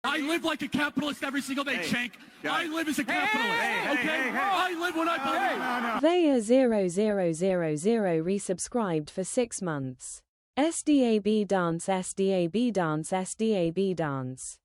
I live like a capitalist every single day, Chank. I live as a capitalist, okay? I live when I believe. Vaya0000 resubscribed for 6 months. SDAB dance, SDAB dance, SDAB dance.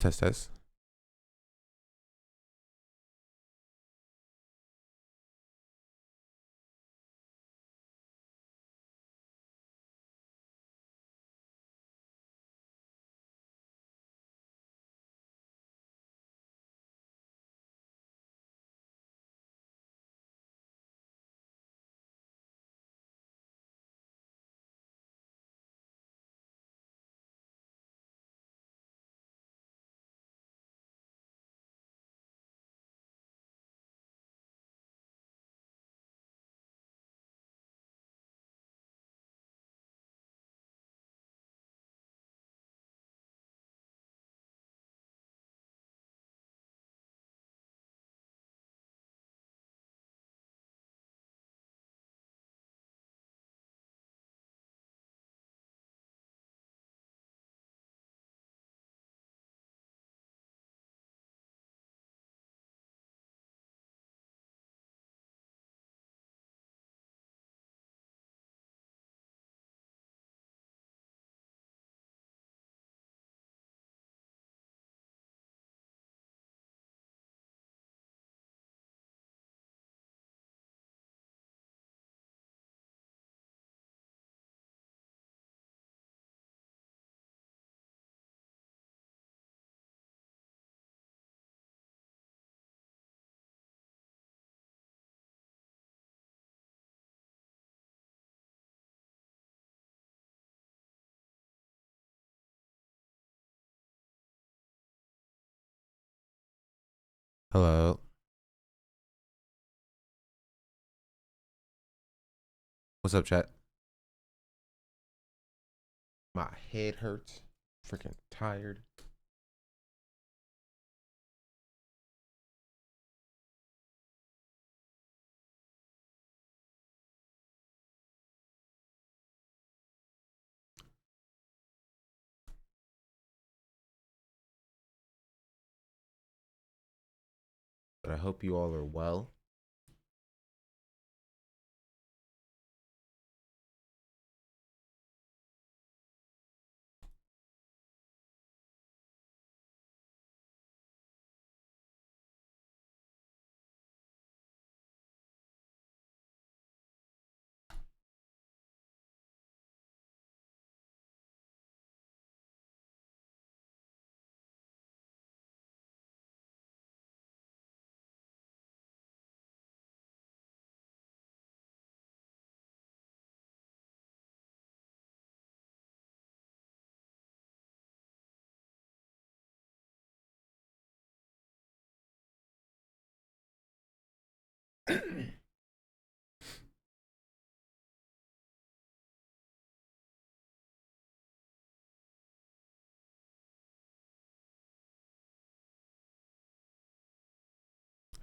Test. Hello. What's up, chat? My head hurts. Freaking tired. But I hope you all are well.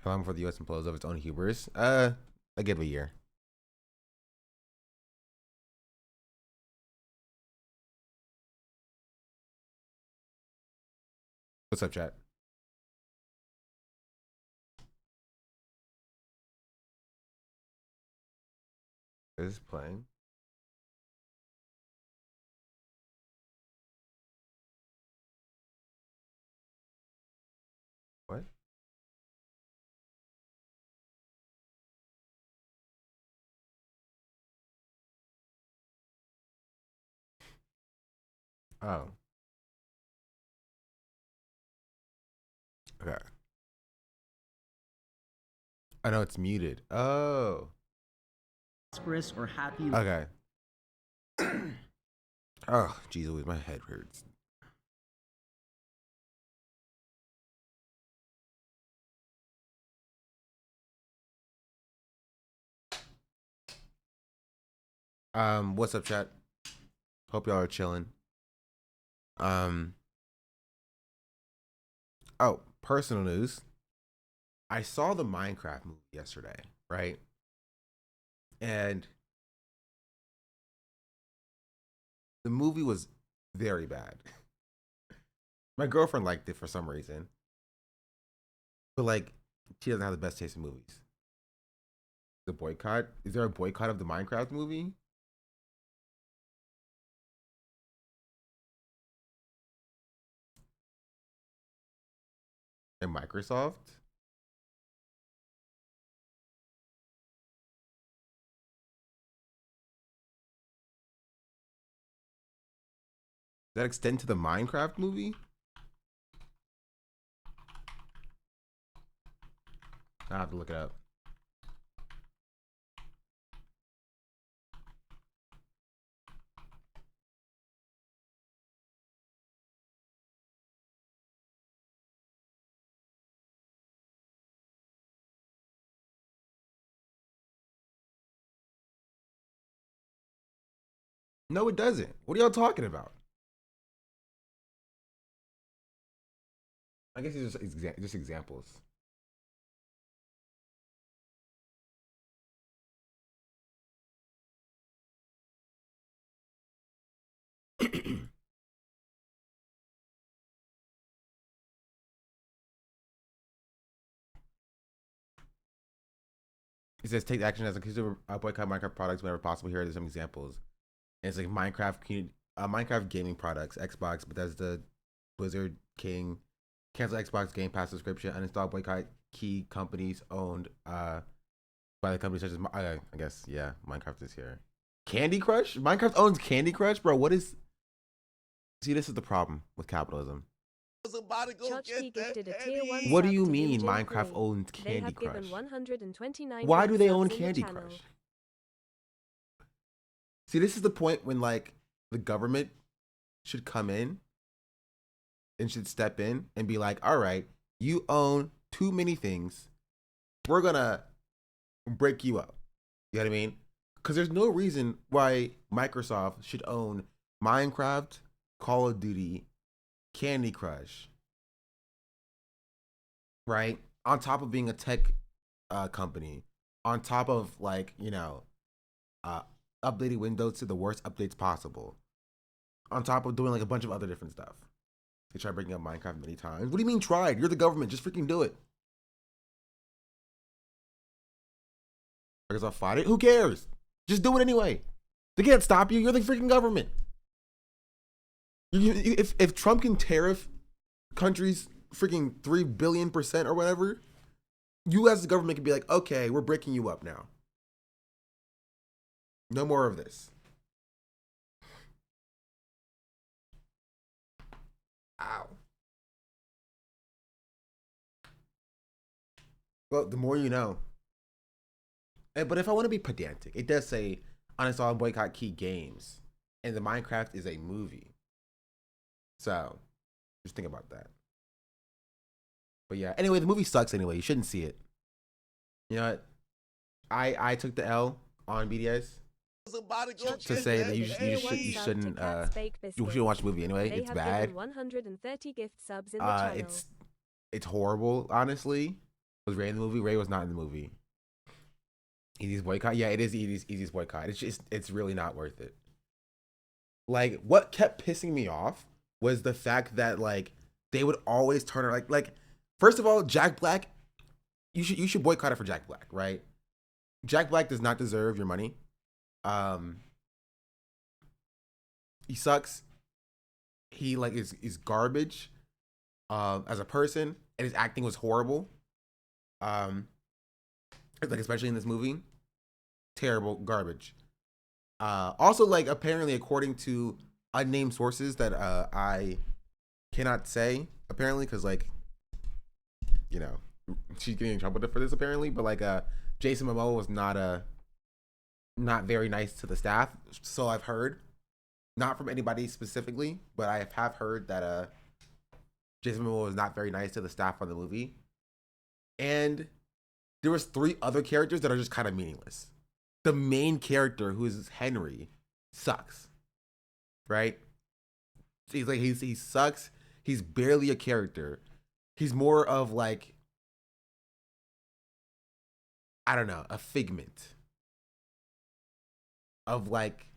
How long before the U.S. implodes of its own hubris? I give it a year. What's up, chat? Is this playing? What? Oh. Okay. I know it's muted. Oh. Prosperous or happy. Okay. Oh, jeez, Louise, my head hurts. What's up, chat? Hope y'all are chilling. Oh, personal news. I saw the Minecraft movie yesterday, right? And the movie was very bad. My girlfriend liked it for some reason. But like, she doesn't have the best taste in movies. The boycott? Is there a boycott of the Minecraft movie? And Microsoft? Does that extend to the Minecraft movie? I have to look it up. No, it doesn't. What are y'all talking about? I guess it's just examples. It says take action as a consumer, boycott Minecraft products whenever possible. Here are some examples. And it's like Minecraft gaming products, Xbox, Bethesda, Blizzard, King, cancel Xbox Game Pass subscription, uninstall boycott key companies owned by the companies such as I guess yeah, Minecraft is here. Candy Crush? Minecraft owns Candy Crush, bro. What is? See, this is the problem with capitalism. What do you mean Minecraft owns Candy Crush? Why do they own Candy Crush? See, this is the point when like the government should come in and should step in and be like, all right, you own too many things. We're gonna break you up. You know what I mean? Because there's no reason why Microsoft should own Minecraft, Call of Duty, Candy Crush, right? On top of being a tech company, on top of like, you know, updating Windows to the worst updates possible, on top of doing like a bunch of other different stuff. They tried breaking up Minecraft many times. What do you mean tried? You're the government. Just freaking do it. Microsoft fought it. Who cares? Just do it anyway. They can't stop you. You're the freaking government. If Trump can tariff countries freaking 3 billion% or whatever, you as the government can be like, okay, we're breaking you up now. No more of this. Ow. Well, the more you know. But if I want to be pedantic, it does say uninstall and boycott key games. And the Minecraft is a movie. So, just think about that. But yeah, anyway, the movie sucks anyway. You shouldn't see it. You know what? I took the L on BDS to say that you shouldn't watch the movie anyway. It's bad. 130 gift subs in the channel. It's horrible, honestly. Was Ray in the movie? Ray was not in the movie. Easy's boycott? Yeah, it is Easy's boycott. It's really not worth it. Like, what kept pissing me off was the fact that like they would always turn her like first of all, Jack Black, you should boycott it for Jack Black, right? Jack Black does not deserve your money. He sucks. He like is garbage as a person, and his acting was horrible. Like especially in this movie, terrible garbage. Also, like apparently, according to unnamed sources that I cannot say, apparently, because like, you know, she's getting in trouble for this apparently. But like, Jason Momoa was not very nice to the staff. So I've heard, not from anybody specifically, but I have heard that Jason Momoa was not very nice to the staff on the movie, and there was 3 other characters that are just kind of meaningless. The main character, who is Henry, sucks. Right? He's like he sucks. He's barely a character. He's more of like, I don't know, a figment of like,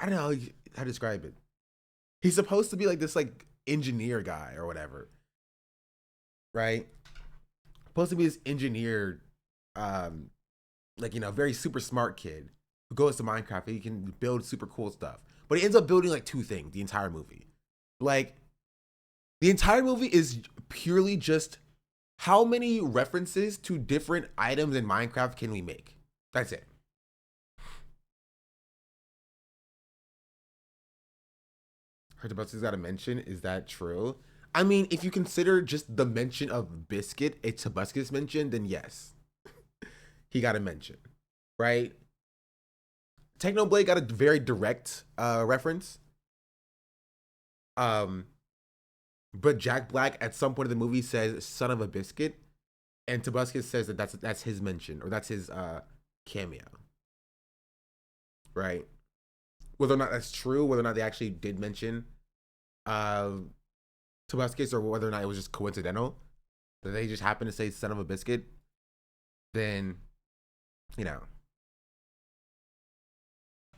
I don't know how to describe it. He's supposed to be like this like engineer guy or whatever. Right? Supposed to be this engineer, like, you know, very super smart kid who goes to Minecraft and he can build super cool stuff. But he ends up building like 2 things the entire movie. Like, The entire movie is purely just how many references to different items in Minecraft can we make? That's it. Heard about this got a mention. Is that true? I mean, if you consider just the mention of Biscuit a Tobuscus mention, then yes. He got a mention, right? Technoblade got a very direct reference. But Jack Black at some point in the movie says "son of a biscuit," and Tobuscus says that that's his mention, or that's his cameo, right? Whether or not that's true, whether or not they actually did mention Tobuscus, or whether or not it was just coincidental that they just happened to say "son of a biscuit," then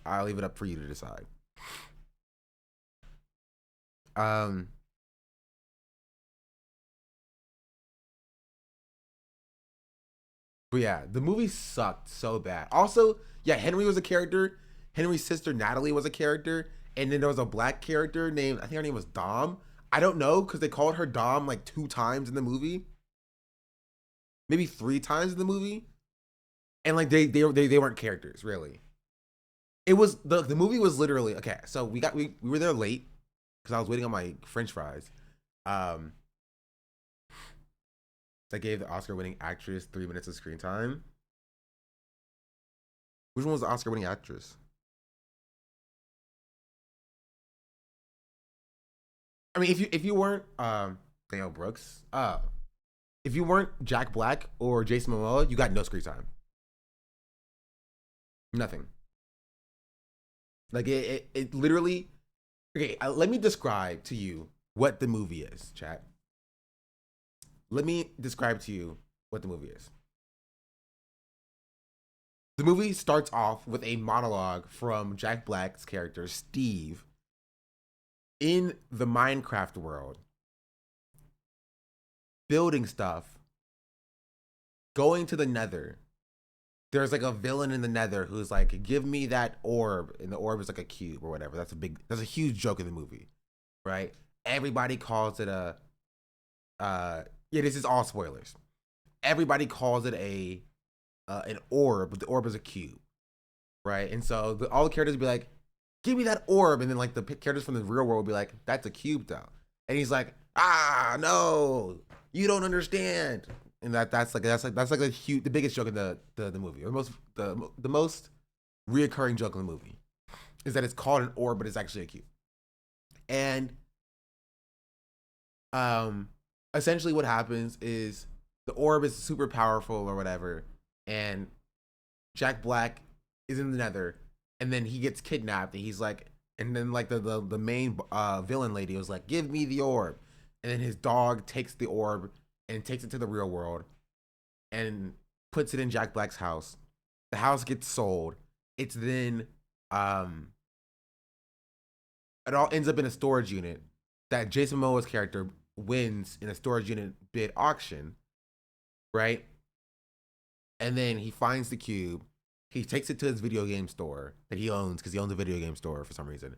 I'll leave it up for you to decide. But yeah, the movie sucked so bad. Also, yeah, Henry was a character. Henry's sister Natalie was a character, and then there was a black character named, I think her name was Dom. I don't know, because they called her Dom like 2 times in the movie, maybe 3 times in the movie, and like they weren't characters really. It was the movie was literally okay. So we were there late because I was waiting on my French fries. That gave the Oscar-winning actress 3 minutes of screen time. Which one was the Oscar-winning actress? I mean, if you weren't Danielle Brooks, if you weren't Jack Black or Jason Momoa, you got no screen time. Nothing. Like it literally. Okay, let me describe to you what the movie is, chat. Let me describe to you what the movie is. The movie starts off with a monologue from Jack Black's character, Steve, in the Minecraft world, building stuff, going to the Nether. There's like a villain in the Nether who's like, give me that orb, and the orb is like a cube or whatever. That's a huge joke in the movie, right? Everybody calls it a yeah, this is all spoilers. Everybody calls it an orb, but the orb is a cube, right? And so all the characters be like, give me that orb, and then like the characters from the real world will be like, that's a cube though. And he's like, no, you don't understand. And that's like the biggest joke in the movie, or the most reoccurring joke in the movie, is that it's called an orb, but it's actually a cube. And essentially what happens is the orb is super powerful or whatever, and Jack Black is in the Nether, and then he gets kidnapped, and he's like, and then like the main villain lady was like, give me the orb, and then his dog takes the orb and takes it to the real world and puts it in Jack Black's house. The house gets sold. It's then it all ends up in a storage unit that Jason Momoa's character wins in a storage unit bid auction, right? And then he finds the cube. He takes it to his video game store that he owns, because he owns a video game store for some reason.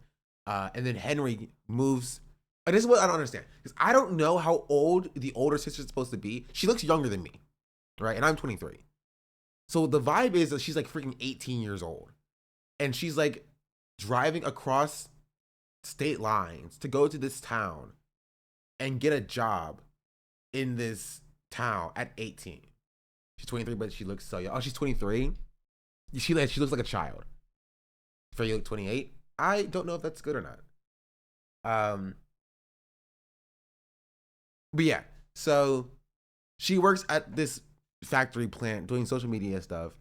And then Henry moves. And this is what I don't understand, because I don't know how old the older sister is supposed to be. She looks younger than me, right? And I'm 23. So the vibe is that she's like freaking 18 years old. And she's like driving across state lines to go to this town and get a job in this town at 18. She's 23, but she looks so young. Oh, she's 23? She looks like a child. For you, look 28? I don't know if that's good or not. But yeah, so she works at this factory plant doing social media stuff.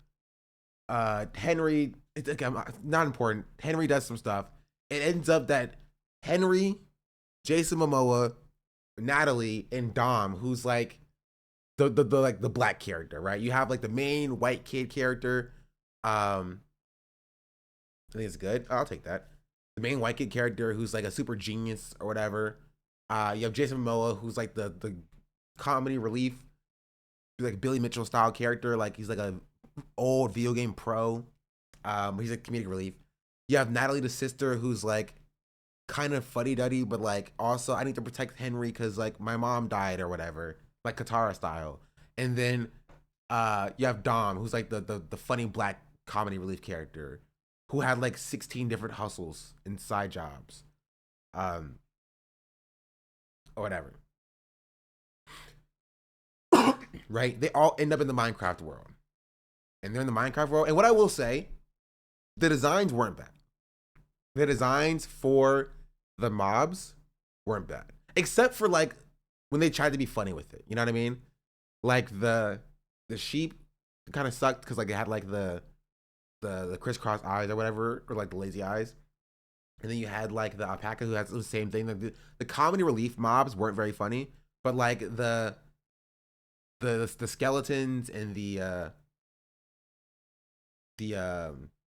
Henry, it's again not important. Henry does some stuff. It ends up that Henry, Jason Momoa, Natalie, and Dom, who's like the black character, right? You have like the main white kid character. I think it's good. I'll take that. The main white kid character who's like a super genius or whatever. You have Jason Momoa, who's like the comedy relief, like Billy Mitchell style character. Like he's like a old video game pro. He's like comedic relief. You have Natalie, the sister, who's like kind of fuddy-duddy, but like also I need to protect Henry because like my mom died or whatever, like Katara style. And then you have Dom, who's like the funny black comedy relief character who had like 16 different hustles and side jobs. Or whatever. Right? They all end up in the Minecraft world. And they're in the Minecraft world. And what I will say, the designs weren't bad. The designs for the mobs weren't bad. Except for like when they tried to be funny with it. You know what I mean? Like the sheep kind of sucked because like it had like the crisscross eyes or whatever, or like the lazy eyes. And then you had like the alpaca who has the same thing. Like the comedy relief mobs weren't very funny, but like the skeletons and the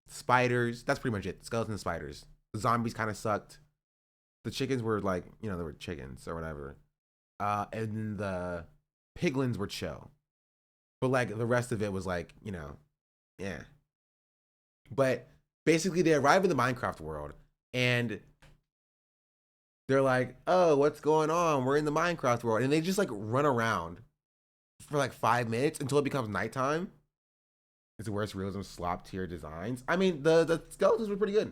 spiders, that's pretty much it. Skeletons and spiders. The zombies kind of sucked. The chickens were like, you know, they were chickens or whatever. And the piglins were chill. But like the rest of it was like, you know, yeah. But basically they arrive in the Minecraft world and they're like, oh, what's going on? We're in the Minecraft world. And they just like run around for like 5 minutes until it becomes nighttime. It's the worst realism slop tier designs. I mean, the skeletons were pretty good.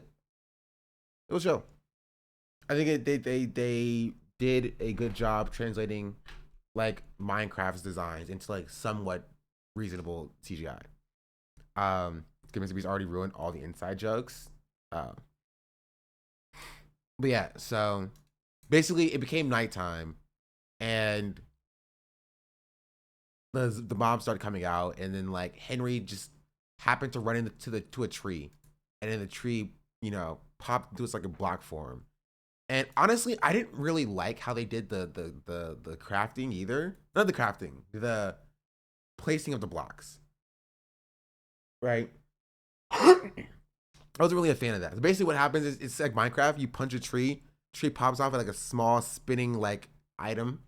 It was chill. I think they did a good job translating like Minecraft's designs into like somewhat reasonable CGI. Gimmicks already ruined all the inside jokes. But yeah, so basically it became nighttime and the mobs started coming out, and then like Henry just happened to run into a tree, and then the tree, you know, popped into its like a block form. And honestly, I didn't really like how they did the crafting either. Not the crafting, the placing of the blocks. Right? I wasn't really a fan of that. So basically what happens is it's like Minecraft, you punch a tree pops off at like a small spinning like item.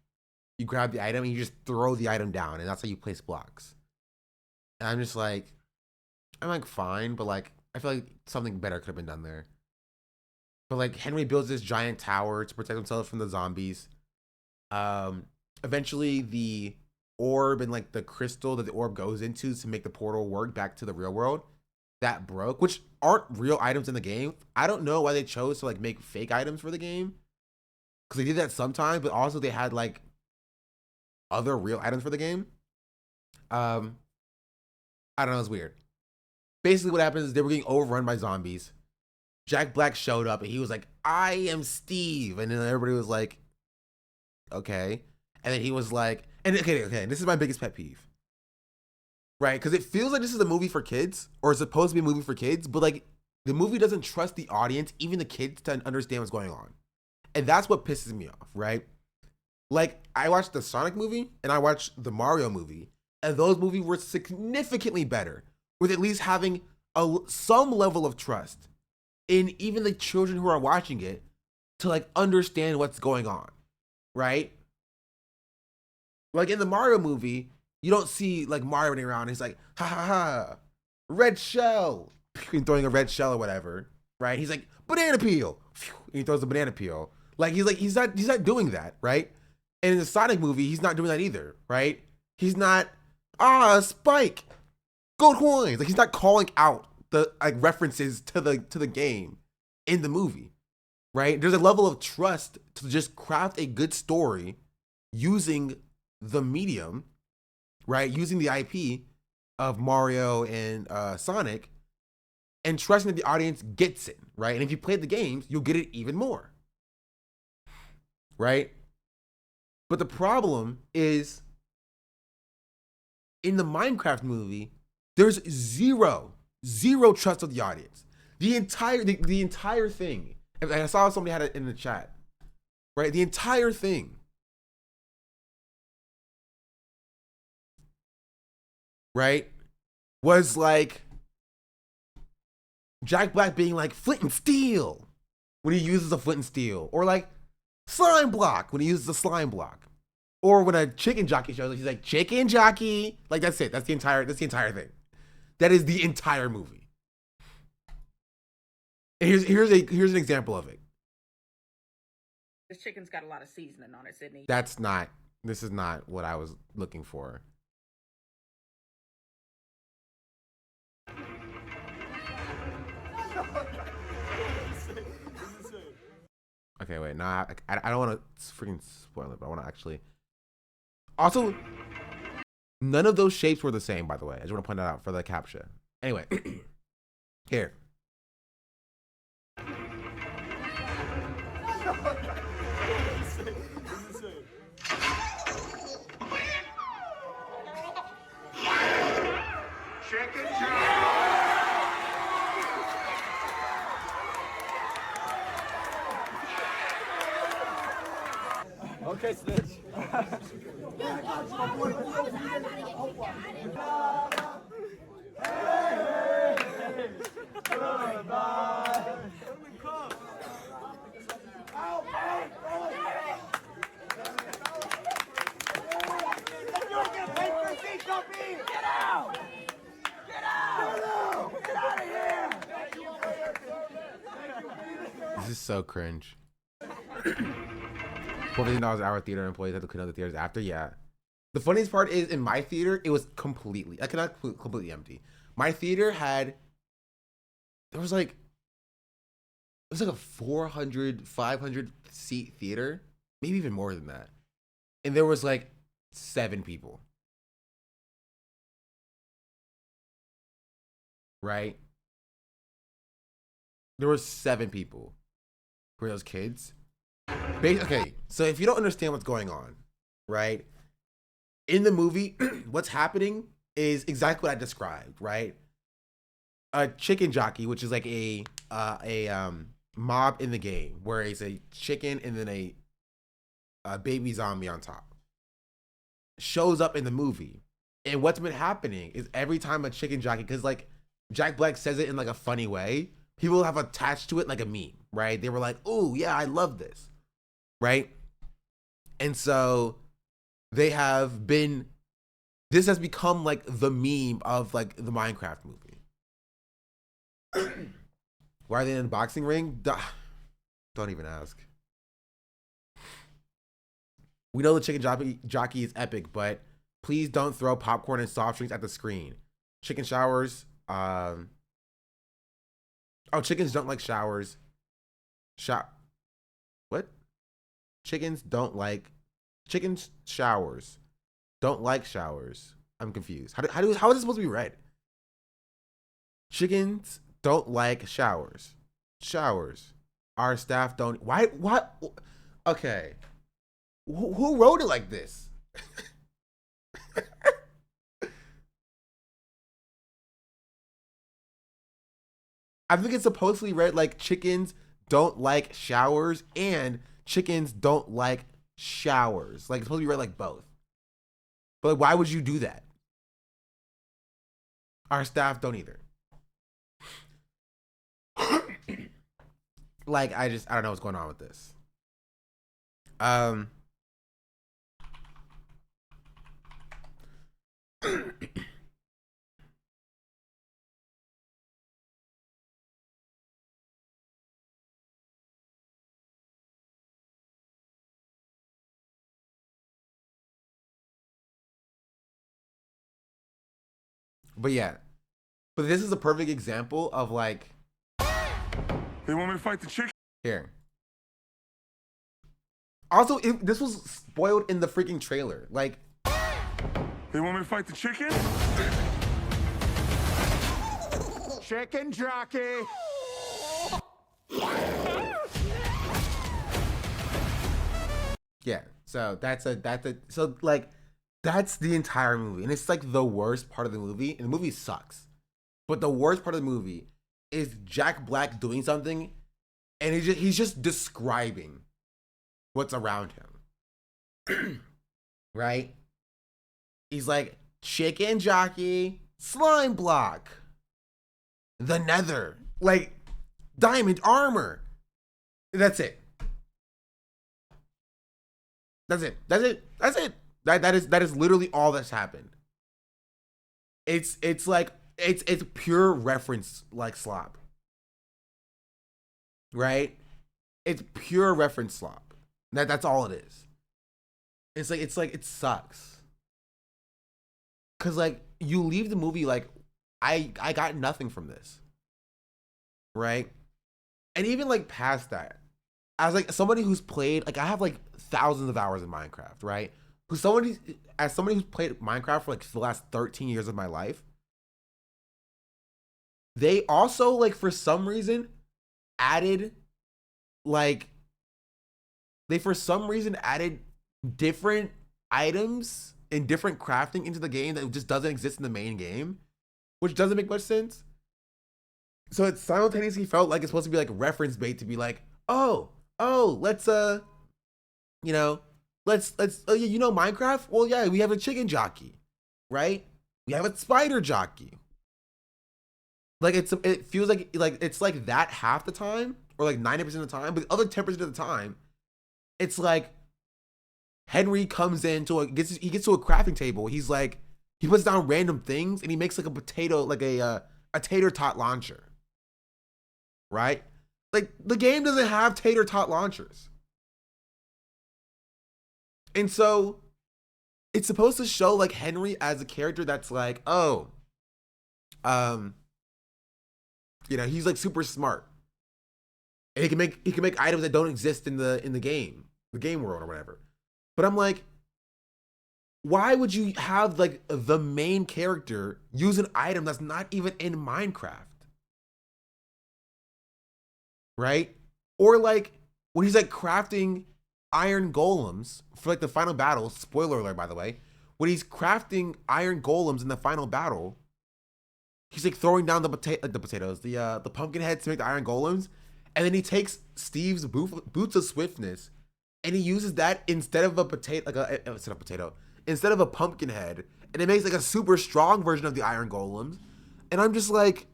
You grab the item and you just throw the item down, and that's how you place blocks. And I'm just like, I'm like fine, but like I feel like something better could have been done there. But like Henry builds this giant tower to protect himself from the zombies. Eventually the orb and like the crystal that the orb goes into to make the portal work back to the real world, that broke, which aren't real items in the game. I don't know why they chose to like make fake items for the game, because they did that sometimes, but also they had like other real items for the game. I don't know, it's weird. Basically what happens is they were getting overrun by zombies. Jack Black showed up and he was like, I am Steve. And then everybody was like, okay. And then he was like, and okay, this is my biggest pet peeve. Right? Because it feels like this is a movie for kids, or it's supposed to be a movie for kids, but like the movie doesn't trust the audience, even the kids, to understand what's going on. And that's what pisses me off, right? Like, I watched the Sonic movie and I watched the Mario movie, and those movies were significantly better with at least having some level of trust in even the children who are watching it to like understand what's going on, right? Like in the Mario movie, you don't see like Mario running around and he's like, ha ha ha, red shell, and throwing a red shell or whatever, right? He's like, banana peel, and he throws a banana peel. Like he's not doing that, right? And in the Sonic movie, he's not doing that either, right? He's not, Spike, gold coins. Like he's not calling out the like references to the game in the movie, right? There's a level of trust to just craft a good story using the medium, right? Using the IP of Mario and Sonic, and trusting that the audience gets it, right? And if you play the games, you'll get it even more, right? But the problem is, in the Minecraft movie, there's zero trust of the audience. The entire thing. And I saw somebody had it in the chat, right? The entire thing, right, was like Jack Black being like flint and steel when he uses a flint and steel, or like slime block when he uses a slime block, or when a chicken jockey shows up, he's like chicken jockey. Like that's it. That's the entire thing. That is the entire movie. And here's an example of it. This chicken's got a lot of seasoning on it, Sydney. This is not what I was looking for. Okay, wait. Nah, I don't want to freaking spoil it, but I want to actually. Also, none of those shapes were the same, by the way. I just want to point that out for the captcha. Anyway, here. Chicken Okay, Snitch. This is so cringe. $14 an hour theater employees have to clean up the theaters after. Yeah. The funniest part is in my theater, it was completely empty. My theater it was like a 400, 500 seat theater, maybe even more than that. And there was like 7 people. Right? There were 7 people. Were those kids? Okay, so if you don't understand what's going on, right? In the movie, what's happening is exactly what I described, right? A chicken jockey, which is like a mob in the game, where it's a chicken and then a baby zombie on top, shows up in the movie. And what's been happening is every time a chicken jockey, because like Jack Black says it in like a funny way, people have attached to it like a meme, right? They were like, "Oh yeah, I love this." Right? And so this has become like the meme of like the Minecraft movie. Why are they in the boxing ring? Don't even ask. We know the chicken jockey is epic, but please don't throw popcorn and soft drinks at the screen. Chicken showers. Chickens don't like showers. What? Chicken showers don't like showers. I'm confused. How is this supposed to be read? Chickens don't like showers. Showers. Our staff don't. Why? What? Okay. Who wrote it like this? I think it's supposedly read like chickens don't like showers and chickens don't like showers. Like it's supposed to be read like both. But like, why would you do that? Our staff don't either. Like I don't know what's going on with this. But yeah. But this is a perfect example of like. They want me to fight the chicken? Here. Also, this was spoiled in the freaking trailer. Like. They want me to fight the chicken? Chicken jockey. Yeah. So that's the entire movie. And it's like the worst part of the movie. And the movie sucks. But the worst part of the movie is Jack Black doing something and he's just describing what's around him. Right? He's like, chicken jockey, slime block, the nether, like diamond armor. That's it. That's it. That's it. That's it. That is literally all that's happened. It's like it's pure reference like slop. Right? It's pure reference slop. That's all it is. It's like it sucks. Cause like you leave the movie like I got nothing from this. Right? And even like past that, as like somebody who's played, like I have like thousands of hours in Minecraft, right? As somebody who's played Minecraft for like the last 13 years of my life, they also like for some reason added like they for some reason added different items and different crafting into the game that just doesn't exist in the main game, which doesn't make much sense. So it simultaneously felt like it's supposed to be like reference bait to be like, oh, let's you know, let's you know Minecraft? Well, yeah, we have a chicken jockey, right? We have a spider jockey. Like it feels like it's like that half the time, or like 90% of the time, but the other 10% of the time, it's like Henry comes in to he gets to a crafting table. He's like, he puts down random things and he makes like a potato, like a tater tot launcher. Right? Like the game doesn't have tater tot launchers. And so it's supposed to show like Henry as a character that's like, oh, you know, he's like super smart. And he can make items that don't exist in the game world or whatever. But I'm like, why would you have like the main character use an item that's not even in Minecraft? Right? Or like when he's like crafting iron golems for like the final battle, spoiler alert by the way, when he's crafting iron golems in the final battle, he's like throwing down the potatoes, the pumpkin heads to make the iron golems, and then he takes Steve's boots of swiftness and he uses that instead of a instead of a pumpkin head, and it makes like a super strong version of the iron golems. And I'm just like,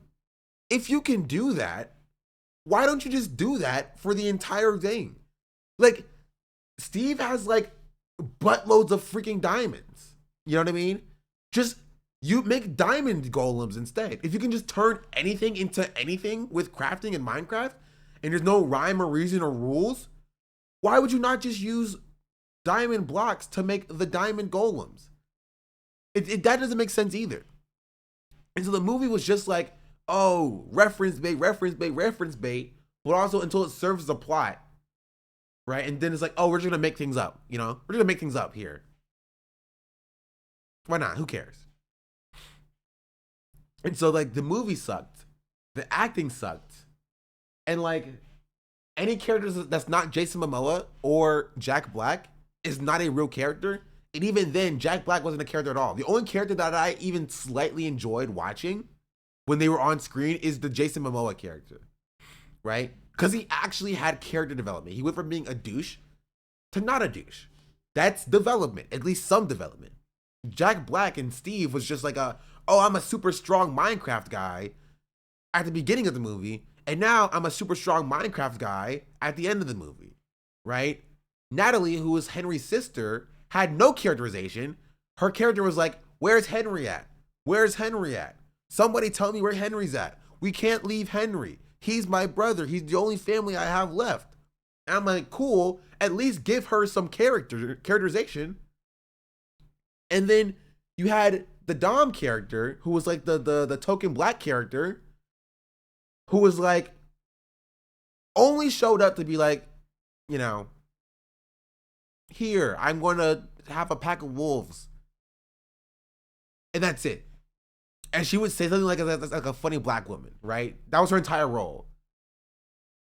if you can do that, why don't you just do that for the entire thing? Like, Steve has like buttloads of freaking diamonds. You know what I mean? Just you make diamond golems instead. If you can just turn anything into anything with crafting in Minecraft, and there's no rhyme or reason or rules, why would you not just use diamond blocks to make the diamond golems? That doesn't make sense either. And so the movie was just like, oh, reference bait, but also until it serves the plot, right? And then it's like, oh, we're just gonna make things up, you know? We're gonna make things up here. Why not? Who cares? And so like the movie sucked, the acting sucked, and like any characters that's not Jason Momoa or Jack Black is not a real character. And even then, Jack Black wasn't a character at all. The only character that I even slightly enjoyed watching when they were on screen is the Jason Momoa character, right? Because he actually had character development. He went from being a douche to not a douche. That's development, at least some development. Jack Black and Steve was just like oh, I'm a super strong Minecraft guy at the beginning of the movie, and now I'm a super strong Minecraft guy at the end of the movie, right? Natalie, who was Henry's sister, had no characterization. Her character was like, where's Henry at? Where's Henry at? Somebody tell me where Henry's at. We can't leave Henry. He's my brother. He's the only family I have left. And I'm like, cool, at least give her some characterization. And then you had the Dom character, who was like the token black character, who was like, only showed up to be like, you know, here, I'm going to have a pack of wolves. And that's it. And she would say something like a funny black woman, right? That was her entire role.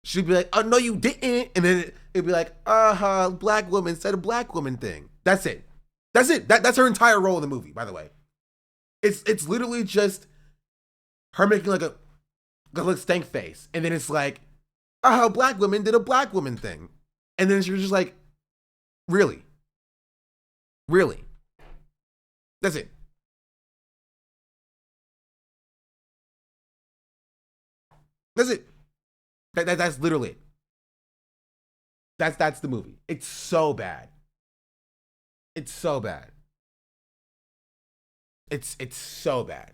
She'd be like, oh, no, you didn't. And then it'd be like, black woman said a black woman thing. That's it. That's it. That's her entire role in the movie, by the way. It's literally just her making like a stank face. And then it's like, black women did a black woman thing. And then she was just like, really? Really? That's it. That's it. That's literally it. That's the movie. It's so bad. It's so bad. It's so bad.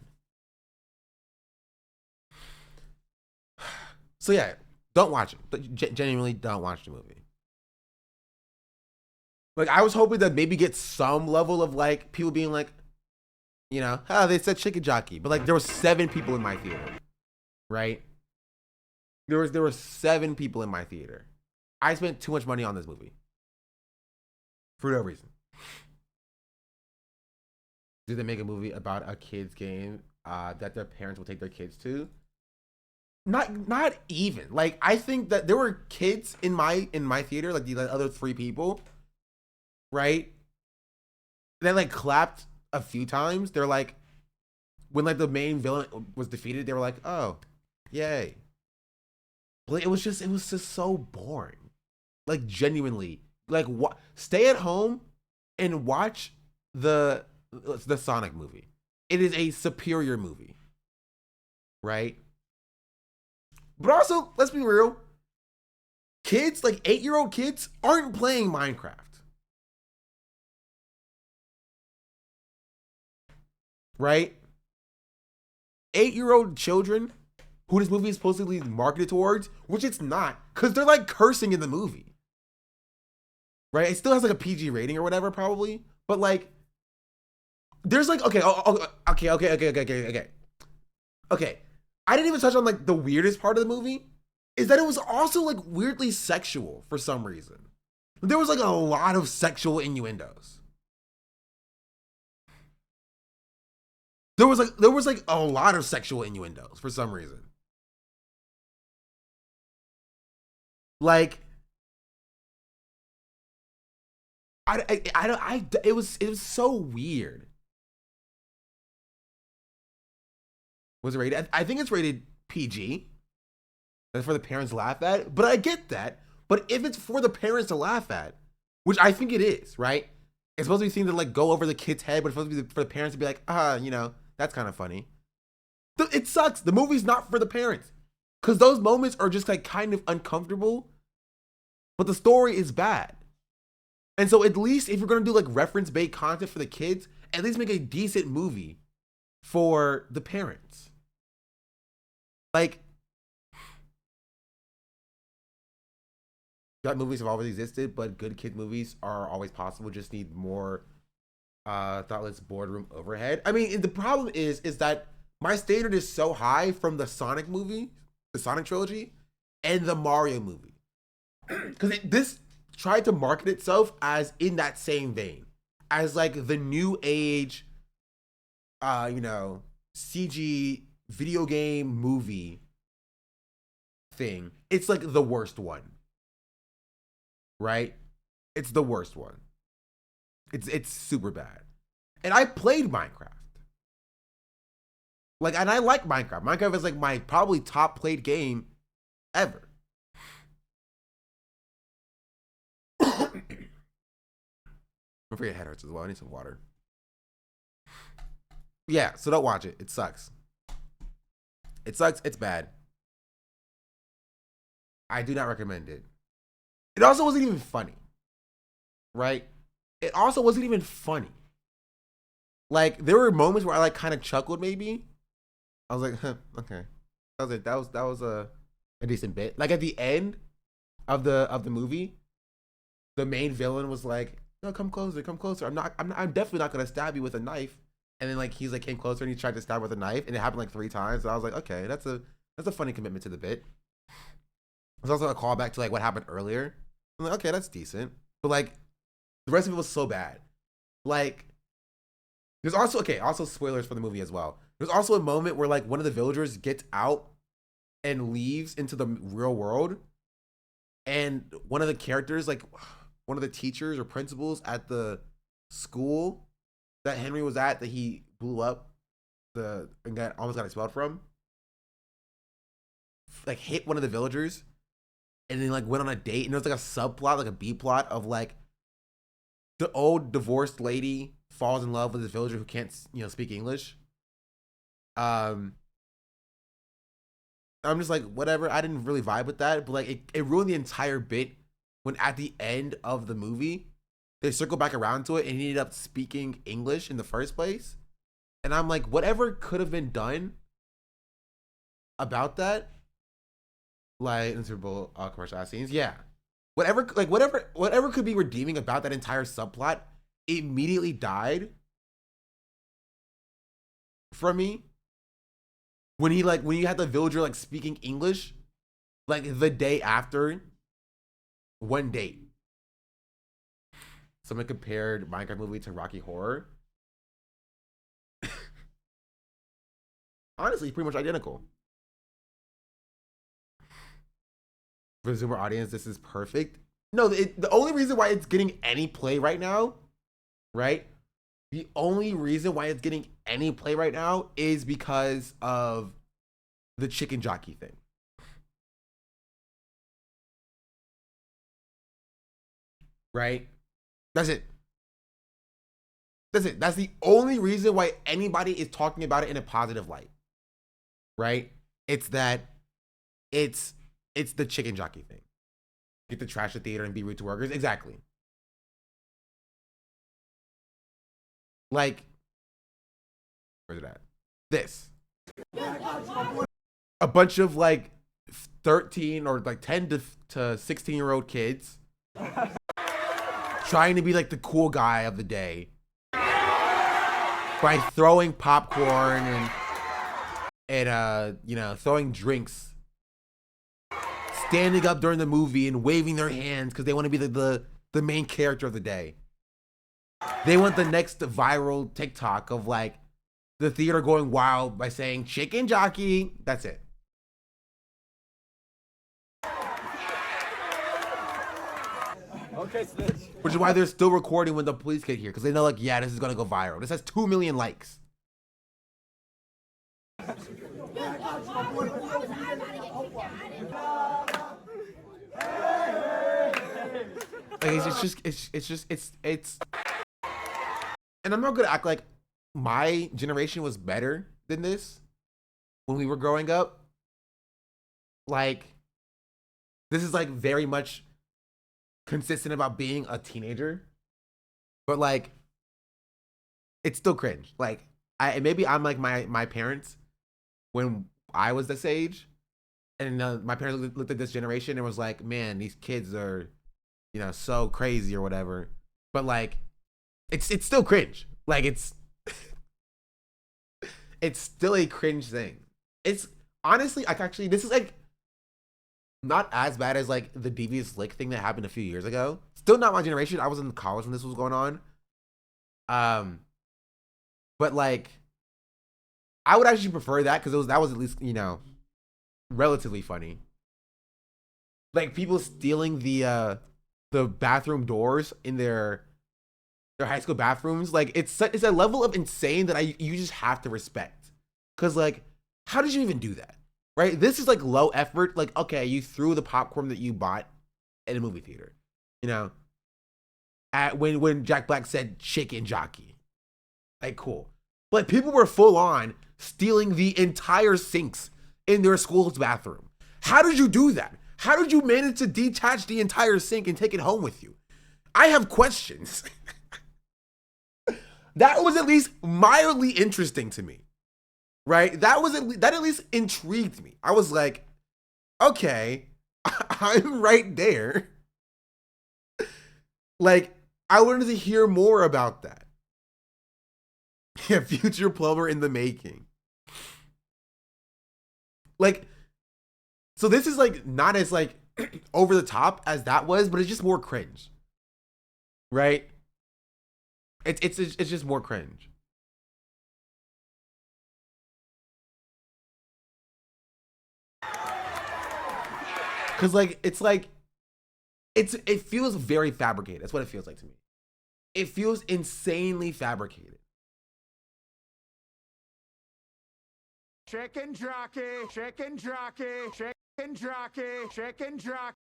So yeah, don't watch it. Genuinely don't watch the movie. Like, I was hoping that maybe get some level of like people being like, you know, they said chicken jockey, but like there were 7 people in my theater, right? There were 7 people in my theater. I spent too much money on this movie for no reason. Did they make a movie about a kids game that their parents will take their kids to? Not even. Like, I think that there were kids in my theater, like the other 3 people, right? They like clapped a few times. They're like, when like the main villain was defeated, they were like, "Oh, yay!" But it was just so boring. Like, genuinely, like, what? Stay at home and watch the Sonic movie. It is a superior movie, right? But also, let's be real. Kids, like 8-year-old kids, aren't playing Minecraft. Right? 8-year-old children who this movie is supposedly marketed towards, which it's not, because they're like cursing in the movie. Right? It still has like a PG rating or whatever, probably. But like, there's like, okay. I didn't even touch on like the weirdest part of the movie is that it was also like weirdly sexual for some reason. There was like a lot of sexual innuendos. There was like a lot of sexual innuendos for some reason. Like, it was so weird. Was it rated? I think it's rated PG. That's for the parents to laugh at. But I get that. But if it's for the parents to laugh at, which I think it is, right? It's supposed to be seen to like go over the kid's head, but it's supposed to be for the parents to be like, you know, that's kind of funny. It sucks. The movie's not for the parents. Because those moments are just like kind of uncomfortable. But the story is bad. And so at least if you're going to do like reference-based content for the kids, at least make a decent movie for the parents. Like, gut movies have always existed, but good kid movies are always possible. Just need more thoughtless boardroom overhead. I mean, the problem is that my standard is so high from the Sonic movie, the Sonic trilogy, and the Mario movie. Because this tried to market itself as in that same vein. As like the new age, you know, CG video game movie thing. It's like the worst one. Right? It's the worst one. It's super bad. And I played Minecraft. Like, and I like Minecraft. Minecraft is like my probably top played game ever. I'm afraid head hurts as well. I need some water. Yeah, so don't watch it. It sucks. It sucks. It's bad. I do not recommend it. It also wasn't even funny. Right? It also wasn't even funny. Like, there were moments where I like kind of chuckled maybe. I was like, huh, okay. That was it. That was a decent bit. Like at the end of the movie, the main villain was like, no, come closer, come closer. I'm definitely not gonna stab you with a knife. And then like he's like came closer and he tried to stab with a knife, and it happened like 3 times. So I was like, okay, that's a funny commitment to the bit. There's also a callback to like what happened earlier. I'm like, okay, that's decent. But like the rest of it was so bad. Like there's also also spoilers for the movie as well. There's also a moment where like one of the villagers gets out and leaves into the real world, and one of the characters, like one of the teachers or principals at the school that Henry was at, that he blew up and almost got expelled from, like hit one of the villagers and then like went on a date, and there was like a subplot, like a B plot of like the old divorced lady falls in love with this villager who can't, you know, speak English. I'm just like, whatever. I didn't really vibe with that, but like it ruined the entire bit when at the end of the movie they circle back around to it and he ended up speaking English in the first place. And I'm like, whatever could have been done about that, like in Super Bowl commercial scenes, yeah, whatever could be redeeming about that entire subplot immediately died from me when you had the villager like speaking English like the day after one date. Someone compared Minecraft movie to Rocky Horror. Honestly, pretty much identical. For the Zoomer audience, this is perfect. No, the only reason why it's getting any play right now, right? The only reason why it's getting any play right now is because of the chicken jockey thing. Right? That's it. That's it. That's the only reason why anybody is talking about it in a positive light. Right? It's that it's the chicken jockey thing. Get to trash the theater and be rude to workers. Exactly. Like, where's it at? This. A bunch of like 13 or like 10 to 16-year-old kids trying to be like the cool guy of the day by throwing popcorn and you know, throwing drinks, standing up during the movie and waving their hands because they want to be the main character of the day. They want the next viral TikTok of like the theater going wild by saying chicken jockey. That's it. Okay, so Which is why they're still recording when the police get here, because they know, like, yeah, this is gonna go viral. This has 2 million likes. Like, it's and I'm not gonna act like my generation was better than this when we were growing up. Like, this is like very much consistent about being a teenager, but like it's still cringe. Like, maybe I'm like my parents when I was this age, and my parents looked at this generation and was like, man, these kids are, you know, so crazy or whatever. But like it's still cringe. Like, it's it's still a cringe thing. It's honestly, like, actually, this is like not as bad as like the devious lick thing that happened a few years ago. Still not my generation. I was in college when this was going on. But like, I would actually prefer that because that was at least, you know, relatively funny. Like, people stealing the bathroom doors in their high school bathrooms. Like, it's a level of insane that you just have to respect. Cause like, how did you even do that? Right? This is like low effort. Like, okay, you threw the popcorn that you bought in a movie theater. You know, when Jack Black said chicken jockey. Like, cool. But people were full on stealing the entire sinks in their school's bathroom. How did you do that? How did you manage to detach the entire sink and take it home with you? I have questions. That was at least mildly interesting to me. Right? That at least intrigued me. I was like, okay, I'm right there. Like, I wanted to hear more about that. Yeah, future plumber in the making. Like, so this is like not as like over the top as that was, but it's just more cringe. Right? It's just more cringe. Cause like it feels very fabricated. That's what it feels like to me. It feels insanely fabricated. Chicken jockey, chicken jockey, chicken jockey, chicken jockey.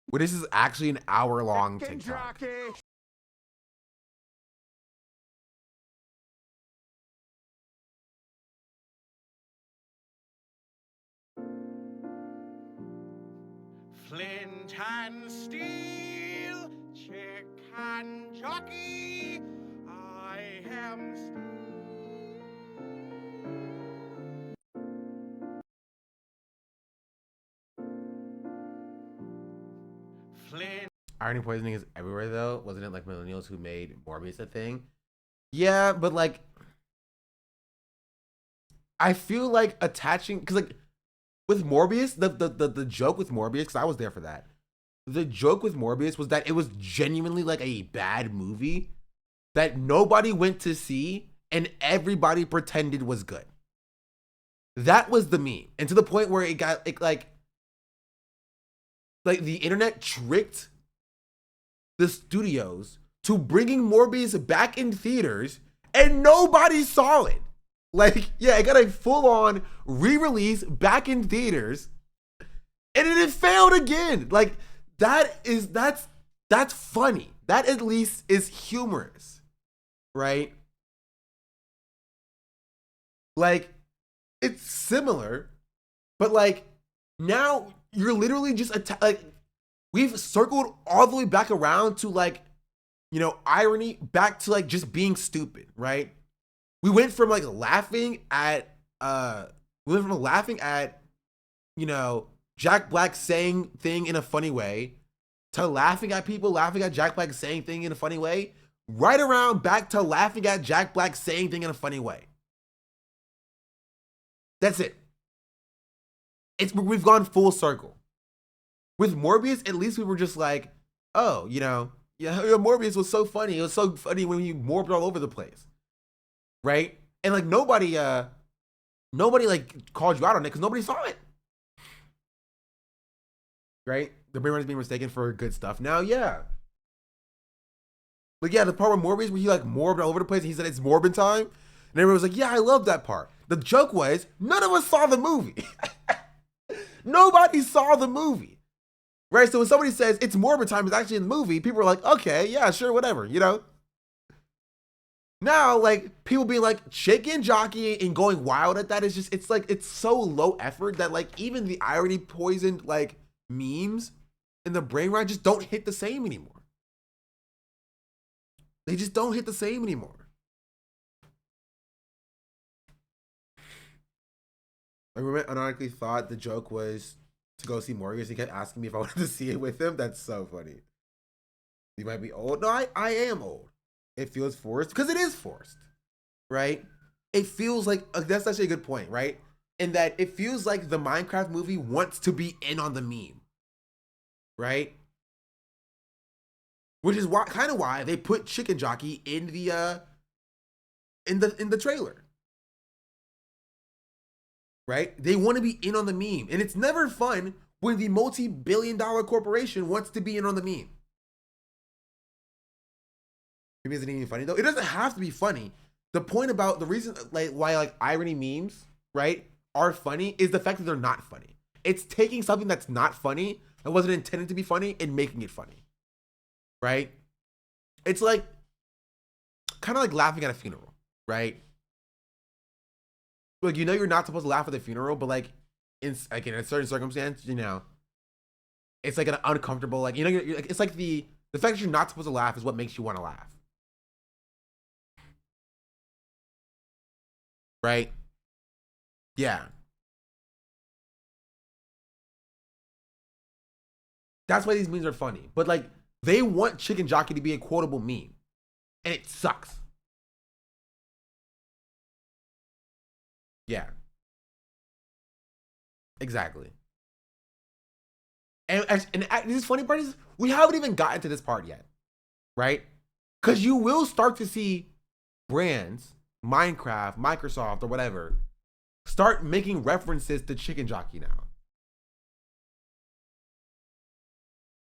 Well, this is actually an hour-long Chicken TikTok. jockey. Flint and steel, chicken jockey, I am Flint. Irony poisoning is everywhere though. Wasn't it like millennials who made Morbius a thing? Yeah, but like I feel like attaching, because like with Morbius, the joke with Morbius, because I was there for that. The joke with Morbius was that it was genuinely like a bad movie that nobody went to see and everybody pretended was good. That was the meme. And to the point where it got like the internet tricked the studios to bringing Morbius back in theaters and nobody saw it. Like, yeah, it got a full-on re-release back in theaters and it failed again. Like, that's funny. That at least is humorous, right? Like, it's similar, but like now you're literally just like we've circled all the way back around to like, you know, irony back to like just being stupid, right? We went from like laughing at you know, Jack Black saying thing in a funny way to laughing at people laughing at Jack Black saying thing in a funny way, right around back to laughing at Jack Black saying thing in a funny way. That's it. We've gone full circle. With Morbius, at least we were just like, oh, you know, yeah, Morbius was so funny. It was so funny when he morbed all over the place, right? And like nobody like called you out on it because nobody saw it, right? The brain is being mistaken for good stuff. Now, yeah, but yeah, the part where Morbius, where he like morbed all over the place, and he said it's Morbin time, and everyone was like, yeah, I love that part. The joke was none of us saw the movie. Nobody saw the movie. Right? So when somebody says it's Morbid time, it's actually in the movie, people are like, okay, yeah, sure, whatever, you know? Now, like, people being like shaking, jockeying, and going wild at that is just, it's like, it's so low effort that like even the irony poisoned like memes in the brain rot just don't hit the same anymore. They just don't hit the same anymore. I ironically thought the joke was to go see Morbius. He kept asking me if I wanted to see it with him. That's so funny. You might be old. No, I am old. It feels forced because it is forced, right? It feels like, that's actually a good point, right? In that it feels like the Minecraft movie wants to be in on the meme, right? Which is why, kind of why they put Chicken Jockey in the trailer. Right? They want to be in on the meme. And it's never fun when the multi-billion-dollar corporation wants to be in on the meme. Maybe isn't even funny though. It doesn't have to be funny. The point about the reason like why like irony memes, right, are funny is the fact that they're not funny. It's taking something that's not funny, that wasn't intended to be funny, and making it funny. Right? It's like kind of like laughing at a funeral, right? Like, you know, you're not supposed to laugh at the funeral, but like in a certain circumstance, you know, it's like an uncomfortable, like, you know, you're like, it's like the fact that you're not supposed to laugh is what makes you want to laugh. Right? Yeah. That's why these memes are funny. But like, they want Chicken Jockey to be a quotable meme. And it sucks. Yeah. Exactly. And this funny part is we haven't even gotten to this part yet, right? Because you will start to see brands, Minecraft, Microsoft, or whatever, start making references to Chicken Jockey now.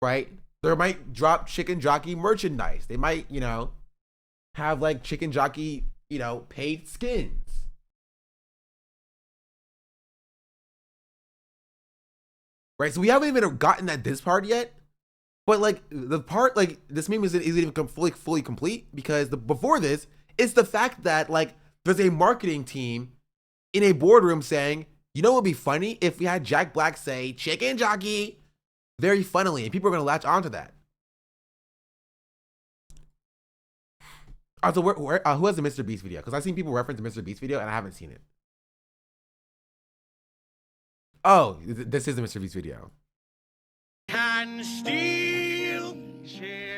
Right? They might drop Chicken Jockey merchandise. They might, you know, have like Chicken Jockey, you know, paid skins. Right, so we haven't even gotten at this part yet, but like the part, like this meme isn't even fully complete because before this, it's the fact that like there's a marketing team in a boardroom saying, you know what would be funny if we had Jack Black say Chicken Jockey very funnily, and people are gonna latch onto that. Also, who has the Mr. Beast video? Because I've seen people reference the Mr. Beast video and I haven't seen it. Oh, this is the Mr. Beast video. Can steal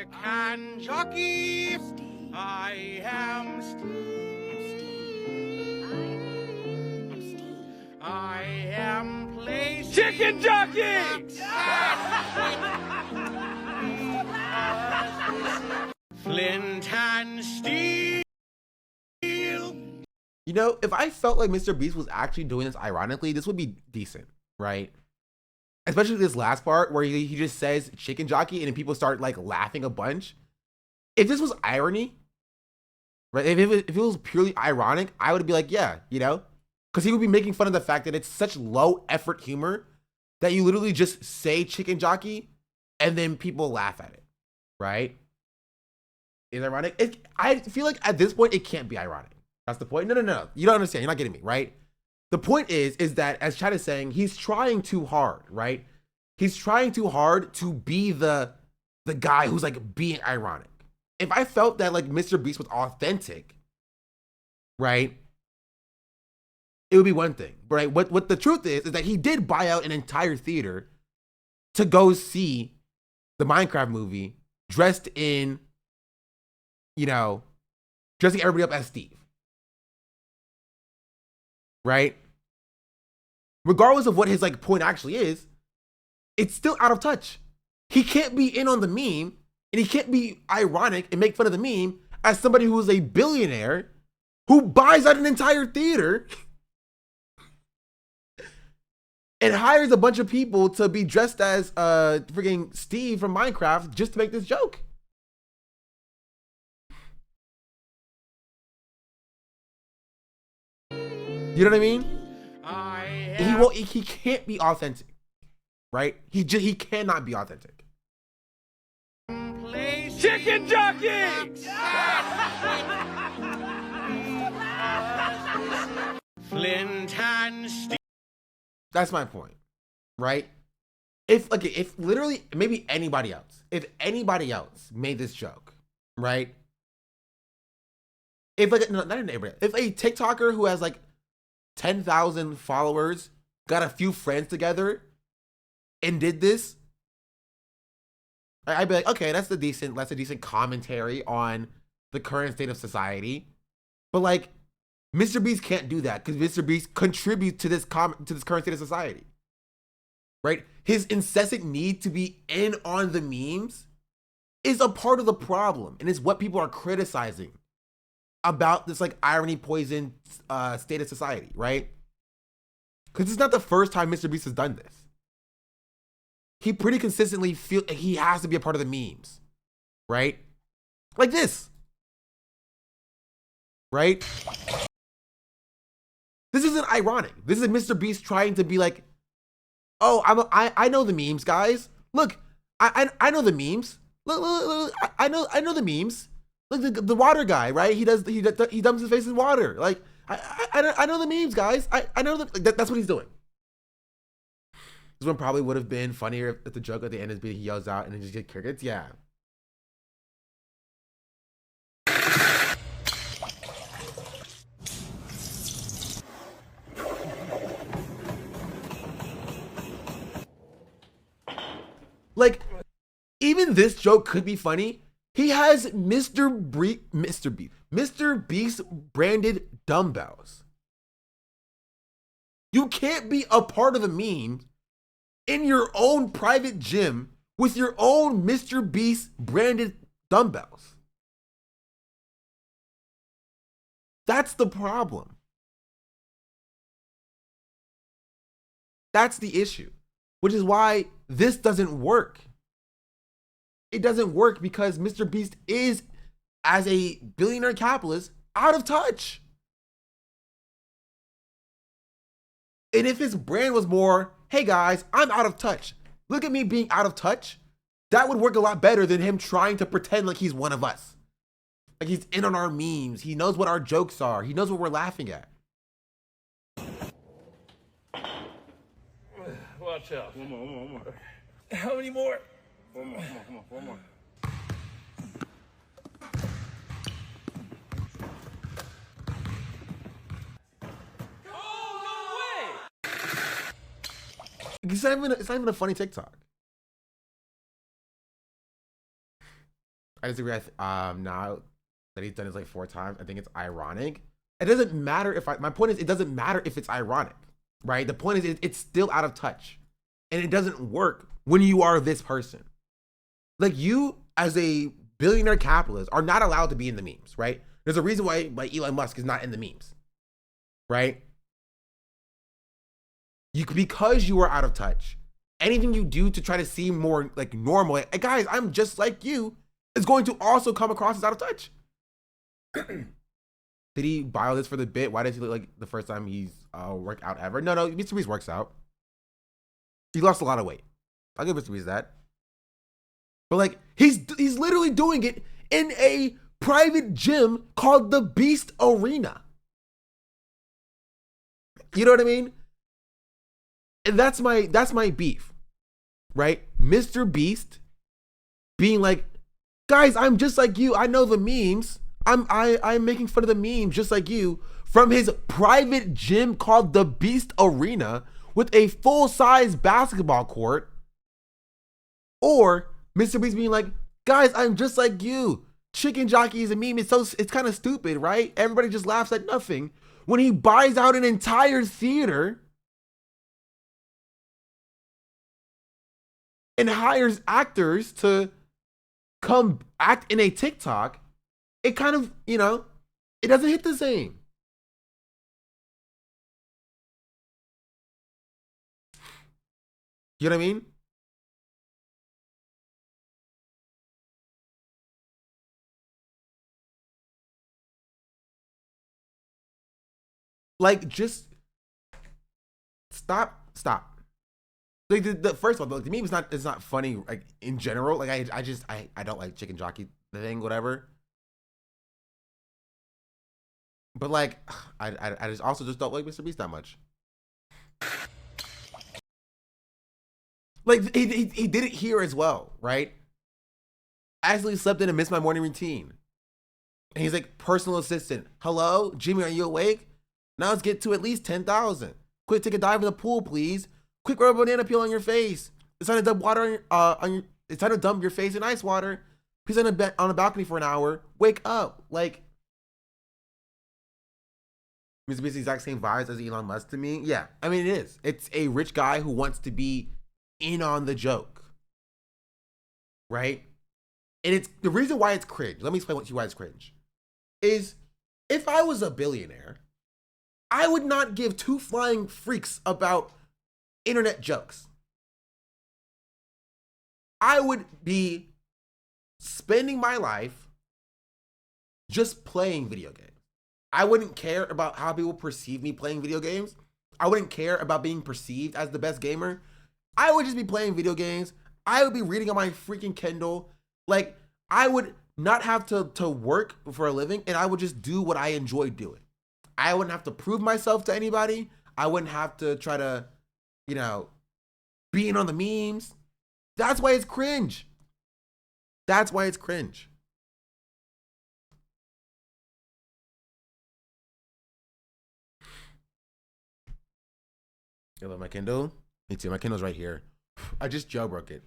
chicken jockey. I am Steve. I am placing Chicken jockey! Flint and Steel. You know, if I felt like Mr. Beast was actually doing this ironically, this would be decent, right? Especially this last part where he just says chicken jockey and then people start like laughing a bunch. If this was irony, right? If it was purely ironic, I would be like, yeah, you know? Because he would be making fun of the fact that it's such low effort humor that you literally just say chicken jockey and then people laugh at it, right? Is it ironic? I feel like at this point, it can't be ironic. That's the point. No. You don't understand. You're not getting me, right? The point is that, as Chad is saying, he's trying too hard, right? He's trying too hard to be the guy who's like being ironic. If I felt that like Mr. Beast was authentic, right? It would be one thing, right? What the truth is that he did buy out an entire theater to go see the Minecraft movie dressed in, you know, dressing everybody up as Steve. Right? Regardless of what his like point actually is, it's still out of touch. He can't be in on the meme and he can't be ironic and make fun of the meme as somebody who is a billionaire who buys out an entire theater and hires a bunch of people to be dressed as freaking Steve from Minecraft just to make this joke. You know what I mean? He can't be authentic, right? He cannot be authentic. Chicken jockey! Flint and Steel. That's my point, right? If literally maybe anybody else, if anybody else made this joke, right? If like no, not anybody, if a TikToker who has like 10,000 followers got a few friends together and did this, I'd be like, okay, that's a decent commentary on the current state of society. But like, Mr. Beast can't do that because Mr. Beast contributes to this current state of society, right? His incessant need to be in on the memes is a part of the problem, and it's what people are criticizing about this like irony poison state of society, right? Because it's not the first time Mr. Beast has done this. He pretty consistently feels he has to be a part of the memes, right? Like this, right? This isn't ironic. This is Mr. Beast trying to be like, oh, I know the memes, guys. Look, I know the memes. Look, I know the memes. Look, the water guy, right? He dumps his face in water. Like, I know the memes, guys. I know that's what he's doing. This one probably would have been funnier if the joke at the end is he yells out and then just get crickets. Yeah. Like, even this joke could be funny. He has Mr. Beast branded dumbbells. You can't be a part of the meme in your own private gym with your own Mr. Beast branded dumbbells. That's the problem. That's the issue, which is why this doesn't work. It doesn't work because Mr. Beast is, as a billionaire capitalist, out of touch. And if his brand was more, hey guys, I'm out of touch. Look at me being out of touch. That would work a lot better than him trying to pretend like he's one of us. Like he's in on our memes. He knows what our jokes are. He knows what we're laughing at. Watch out. One more. How many more? One more. It's not even a funny TikTok. I disagree. Now that he's done it like 4 times, I think it's ironic. It doesn't matter if my point is, it doesn't matter if it's ironic, right? The point is, it's still out of touch, and it doesn't work when you are this person. Like, you as a billionaire capitalist are not allowed to be in the memes, right? There's a reason why Elon Musk is not in the memes, right? Because you are out of touch. Anything you do to try to seem more like normal, like, hey guys, I'm just like you, is going to also come across as out of touch. Did he buy all this for the bit? Why does he look like the first time he's worked out ever? No, Mr. Beast works out. He lost a lot of weight. I'll give Mr. Beast that. But like, he's literally doing it in a private gym called the Beast Arena. You know what I mean? And that's my beef, right? Mr. Beast being like, guys, I'm just like you. I know the memes. I'm making fun of the memes just like you, from his private gym called the Beast Arena with a full-size basketball court. Or Mr. Beast being like, guys, I'm just like you. Chicken jockey is a meme. It's kind of stupid, right? Everybody just laughs at nothing. When he buys out an entire theater and hires actors to come act in a TikTok, it kind of, you know, it doesn't hit the same. You know what I mean? Like, just stop. Like, the first of all, the meme is not funny, like, in general. Like, I don't like chicken jockey thing, whatever. But like, I just also just don't like Mr. Beast that much. Like, he did it here as well, right? I actually slept in and missed my morning routine. And he's like, personal assistant. Hello, Jimmy, are you awake? Now let's get to at least 10,000. Quick, take a dive in the pool, please. Quick, rub a banana peel on your face. It's time to dump water it's time to dump your face in ice water. Please on a balcony for an hour. Wake up. Like, Mr. Beast, the exact same vibes as Elon Musk to me. Yeah, I mean, it is. It's a rich guy who wants to be in on the joke, right? And it's the reason why it's cringe. Let me explain why it's cringe. Is if I was a billionaire, I would not give 2 flying freaks about internet jokes. I would be spending my life just playing video games. I wouldn't care about how people perceive me playing video games. I wouldn't care about being perceived as the best gamer. I would just be playing video games. I would be reading on my freaking Kindle. Like, I would not have to work for a living, and I would just do what I enjoy doing. I wouldn't have to prove myself to anybody. I wouldn't have to try to, you know, be in on the memes. That's why it's cringe. That's why it's cringe. You love my Kindle? Me too. My Kindle's right here. I just jailbroke it.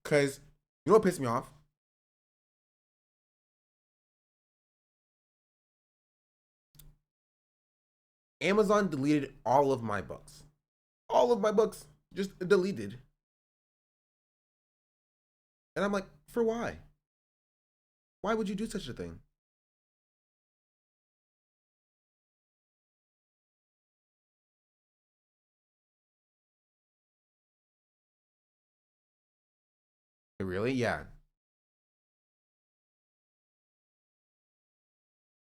Because, you know what pissed me off? Amazon deleted all of my books. All of my books just deleted. And I'm like, for why? Why would you do such a thing? Really? Yeah.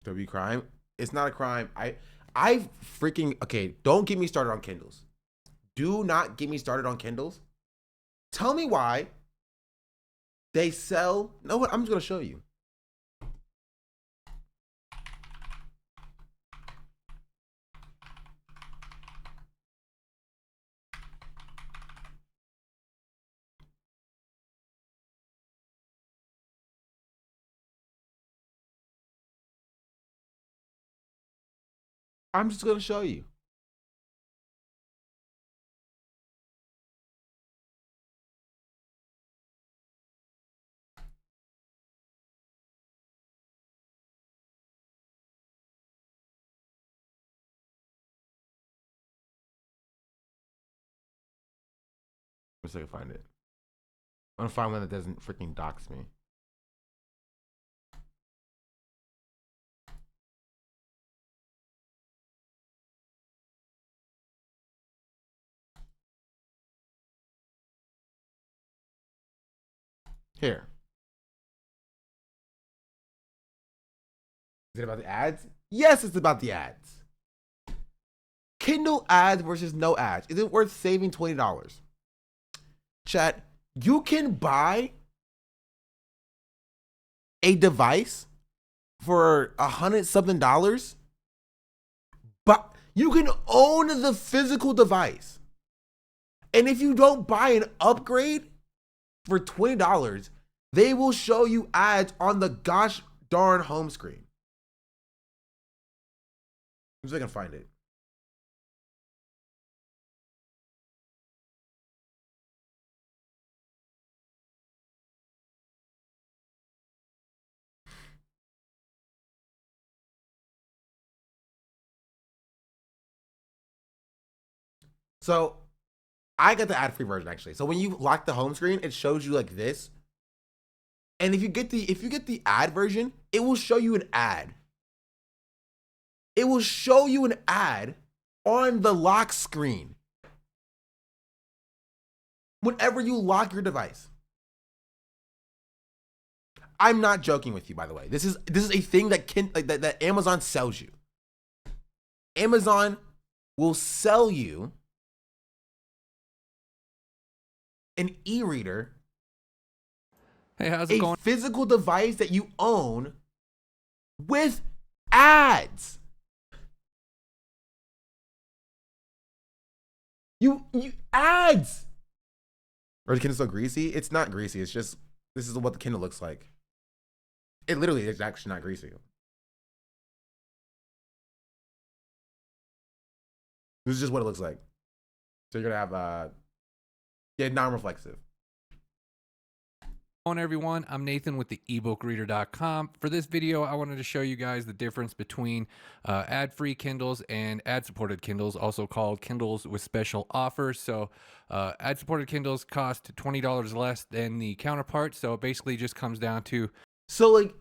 W crime? It's not a crime. I freaking, okay, don't get me started on Kindles. Do not get me started on Kindles. Tell me why they sell, you know what? I'm just going to show you. I'm just going to show you. Let's see if I can find it. I want to find one that doesn't freaking dox me. Here. Is it about the ads? Yes, it's about the ads. Kindle ads versus no ads. Is it worth saving $20? Chat, you can buy a device for $100-something, but you can own the physical device. And if you don't buy an upgrade for $20, they will show you ads on the gosh darn home screen. I'm see if I can find it. So I got the ad-free version actually. So when you lock the home screen, it shows you like this. And if you get the ad version, it will show you an ad. It will show you an ad on the lock screen whenever you lock your device. I'm not joking with you, by the way. This is a thing that that Amazon sells you. Amazon will sell you an e-reader, hey, how's it going? Physical device that you own with ads. You ads. Or the Kindle so greasy? It's not greasy. It's just, this is what the Kindle looks like. It literally is actually not greasy. This is just what it looks like. So you're gonna have non-reflexive. Hello everyone, I'm Nathan with the ebookreader.com. For this video, I wanted to show you guys the difference between ad-free Kindles and ad-supported Kindles, also called Kindles with special offers. So ad-supported Kindles cost $20 less than the counterpart. So it basically just comes down to... So like,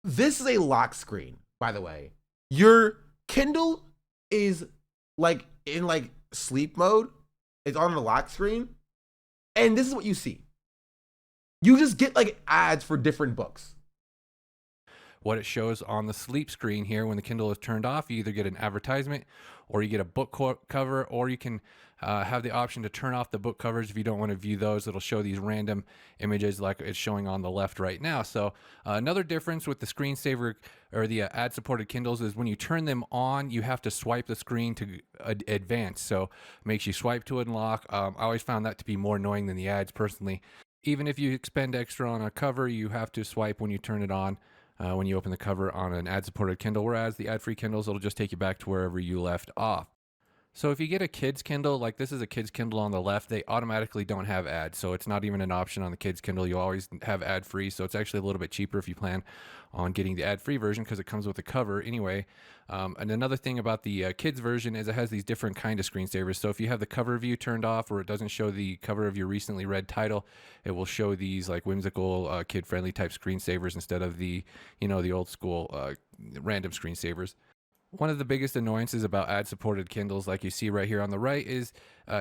this is a lock screen, by the way. Your Kindle is like in like sleep mode. It's on the lock screen. And this is what you see. You just get like ads for different books. What it shows on the sleep screen here when the Kindle is turned off, you either get an advertisement or you get a book cover, or you can have the option to turn off the book covers if you don't want to view those. It'll show these random images like it's showing on the left right now. So another difference with the screensaver or the ad-supported Kindles is when you turn them on, you have to swipe the screen to advance. So it makes you swipe to unlock. I always found that to be more annoying than the ads personally. Even if you expend extra on a cover, you have to swipe when you turn it on, when you open the cover on an ad-supported Kindle, whereas the ad-free Kindles, it'll just take you back to wherever you left off. So if you get a kid's Kindle, like this is a kid's Kindle on the left, they automatically don't have ads. So it's not even an option on the kid's Kindle. You always have ad-free. So it's actually a little bit cheaper if you plan on getting the ad-free version because it comes with a cover anyway. And another thing about the kids version is it has these different kind of screensavers. So if you have the cover view turned off or it doesn't show the cover of your recently read title, it will show these like whimsical kid-friendly type screensavers instead of the, you know, the old school random screensavers. One of the biggest annoyances about ad-supported Kindles, like you see right here on the right, is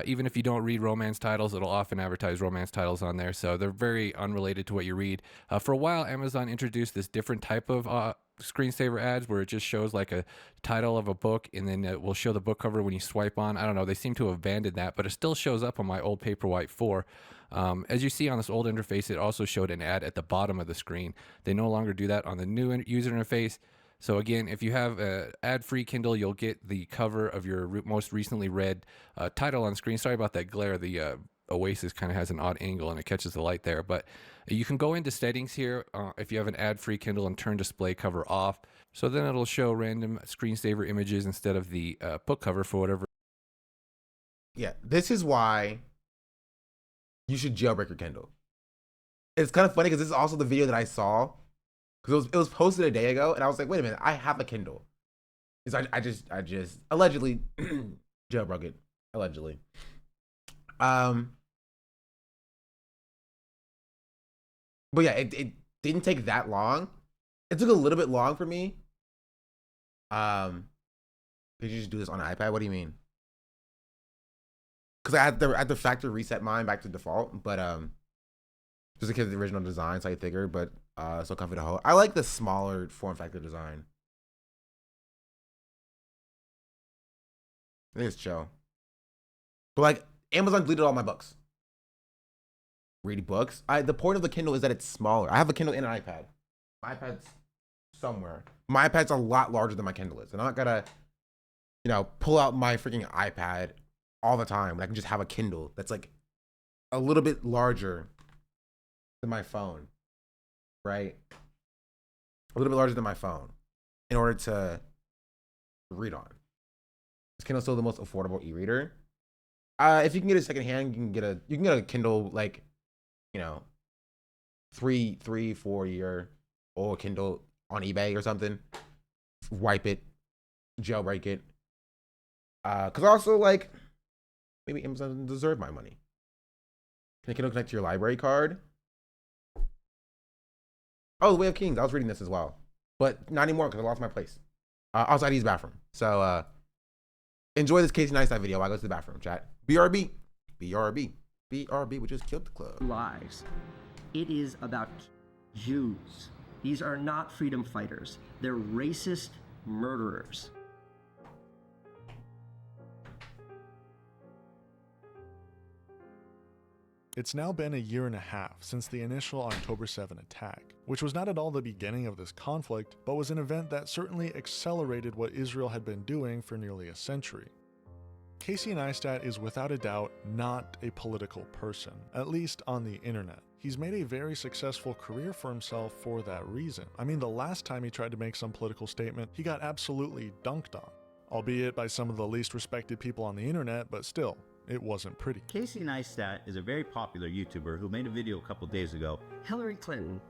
even if you don't read romance titles, it'll often advertise romance titles on there. So they're very unrelated to what you read. For a while, Amazon introduced this different type of screensaver ads where it just shows like a title of a book and then it will show the book cover when you swipe on. I don't know, they seem to have abandoned that, but it still shows up on my old Paperwhite 4. As you see on this old interface, it also showed an ad at the bottom of the screen. They no longer do that on the new user interface. So again, if you have an ad-free Kindle, you'll get the cover of your most recently read title on screen. Sorry about that glare. The Oasis kind of has an odd angle and it catches the light there. But you can go into settings here if you have an ad-free Kindle and turn display cover off. So then it'll show random screensaver images instead of the book cover for whatever. Yeah, this is why you should jailbreak your Kindle. It's kind of funny because this is also the video that I saw. Because it was posted a day ago, and I was like, wait a minute, I have a Kindle. So I just allegedly jailbroke it. Allegedly. But yeah, it didn't take that long. It took a little bit long for me. Could you just do this on an iPad? What do you mean? Because I had to factory reset mine back to default, but just because of the original design, so I figured. But so comfy to hold. I like the smaller form factor design. I think it's chill. But like Amazon deleted all my books. Reading books. The point of the Kindle is that it's smaller. I have a Kindle and an iPad. My iPad's somewhere. My iPad's a lot larger than my Kindle is. And I'm not gonna, pull out my freaking iPad all the time. When I can just have a Kindle that's like a little bit larger than my phone. Right? A little bit larger than my phone. In order to read on. Is Kindle still the most affordable e-reader? If you can get it secondhand, you can get a Kindle like, 3-4 year old Kindle on eBay or something. Wipe it, jailbreak it. Cause also like maybe Amazon doesn't deserve my money. Can a Kindle connect to your library card? Oh, The Way of Kings. I was reading this as well, but not anymore because I lost my place. Outside his bathroom. So enjoy this Casey Neistat video while I go to the bathroom, chat. BRB. BRB, which just killed the club. Lives. It is about Jews. These are not freedom fighters. They're racist murderers. It's now been a year and a half since the initial October 7 attack, which was not at all the beginning of this conflict, but was an event that certainly accelerated what Israel had been doing for nearly a century. Casey Neistat is without a doubt not a political person, at least on the internet. He's made a very successful career for himself for that reason. I mean, the last time he tried to make some political statement, he got absolutely dunked on, albeit by some of the least respected people on the internet, but still, it wasn't pretty. Casey Neistat is a very popular YouTuber who made a video a couple days ago. Hillary Clinton.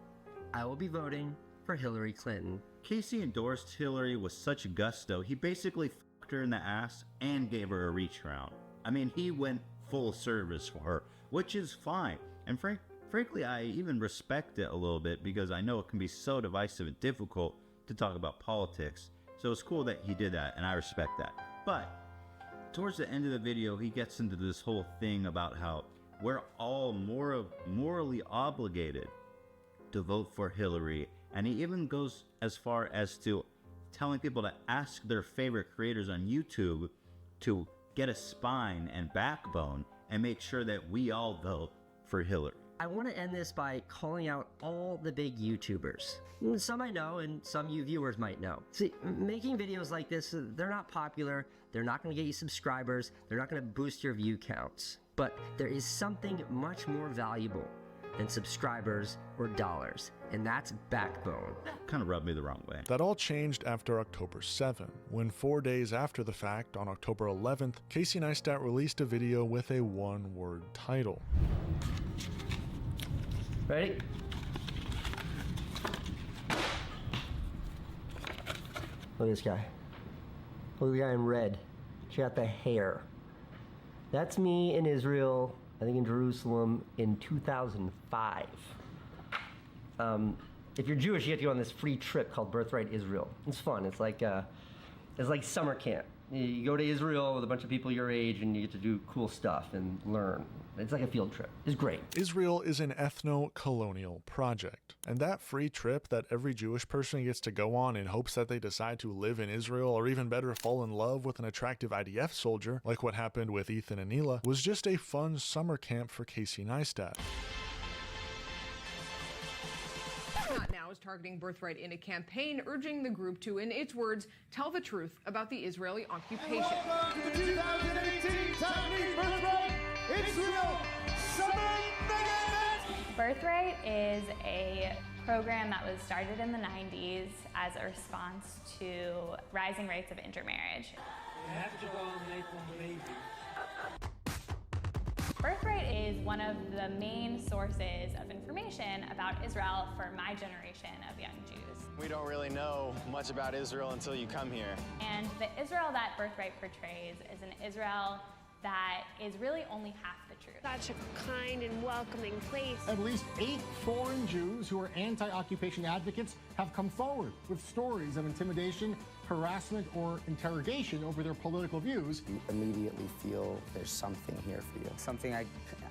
I will be voting for Hillary Clinton. Casey endorsed Hillary with such gusto, he basically fucked her in the ass and gave her a reach around. I mean, he went full service for her, which is fine. And frankly, I even respect it a little bit because I know it can be so divisive and difficult to talk about politics. So it's cool that he did that, and I respect that. But towards the end of the video, he gets into this whole thing about how we're all morally obligated to vote for Hillary. And he even goes as far as to telling people to ask their favorite creators on YouTube to get a spine and backbone and make sure that we all vote for Hillary. I want to end this by calling out all the big YouTubers. Some I know and some you viewers might know. See, making videos like this, they're not popular, they're not going to get you subscribers, they're not going to boost your view counts. But there is something much more valuable than subscribers or dollars, and that's backbone. Kind of rubbed me the wrong way. That all changed after October 7, when 4 days after the fact, on October 11th, Casey Neistat released a video with a one-word title. Ready? Look at this guy. Look at the guy in red. Check out the hair. That's me in Israel, I think in Jerusalem, in 2005. If you're Jewish, you get to go on this free trip called Birthright Israel. It's fun. It's like summer camp. You go to Israel with a bunch of people your age and you get to do cool stuff and learn. It's like a field trip. It's great. Israel is an ethno-colonial project, and that free trip that every Jewish person gets to go on in hopes that they decide to live in Israel or even better fall in love with an attractive IDF soldier, like what happened with Ethan and Neela, was just a fun summer camp for Casey Neistat. Now is targeting Birthright in a campaign urging the group to, in its words, tell the truth about the Israeli occupation. Welcome to the 2018 Tiny Birthright Israel Summer Mega Event! Birthright is a program that was started in the 90s as a response to rising rates of intermarriage. Birthright is one of the main sources of information about Israel for my generation of young Jews. We don't really know much about Israel until you come here. And the Israel that Birthright portrays is an Israel that is really only half the truth. Such a kind and welcoming place. At least 8 foreign Jews who are anti-occupation advocates have come forward with stories of intimidation, harassment, or interrogation over their political views. You immediately feel there's something here for you. Something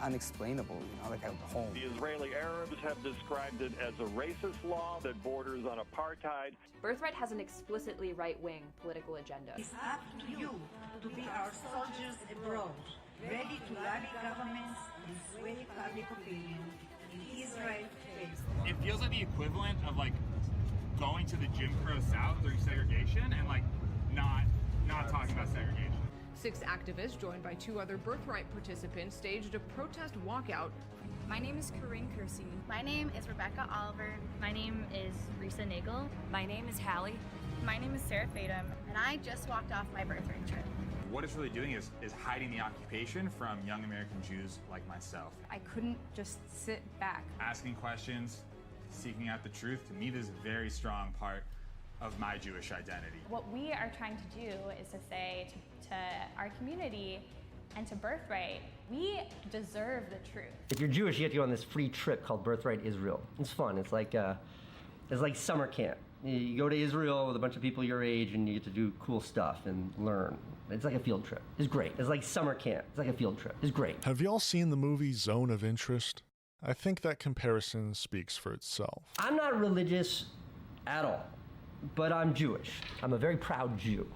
unexplainable, like at home. The Israeli Arabs have described it as a racist law that borders on apartheid. Birthright has an explicitly right-wing political agenda. It's up to you to be our soldiers abroad, ready to lobby governments and sway public opinion in Israel's favor. It feels like the equivalent of going to the Jim Crow South during segregation and not talking about segregation. 6 activists, joined by 2 other Birthright participants, staged a protest walkout. My name is Corinne Kersey. My name is Rebecca Oliver. My name is Risa Nagel. My name is Hallie. My name is Sarah Fadum. And I just walked off my Birthright trip. What it's really doing is hiding the occupation from young American Jews like myself. I couldn't just sit back. Asking questions, seeking out the truth, to me, this is a very strong part of my Jewish identity. What we are trying to do is to say to our community and to Birthright, we deserve the truth. If you're Jewish, you get to go on this free trip called Birthright Israel. It's fun. It's like summer camp. You go to Israel with a bunch of people your age, and you get to do cool stuff and learn. It's like a field trip. It's great. It's like summer camp. It's like a field trip. It's great. Have y'all seen the movie Zone of Interest? I think that comparison speaks for itself. I'm not religious at all, but I'm Jewish. I'm a very proud Jew.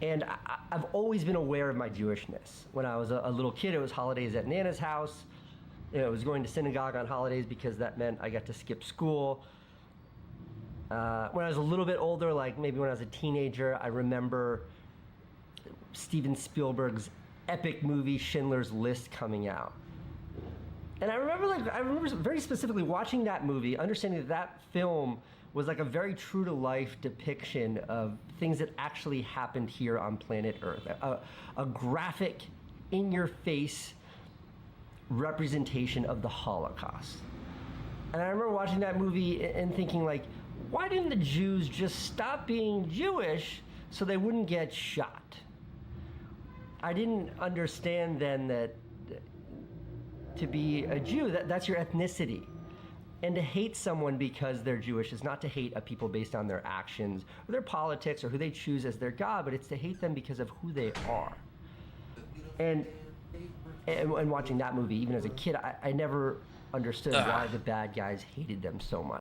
And I've always been aware of my Jewishness. When I was a little kid, it was holidays at Nana's house. I was going to synagogue on holidays because that meant I got to skip school. When I was a little bit older, like maybe when I was a teenager, I remember Steven Spielberg's epic movie Schindler's List coming out. And I remember very specifically watching that movie, understanding that film was like a very true to life depiction of things that actually happened here on planet Earth. A graphic, in your face representation of the Holocaust. And I remember watching that movie and thinking, like, why didn't the Jews just stop being Jewish so they wouldn't get shot? I didn't understand then that to be a Jew, that's your ethnicity. And to hate someone because they're Jewish is not to hate a people based on their actions or their politics or who they choose as their God, but it's to hate them because of who they are. And watching that movie, even as a kid, I never understood why the bad guys hated them so much.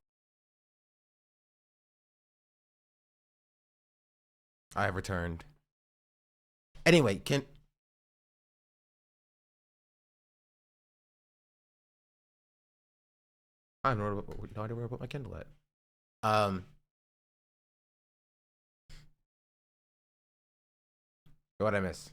I have returned. Anyway, I don't know no idea where I put my Kindle at. What'd I miss?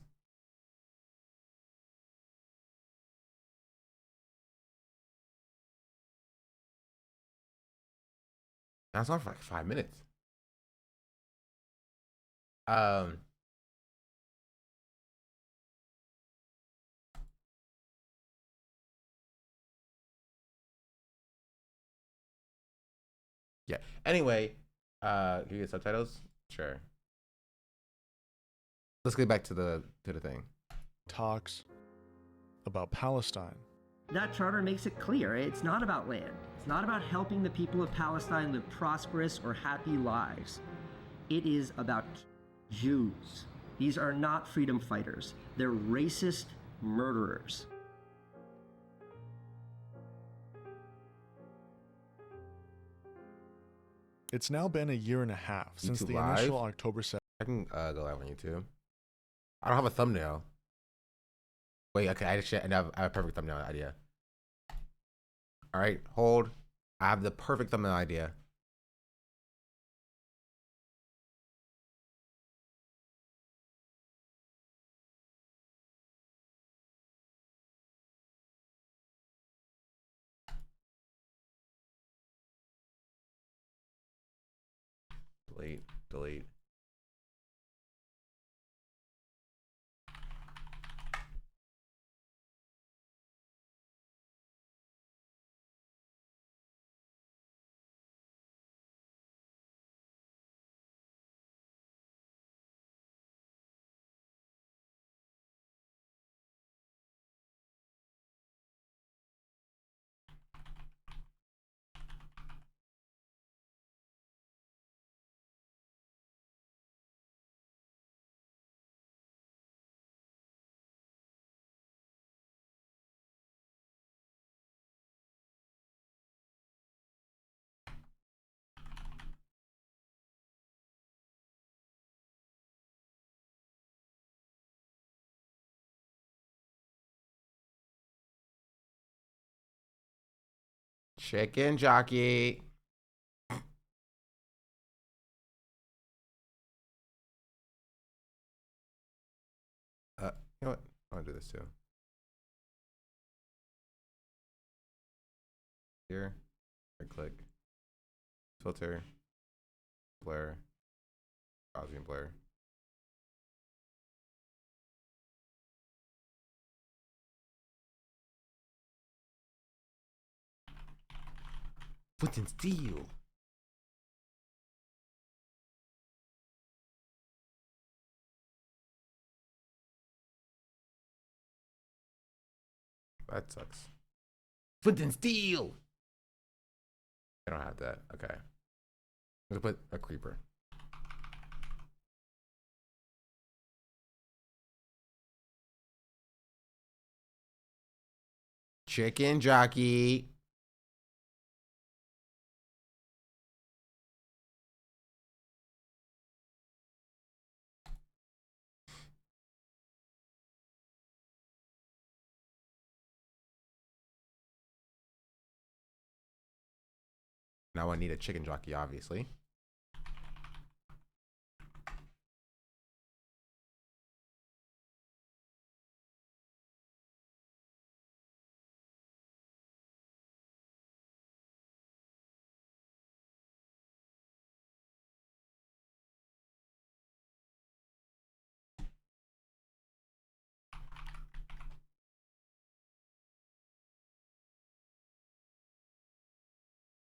I was on for like 5 minutes. Yeah. Anyway, do you get subtitles? Sure. Let's get back to the thing. Talks about Palestine. That charter makes it clear it's not about land. It's not about helping the people of Palestine live prosperous or happy lives. It is about Jews. These are not freedom fighters. They're racist murderers. It's now been a year and a half since YouTube the live? initial October 7th. I can go live on YouTube. I don't have a thumbnail. Wait, okay, I have a perfect thumbnail idea. All right, hold. I have the perfect thumbnail idea. Delete. Chicken jockey. You know what? I want to do this too. Here, right click, filter, blur, Gaussian blur. Foot and steel. That sucks. Foot and steel. I don't have that. Okay. I'm gonna put a creeper. Chicken jockey. Now I need a chicken jockey, obviously.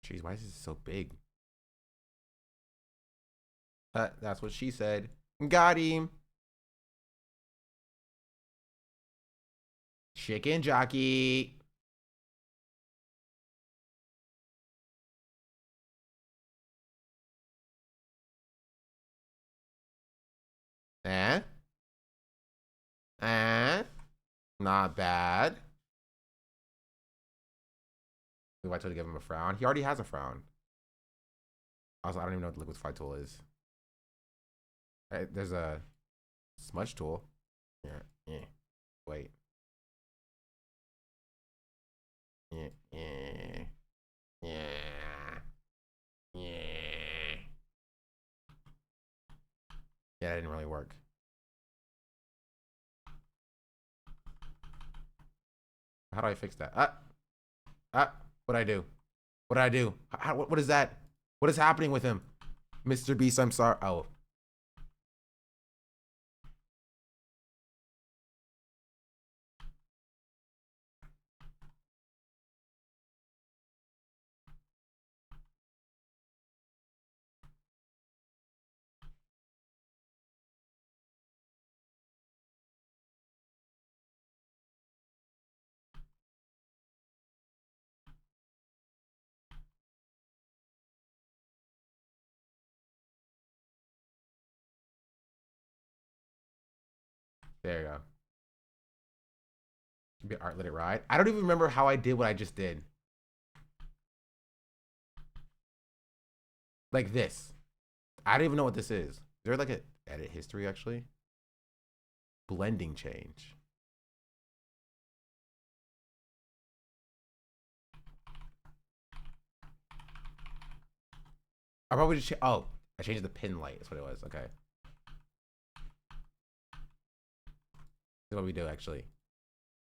Jeez, why is this so big? That's what she said. Got him. Chicken jockey. Eh? Eh? Not bad. We might try to give him a frown. He already has a frown. Also, I don't even know what the liquidify tool is. There's a smudge tool. Yeah. Wait. Yeah. Yeah, that didn't really work. How do I fix that? What'd I do? What'd I do? What is that? What is happening with him? Mr. Beast, I'm sorry. Oh. There you go. Be art, let it ride. I don't even remember how I did what I just did. Like this. I don't even know what this is. Is there like a edit history actually? Blending change. I probably just I changed the pin light. That's what it was. Okay. That's what we do actually.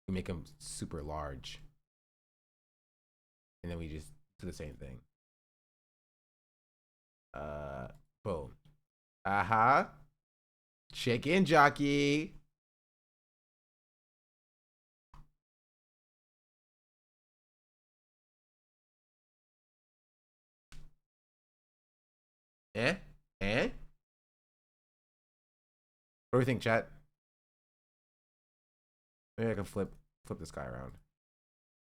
We make them super large. And then we just do the same thing. Boom. Chicken jockey. Eh? What do you think, chat? Maybe I can flip this guy around.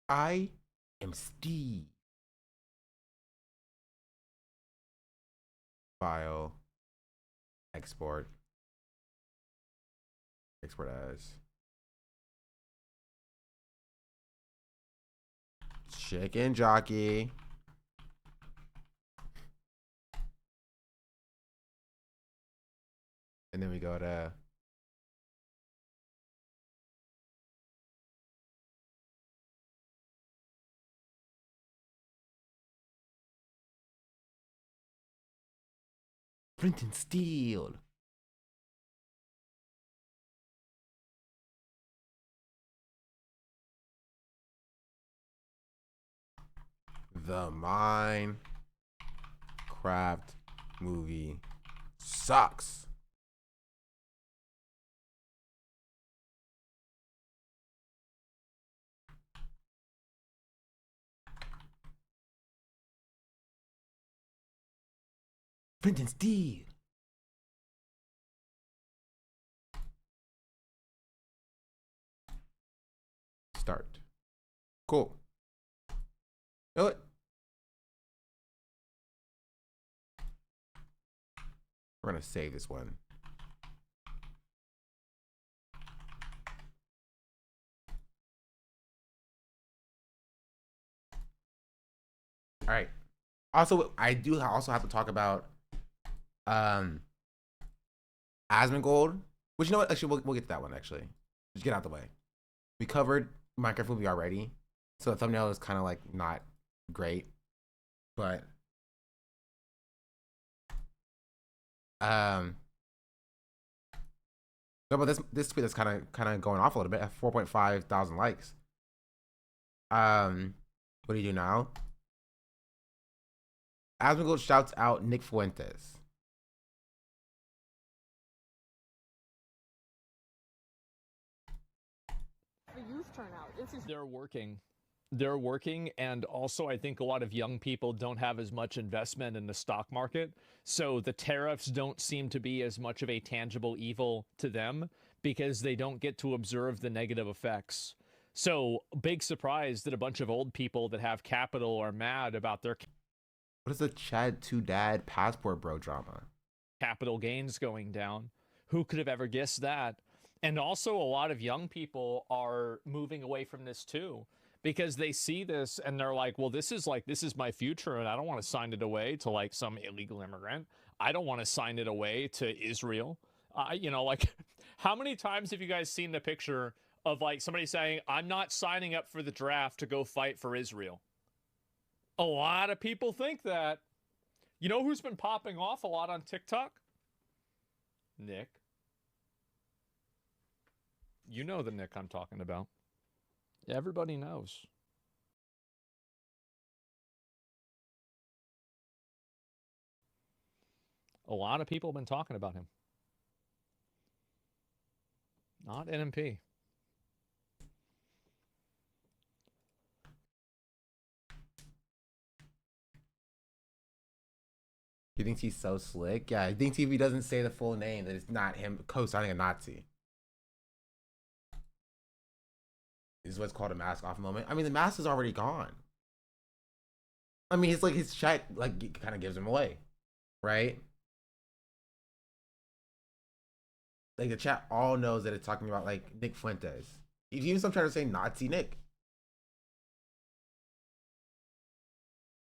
I am Steve. File. Export. Export as. Chicken jockey. And then we go to Flint and Steel. The Minecraft movie sucks. Flint and Steel. Start. Cool. You know what? We're gonna save this one. All right. Also, I do also have to talk about Asmongold, which, you know what? Actually, we'll get to that one. Actually, just get out the way. We covered Minecraft movie already, so the thumbnail is kind of like not great, but no, but this tweet is kind of going off a little bit at 4.5 thousand likes. What do you do now? Asmongold shouts out Nick Fuentes. Youth turnout. They're working, and also I think a lot of young people don't have as much investment in the stock market, so the tariffs don't seem to be as much of a tangible evil to them because they don't get to observe the negative effects. So, big surprise that a bunch of old people that have capital are mad about their What is the Chad 2 Dad passport bro drama? Capital gains going down. Who could have ever guessed that? And also a lot of young people are moving away from this too, because they see this and they're like, well, this is my future, and I don't want to sign it away to like some illegal immigrant. I don't want to sign it away to Israel. Like, how many times have you guys seen the picture of like somebody saying, I'm not signing up for the draft to go fight for Israel? A lot of people think that. You know who's been popping off a lot on TikTok? Nick. You know the Nick I'm talking about. Everybody knows. A lot of people have been talking about him. Not NMP. He thinks he's so slick. Yeah, he thinks if he doesn't say the full name, that it's not him co-signing a Nazi. This is what's called a mask off moment. I mean, the mask is already gone. I mean, it's like his chat like kind of gives him away, right? Like the chat all knows that it's talking about like Nick Fuentes. Even some trying to say Nazi Nick.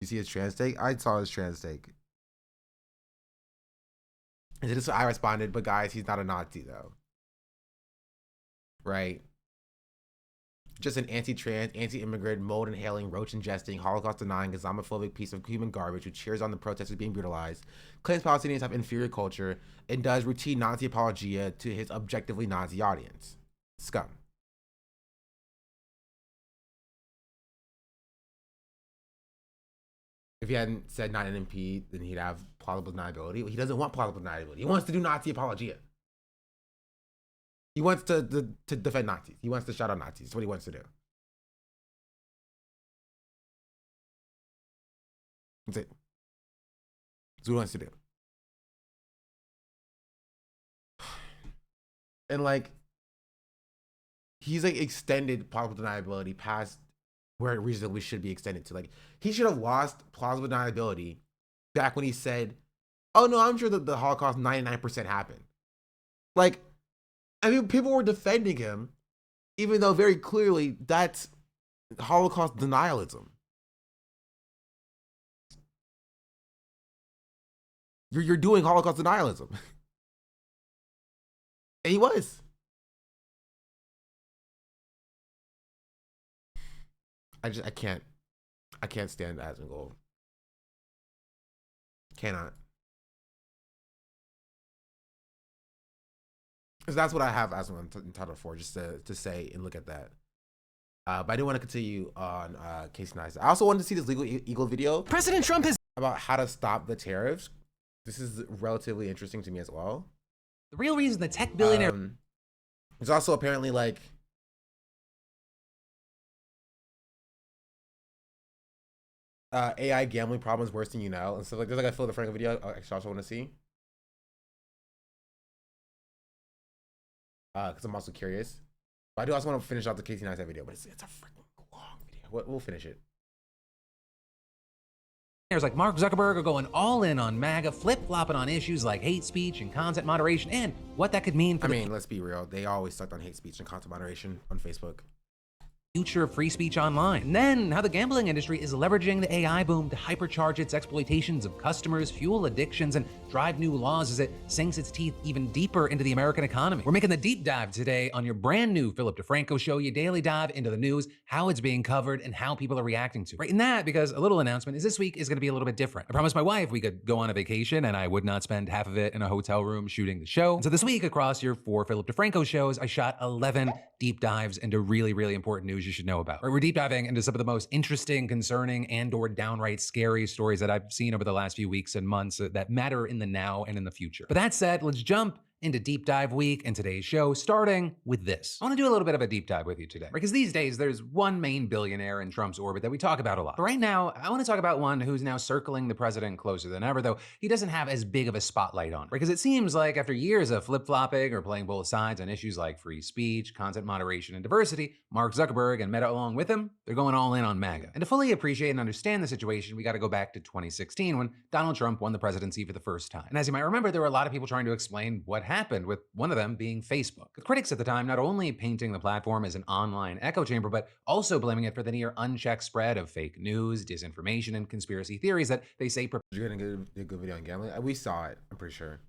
You see his trans take? I saw his trans take. And this is what I responded, but guys, he's not a Nazi though. Right? Just an anti-trans, anti-immigrant, mold-inhaling, roach-ingesting, Holocaust-denying, Islamophobic piece of human garbage who cheers on the protesters being brutalized, claims Palestinians have inferior culture, and does routine Nazi apologia to his objectively Nazi audience. Scum. If he hadn't said not NMP, then he'd have plausible deniability. He doesn't want plausible deniability. He wants to do Nazi apologia. He wants to defend Nazis. He wants to shout out Nazis. That's what he wants to do. That's it. That's what he wants to do. And like, he's like extended plausible deniability past where it reasonably should be extended to. Like, he should have lost plausible deniability back when he said, oh no, I'm sure that the Holocaust 99% happened. Like, I mean, people were defending him, even though very clearly that's Holocaust denialism. You're doing Holocaust denialism. And he was. I can't stand Asmongold. Cannot. Because that's what I have as one entitled for, just to say and look at that. But I do want to continue on Casey Neistat. I also wanted to see this Legal Eagle video. President Trump has about how to stop the tariffs. This is relatively interesting to me as well. the real reason the tech billionaire. There's also apparently like AI gambling problems worse than you know and stuff like. There's like a Phil DeFranco video I actually also want to see. Because I'm also curious. But I do also want to finish out the Casey Neistat video, but it's a freaking long video. We'll finish it. Like Mark Zuckerberg are going all in on MAGA, flip-flopping on issues like hate speech and content moderation and what that could mean for let's be real. They always sucked on hate speech and content moderation on Facebook. future of free speech online. And then how the gambling industry is leveraging the AI boom to hypercharge its exploitations of customers, fuel addictions, and drive new laws as it sinks its teeth even deeper into the American economy. We're making the deep dive today on your brand new Philip DeFranco show, your daily dive into the news, how it's being covered, and how people are reacting to it. Right in that, because a little announcement is this week is going to be a little bit different. I promised my wife we could go on a vacation and I would not spend half of it in a hotel room shooting the show. And so this week across your 4 Philip DeFranco shows, I shot 11 deep dives into really, really important news you should know about. We're deep diving into some of the most interesting, concerning, and or downright scary stories that I've seen over the last few weeks and months that matter in the now and in the future. But that said, let's jump into Deep Dive Week and today's show, starting with this. I want to do a little bit of a deep dive with you today, because these days there's one main billionaire in Trump's orbit that we talk about a lot. But right now, I want to talk about one who's now circling the president closer than ever, though he doesn't have as big of a spotlight on him. Because it seems like after years of flip-flopping or playing both sides on issues like free speech, content moderation, and diversity, Mark Zuckerberg and Meta along with him, they're going all in on MAGA. And to fully appreciate and understand the situation, we got to go back to 2016 when Donald Trump won the presidency for the first time. And as you might remember, there were a lot of people trying to explain what happened, with one of them being Facebook. The critics at the time not only painting the platform as an online echo chamber, but also blaming it for the near unchecked spread of fake news, disinformation, and conspiracy theories that they say You're gonna get a good video on gambling. We saw it, I'm pretty sure.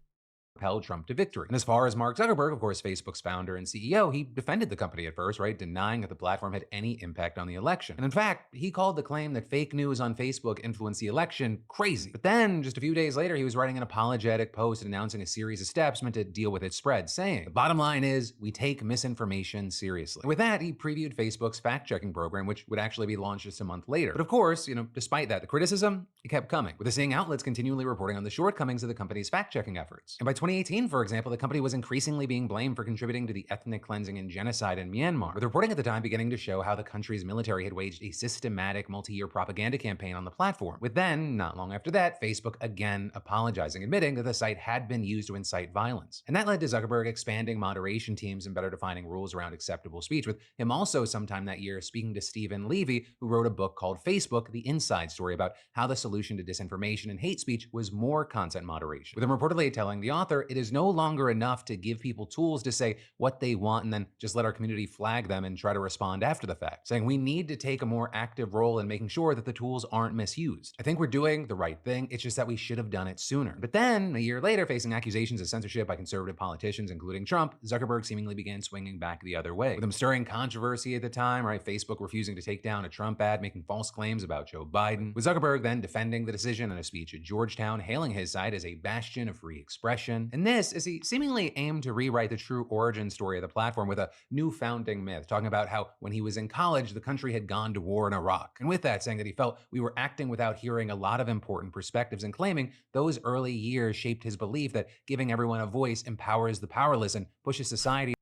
propelled Trump to victory. And as far as Mark Zuckerberg, of course, Facebook's founder and CEO, he defended the company at first, right, denying that the platform had any impact on the election. And in fact, he called the claim that fake news on Facebook influenced the election crazy. But then, just a few days later, he was writing an apologetic post announcing a series of steps meant to deal with its spread, saying, "The bottom line is, we take misinformation seriously." And with that, he previewed Facebook's fact-checking program, which would actually be launched just a month later. But of course, despite that, the criticism, it kept coming, with the same outlets continually reporting on the shortcomings of the company's fact-checking efforts. And by 2018, for example, the company was increasingly being blamed for contributing to the ethnic cleansing and genocide in Myanmar, with reporting at the time beginning to show how the country's military had waged a systematic multi-year propaganda campaign on the platform, with then, not long after that, Facebook again apologizing, admitting that the site had been used to incite violence. And that led to Zuckerberg expanding moderation teams and better defining rules around acceptable speech, with him also sometime that year speaking to Stephen Levy, who wrote a book called Facebook, The Inside Story, about how the solution to disinformation and hate speech was more content moderation, with him reportedly telling the author, "It is no longer enough to give people tools to say what they want and then just let our community flag them and try to respond after the fact," saying we need to take a more active role in making sure that the tools aren't misused. I think we're doing the right thing, it's just that we should have done it sooner. But then, a year later, facing accusations of censorship by conservative politicians, including Trump, Zuckerberg seemingly began swinging back the other way, with him stirring controversy at the time, right? Facebook refusing to take down a Trump ad, making false claims about Joe Biden, with Zuckerberg then defending the decision in a speech at Georgetown, hailing his side as a bastion of free expression. And this as he seemingly aimed to rewrite the true origin story of the platform with a new founding myth, talking about how when he was in college, the country had gone to war in Iraq. And with that, saying that he felt we were acting without hearing a lot of important perspectives, and claiming those early years shaped his belief that giving everyone a voice empowers the powerless and pushes society.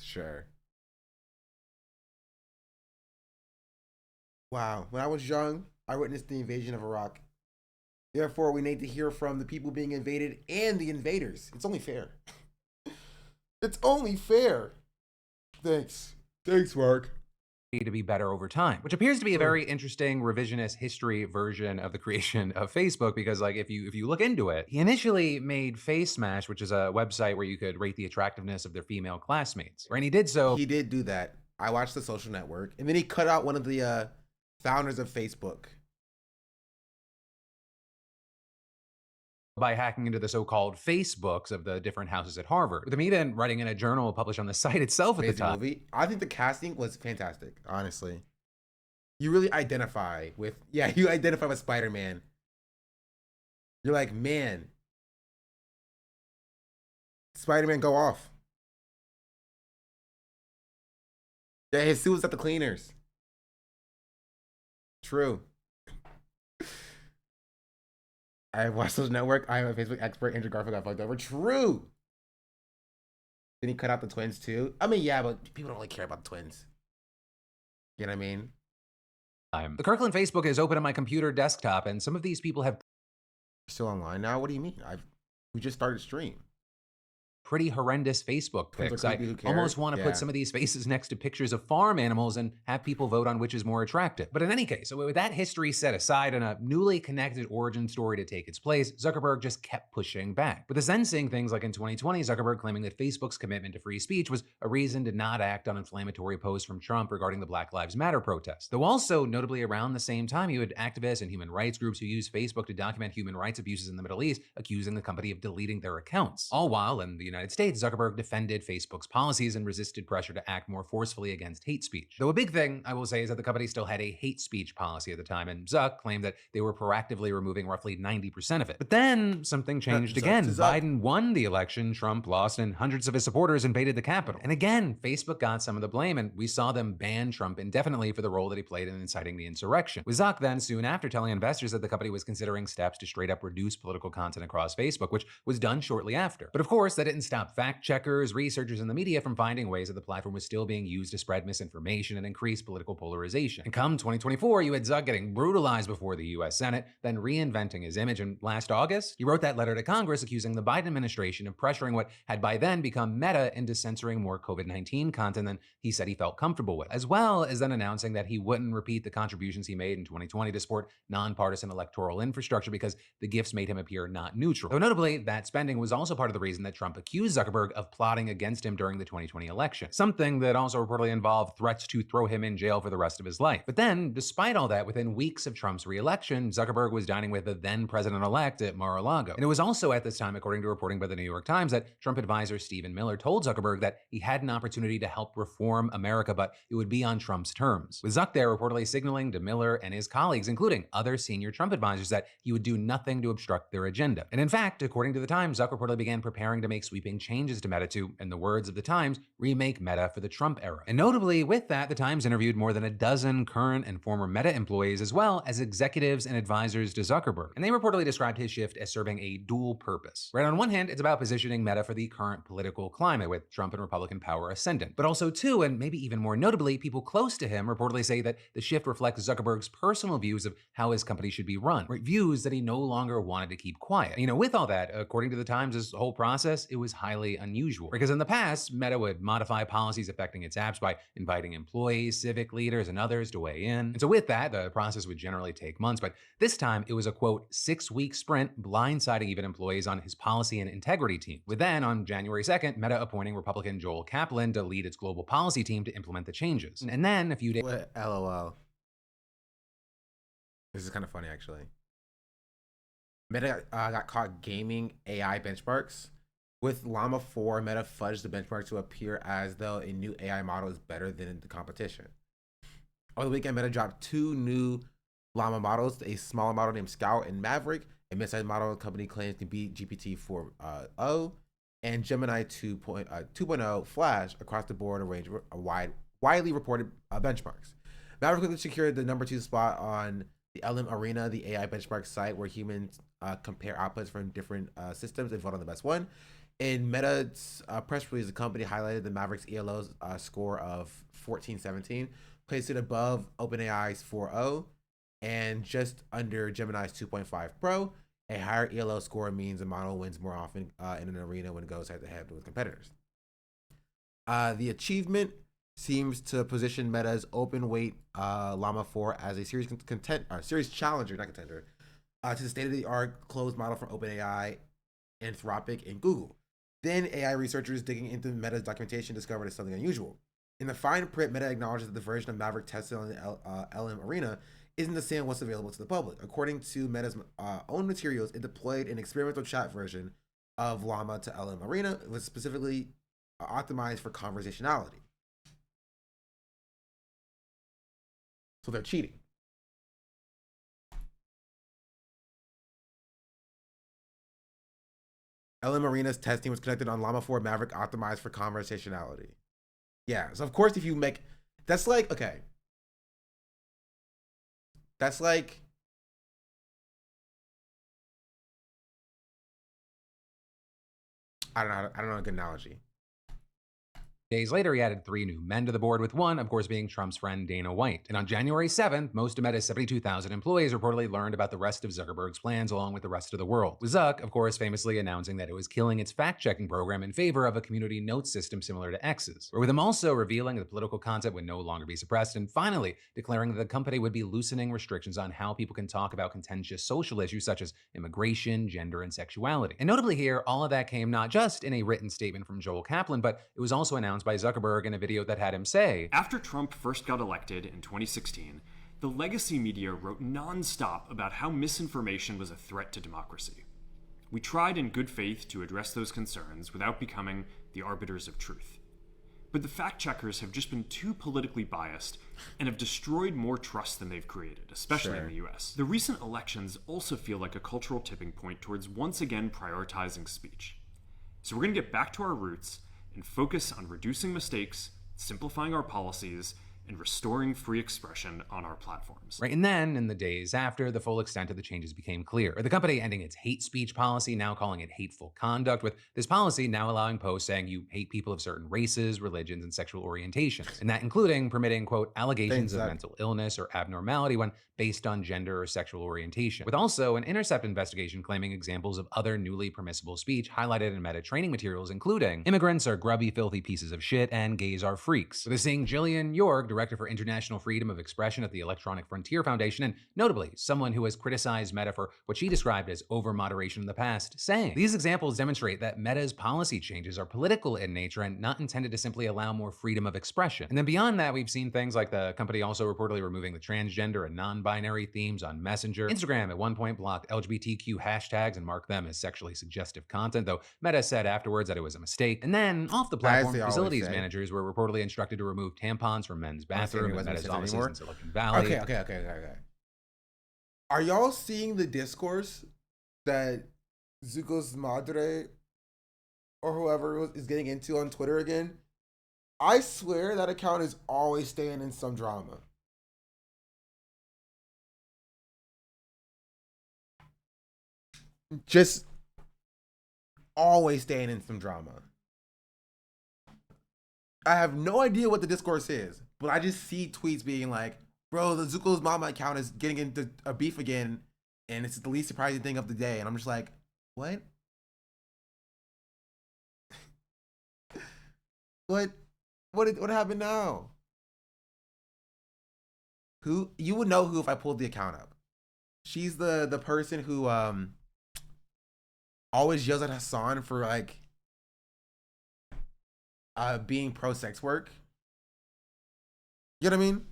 Sure. Wow. When I was young, I witnessed the invasion of Iraq. Therefore, we need to hear from the people being invaded and the invaders. It's only fair. It's only fair. Thanks. Thanks, Mark. To be better over time, which appears to be a very interesting revisionist history version of the creation of Facebook, because if you look into it, he initially made Face Smash, which is a website where you could rate the attractiveness of their female classmates, right? And he did so. He did do that. I watched The Social Network, and then he cut out one of the founders of Facebook by hacking into the so-called Facebooks of the different houses at Harvard, with him even writing in a journal published on the site itself at the time. Movie. I think the casting was fantastic, honestly. You really identify with, you identify with Spider-Man. You're like, man, Spider-Man, go off. Yeah, his suit was at the cleaners. True. I watched Social Network. I am a Facebook expert. Andrew Garfield got fucked over. True. Did he cut out the twins too? I mean, yeah, but people don't really care about the twins. You know what I mean? The Kirkland Facebook is open on my computer desktop, and some of these people have Still online now? What do you mean? We just started stream. pretty horrendous Facebook Twins are pics. I creepy, who cares? almost want to Yeah. put some of these faces next to pictures of farm animals and have people vote on which is more attractive. But in any case, with that history set aside and a newly connected origin story to take its place, Zuckerberg just kept pushing back. With us then seeing things like in 2020, Zuckerberg claiming that Facebook's commitment to free speech was a reason to not act on inflammatory posts from Trump regarding the Black Lives Matter protests. Though also, notably around the same time, you had activists and human rights groups who used Facebook to document human rights abuses in the Middle East, accusing the company of deleting their accounts. All while, in the United States, Zuckerberg defended Facebook's policies and resisted pressure to act more forcefully against hate speech. Though a big thing, I will say, is that the company still had a hate speech policy at the time, and Zuck claimed that they were proactively removing roughly 90% of it. But then, something changed again. Biden won the election, Trump lost, and hundreds of his supporters invaded the Capitol. And again, Facebook got some of the blame, and we saw them ban Trump indefinitely for the role that he played in inciting the insurrection. With Zuck then, soon after, telling investors that the company was considering steps to straight up reduce political content across Facebook, which was done shortly after. But of course, that didn't stop fact checkers, researchers, and the media from finding ways that the platform was still being used to spread misinformation and increase political polarization. And come 2024, you had Zuck getting brutalized before the US Senate, then reinventing his image, and last August, he wrote that letter to Congress accusing the Biden administration of pressuring what had by then become Meta into censoring more COVID-19 content than he said he felt comfortable with, as well as then announcing that he wouldn't repeat the contributions he made in 2020 to support nonpartisan electoral infrastructure because the gifts made him appear not neutral. Though notably, that spending was also part of the reason that Trump accused Zuckerberg of plotting against him during the 2020 election, something that also reportedly involved threats to throw him in jail for the rest of his life. But then, despite all that, within weeks of Trump's re-election, Zuckerberg was dining with the then president-elect at Mar-a-Lago. And it was also at this time, according to reporting by the New York Times, that Trump advisor Stephen Miller told Zuckerberg that he had an opportunity to help reform America, but it would be on Trump's terms. With Zuck there reportedly signaling to Miller and his colleagues, including other senior Trump advisors, that he would do nothing to obstruct their agenda. And in fact, according to the Times, Zuck reportedly began preparing to make sweeping changes to Meta to, in the words of the Times, remake Meta for the Trump era. And notably, with that, the Times interviewed more than a dozen current and former Meta employees, as well as executives and advisors to Zuckerberg. And they reportedly described his shift as serving a dual purpose. Right, on one hand, it's about positioning Meta for the current political climate, with Trump and Republican power ascendant. But also, too, and maybe even more notably, people close to him reportedly say that the shift reflects Zuckerberg's personal views of how his company should be run, or views that he no longer wanted to keep quiet. With all that, according to the Times, this whole process, it was highly unusual. Because in the past, Meta would modify policies affecting its apps by inviting employees, civic leaders, and others to weigh in. And so with that, the process would generally take months, but this time it was a, quote, 6-week sprint, blindsiding even employees on his policy and integrity team. With then, on January 2nd, Meta appointing Republican Joel Kaplan to lead its global policy team to implement the changes. And then, a few days... LOL. This is kind of funny, actually. Meta got caught gaming AI benchmarks. With Llama 4, Meta fudged the benchmark to appear as though a new AI model is better than the competition. Over the weekend, Meta dropped 2 new Llama models, a smaller model named Scout and Maverick, a mid-sized model the company claims to beat GPT-4o, and Gemini 2.0 Flash across the board, a range of widely reported benchmarks. Maverick quickly secured the number 2 spot on the LM Arena, the AI benchmark site where humans compare outputs from different systems and vote on the best one. In Meta's press release, the company highlighted the Maverick's ELO score of 1417, placed it above OpenAI's 4.0 and just under Gemini's 2.5 Pro. A higher ELO score means a model wins more often in an arena when it goes head-to-head with competitors. The achievement seems to position Meta's open-weight Llama 4 as a series challenger, not contender, to the state-of-the-art closed model from OpenAI, Anthropic, and Google. Then AI researchers digging into Meta's documentation discovered something unusual. In the fine print, Meta acknowledges that the version of Maverick tested on the LM Arena isn't the same as what's available to the public. According to Meta's own materials, it deployed an experimental chat version of Llama to LM Arena. It was specifically optimized for conversationality. So they're cheating. LM Arena's testing was conducted on Llama 4 Maverick optimized for conversationality. Yeah, so of course if you make That's like, okay. That's like, I don't know a good analogy. Days later, he added 3 new men to the board, with one, of course, being Trump's friend Dana White. And on January 7th, most of Meta's 72,000 employees reportedly learned about the rest of Zuckerberg's plans along with the rest of the world. With Zuck, of course, famously announcing that it was killing its fact-checking program in favor of a community notes system similar to X's. Or with him also revealing that political content would no longer be suppressed, and finally declaring that the company would be loosening restrictions on how people can talk about contentious social issues such as immigration, gender, and sexuality. And notably here, all of that came not just in a written statement from Joel Kaplan, but it was also announced by Zuckerberg in a video that had him say, "After Trump first got elected in 2016, the legacy media wrote nonstop about how misinformation was a threat to democracy. We tried in good faith to address those concerns without becoming the arbiters of truth. But the fact-checkers have just been too politically biased and have destroyed more trust than they've created, especially in the US. The recent elections also feel like a cultural tipping point towards once again prioritizing speech. So we're going to get back to our roots and focus on reducing mistakes, simplifying our policies, and restoring free expression on our platforms." Right, and then, in the days after, the full extent of the changes became clear. The company ending its hate speech policy, now calling it hateful conduct, with this policy now allowing posts saying you hate people of certain races, religions, and sexual orientations. And that including permitting, quote, allegations of mental illness or abnormality when based on gender or sexual orientation. With also an Intercept investigation claiming examples of other newly permissible speech highlighted in Meta training materials, including immigrants are grubby, filthy pieces of shit, and gays are freaks. With this seeing Jillian York, Director for International Freedom of Expression at the Electronic Frontier Foundation, and notably someone who has criticized Meta for what she described as over-moderation in the past, saying, "These examples demonstrate that Meta's policy changes are political in nature and not intended to simply allow more freedom of expression." And then beyond that, we've seen things like the company also reportedly removing the transgender and non-binary themes on Messenger. Instagram at one point blocked LGBTQ hashtags and marked them as sexually suggestive content, though Meta said afterwards that it was a mistake. And then off the platform, facilities managers were reportedly instructed to remove tampons from men's bathrooms at Meta's offices in Silicon Valley. Okay. Are y'all seeing the discourse that Zuko's Madre or whoever is getting into on Twitter again? I swear that account is always staying in some drama. Just always staying in some drama. I have no idea what the discourse is, but I just see tweets being like, bro, the Zuko's Mama account is getting into a beef again, and it's the least surprising thing of the day. And I'm just like, what? What happened now? Who? You would know who if I pulled the account up. She's the person who always yells at Hassan for like being pro sex work. You know what I mean?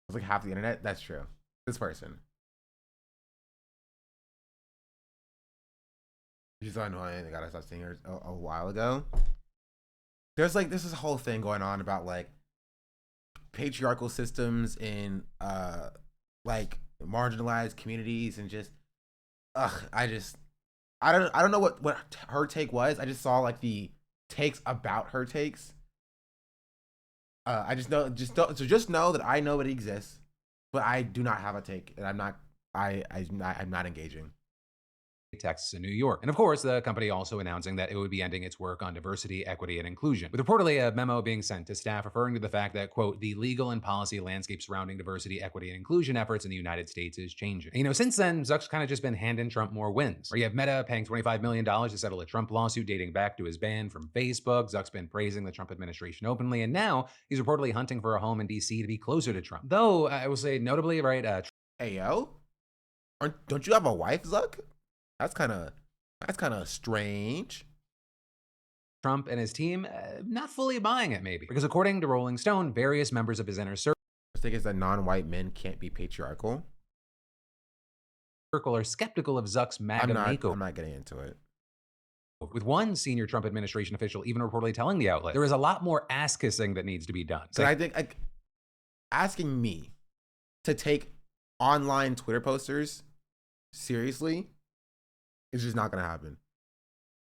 It's like half the internet. That's true. This person. She's so annoying. I gotta stop seeing her a while ago. There's this whole thing going on about like patriarchal systems in like marginalized communities and just I don't know what her take was. I just saw like the takes about her takes. I just know that I know it exists, but I do not have a take, and I'm not engaging. Texas and New York. And of course, the company also announcing that it would be ending its work on diversity, equity, and inclusion, with reportedly a memo being sent to staff referring to the fact that, quote, the legal and policy landscape surrounding diversity, equity, and inclusion efforts in the United States is changing. And, since then, Zuck's kind of just been handing Trump more wins. Where you have Meta paying $25 million to settle a Trump lawsuit dating back to his ban from Facebook. Zuck's been praising the Trump administration openly, and now he's reportedly hunting for a home in DC to be closer to Trump. Though, I will say, notably, right, hey, yo, don't you have a wife, Zuck? That's kind of strange. Trump and his team not fully buying it, maybe. Because according to Rolling Stone, various members of his inner circle is that non-white men can't be patriarchal. Are skeptical of Zuck's MAGA makeover. I'm not getting into it. With one senior Trump administration official even reportedly telling the outlet, there is a lot more ass kissing that needs to be done. So I think asking me to take online Twitter posters seriously is just not going to happen.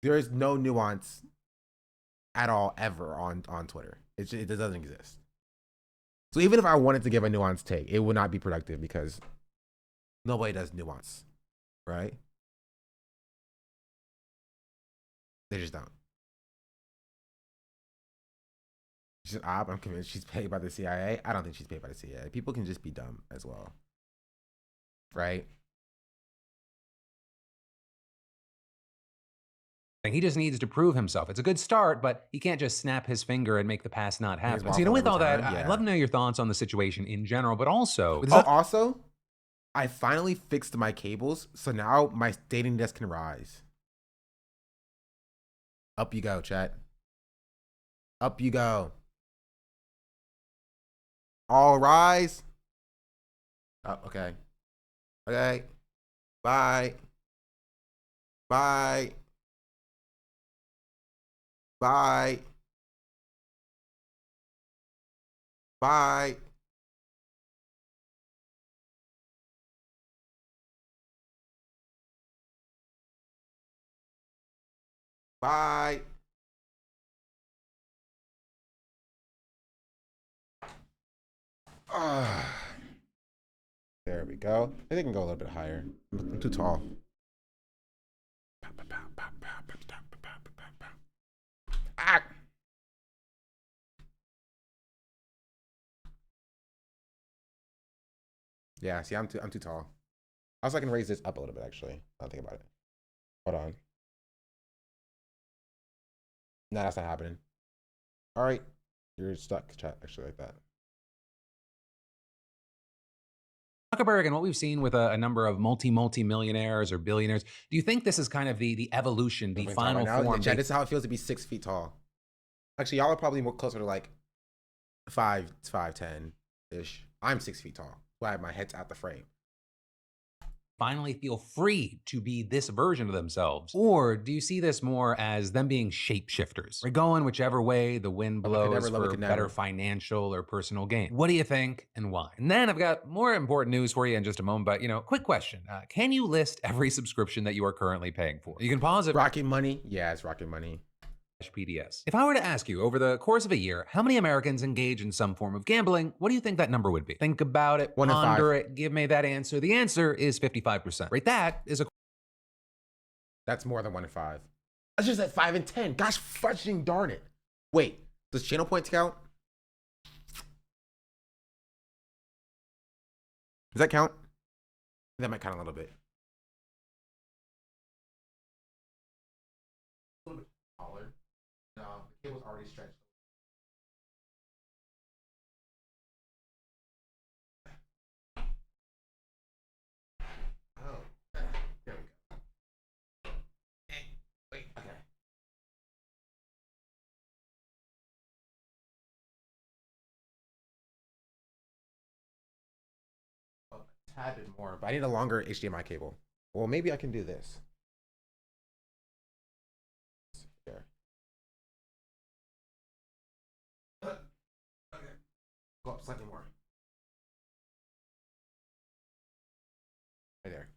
There is no nuance at all ever on Twitter. It doesn't exist. So even if I wanted to give a nuanced take, it would not be productive because nobody does nuance, right? They just don't. I'm convinced she's paid by the CIA. I don't think she's paid by the CIA. People can just be dumb as well, right? He just needs to prove himself. It's a good start, but he can't just snap his finger and make the pass not happen. So, you know, with all that, I'd love to know your thoughts on the situation in general, but also... Also, I finally fixed my cables, so now my dating desk can rise. Up you go, chat. Up you go. All rise. Oh, okay. Okay. Bye. Bye. Bye. Bye. Bye. There we go. I think I can go a little bit higher. I'm too tall. Ah. Yeah, see, I'm too tall. Also, I can raise this up a little bit, actually. I'll think about it. Hold on. No, that's not happening. All right. You're stuck, chat, actually, like that. Zuckerberg and what we've seen with a number of multi-millionaires or billionaires, do you think this is kind of the evolution, the final form? Chat, this is how it feels to be 6 feet tall. Actually, y'all are probably more closer to like 5'10"-ish. I'm 6 feet tall. Why my head's out the frame. Finally feel free to be this version of themselves? Or do you see this more as them being shapeshifters? We're going whichever way the wind blows for better financial or personal gain. What do you think and why? And then I've got more important news for you in just a moment, but you know, quick question. Can you list every subscription that you are currently paying for? You can pause it. Rocket Money? Yeah, it's Rocket Money. PDS. If I were to ask you over the course of a year, how many Americans engage in some form of gambling, what do you think that number would be? Think about it, ponder it, give me that answer. The answer is 55%. Right, that is a... That's more than 1 in 5. That's just at 5 and 10. Gosh, fudging darn it. Wait, does channel points count? Does that count? That might count a little bit. A little bit taller. No, the cable's already stretched. Oh, there we go. Wait, okay. Oh, a tad bit more, but I need a longer HDMI cable. Well, maybe I can do this. There. Okay. Go up slightly more. Right there.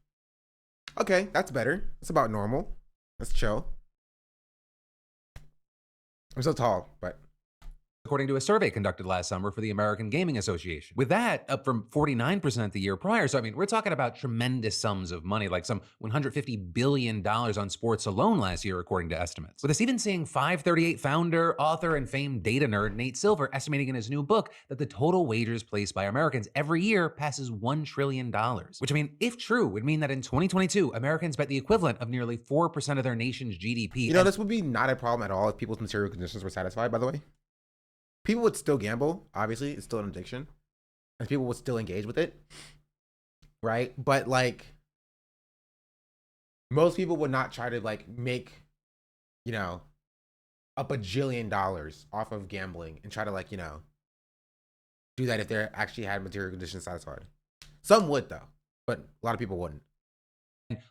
Okay, that's better. That's about normal. Let's chill. I'm so tall, but... According to a survey conducted last summer for the American Gaming Association. With that, up from 49% the year prior. So, I mean, we're talking about tremendous sums of money, like some $150 billion on sports alone last year, according to estimates. With us even seeing 538 founder, author, and famed data nerd Nate Silver estimating in his new book that the total wagers placed by Americans every year passes $1 trillion. Which, I mean, if true, would mean that in 2022, Americans bet the equivalent of nearly 4% of their nation's GDP. You know, this would be not a problem at all if people's material conditions were satisfied, by the way. People would still gamble, obviously, it's still an addiction. And people would still engage with it. Right? But like most people would not try to like make, you know, a bajillion dollars off of gambling and try to like, you know, do that if they actually had material conditions satisfied. Some would though, but a lot of people wouldn't.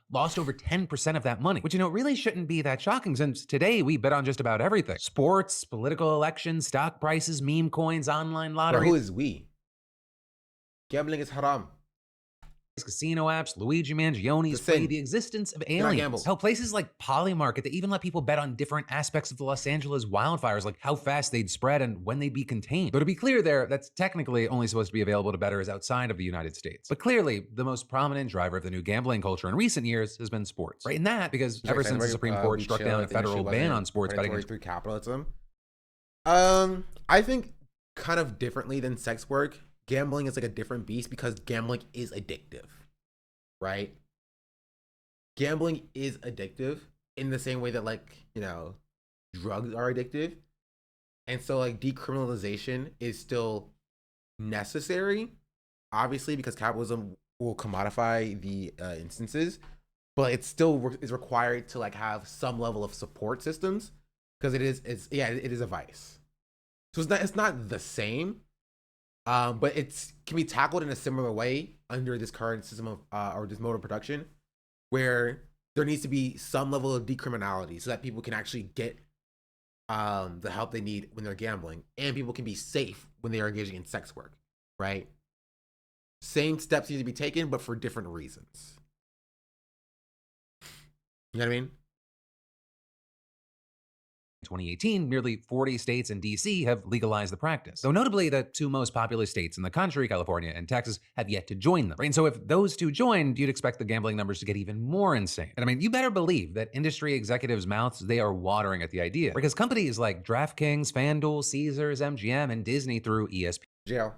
lost over 10% of that money, which, really shouldn't be that shocking since today we bet on just about everything. Sports, political elections, stock prices, meme coins, online Bro, lottery. who is we? Gambling is haram. Casino apps, Luigi Mangioni's It's a sin. free, the existence of not aliens. gamble. Hell, places like Polymarket, they even let people bet on different aspects of the Los Angeles wildfires, like how fast they'd spread and when they'd be contained. Though to be clear there, that's technically only supposed to be available to bettors outside of the United States. But clearly, the most prominent driver of the new gambling culture in recent years has been sports. Right? And that because ever since the Supreme Court struck down a federal ban on sports betting through capitalism. I think kind of differently than sex work, gambling is like a different beast because gambling is addictive. Right? Gambling is addictive in the same way that, like, drugs are addictive. And so, like, decriminalization is still necessary, obviously, because capitalism will commodify the instances, but it still is required to, like, have some level of support systems because it is a vice. So it's not the same, but it can be tackled in a similar way under this current system of or this mode of production, where there needs to be some level of decriminality so that people can actually get the help they need when they're gambling, and people can be safe when they are engaging in sex work, right? Same steps need to be taken, but for different reasons. You know what I mean? 2018, nearly 40 states and DC have legalized the practice. Though notably, the two most populous states in the country, California and Texas, have yet to join them. Right? And so if those two joined, you'd expect the gambling numbers to get even more insane. And I mean, you better believe that industry executives' mouths, they are watering at the idea. Because companies like DraftKings, FanDuel, Caesars, MGM, and Disney through ESPN. Jail.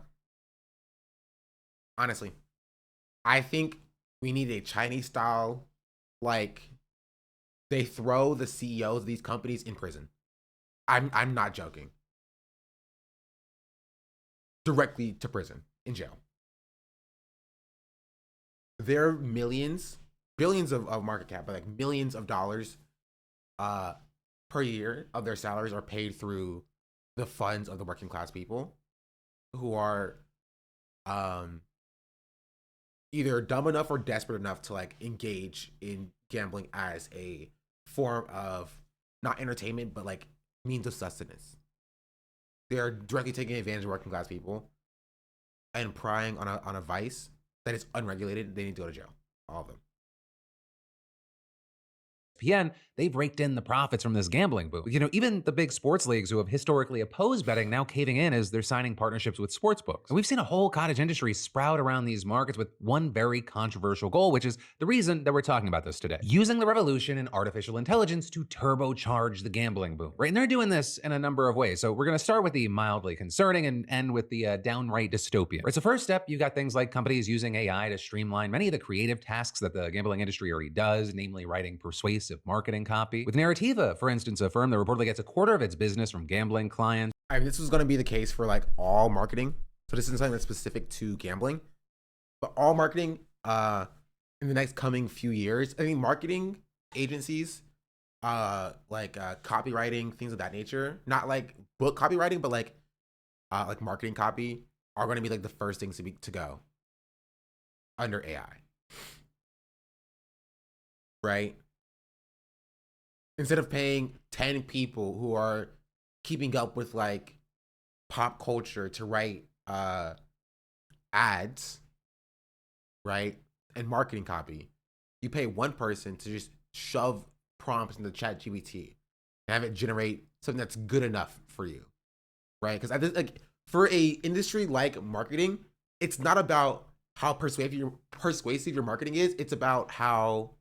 Honestly, I think we need a Chinese style, like, they throw the CEOs of these companies in prison. I'm not joking. Directly to prison, in jail. Their billions of market cap, but like millions of dollars per year of their salaries are paid through the funds of the working class people who are either dumb enough or desperate enough to, like, engage in gambling as a form of not entertainment, but, like, means of sustenance. They are directly taking advantage of working class people and prying on a vice that is unregulated. They need to go to jail. All of them. ESPN, they've raked in the profits from this gambling boom. Even the big sports leagues who have historically opposed betting now caving in as they're signing partnerships with sportsbooks. And we've seen a whole cottage industry sprout around these markets with one very controversial goal, which is the reason that we're talking about this today. Using the revolution in artificial intelligence to turbocharge the gambling boom. Right? And they're doing this in a number of ways. So we're going to start with the mildly concerning and end with the downright dystopian. Right? So first step, you got things like companies using AI to streamline many of the creative tasks that the gambling industry already does, namely writing persuasive marketing copy. With Narrativa, for instance, a firm that reportedly gets a quarter of its business from gambling clients. I mean, this was going to be the case for, like, all marketing. So this isn't something that's specific to gambling, but all marketing in the next coming few years. I think marketing agencies, copywriting, things of that nature, not like book copywriting, but like marketing copy, are going to be like the first things to go under AI. Right? Instead of paying 10 people who are keeping up with, like, pop culture to write ads, right, and marketing copy, you pay one person to just shove prompts into ChatGPT and have it generate something that's good enough for you, right? Because for a industry like marketing, it's not about how persuasive your marketing is. It's about how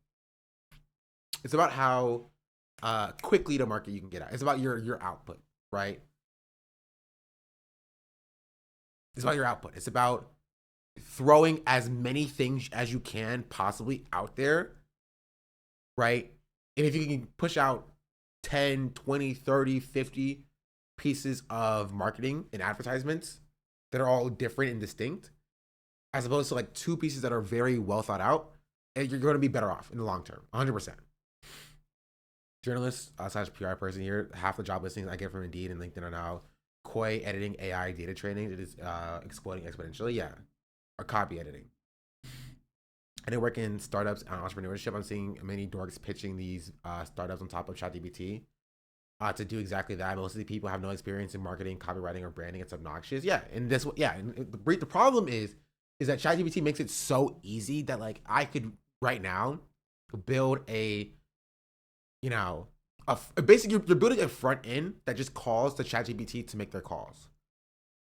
quickly to market you can get out. It's about your output, right? It's about your output. It's about throwing as many things as you can possibly out there, right? And if you can push out 10, 20, 30, 50 pieces of marketing and advertisements that are all different and distinct, as opposed to like 2 pieces that are very well thought out, and you're going to be better off in the long term, 100%. Journalist / PR person here, half the job listings I get from Indeed and LinkedIn are now KOI editing, AI data training. It is exploding exponentially. Yeah, or copy editing. I didn't work in startups and entrepreneurship. I'm seeing many dorks pitching these startups on top of ChatGPT to do exactly that. Most of the people have no experience in marketing, copywriting, or branding. It's obnoxious. Yeah, and this, yeah, and the problem is that ChatGPT makes it so easy that like I could right now build a, you know, basically you're building a front end that just calls to ChatGPT to make their calls.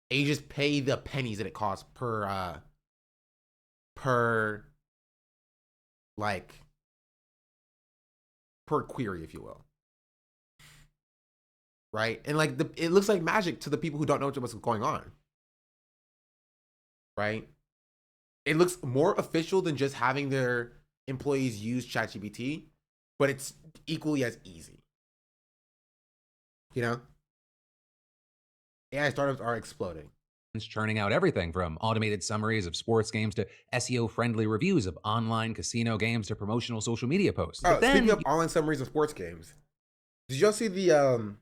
And you just pay the pennies that it costs per like per query, if you will. Right? And like it looks like magic to the people who don't know what's going on. Right? It looks more official than just having their employees use ChatGPT, but it's equally as easy. You know? AI startups are exploding. Churning out everything from automated summaries of sports games to SEO-friendly reviews of online casino games to promotional social media posts. Oh, But then, speaking of online summaries of sports games, did y'all see the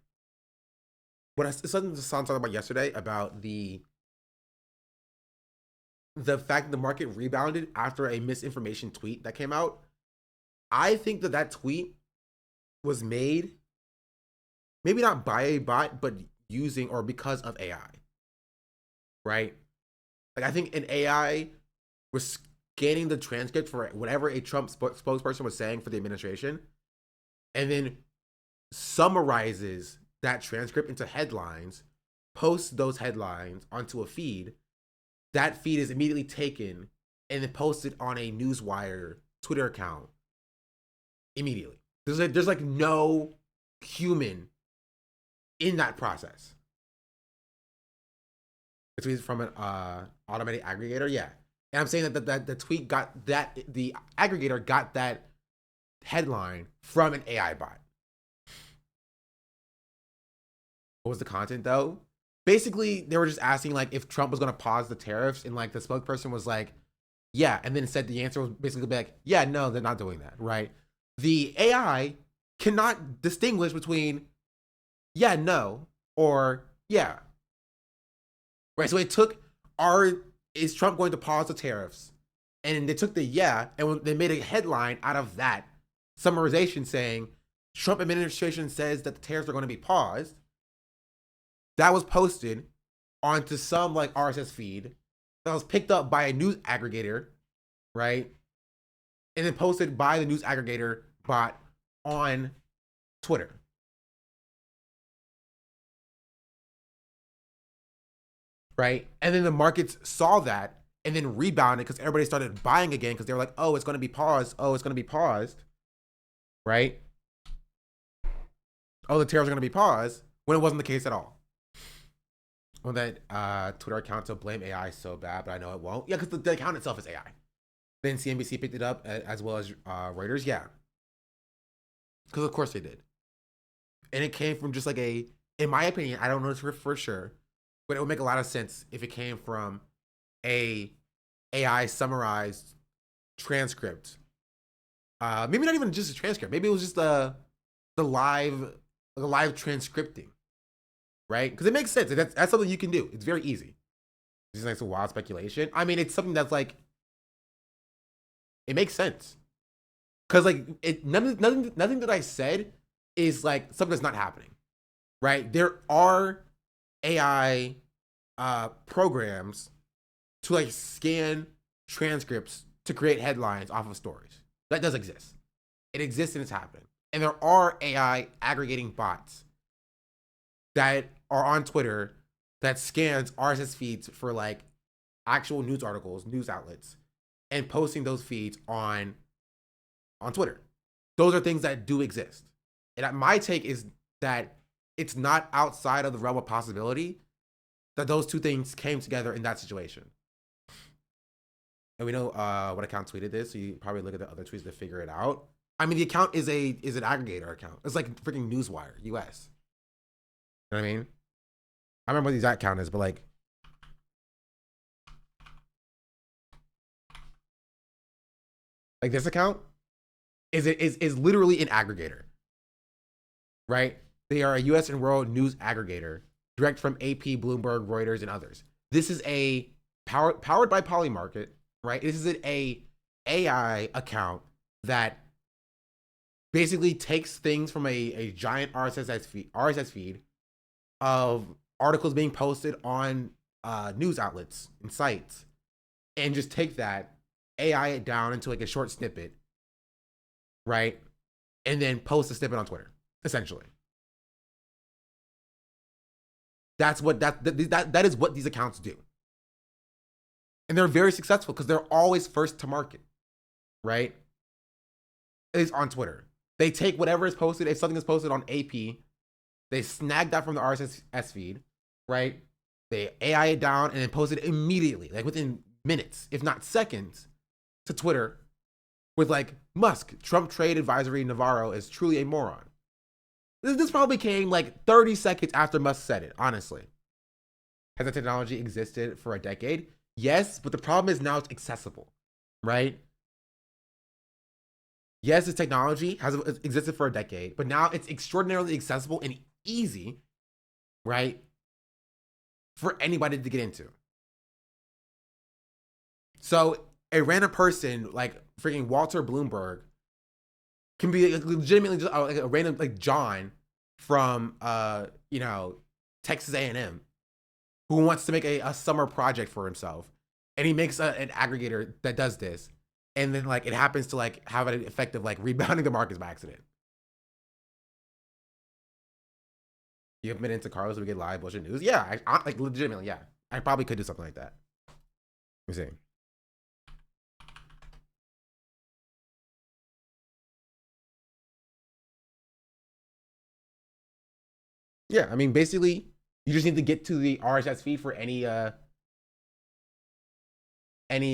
what I something Hassan talked about yesterday about the fact that the market rebounded after a misinformation tweet that came out? I think that tweet was made maybe not by a bot, but using or because of AI. Right? Like I think an AI was scanning the transcript for whatever a Trump spokesperson was saying for the administration, and then summarizes that transcript into headlines, posts those headlines onto a feed. That feed is immediately taken and then posted on a Newswire Twitter account immediately. There's like no human in that process. It's from an automated aggregator, yeah. And I'm saying that the tweet got that, the aggregator got that headline from an AI bot. What was the content though? Basically, they were just asking like if Trump was going to pause the tariffs, and like the spokesperson was like, yeah, and then said the answer was basically like, yeah, no, they're not doing that, right? The AI cannot distinguish between yeah, no, or yeah. Right, so it took is Trump going to pause the tariffs? And they took the yeah, and they made a headline out of that summarization saying Trump administration says that the tariffs are going to be paused. That was posted onto some like RSS feed that was picked up by a news aggregator, right? And then posted by the news aggregator bot on Twitter. Right? And then the markets saw that and then rebounded because everybody started buying again because they were like, oh, it's going to be paused. Oh, it's going to be paused. Right? Oh, the tariffs are going to be paused when it wasn't the case at all. On that Twitter account to blame AI so bad, but I know it won't. Yeah, because the account itself is AI. Then CNBC picked it up as well as Reuters. Yeah. Because of course they did. And it came from just like in my opinion, I don't know for sure, but it would make a lot of sense if it came from a AI summarized transcript. Maybe not even just a transcript. Maybe it was just the live transcripting, right? Because it makes sense. That's something you can do. It's very easy. It's just like some wild speculation. I mean, it's something that's like it makes sense. Because like nothing that I said is like something that's not happening, right? There are AI programs to like scan transcripts to create headlines off of stories. That does exist. It exists and it's happening. And there are AI aggregating bots that are on Twitter that scans RSS feeds for like actual news articles, news outlets, and posting those feeds on Twitter. Those are things that do exist. And my take is that it's not outside of the realm of possibility that those two things came together in that situation. And we know what account tweeted this, so you probably look at the other tweets to figure it out. I mean, the account is an aggregator account. It's like freaking Newswire, US. You know what I mean? I remember what the exact account is, but like, this account is literally an aggregator, right? They are a US and world news aggregator, direct from AP, Bloomberg, Reuters, and others. This is a powered by Polymarket, right? This is a AI account that basically takes things from a giant RSS feed of articles being posted on news outlets and sites, and just take that, AI it down into like a short snippet, right? And then post a snippet on Twitter, essentially. That is what these accounts do. And they're very successful because they're always first to market, right? At least on Twitter. They take whatever is posted. If something is posted on AP, they snag that from the RSS feed, right? They AI it down and then post it immediately, like within minutes, if not seconds, to Twitter with like, Musk, Trump trade advisory Navarro is truly a moron. This probably came like 30 seconds after Musk said it, honestly. Has that technology existed for a decade? Yes, but the problem is now it's accessible, right? Yes, this technology has existed for a decade, but now it's extraordinarily accessible and easy, right? For anybody to get into. So a random person like freaking Walter Bloomberg can be like, legitimately just like a random like John from Texas A&M who wants to make a summer project for himself, and he makes an aggregator that does this, and then like it happens to like have an effect of like rebounding the markets by accident. You have been into Carlos so we get live bullshit news? Yeah, I like legitimately, yeah. I probably could do something like that. Let me see. Yeah, I mean, basically, you just need to get to the RSS feed for any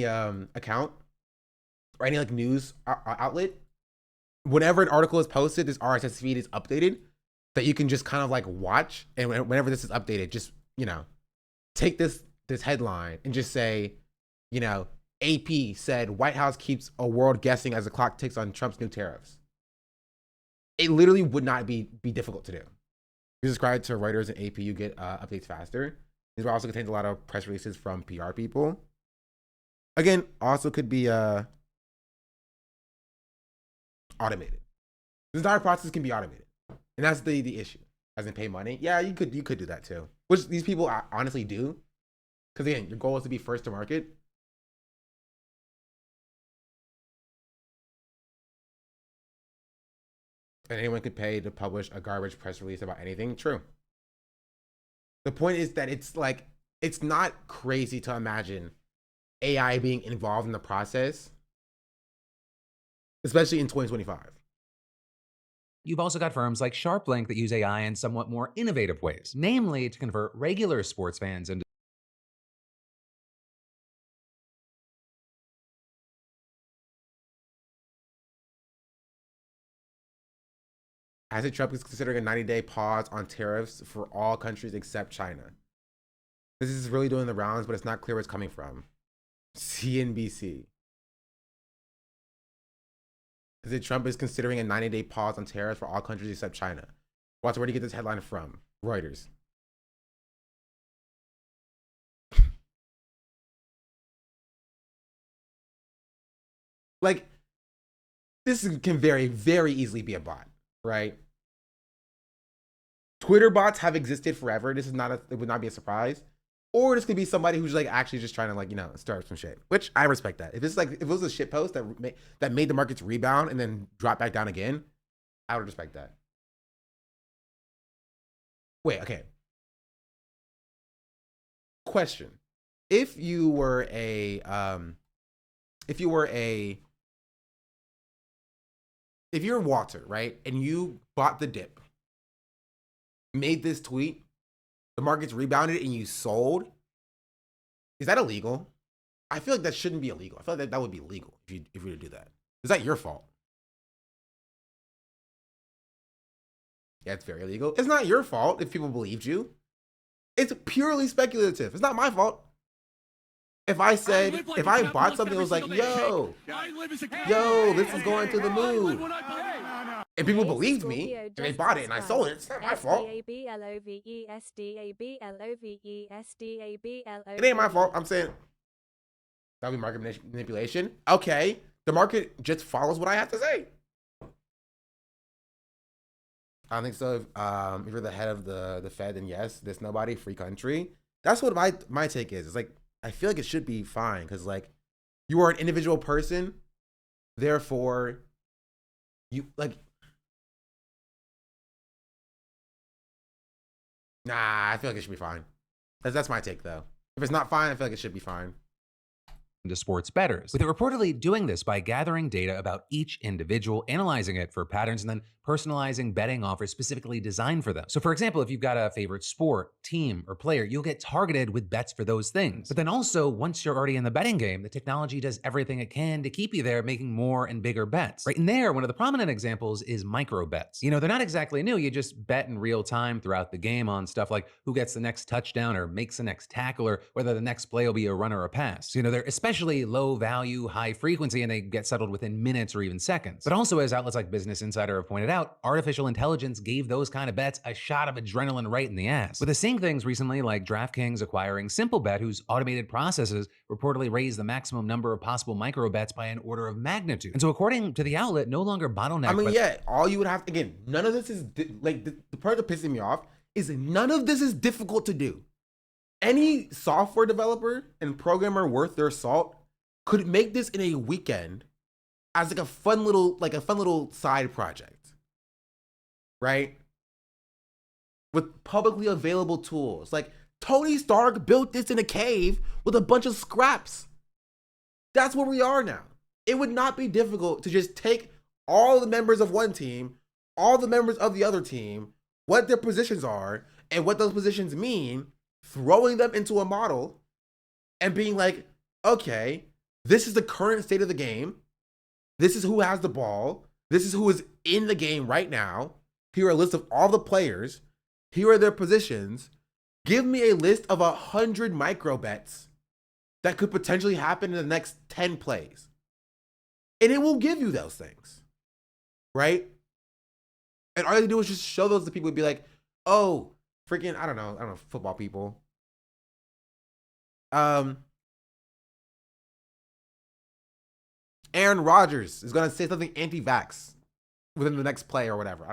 account or any like news outlet. Whenever an article is posted, this RSS feed is updated that you can just kind of like watch. And whenever this is updated, just, take this headline and just say, AP said White House keeps a world guessing as the clock ticks on Trump's new tariffs. It literally would not be difficult to do. If you subscribe to Reuters and AP, you get updates faster. These also contains a lot of press releases from PR people. Again, also could be automated. This entire process can be automated, and that's the issue. As in pay money, yeah, you could do that too, which these people honestly do, because again, your goal is to be first to market. And anyone could pay to publish a garbage press release about anything. True. The point is that it's not crazy to imagine AI being involved in the process, especially in 2025. You've also got firms like SharpLink that use AI in somewhat more innovative ways, namely to convert regular sports fans into As Trump is considering a 90-day pause on tariffs for all countries except China. This is really doing the rounds, but it's not clear where it's coming from. CNBC. Trump is considering a 90-day pause on tariffs for all countries except China. Watch, where do you get this headline from? Reuters. Like, this can very, very easily be a bot, right? Twitter bots have existed forever. This is it would not be a surprise. Or this could be somebody who's like actually just trying to start some shit, which I respect that. If it was a shit post that made the markets rebound and then drop back down again, I would respect that. Wait, okay. Question: If you're Walter, right, and you bought the dip, made this tweet, the markets rebounded, and you sold, is that illegal? I feel like that shouldn't be illegal. I feel like that would be legal if you were to do that. Is that your fault? Yeah, it's very illegal. It's not your fault if people believed you. It's purely speculative. It's not my fault. If I bought something that was like, yo, this is going to the moon, and people believed me, and they bought it, and I sold it, it's not my fault. It ain't my fault. I'm saying that would be market manipulation. Okay, The market just follows what I have to say. I don't think so. If you're the head of the Fed, then yes, there's nobody, free country. That's what my take is. It's like, I feel like it should be fine because like you are an individual person, therefore you like. Nah, I feel like it should be fine. That's my take though. If it's not fine, I feel like it should be fine. To sports bettors, with it reportedly doing this by gathering data about each individual, analyzing it for patterns, and then personalizing betting offers specifically designed for them. So for example, if you've got a favorite sport, team, or player, you'll get targeted with bets for those things. But then also, once you're already in the betting game, the technology does everything it can to keep you there, making more and bigger bets. Right in there, one of the prominent examples is micro bets. You know, they're not exactly new. You just bet in real time throughout the game on stuff like who gets the next touchdown or makes the next tackle, or whether the next play will be a run or a pass. So, you know, they're especially low value, high frequency, and they get settled within minutes or even seconds. But also, as outlets like Business Insider have pointed out, artificial intelligence gave those kind of bets a shot of adrenaline right in the ass. With the same things recently like DraftKings acquiring Simplebet, whose automated processes reportedly raised the maximum number of possible micro bets by an order of magnitude. And so according to the outlet, no longer bottlenecked. I mean, yeah, all you would have to, again, none of this is, like, the part that pissing me off is none of this is difficult to do. Any software developer and programmer worth their salt could make this in a weekend as like a fun little side project, right? With publicly available tools. Like Tony Stark built this in a cave with a bunch of scraps. That's where we are now. It would not be difficult to just take all the members of one team, all the members of the other team, what their positions are, and what those positions mean, throwing them into a model and being like, okay, this is the current state of the game. This is who has the ball. This is who is in the game right now. Here are a list of all the players. Here are their positions. Give me a list of 100 micro bets that could potentially happen in the next 10 plays. And it will give you those things, right? And all you have to do is just show those to people and be like, oh, freaking, I don't know, football people. Aaron Rodgers is going to say something anti-vax within the next play or whatever.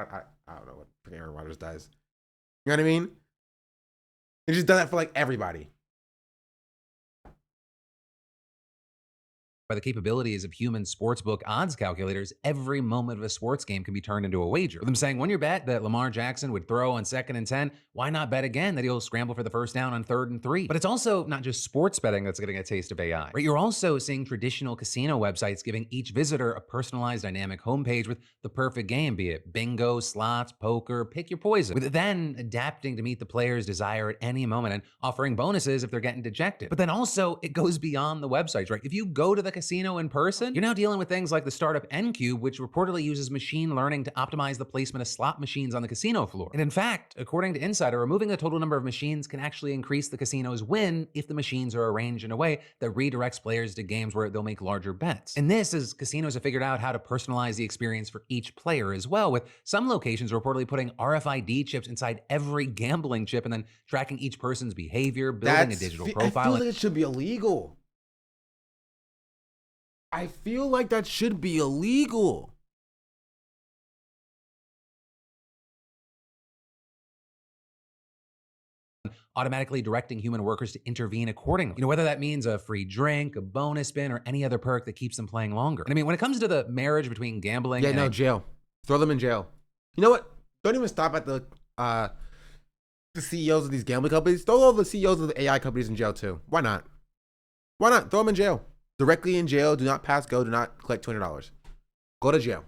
I don't know what Aaron Rodgers does. You know what I mean? He just done that for like everybody. By the capabilities of human sportsbook odds calculators, every moment of a sports game can be turned into a wager. With them saying, when you bet that Lamar Jackson would throw on 2nd and 10, why not bet again that he'll scramble for the first down on 3rd and 3? But it's also not just sports betting that's getting a taste of AI. Right? You're also seeing traditional casino websites giving each visitor a personalized dynamic homepage with the perfect game, be it bingo, slots, poker, pick your poison. With it then adapting to meet the player's desire at any moment and offering bonuses if they're getting dejected. But then also, it goes beyond the websites, right? If you go to the casino in person, you're now dealing with things like the startup N-Cube, which reportedly uses machine learning to optimize the placement of slot machines on the casino floor. And in fact, according to Insider, removing the total number of machines can actually increase the casino's win if the machines are arranged in a way that redirects players to games where they'll make larger bets. And this is casinos have figured out how to personalize the experience for each player as well, with some locations reportedly putting RFID chips inside every gambling chip and then tracking each person's behavior, building a digital profile. I feel like it should be illegal. I feel like that should be illegal. Automatically directing human workers to intervene accordingly. You know, whether that means a free drink, a bonus spin, or any other perk that keeps them playing longer. And I mean, when it comes to the marriage between gambling and jail. Throw them in jail. You know what? Don't even stop at the CEOs of these gambling companies. Throw all the CEOs of the AI companies in jail too. Why not? Why not? Throw them in jail. Directly in jail. Do not pass go. Do not collect $200. Go to jail.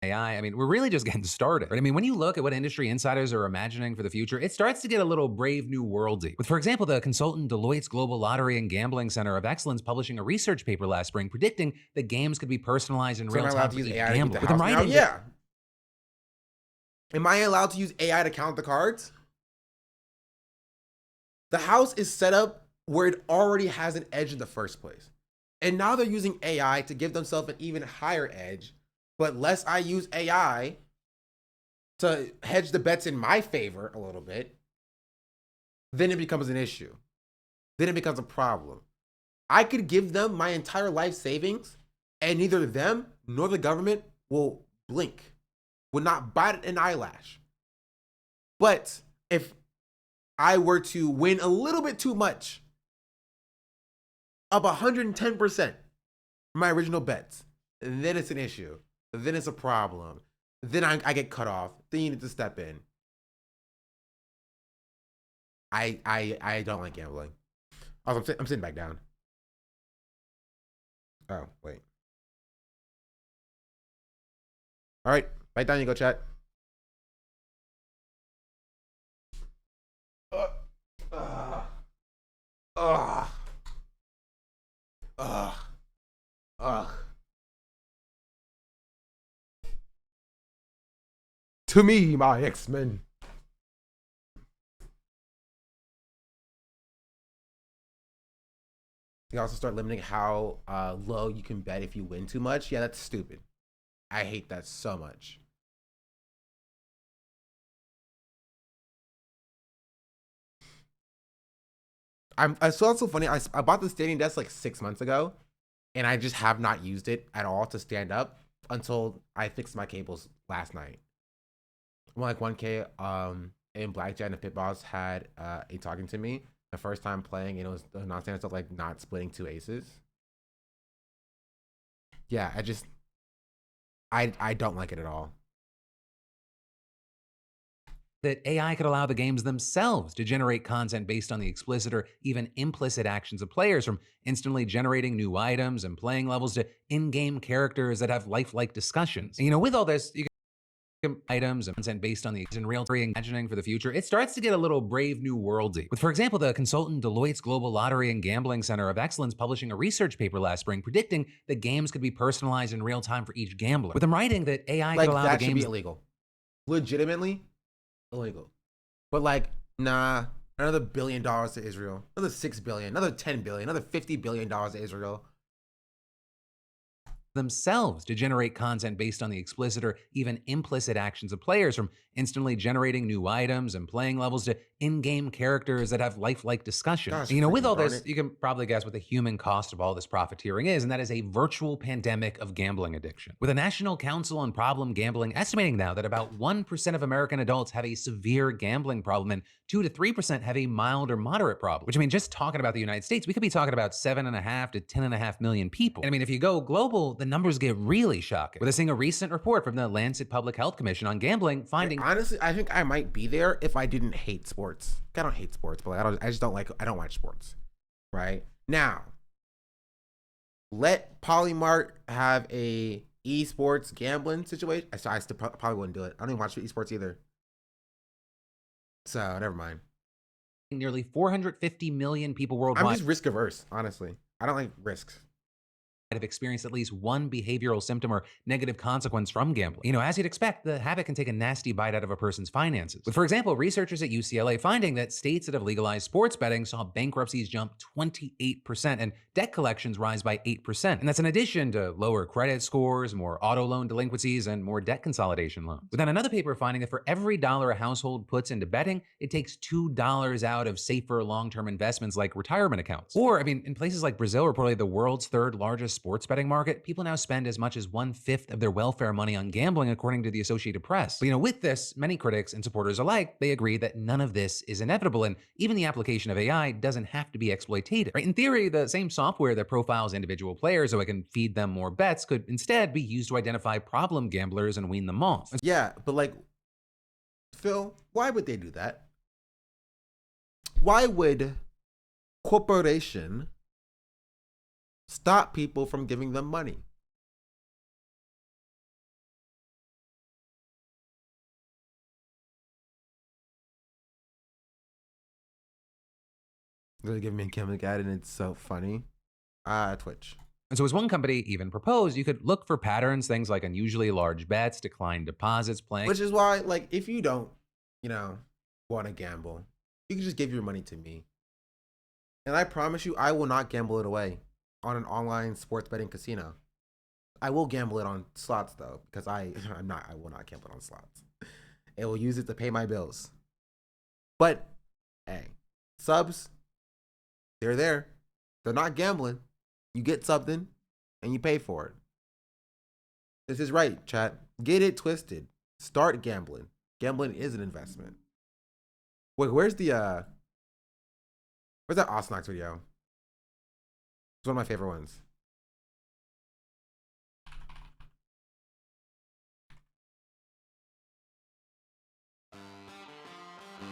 AI, I mean, we're really just getting started. Right? I mean, when you look at what industry insiders are imagining for the future, it starts to get a little Brave New Worldy. With, for example, the consultant Deloitte's Global Lottery and Gambling Center of Excellence publishing a research paper last spring predicting that games could be personalized in real time for each gambler. With them writing, yeah. Am I allowed to use AI to count the cards? The house is set up where it already has an edge in the first place. And now they're using AI to give themselves an even higher edge. But less I use AI to hedge the bets in my favor a little bit, then it becomes an issue. Then it becomes a problem. I could give them my entire life savings And neither them nor the government will blink, will not bite an eyelash. But if I were to win a little bit too much, up 110% my original bets, then it's an issue. Then it's a problem. Then I get cut off. Then you need to step in. I don't like gambling. Also, I'm sitting back down. Oh, wait. All right, back down you go, chat. To me, my X-Men. You also start limiting how low you can bet if you win too much. Yeah, that's stupid. I hate that so much. I saw it so funny. I bought the standing desk like 6 months ago, and I just have not used it at all to stand up until I fixed my cables last night. I'm like 1K in Blackjack, and Pit Boss had a talking to me the first time playing, and it was the nonsense of like not splitting 2 aces. Yeah, I don't like it at all. That AI could allow the games themselves to generate content based on the explicit or even implicit actions of players, from instantly generating new items and playing levels to in-game characters that have lifelike discussions. And, with all this, you can items and content based on the in real time imagining for the future. It starts to get a little Brave New Worldy. With, for example, the consultant Deloitte's Global Lottery and Gambling Center of Excellence publishing a research paper last spring predicting that games could be personalized in real time for each gambler. With them writing that AI could allow the games... That should be illegal. Legitimately illegal. But like, nah, another $1 billion to Israel, another $6 billion, another $10 billion, another $50 billion to Israel. Themselves to generate content based on the explicit or even implicit actions of players, from instantly generating new items and playing levels to in-game characters that have lifelike discussions. Gosh, And, with all darn this, it. you can probably guess what the human cost of all this profiteering is, and that is a virtual pandemic of gambling addiction. With the National Council on Problem Gambling estimating now that about 1% of American adults have a severe gambling problem and 2 to 3% have a mild or moderate problem, which, just talking about the United States, we could be talking about 7.5 to 10.5 million people. And if you go global, the numbers get really shocking. We're seeing a recent report from the Lancet Public Health Commission on gambling finding... Honestly, I think I might be there if I didn't hate sports. I don't hate sports, but I just don't watch sports. Right? Now, let Polymart have a esports gambling situation. I still probably wouldn't do it. I don't even watch esports either. So, never mind. Nearly 450 million people worldwide. I'm just risk averse, honestly. I don't like risks. Have experienced at least one behavioral symptom or negative consequence from gambling. As you'd expect, the habit can take a nasty bite out of a person's finances. With, for example, researchers at UCLA finding that states that have legalized sports betting saw bankruptcies jump 28% and debt collections rise by 8%. And that's in addition to lower credit scores, more auto loan delinquencies, and more debt consolidation loans. With then another paper finding that for every dollar a household puts into betting, it takes $2 out of safer long-term investments like retirement accounts. Or, in places like Brazil, reportedly the world's third largest sports betting market, people now spend as much as 1/5 of their welfare money on gambling, according to the Associated Press. But, with this, many critics and supporters alike, they agree that none of this is inevitable, and even the application of AI doesn't have to be exploitative. Right? In theory, the same software that profiles individual players so it can feed them more bets could instead be used to identify problem gamblers and wean them off. Yeah, but Phil, why would they do that? Why would corporation stop people from giving them money? They're giving me Kim Adin, and it's so funny. Twitch. And so as one company even proposed, you could look for patterns, things like unusually large bets, declined deposits, playing... Which is why, if you don't, want to gamble, you can just give your money to me. And I promise you, I will not gamble it away on an online sports betting casino. I will gamble it on slots, though, because I will not gamble it on slots. I will use it to pay my bills. But, hey, subs, they're there. They're not gambling. You get something, and you pay for it. This is right, chat. Get it twisted. Start gambling. Gambling is an investment. Wait, where's that Osnox video? It's one of my favorite ones.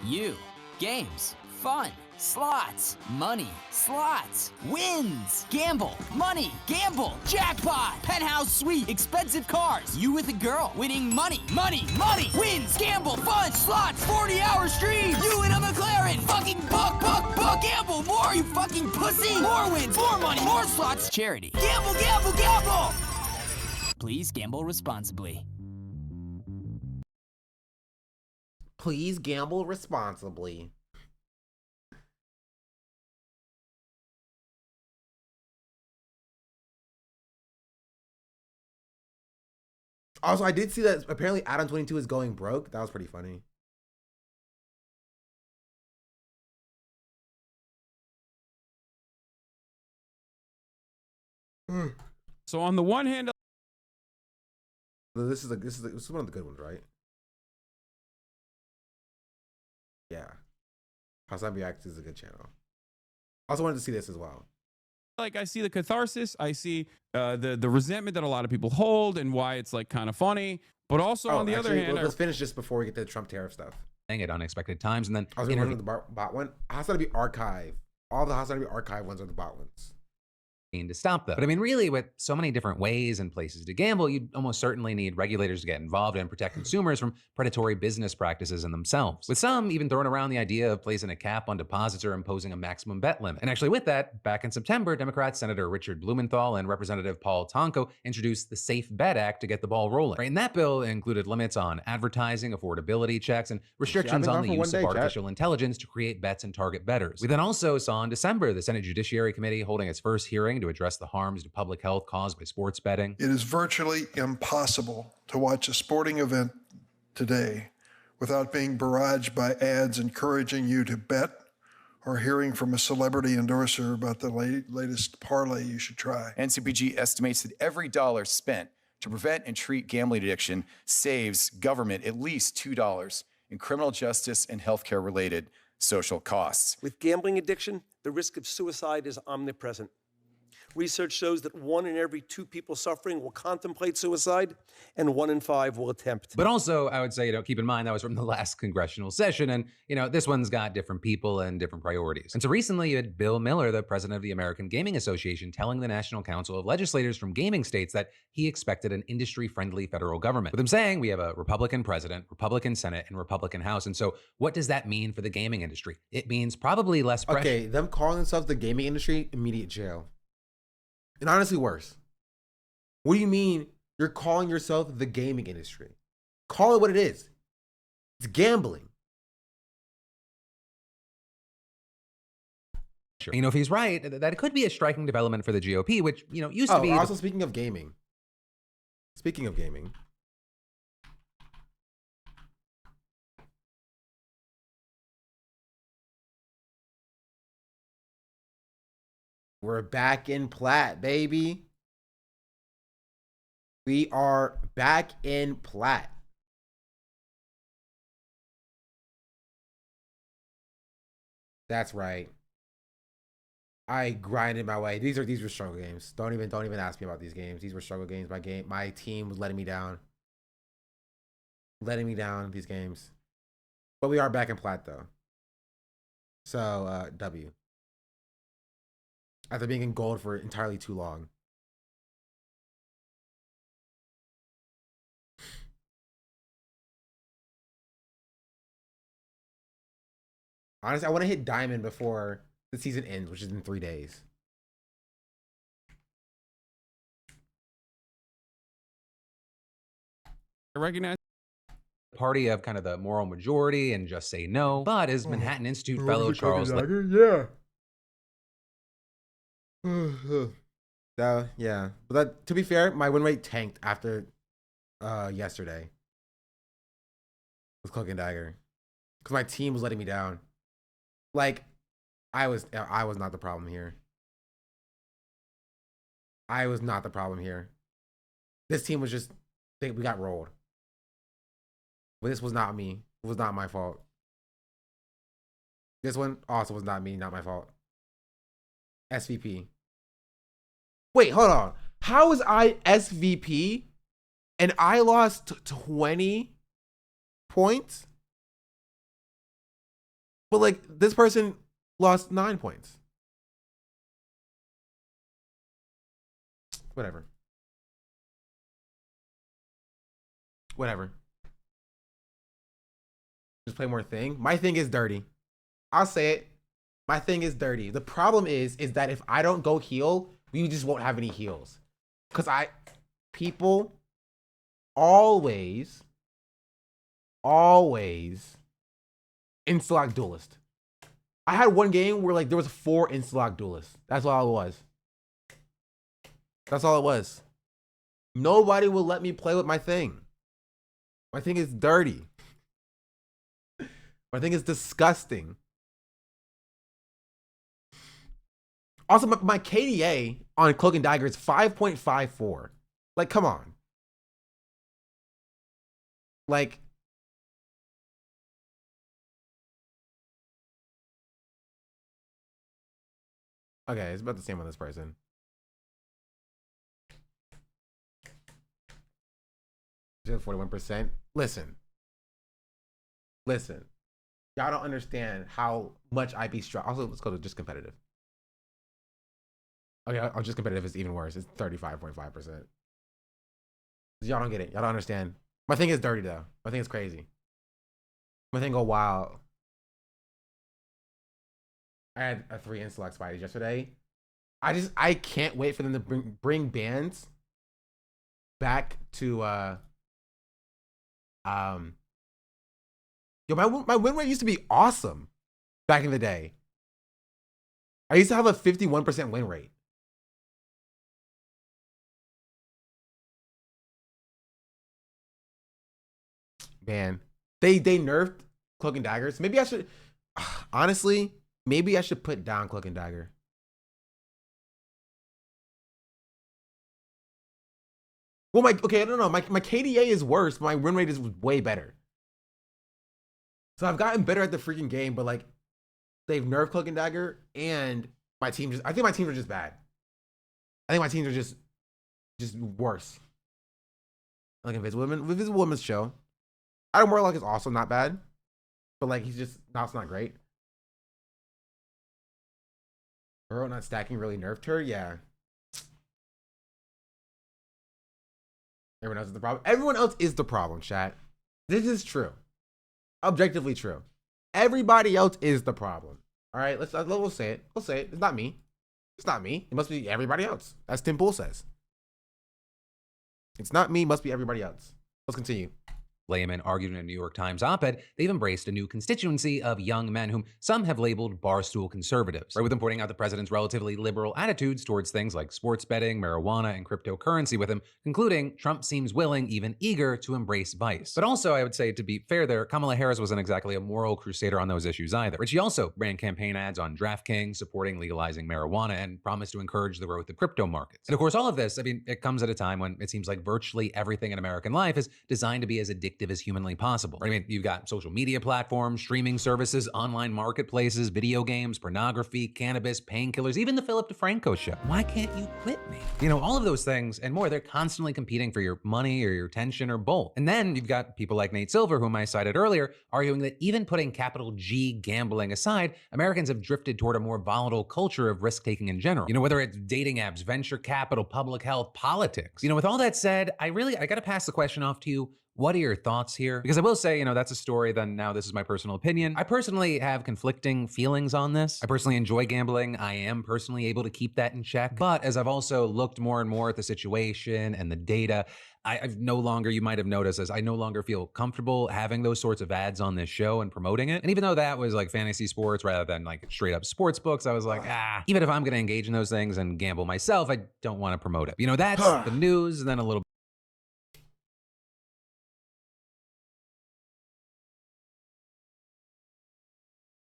You, games, fun, slots, money, slots, wins, gamble, money, gamble, jackpot, penthouse suite, expensive cars, you with a girl, winning money, money, money, wins, gamble, fun, slots, 40-hour streams, you in a McLaren, fucking book, gamble more, you fucking pussy, more wins, more money, more slots, charity, gamble, gamble, gamble. Please gamble responsibly. Please gamble responsibly. Also, I did see that apparently Adin 22 is going broke. That was pretty funny. So on the one hand, This is one of the good ones, right? Yeah. Hassan Reacts is a good channel. I also wanted to see this as well. like I see the catharsis, I see the resentment that a lot of people hold and why it's like kind of funny. But also on the other hand, let's finish this before we get to the Trump tariff stuff. At unexpected times, and then I was going to the bot one. Hassan to be archive. All the Hassan to be archive ones are the bot ones. To stop them. But I mean, really, with so many different ways and places to gamble, you'd almost certainly need regulators to get involved and protect consumers from predatory business practices in themselves. With some even throwing around the idea of placing a cap on deposits or imposing a maximum bet limit. And actually with that, back in September, Democrat Senator Richard Blumenthal and Representative Paul Tonko introduced the Safe Bet Act to get the ball rolling. Right? And that bill included limits on advertising, affordability checks, and restrictions on the use of artificial intelligence to create bets and target bettors. We then also saw in December the Senate Judiciary Committee holding its first hearing to address the harms to public health caused by sports betting. It is virtually impossible to watch a sporting event today without being barraged by ads encouraging you to bet or hearing from a celebrity endorser about the latest parlay you should try. NCPG estimates that every dollar spent to prevent and treat gambling addiction saves government at least $2 in criminal justice and healthcare related social costs. With gambling addiction, the risk of suicide is omnipresent. Research shows that 1 in every 2 people suffering will contemplate suicide, and 1 in 5 will attempt. But also, I would say, keep in mind that was from the last congressional session, and this one's got different people and different priorities. And so recently, you had Bill Miller, the president of the American Gaming Association, telling the National Council of Legislators from gaming states that he expected an industry-friendly federal government. With him saying we have a Republican president, Republican Senate, and Republican House. And so, what does that mean for the gaming industry? It means probably less pressure. Okay, them calling themselves the gaming industry, immediate jail. And honestly, worse. What do you mean you're calling yourself the gaming industry? Call it what it is. It's gambling. Sure. If he's right, that could be a striking development for the GOP, which, used to be. Also, speaking of gaming. We're back in Platt, baby. We are back in Platt. That's right. I grinded my way. These were struggle games. Don't even ask me about these games. These were struggle games. My team was letting me down. These games. But we are back in Platt though. So W. After being in gold for entirely too long. Honestly, I want to hit diamond before the season ends, which is in 3 days. I recognize party of kind of the moral majority and just say no. But as Manhattan Institute fellow Charles... Yeah. Yeah. But to be fair, my win rate tanked after yesterday with Cloak and Dagger. Because my team was letting me down. Like, I was not the problem here. This team was just we got rolled. But this was not me. It was not my fault. This one also was not me, not my fault. SVP. Wait, hold on. How was I SVP and I lost 20 points? But like this person lost 9 points. Whatever. Just play more thing. My thing is dirty. I'll say it. My thing is dirty. The problem is that if I don't go heal, we just won't have any heals. Because people always insta-lock duelist. I had one game where like there was 4 insta-lock duelists. That's all it was. That's all it was. Nobody will let me play with my thing. My thing is dirty. My thing is disgusting. Also, my KDA on Cloak and Dagger is 5.54. Like, come on. Like, okay, it's about the same on this person. Just 41%. Listen. Y'all don't understand how much I be strong. Also, let's go to just competitive. Okay, on just competitive is even worse. It's 35.5%. Y'all don't get it. Y'all don't understand. My thing is dirty though. My thing is crazy. My thing go wild. I had a 3 insta-lock Spideys yesterday. I can't wait for them to bring bands back to yo, my win rate used to be awesome back in the day. I used to have a 51% win rate. Man, they nerfed Cloak and Daggers. Maybe I should, honestly, maybe I should put down Cloak and Dagger. Well, okay, I don't know. My KDA is worse. My win rate is way better. So I've gotten better at the freaking game, but like they've nerfed Cloak and Dagger, and I think my teams are just bad. I think my teams are just worse. Like Invisible Women's show. Adam Warlock is also not bad, but like that's not great. Burrow not stacking really nerfed her, yeah. Everyone else is the problem. Everyone else is the problem, chat. This is true. Objectively true. Everybody else is the problem. All right, we'll say it. We'll say it. It's not me. It's not me. It must be everybody else. As Tim Pool says. It's not me. It must be everybody else. Let's continue. Layman argued in a New York Times op-ed, they've embraced a new constituency of young men whom some have labeled barstool conservatives, right? With them pointing out the president's relatively liberal attitudes towards things like sports betting, marijuana, and cryptocurrency, with him concluding Trump seems willing, even eager, to embrace vice. But also, I would say, to be fair there, Kamala Harris wasn't exactly a moral crusader on those issues either. But she also ran campaign ads on DraftKings, supporting legalizing marijuana, and promised to encourage the growth of crypto markets. And of course, all of this, I mean, it comes at a time when it seems like virtually everything in American life is designed to be as addictive as humanly possible. I mean, you've got social media platforms, streaming services, online marketplaces, video games, pornography, cannabis, painkillers, even the Philip DeFranco show. Why can't you quit me? You know, all of those things and more, they're constantly competing for your money or your attention or both. And then you've got people like Nate Silver, whom I cited earlier, arguing that even putting capital G gambling aside, Americans have drifted toward a more volatile culture of risk-taking in general. You know, whether it's dating apps, venture capital, public health, politics. You know, with all that said, I gotta pass the question off to you. What are your thoughts here? Because I will say, you know, that's a story, then now this is my personal opinion. I personally have conflicting feelings on this. I personally enjoy gambling. I am personally able to keep that in check. But as I've also looked more and more at the situation and the data, I've no longer, you might have noticed this, I no longer feel comfortable having those sorts of ads on this show and promoting it. And even though that was like fantasy sports rather than like straight up sports books, I was like, even if I'm gonna engage in those things and gamble myself, I don't wanna promote it. You know, that's the news, and then a little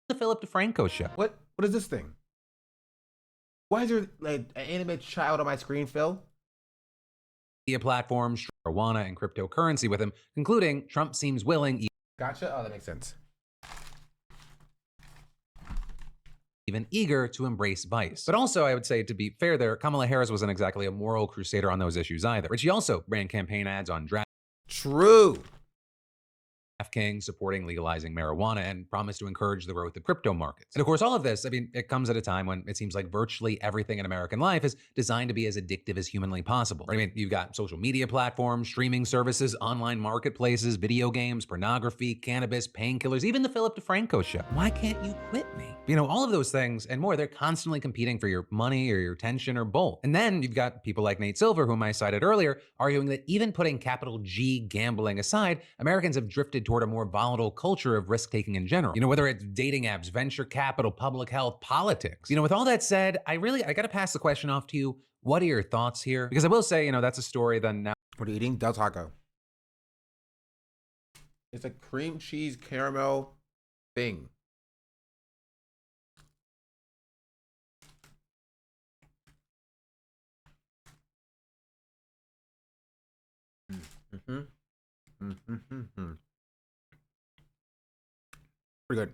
the Philip DeFranco show. What is this thing? Why is there like an animated child on my screen, Phil? Platforms. marijuana and cryptocurrency with him, concluding Trump seems willing, Gotcha. Oh, that makes sense. even eager to embrace vice. But also, I would say, to be fair there, Kamala Harris wasn't exactly a moral crusader on those issues either. But she also ran campaign ads on True. DraftKings supporting legalizing marijuana and promised to encourage the growth of crypto markets. And of course, all of this, I mean, it comes at a time when it seems like virtually everything in American life is designed to be as addictive as humanly possible. I mean, you've got social media platforms, streaming services, online marketplaces, video games, pornography, cannabis, painkillers, even the Philip DeFranco show. Why can't you quit me? You know, all of those things and more, they're constantly competing for your money or your attention or both. And then you've got people like Nate Silver, whom I cited earlier, arguing that even putting capital G gambling aside, Americans have drifted toward a more volatile culture of risk-taking in general. You know, whether it's dating apps, venture capital, public health, politics. You know, with all that said, I gotta pass the question off to you. What are your thoughts here? Because I will say, you know, that's a story then now. What are you eating? Del Taco. It's a cream cheese caramel thing. Mm-hmm. Mm-hmm. Pretty good.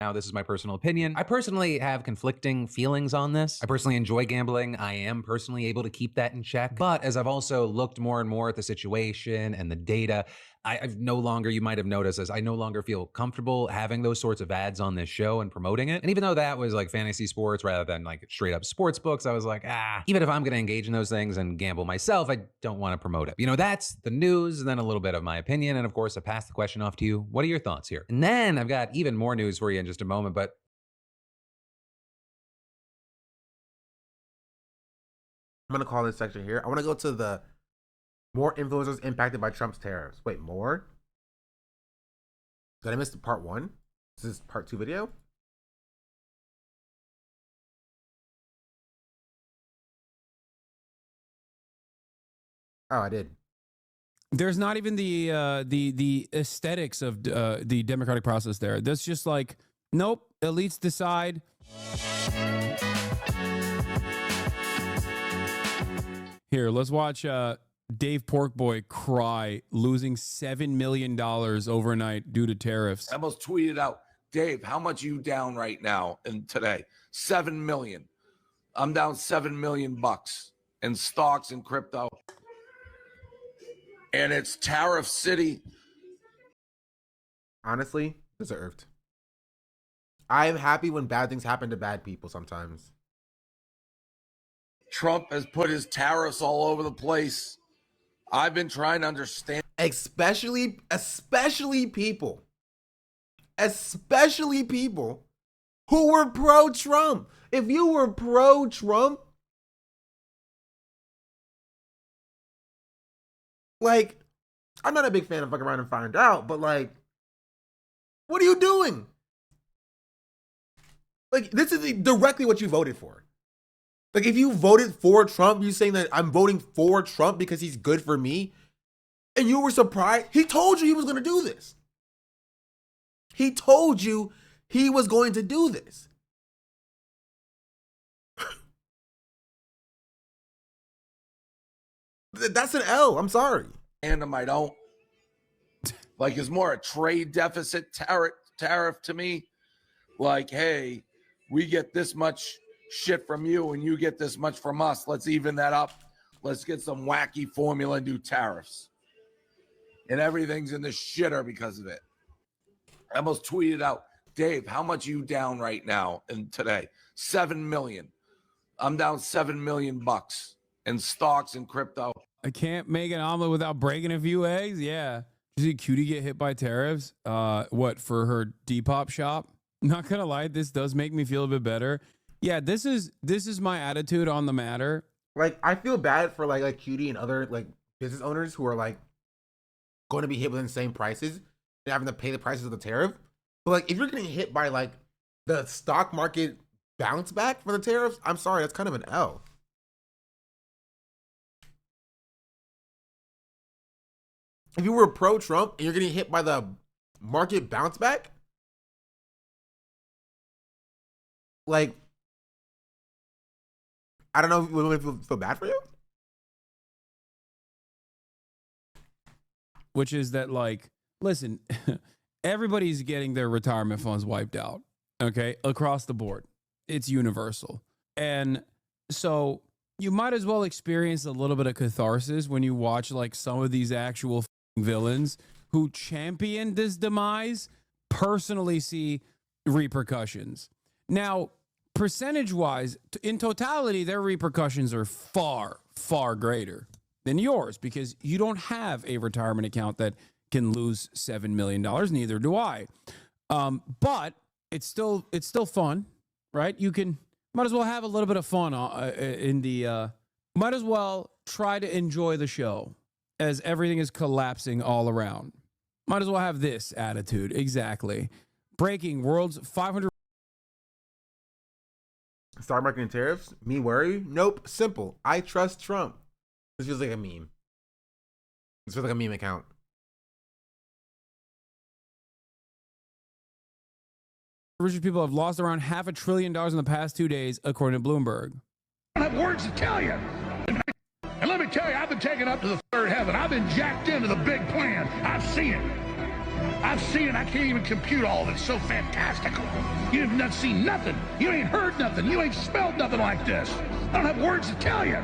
Now, this is my personal opinion. I personally have conflicting feelings on this. I personally enjoy gambling. I am personally able to keep that in check. But as I've also looked more and more at the situation and the data, I've no longer, you might have noticed, as I no longer feel comfortable having those sorts of ads on this show and promoting it. And even though that was like fantasy sports rather than like straight up sports books, I was like, even if I'm gonna engage in those things and gamble myself, I don't wanna promote it. You know, that's the news, and then a little bit of my opinion. And of course, I pass the question off to you. What are your thoughts here? And then I've got even more news for you in just a moment, but I'm going to call this section here. I want to go to the more influencers impacted by Trump's tariffs. Wait, more? Did I miss the part 1? Is this part 2 video? Oh, I did. There's not even the aesthetics of the democratic process there. That's just like, nope, elites decide. Here, let's watch Dave Porkboy cry, losing $7 million overnight due to tariffs. I almost tweeted out, Dave, how much are you down right now and today? 7 million. I'm down 7 million bucks in stocks and crypto. And it's Tariff City. Honestly, deserved. I'm happy when bad things happen to bad people sometimes. Trump has put his tariffs all over the place. I've been trying to understand. Especially people who were pro-Trump. If you were pro-Trump, like, I'm not a big fan of fucking around and find out, but like, what are you doing? Like, this is directly what you voted for. Like, if you voted for Trump, you saying that I'm voting for Trump because he's good for me, and you were surprised. He told you he was going to do this. He told you he was going to do this. That's an L. I'm sorry. And I don't. Like, it's more a trade deficit tariff to me. Like, hey, we get this much shit from you and you get this much from us. Let's even that up. Let's get some wacky formula and do tariffs. And everything's in the shitter because of it. I almost tweeted out, Dave, how much are you down right now and today? 7 million. I'm down 7 million bucks in stocks and crypto. I can't make an omelet without breaking a few eggs. Yeah. Did you see Cutie get hit by tariffs? What, for her Depop shop? Not gonna lie, this does make me feel a bit better. Yeah, this is my attitude on the matter. Like, I feel bad for like Cutie and other like business owners who are like going to be hit with the same prices and having to pay the prices of the tariff. But like, if you're getting hit by like the stock market bounce back for the tariffs, I'm sorry, that's kind of an L. If you were pro-Trump and you're getting hit by the market bounce back, like, I don't know. Would it feel bad for you? Which is that, like, listen, everybody's getting their retirement funds wiped out, okay, across the board. It's universal. And so you might as well experience a little bit of catharsis when you watch, like, some of these actual villains who champion this demise personally see repercussions. Now, percentage-wise, in totality, their repercussions are far, far greater than yours because you don't have a retirement account that can lose $7 million. Neither do I. But it's still fun, right? You might as well have a little bit of fun might as well try to enjoy the show as everything is collapsing all around. Might as well have this attitude. Exactly. Breaking world's 500. Start marketing tariffs? Me worry? Nope. Simple. I trust Trump. This feels like a meme. This feels like a meme account. Richest people have lost around $500 billion in the past 2 days, according to Bloomberg. I don't have words to tell you. And let me tell you, I've been taken up to the third heaven. I've been jacked into the big plan. I've seen it. I can't even compute all of it. It's so fantastical. You've not seen nothing. You ain't heard nothing. You ain't smelled nothing like this. I don't have words to tell you.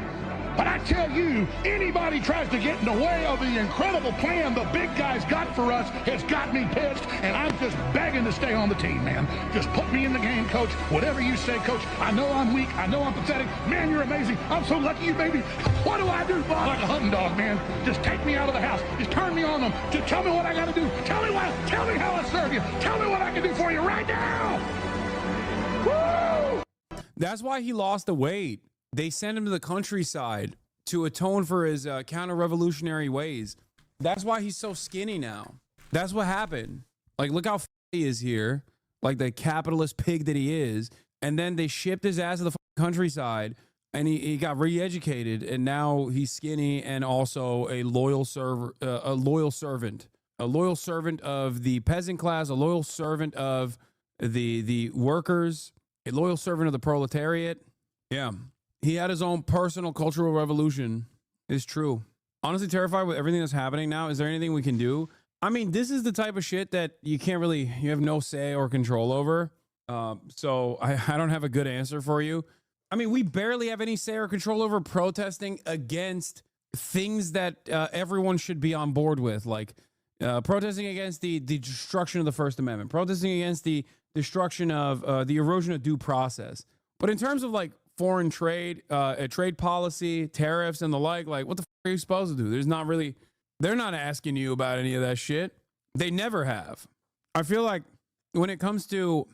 But I tell you, anybody tries to get in the way of the incredible plan the big guys got for us has got me pissed, and I'm just begging to stay on the team, man. Just put me in the game, coach. Whatever you say, coach. I know I'm weak. I know I'm pathetic. Man, you're amazing. I'm so lucky you made me. What do I do, Bob? Like a hunting dog, man. Just take me out of the house. Just turn me on them. Just tell me what I got to do. Tell me how I serve you. Tell me what I can do for you right now. Woo! That's why he lost the weight. They sent him to the countryside to atone for his counter-revolutionary ways. That's why he's so skinny now. That's what happened. Like, look how he is here, like the capitalist pig that he is. And then they shipped his ass to the countryside, and he got re-educated, and now he's skinny and also a loyal servant of the peasant class, a loyal servant of the workers, a loyal servant of the proletariat. Yeah. He had his own personal cultural revolution. It's true. Honestly, terrified with everything that's happening now. Is there anything we can do? I mean, this is the type of shit that you have no say or control over. So I don't have a good answer for you. I mean, we barely have any say or control over protesting against things that everyone should be on board with, like protesting against the destruction of the First Amendment, protesting against the destruction of the erosion of due process. But in terms of like foreign trade, trade policy, tariffs, and the like what the f are you supposed to do? They're not asking you about any of that shit. They never have. I feel like when it comes to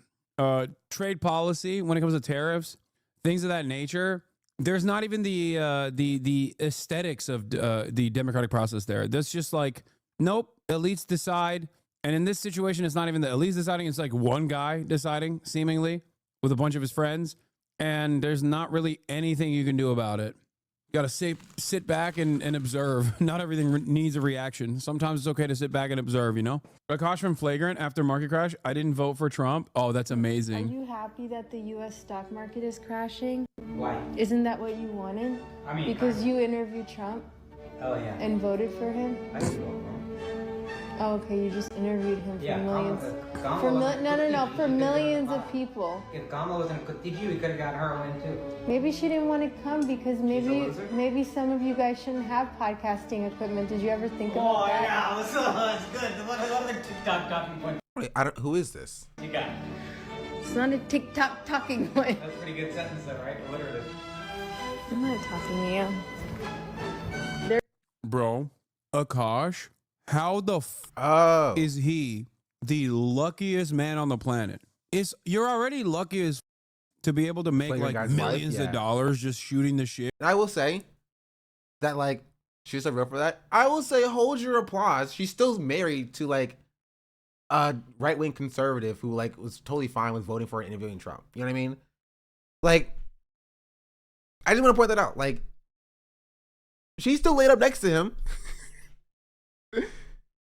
trade policy, when it comes to tariffs, things of that nature, there's not even the aesthetics of the democratic process there. That's just like, nope, elites decide. And in this situation, it's not even the elites deciding. It's like one guy deciding, seemingly, with a bunch of his friends. And there's not really anything you can do about it. You got to sit back and observe. Not everything needs a reaction. Sometimes it's okay to sit back and observe, you know? Akash from Flagrant, after market crash, I didn't vote for Trump. Oh, that's amazing. Are you happy that the U.S. stock market is crashing? Why? Isn't that what you wanted? I mean, because you interviewed Trump? Oh, yeah. And voted for him? I didn't vote for him. Oh, okay, you just interviewed him for millions. For For millions of people. If Kamala wasn't a Kutiji, we could have got her win too. Maybe she didn't want to come because maybe some of you guys shouldn't have podcasting equipment. Did you ever think about that? That's good. What other TikTok talking points? Wait, who is this? You got. It's not a TikTok talking point. That's a pretty good sentence though, right? Literally. I'm not talking to you. Bro, Akash, how the is he the luckiest man on the planet? You're already lucky as to be able to make like millions of dollars just shooting the shit. And I will say that, like, she's a real for that. I will say, hold your applause. She's still married to like a right-wing conservative who like was totally fine with voting for her and interviewing Trump. You know what I mean? Like, I just want to point that out. Like, she's still laid up next to him.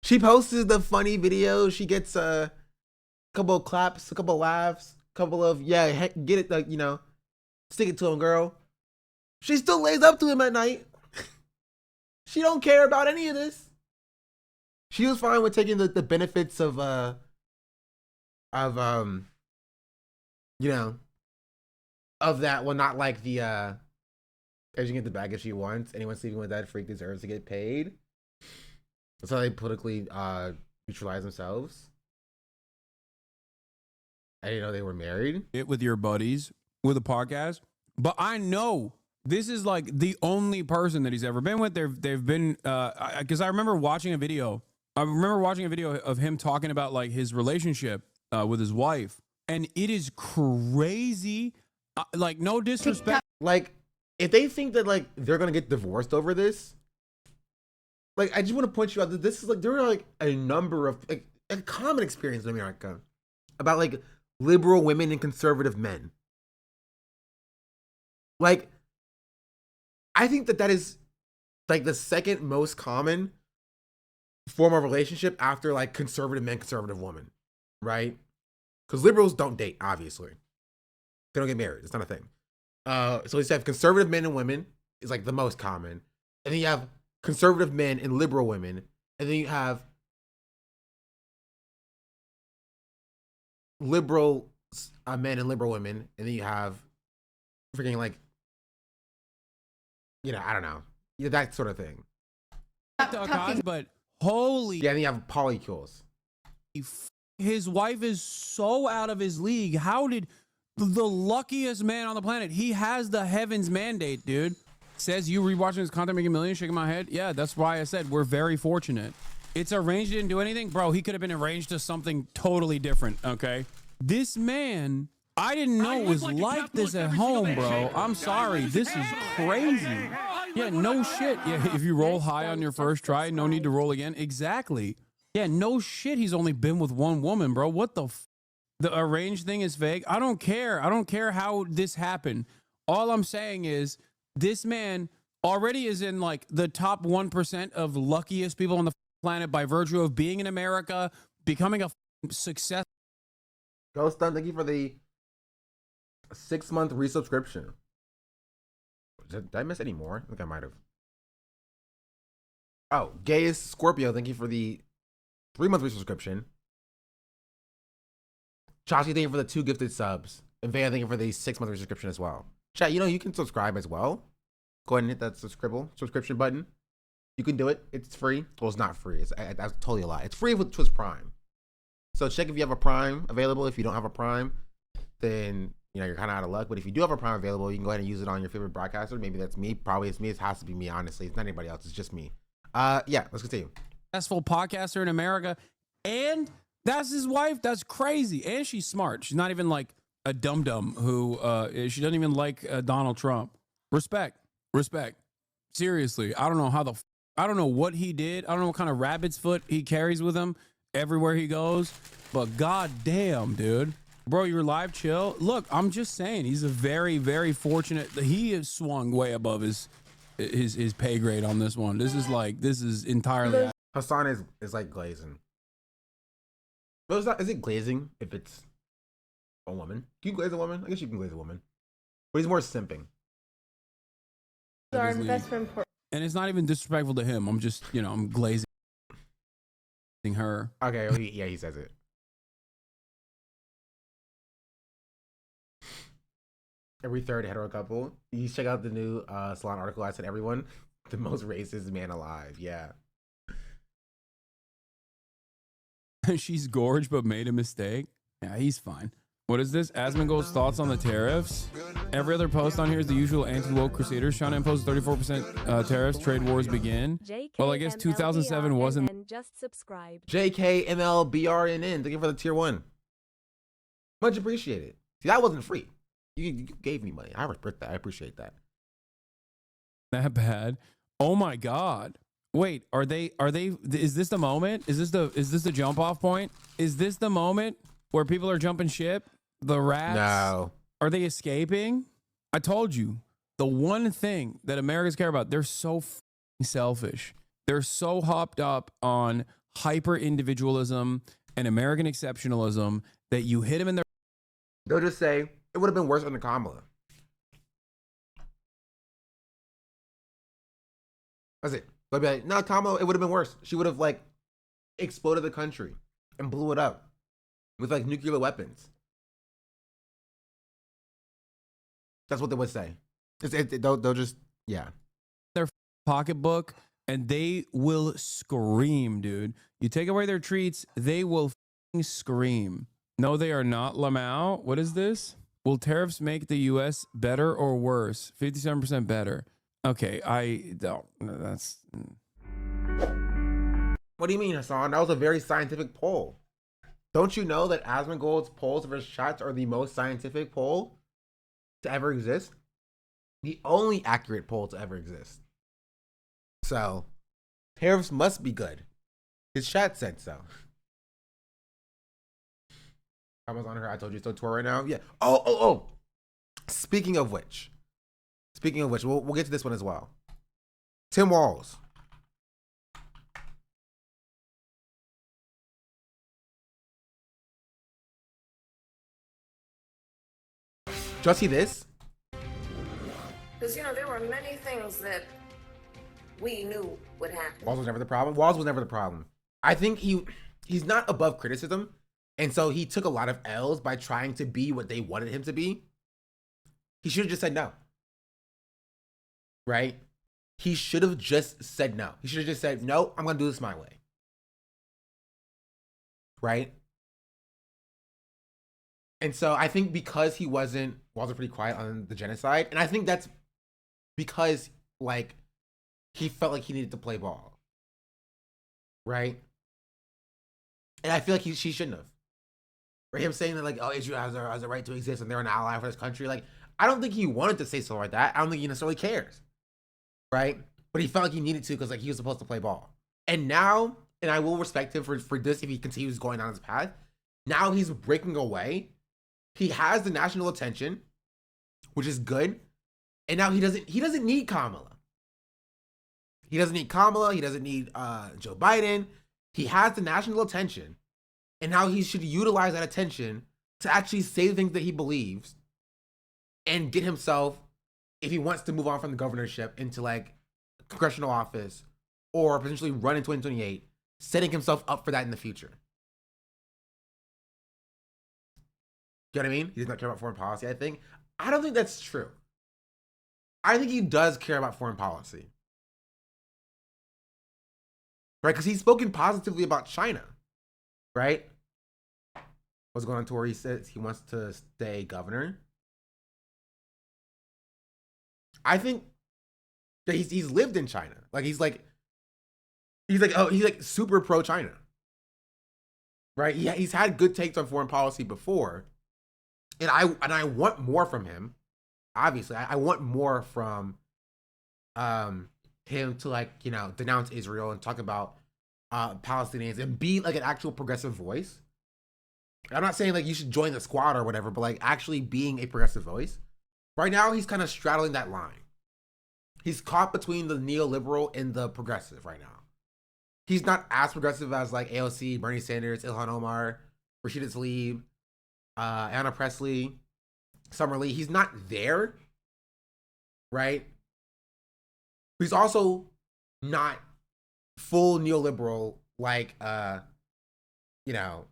She posted the funny video. She gets a couple of claps, a couple of laughs, couple of get it, like, you know, stick it to him, girl. She still lays up to him at night. She don't care about any of this. She was fine with taking the benefits of you know, of that. Well, not like the as you get the bag if she wants. Anyone sleeping with that freak deserves to get paid. That's how they politically neutralize themselves. I didn't know they were married. It with your buddies with a podcast, but I know this is like the only person that he's ever been with. They've been because I remember watching a video. I remember watching a video of him talking about like his relationship with his wife, and it is crazy. Like, no disrespect. Like, if they think that like they're gonna get divorced over this, like, I just want to point you out that this is like, there are like a number of like a common experience in America about like liberal women and conservative men. Like, I think that is like the second most common form of relationship after like conservative men, conservative women, right? Because liberals don't date, obviously. They don't get married. It's not a thing. So you have conservative men and women is like the most common. And then you have conservative men and liberal women. And then you have liberal men and liberal women. And then you have freaking like, you know, I don't know. Yeah, that sort of thing. But holy. Yeah, and then you have polycules. His wife is so out of his league. How did the luckiest man on the planet? He has the heavens mandate, dude. Says you rewatching his content making millions, shaking my head. Yeah, that's why I said we're very fortunate. It's arranged, didn't do anything. Bro, he could have been arranged to something totally different, okay? This man, I didn't know it was like this at home, bro. I'm sorry. This is crazy. Yeah, no shit. Yeah, if you roll high on your first try, no need to roll again. Exactly. Yeah, no shit. He's only been with one woman, bro. What the the arranged thing is fake. I don't care. I don't care how this happened. All I'm saying is this man already is in like the top 1% of luckiest people on the planet by virtue of being in America, becoming a success. Ghost Dun, thank you for the 6-month resubscription. Did I miss any more? I think I might have. Oh, Gayest Scorpio, thank you for the 3-month resubscription. Chachi, thank you for the 2 gifted subs. And Vaya, thank you for the 6-month resubscription as well. Chat, you know, you can subscribe as well. Go ahead and hit that subscription button. You can do it. It's free. Well, it's not free. That's totally a lie. It's free with Twitch Prime. So check if you have a Prime available. If you don't have a Prime, then you know you're kind of out of luck. But if you do have a Prime available, you can go ahead and use it on your favorite broadcaster. Maybe that's me. Probably it's me. It has to be me, honestly. It's not anybody else. It's just me. Yeah, let's continue. Successful podcaster in America. And that's his wife. That's crazy. And she's smart. She's not even like a dum-dum who she doesn't even like Donald Trump. Respect. Seriously. I don't know how I don't know what he did. I don't know what kind of rabbit's foot he carries with him everywhere he goes. But goddamn, dude. Bro, you're live, chill. Look, I'm just saying, he's a very, very fortunate. He has swung way above his pay grade on this one. This is entirely. Hassan is like glazing. But is it glazing if it's a woman? Can you glaze a woman? I guess you can glaze a woman. But he's more simping. Our investment and it's not even disrespectful to him. I'm just, you know, I'm glazing her. Okay, well, he says it. Every third hetero couple. You check out the new Salon article. I said everyone, the most racist man alive. Yeah. She's gorge, but made a mistake. Yeah, he's fine. What is this? Asmongold's thoughts on the tariffs. Every other post on here is the usual anti-woke crusaders trying to impose 34% tariffs. Trade wars begin. Well, I guess 2007 wasn't. Just subscribe. JKMLBRNN. Thank you for the tier 1. Much appreciated. See, that wasn't free. You gave me money. I respect that. I appreciate that. That bad. Oh my God. Wait, are they, is this the moment? Is this the jump off point? Is this the moment where people are jumping ship? The rats? No. Are they escaping? I told you, the one thing that Americans care about, they're so selfish. They're so hopped up on hyper individualism and American exceptionalism that you hit them in their They'll just say it would have been worse under Kamala. That's it. They'll be like, no, Kamala, it would have been worse. She would have like exploded the country and blew it up with like nuclear weapons. That's what they would say. They'll just, yeah. Their pocketbook and they will scream, dude. You take away their treats, they will scream. No, they are not. Lamau, what is this? Will tariffs make the U.S. better or worse? 57% better. Okay, I don't. That's. What do you mean, Hassan? That was a very scientific poll. Don't you know that Asmongold's polls of his shots are the most scientific poll to ever exist? The only accurate poll to ever exist. So, tariffs must be good. His chat said so. I was on her. I told you so tour right now. Yeah. Oh. Speaking of which, we'll get to this one as well. Tim Walz. Did y'all see this? Because, you know, there were many things that we knew would happen. Walz was never the problem. Walz was never the problem. I think he's not above criticism. And so he took a lot of L's by trying to be what they wanted him to be. He should have just said no. Right? He should have just said no. He should have just said, no, I'm going to do this my way. Right? And so I think because Walz was pretty quiet on the genocide. And I think that's because, like, he felt like he needed to play ball. Right? And I feel like she shouldn't have. For him saying that, like, oh, Israel has a right to exist and they're an ally for this country. Like, I don't think he wanted to say something like that. I don't think he necessarily cares. Right? But he felt like he needed to because, like, he was supposed to play ball. And now, and I will respect him for this if he continues going on his path. Now he's breaking away. He has the national attention, which is good. And now he doesn't need Kamala. He doesn't need Kamala. He doesn't need Joe Biden. He has the national attention. And now he should utilize that attention to actually say the things that he believes and get himself, if he wants to move on from the governorship into like congressional office or potentially run in 2028, setting himself up for that in the future. You know what I mean? He does not care about foreign policy, I think. I don't think that's true. I think he does care about foreign policy. Right? Because he's spoken positively about China. Right? What's going on tour? He says he wants to stay governor. I think that he's lived in China. Like he's like super pro China. Right? He's had good takes on foreign policy before. And I want more from him. Obviously, I want more from him to, like, you know, denounce Israel and talk about Palestinians and be like an actual progressive voice. I'm not saying like you should join the squad or whatever, but like actually being a progressive voice. Right now, he's kind of straddling that line. He's caught between the neoliberal and the progressive right now. He's not as progressive as like AOC, Bernie Sanders, Ilhan Omar, Rashida Tlaib, Anna Presley, Summer Lee. He's not there, right? He's also not full neoliberal like you know,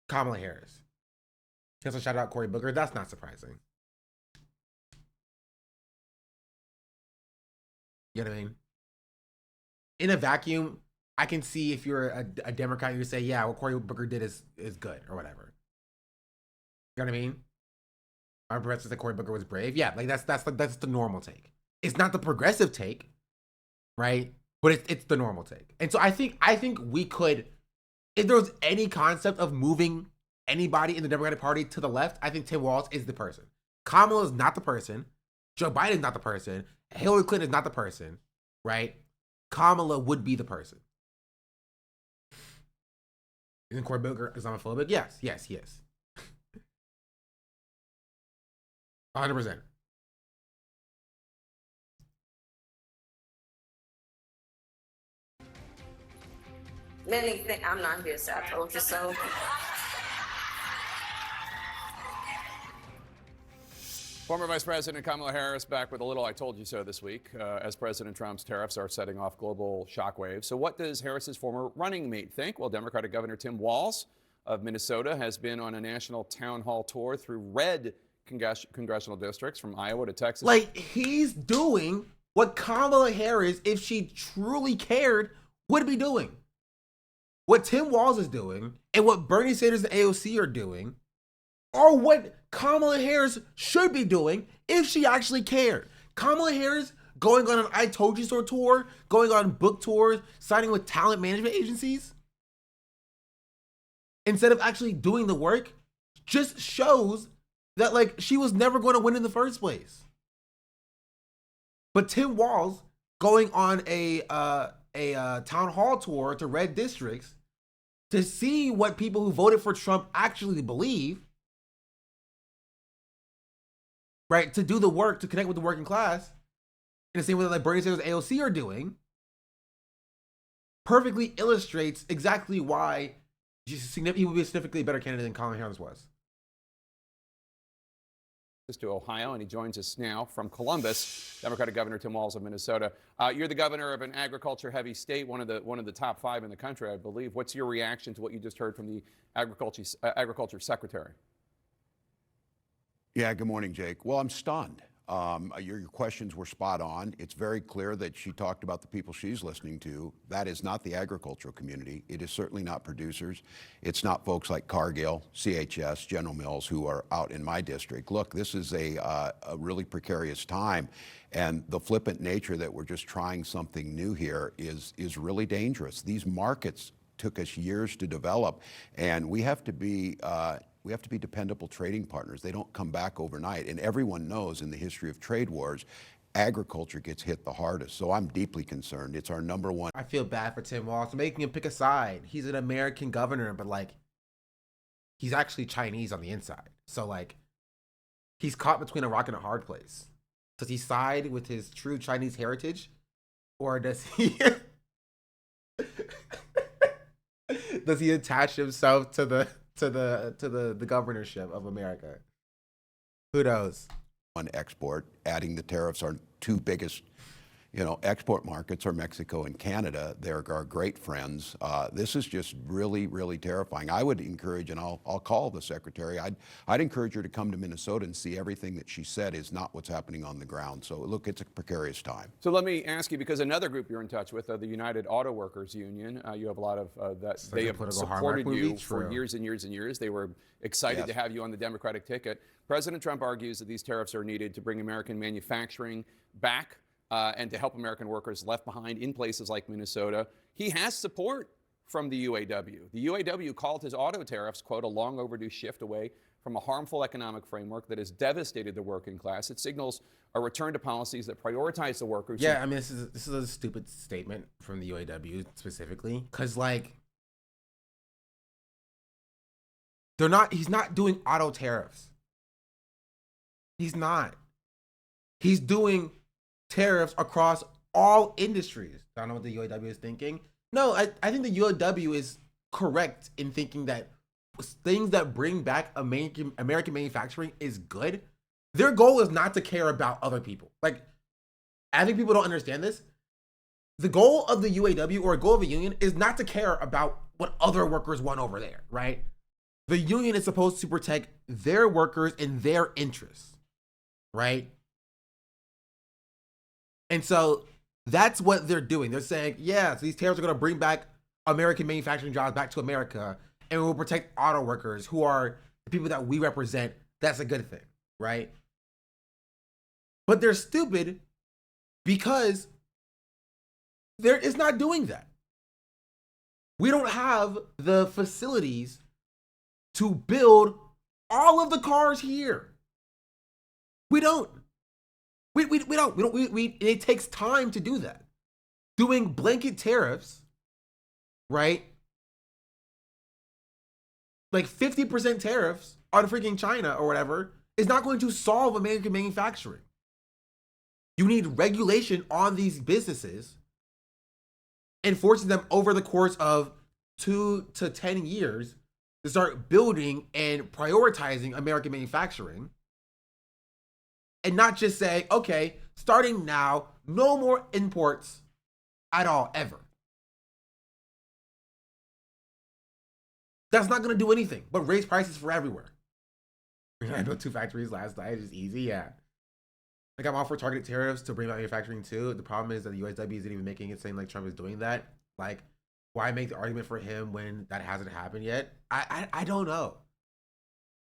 Kamala Harris. He also shout out Cory Booker. That's not surprising. You know what I mean? In a vacuum, I can see if you're a Democrat, you say, yeah, what Cory Booker did is good or whatever. You know what I mean? Our progressives that Cory Booker was brave. Yeah, like that's the normal take. It's not the progressive take, right? But it's the normal take. And so I think we could, if there was any concept of moving anybody in the Democratic Party to the left, I think Tim Walz is the person. Kamala is not the person. Joe Biden is not the person. Hillary Clinton is not the person, right? Kamala would be the person. Isn't Cory Booker Islamophobic? Yes, he is. 100%. Many things. I'm not here, so I told you so. Former Vice President Kamala Harris back with a little I told you so this week as President Trump's tariffs are setting off global shockwaves. So what does Harris's former running mate think? Well, Democratic Governor Tim Walz of Minnesota has been on a national town hall tour through red congressional districts from Iowa to Texas. Like, he's doing what Kamala Harris, if she truly cared, would be doing. What Tim Walz is doing and what Bernie Sanders and AOC are doing are what Kamala Harris should be doing if she actually cared. Kamala Harris going on an I Told You So tour, going on book tours, signing with talent management agencies, instead of actually doing the work, just shows that, like, she was never going to win in the first place. But Tim Walz going on a town hall tour to red districts to see what people who voted for Trump actually believe, right? To do the work, to connect with the working class, in the same way that like Bernie Sanders and AOC are doing, perfectly illustrates exactly why he would be a significantly better candidate than Kamala Harris was. To Ohio, and he joins us now from Columbus, Democratic Governor Tim Walz of Minnesota. You're the governor of an agriculture-heavy state, one of the top 5 in the country, I believe. What's your reaction to what you just heard from the agriculture secretary? Yeah, good morning, Jake. Well, I'm stunned. Your questions were spot on. It's very clear that she talked about the people she's listening to. That is not the agricultural community. It is certainly not producers. It's not folks like Cargill, CHS, General Mills, who are out in my district. Look, this is a really precarious time, and the flippant nature that we're just trying something new here is really dangerous. These markets took us years to develop, and we have to be dependable trading partners. They don't come back overnight. And everyone knows in the history of trade wars, agriculture gets hit the hardest. So I'm deeply concerned. It's our number one. I feel bad for Tim Walz, making him pick a side. He's an American governor, but like, he's actually Chinese on the inside. So like, he's caught between a rock and a hard place. Does he side with his true Chinese heritage? Or does he does he attach himself to the governorship of America? Who knows? On export, adding the tariffs, our 2 biggest, export markets are Mexico and Canada. They're our great friends. This is just really, really terrifying. I would encourage, and I'll call the secretary, I'd encourage her to come to Minnesota and see everything that she said is not what's happening on the ground. So look, it's a precarious time. So let me ask you, because another group you're in touch with, the United Auto Workers Union, you have a lot of that. They have supported you for years and years and years. They were excited to have you on the Democratic ticket. President Trump argues that these tariffs are needed to bring American manufacturing back and to help American workers left behind in places like Minnesota. He has support from the UAW. The UAW called his auto tariffs, quote, a long overdue shift away from a harmful economic framework that has devastated the working class. It signals a return to policies that prioritize the workers. Yeah, I mean, this is a stupid statement from the UAW specifically, because like, he's not doing auto tariffs. He's not. He's doing tariffs across all industries. I don't know what the UAW is thinking. No, I think the UAW is correct in thinking that things that bring back American manufacturing is good. Their goal is not to care about other people. Like, I think people don't understand this. The goal of the UAW or a goal of a union is not to care about what other workers want over there, right? The union is supposed to protect their workers and their interests, right? And so that's what they're doing. They're saying, yeah, so these tariffs are going to bring back American manufacturing jobs back to America, and we will protect auto workers who are the people that we represent. That's a good thing, right? But they're stupid because it's not doing that. We don't have the facilities to build all of the cars here. We don't. It takes time to do that. Doing blanket tariffs, right? Like 50% tariffs on freaking China or whatever is not going to solve American manufacturing. You need regulation on these businesses and forcing them over the course of 2 to 10 years to start building and prioritizing American manufacturing. and not just say, okay, starting now, no more imports at all, ever. That's not going to do anything but raise prices for everywhere. I built 2 factories last night. It's easy, yeah. Like, I'm all for targeted tariffs to bring out manufacturing too. The problem is that the USW isn't even making it, saying like Trump is doing that. Like, why make the argument for him when that hasn't happened yet? I don't know.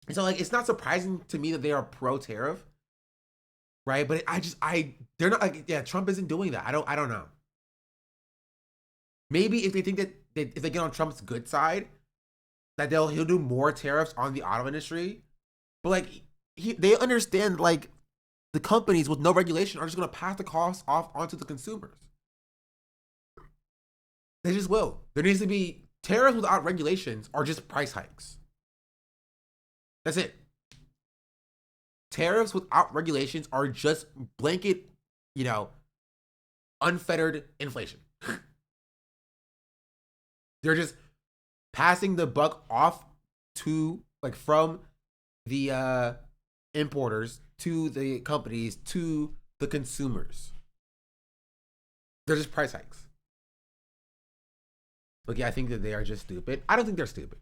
And so, like, it's not surprising to me that they are pro-tariff, right? But they're not, like, yeah, Trump isn't doing that. I don't know. Maybe if they think that if they get on Trump's good side, that he'll do more tariffs on the auto industry. But like, they understand, like, the companies with no regulation are just going to pass the costs off onto the consumers. They just will. There needs to be tariffs without regulations are just price hikes. That's it. Tariffs without regulations are just blanket, unfettered inflation. They're just passing the buck off to, like, from the importers to the companies to the consumers. They're just price hikes. Look, yeah, I think that they are just stupid. I don't think they're stupid.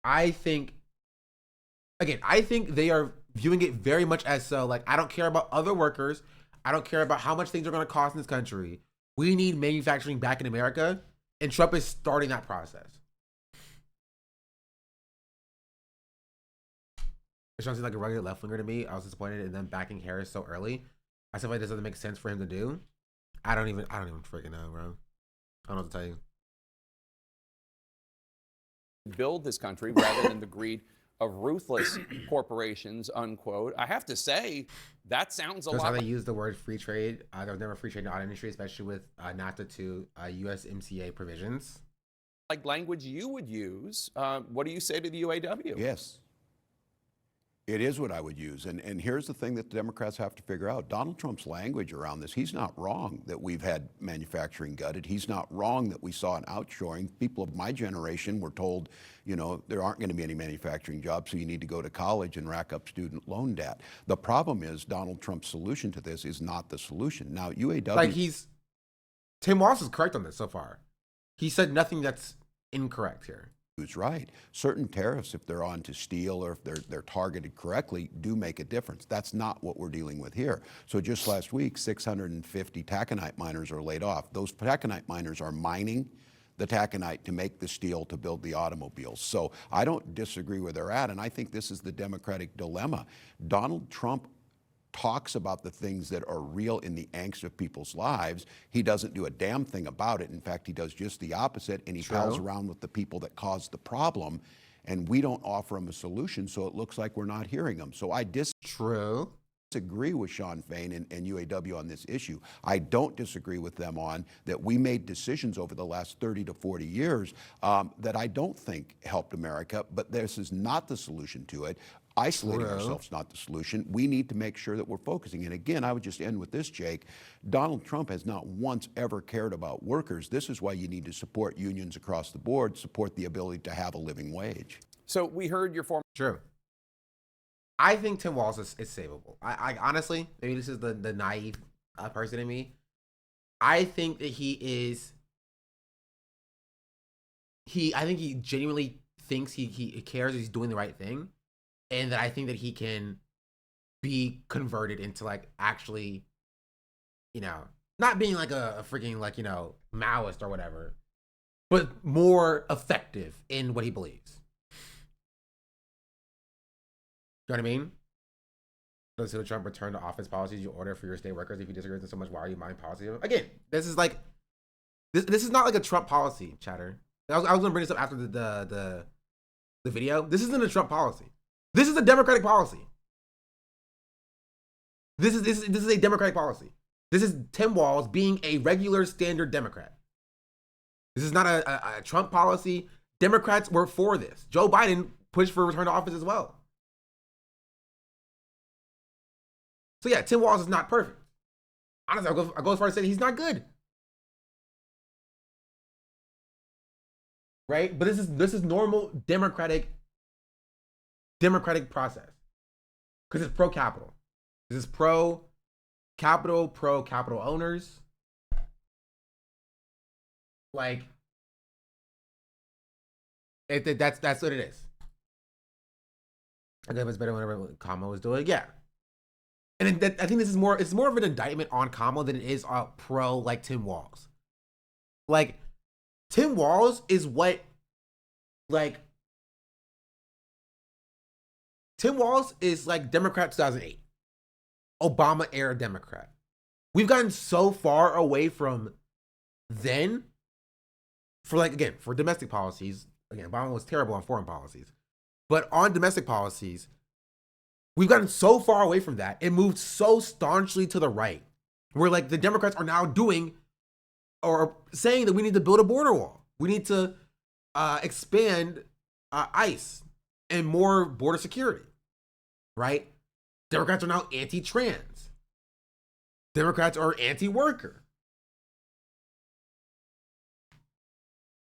I think they are viewing it very much as so, like, I don't care about other workers. I don't care about how much things are going to cost in this country. We need manufacturing back in America. And Trump is starting that process. It sounds like a regular left winger to me. I was disappointed in them backing Harris so early. I feel like this doesn't make sense for him to do. I don't even freaking know, bro. I don't know what to tell you. Build this country rather than the greed of ruthless corporations, unquote. I have to say, that sounds a lot. That's how they use the word free trade. There was never free trade in the auto industry, especially with NAFTA to USMCA provisions. Like language you would use. What do you say to the UAW? Yes. It is what I would use. And here's the thing that the Democrats have to figure out. Donald Trump's language around this, he's not wrong that we've had manufacturing gutted. He's not wrong that we saw an outshoring. People of my generation were told, there aren't going to be any manufacturing jobs, so you need to go to college and rack up student loan debt. The problem is Donald Trump's solution to this is not the solution. Now, UAW... Like, Tim Walz is correct on this so far. He said nothing that's incorrect here. Who's right. Certain tariffs, if they're on to steel or if they're targeted correctly, do make a difference. That's not what we're dealing with here. So just last week, 650 taconite miners are laid off. Those taconite miners are mining the taconite to make the steel to build the automobiles. So I don't disagree where they're at, and I think this is the Democratic dilemma. Donald Trump talks about the things that are real in the angst of people's lives. He doesn't do a damn thing about it. In fact, he does just the opposite, and he pals around with the people that caused the problem, and we don't offer him a solution, so it looks like we're not hearing him. So I disagree with Sean Fain and UAW on this issue. I don't disagree with them on that we made decisions over the last 30 to 40 years that I don't think helped America, but this is not the solution to it. Isolating ourselves is not the solution. We need to make sure that we're focusing. And again, I would just end with this, Jake. Donald Trump has not once ever cared about workers. This is why you need to support unions across the board, support the ability to have a living wage. So we heard your former... True. I think Tim Walz is savable. I honestly, maybe this is the naive person in me. I think that I think he genuinely thinks he cares, he's doing the right thing. And that I think that he can be converted into, like, actually, not being like a freaking, like, Maoist or whatever, but more effective in what he believes. You know what I mean? Does Trump return to office policies you order for your state workers? If you disagree with them so much, why are you buying policies? Again, this is like, this is not like a Trump policy, chatter. I was going to bring this up after the video. This isn't a Trump policy. This is a Democratic policy. This is a Democratic policy. This is Tim Walz being a regular standard Democrat. This is not a Trump policy. Democrats were for this. Joe Biden pushed for return to office as well. So yeah, Tim Walz is not perfect. Honestly, I'll go as far as to say he's not good. Right? But this is normal democratic process, because it's pro-capital. This is pro capital owners. Like, that's what it is. I think it's better whenever Kamala was doing, yeah. And I think this is more. It's more of an indictment on Kamala than it is pro like Tim Walz. Like, Tim Walz is what, like, Tim Walz is like Democrat 2008, Obama era Democrat. We've gotten so far away from then. For like, again, for domestic policies, again, Obama was terrible on foreign policies, but on domestic policies, we've gotten so far away from that. It moved so staunchly to the right, where like the Democrats are now doing or saying that we need to build a border wall. We need to expand ICE and more border security, right? Democrats are now anti-trans. Democrats are anti-worker.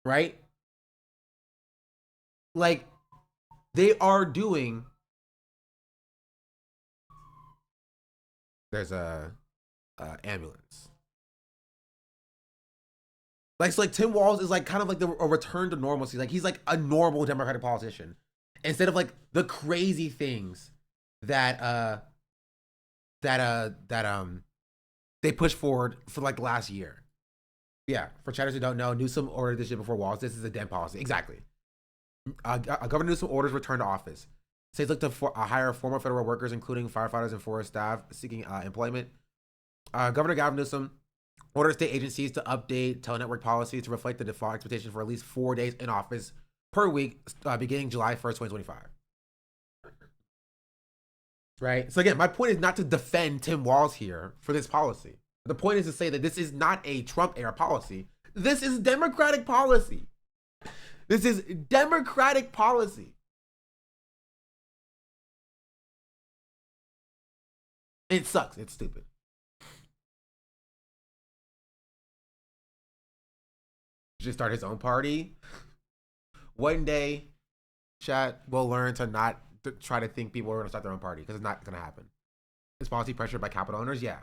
Right? Like, they are doing. There's a ambulance. Like, so like Tim Walz is like kind of like a return to normalcy. Like, he's like a normal Democratic politician instead of like the crazy things that they pushed forward for like last year. Yeah, for chatters who don't know, Newsom ordered this shit before Walz. This is a Dem policy. Exactly. Governor Newsom orders return to office. States look to hire former federal workers, including firefighters and forest staff seeking employment. Governor Gavin Newsom orders state agencies to update telenetwork policies to reflect the default expectation for at least 4 days in office per week, beginning July 1st, 2025. Right? So again, my point is not to defend Tim Walz here for this policy. The point is to say that this is not a Trump-era policy. This is Democratic policy. This is Democratic policy. It sucks. It's stupid. He should start his own party. One day, chat will learn to not try to think people are going to start their own party, because it's not going to happen. Is policy pressured by capital owners? Yeah.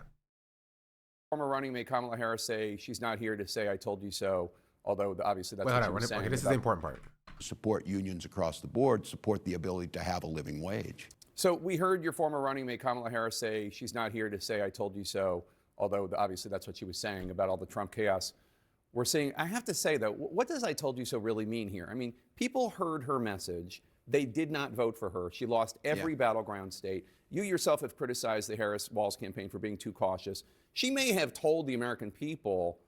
Former running mate Kamala Harris say she's not here to say I told you so, although obviously that's Wait, what hold she was on. saying. Okay, this is the important part. Support unions across the board, support the ability to have a living wage. So we heard your former running mate Kamala Harris say she's not here to say I told you so, although obviously that's what she was saying about all the Trump chaos. We're seeing, I have to say though, what does I told you so really mean here? I mean, people heard her message. They did not vote for her. She lost every battleground state. You yourself have criticized the Harris-Walz campaign for being too cautious. She may have told the American people,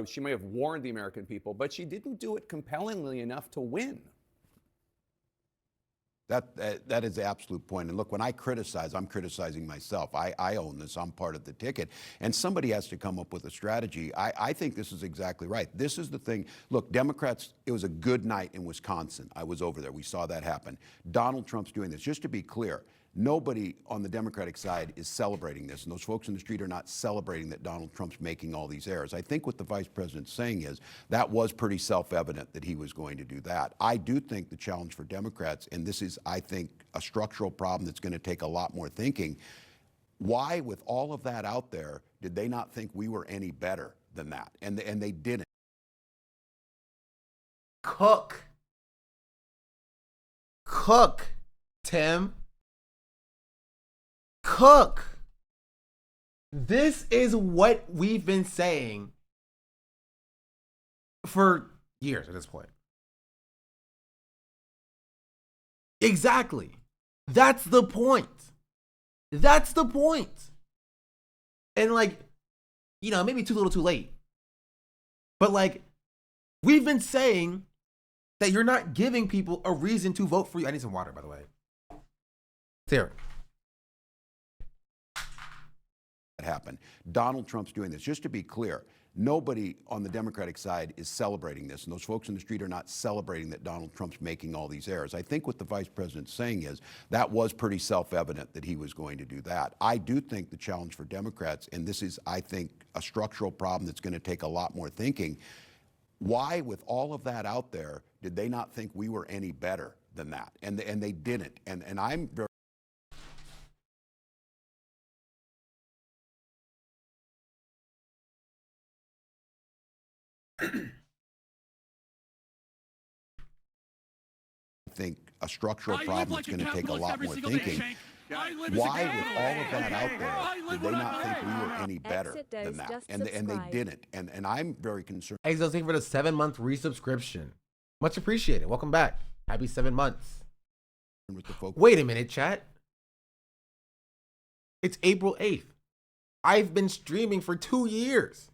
she may have warned the American people, but she didn't do it compellingly enough to win. That is the absolute point. And look, when I criticize, I'm criticizing myself. I own this. I'm part of the ticket. And somebody has to come up with a strategy. I think this is exactly right. This is the thing. Look, Democrats, it was a good night in Wisconsin. I was over there. We saw that happen. Donald Trump's doing this. Just to be clear, nobody on the Democratic side is celebrating this, and those folks in the street are not celebrating that Donald Trump's making all these errors. I think what the vice president's saying is that was pretty self-evident that he was going to do that. I do think the challenge for Democrats, and this is, I think, a structural problem that's going to take a lot more thinking, why, with all of that out there, did they not think we were any better than that? And they didn't. Cook, Tim. Cook. This is what we've been saying for years at this point. Exactly. That's the point. That's the point. And like, maybe too little too late. But like, we've been saying that you're not giving people a reason to vote for you. I need some water, by the way. Here. Happen. Donald Trump's doing this. Just to be clear, nobody on the Democratic side is celebrating this, and those folks in the street are not celebrating that Donald Trump's making all these errors. I think what the vice president's saying is that was pretty self-evident that he was going to do that. I do think the challenge for Democrats, and this is, I think, a structural problem that's going to take a lot more thinking, why, with all of that out there, did they not think we were any better than that? And they didn't. And I'm very think a structural problem is going to take a lot more thinking. Why, with all of that out there, did they not think we were any better than that? And they didn't. And I'm very concerned. Hey, so thank you for the 7-month resubscription. Much appreciated. Welcome back. Happy 7 months. Wait a minute, chat. It's April 8th. I've been streaming for 2 years.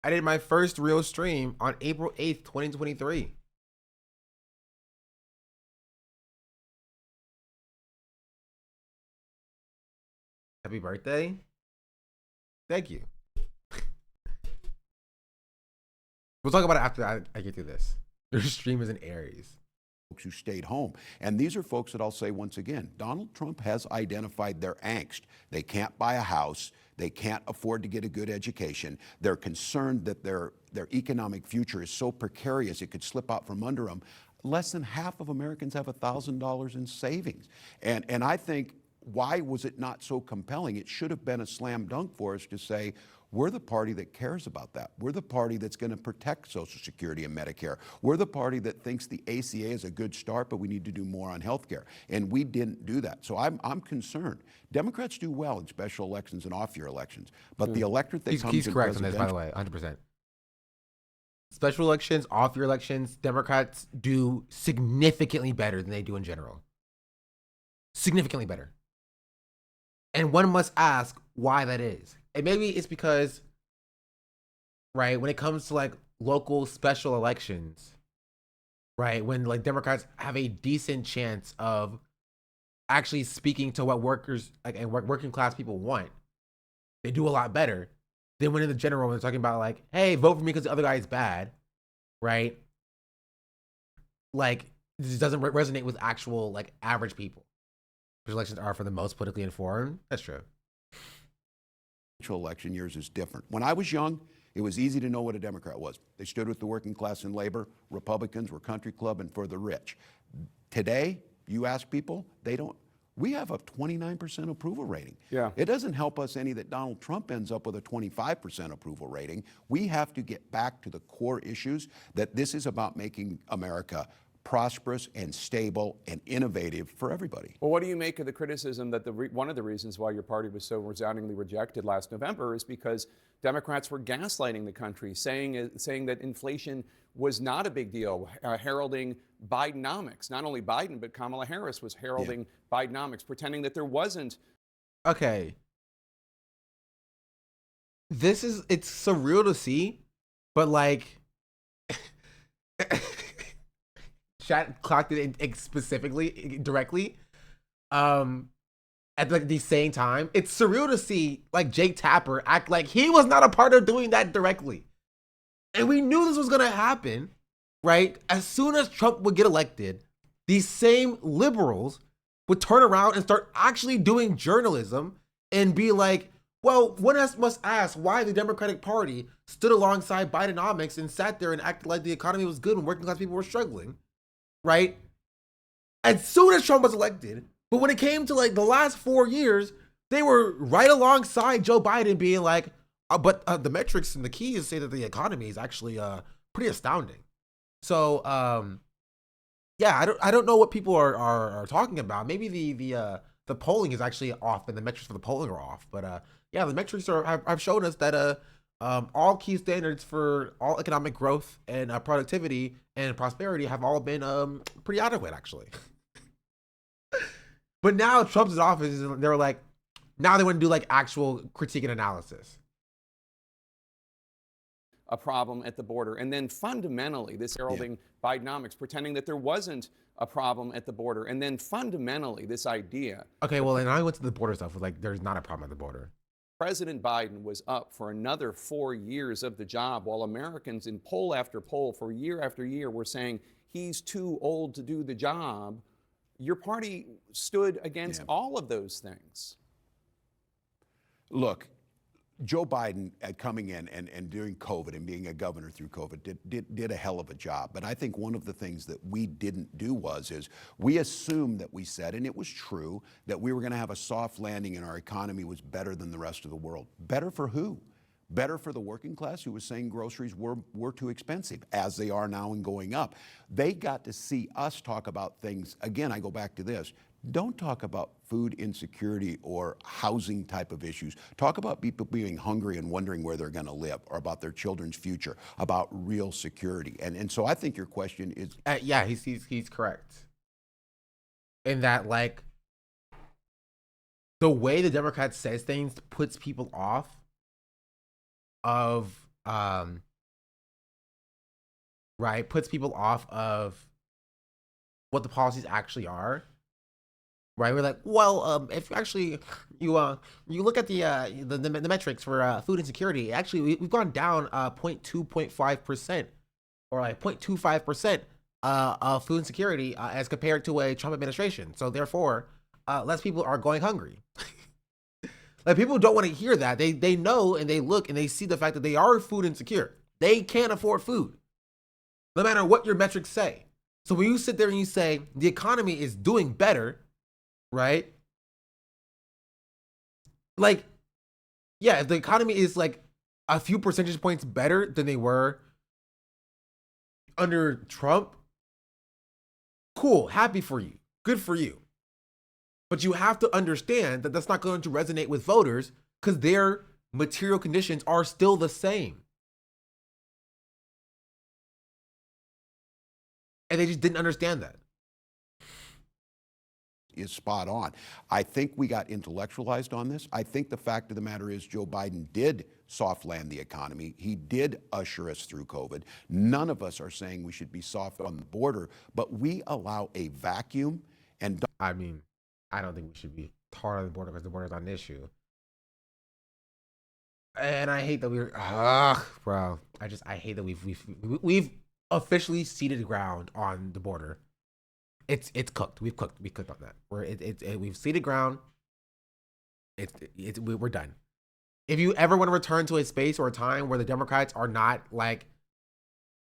I did my first real stream on April 8th, 2023. Happy birthday. Thank you. We'll talk about it after I get through this. Your stream is in Aries. Folks who stayed home. And these are folks that I'll say once again, Donald Trump has identified their angst. They can't buy a house. They can't afford to get a good education. They're concerned that their economic future is so precarious it could slip out from under them. Less than half of Americans have $1,000 in savings. And I think, why was it not so compelling? It should have been a slam dunk for us to say, we're the party that cares about that. We're the party that's going to protect Social Security and Medicare. We're the party that thinks the ACA is a good start, but we need to do more on health care. And we didn't do that. So I'm concerned. Democrats do well in special elections and off-year elections, but the electorate that comes He's in correct on this, by the way, 100%. Special elections, off-year elections, Democrats do significantly better than they do in general. Significantly better. And one must ask why that is. And maybe it's because, right, when it comes to like local special elections, right, when like Democrats have a decent chance of actually speaking to what workers like and working class people want, they do a lot better than when in the general, when they're talking about like, hey, vote for me because the other guy is bad, right? Like, this doesn't resonate with actual like average people. Elections are for the most politically informed. That's true. Election years is different. When I was young, it was easy to know what a Democrat was. They stood with the working class and labor. Republicans were country club and for the rich. Today, you ask people, they don't. We have a 29% approval rating. Yeah. It doesn't help us any that Donald Trump ends up with a 25% approval rating. We have to get back to the core issues, that this is about making America prosperous and stable and innovative for everybody. Well, what do you make of the criticism that one of the reasons why your party was so resoundingly rejected last November is because Democrats were gaslighting the country, saying that inflation was not a big deal, heralding Bidenomics. Not only Biden, but Kamala Harris was heralding Bidenomics, pretending that there wasn't. Okay. It's surreal to see, but like, chat clocked it specifically, directly, at like the same time. It's surreal to see like Jake Tapper act like he was not a part of doing that directly. And we knew this was gonna happen, right? As soon as Trump would get elected, these same liberals would turn around and start actually doing journalism and be like, well, one must ask why the Democratic Party stood alongside Bidenomics and sat there and acted like the economy was good when working class people were struggling. Right? As soon as Trump was elected, but when it came to like the last 4 years, they were right alongside Joe Biden being like, but the metrics and the keys say that the economy is actually pretty astounding. So yeah, I don't know what people are talking about. Maybe the polling is actually off and the metrics for the polling are off. But yeah, the metrics have shown us that all key standards for all economic growth and productivity and prosperity have all been pretty adequate, actually. But now Trump's in office, and they're like, now they want to do like actual critique and analysis. A problem at the border. And then fundamentally, this heralding Bidenomics, pretending that there wasn't a problem at the border. And then fundamentally, this idea. Okay, well, and I went to the border stuff with like, there's not a problem at the border. President Biden was up for another 4 years of the job, while Americans in poll after poll for year after year were saying he's too old to do the job. Your party stood against all of those things. Look, Joe Biden coming in and doing COVID and being a governor through COVID did a hell of a job. But I think one of the things that we didn't do is we assumed that we said, and it was true, that we were going to have a soft landing and our economy was better than the rest of the world. Better for who? Better for the working class who was saying groceries were too expensive, as they are now and going up. They got to see us talk about things. Again, I go back to this. Don't talk about food insecurity or housing type of issues. Talk about people being hungry and wondering where they're going to live, or about their children's future, about real security. And so I think your question is... yeah, he's correct. In that, like, the way the Democrat says things puts people off of, puts people off of what the policies actually are. Right, we're like, well, if actually you look at the metrics for food insecurity, actually we've gone down 0.5%, or like 0.25% of food insecurity as compared to a Trump administration. So therefore, less people are going hungry. Like, people don't want to hear that. They know, and they look and they see the fact that they are food insecure. They can't afford food, no matter what your metrics say. So when you sit there and you say the economy is doing better, right? Like, yeah, if the economy is like a few percentage points better than they were under Trump, cool, happy for you, good for you. But you have to understand that that's not going to resonate with voters because their material conditions are still the same. And they just didn't understand that. Is spot on. I think we got intellectualized on this. I think the fact of the matter is Joe Biden did soft land the economy. He did usher us through COVID. None of us are saying we should be soft on the border, but we allow a vacuum and... I mean, I don't think we should be hard on the border because the border is not an issue. And I hate that we're... bro. I hate that we've officially ceded ground on the border. It's cooked. We cooked on that. We've ceded ground. We're done. If you ever want to return to a space or a time where the Democrats are not like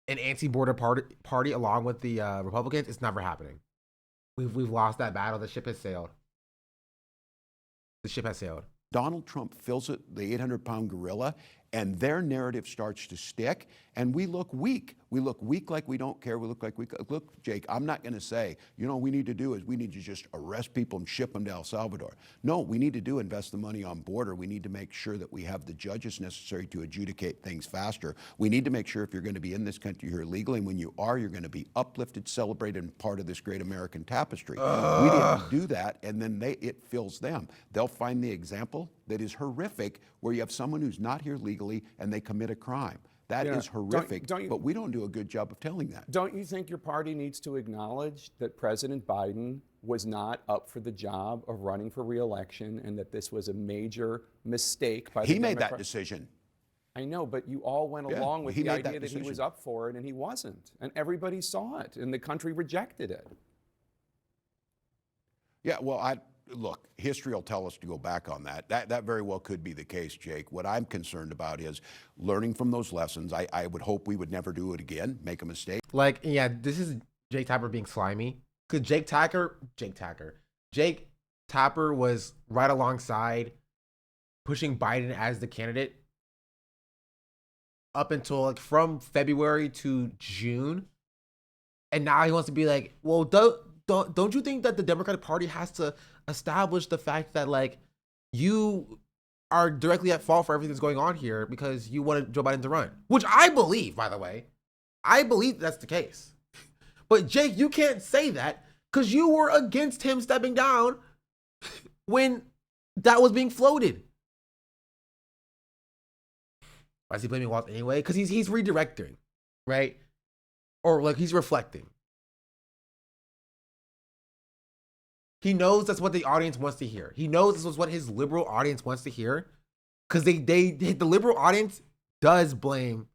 an anti-border party along with the Republicans, it's never happening. We've lost that battle. The ship has sailed. The ship has sailed. Donald Trump fills it, the 800-pound gorilla, and their narrative starts to stick, and we look weak. We look weak like we don't care. We look like look, Jake, I'm not going to say, what we need to do is we need to just arrest people and ship them to El Salvador. No, we need to invest the money on border. We need to make sure that we have the judges necessary to adjudicate things faster. We need to make sure if you're going to be in this country here legally, and when you are, you're going to be uplifted, celebrated, and part of this great American tapestry. We didn't do that, and then it fills them. They'll find the example that is horrific where you have someone who's not here legally and they commit a crime. That is horrific, but we don't do a good job of telling that. Don't you think your party needs to acknowledge that President Biden was not up for the job of running for re-election and that this was a major mistake by the Democrats? He made that decision. I know, but you all went along with the idea that he was up for it, and he wasn't. And everybody saw it, and the country rejected it. Yeah, well, look, history will tell us to go back on that. That very well could be the case, Jake. What I'm concerned about is learning from those lessons. I would hope we would never do it again, make a mistake. Like, yeah, this is Jake Tapper being slimy. Because Jake Tapper was right alongside pushing Biden as the candidate up until like from February to June. And now he wants to be like, well, don't you think that the Democratic Party has to establish the fact that like you are directly at fault for everything that's going on here because you wanted Joe Biden to run? Which I believe, by the way. I believe that's the case. But Jake, you can't say that because you were against him stepping down when that was being floated. Why is he blaming Walt anyway? Because he's redirecting, right? Or like he's reflecting. He knows that's what the audience wants to hear. He knows this was what his liberal audience wants to hear. Because the liberal audience does blame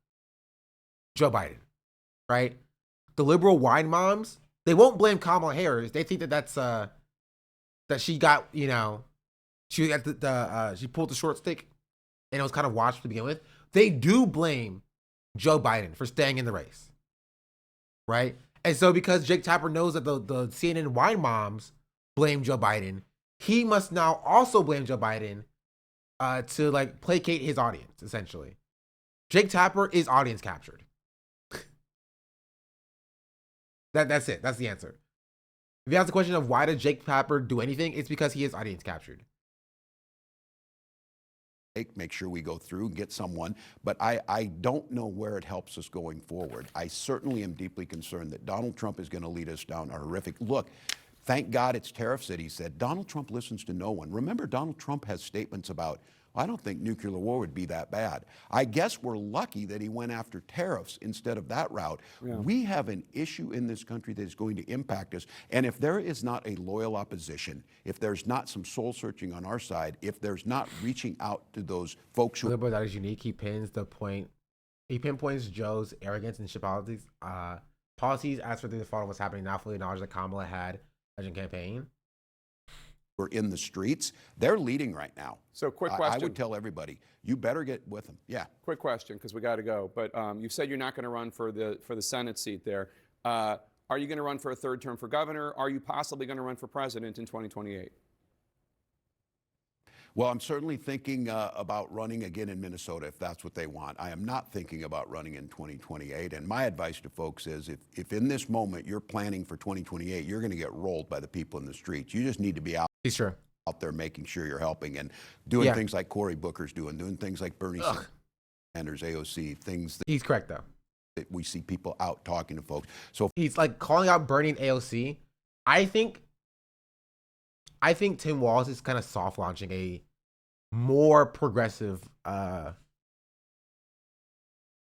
Joe Biden, right? The liberal wine moms, they won't blame Kamala Harris. They think that that she got, she pulled the short stick and it was kind of watched to begin with, they do blame Joe Biden for staying in the race, right? And so because Jake Tapper knows that the CNN wine moms blame Joe Biden, he must now also blame Joe Biden to like placate his audience, essentially. Jake Tapper is audience captured. That's it. That's the answer. If you ask the question of why did Jake Tapper do anything, it's because he is audience captured. Make sure we go through and get someone, but I don't know where it helps us going forward. I certainly am deeply concerned that Donald Trump is going to lead us down a horrific look. Thank God it's tariffs that he said. Donald Trump listens to no one. Remember, Donald Trump has statements about, I don't think nuclear war would be that bad. I guess we're lucky that he went after tariffs instead of that route. Yeah. We have an issue in this country that is going to impact us. And if there is not a loyal opposition, if there's not some soul searching on our side, if there's not reaching out to those folks who... But that is unique. He pinpoints Joe's arrogance and shit policies as for the fall of what's happening now, fully acknowledge that Kamala had a campaign. Are in the streets, they're leading right now. So quick question. I would tell everybody, you better get with them. Yeah. Quick question, because we got to go. But you said you're not going to run for the Senate seat there. Are you going to run for a third term for governor? Are you possibly going to run for president in 2028? Well, I'm certainly thinking about running again in Minnesota if that's what they want. I am not thinking about running in 2028. And my advice to folks is if in this moment you're planning for 2028, you're going to get rolled by the people in the streets. You just need to be out there making sure you're helping and doing things like Cory Booker's doing things like Bernie Sanders, AOC, things that... He's correct, though. That we see people out talking to folks. So he's like calling out Bernie and AOC. I think Tim Walz is kind of soft launching a more progressive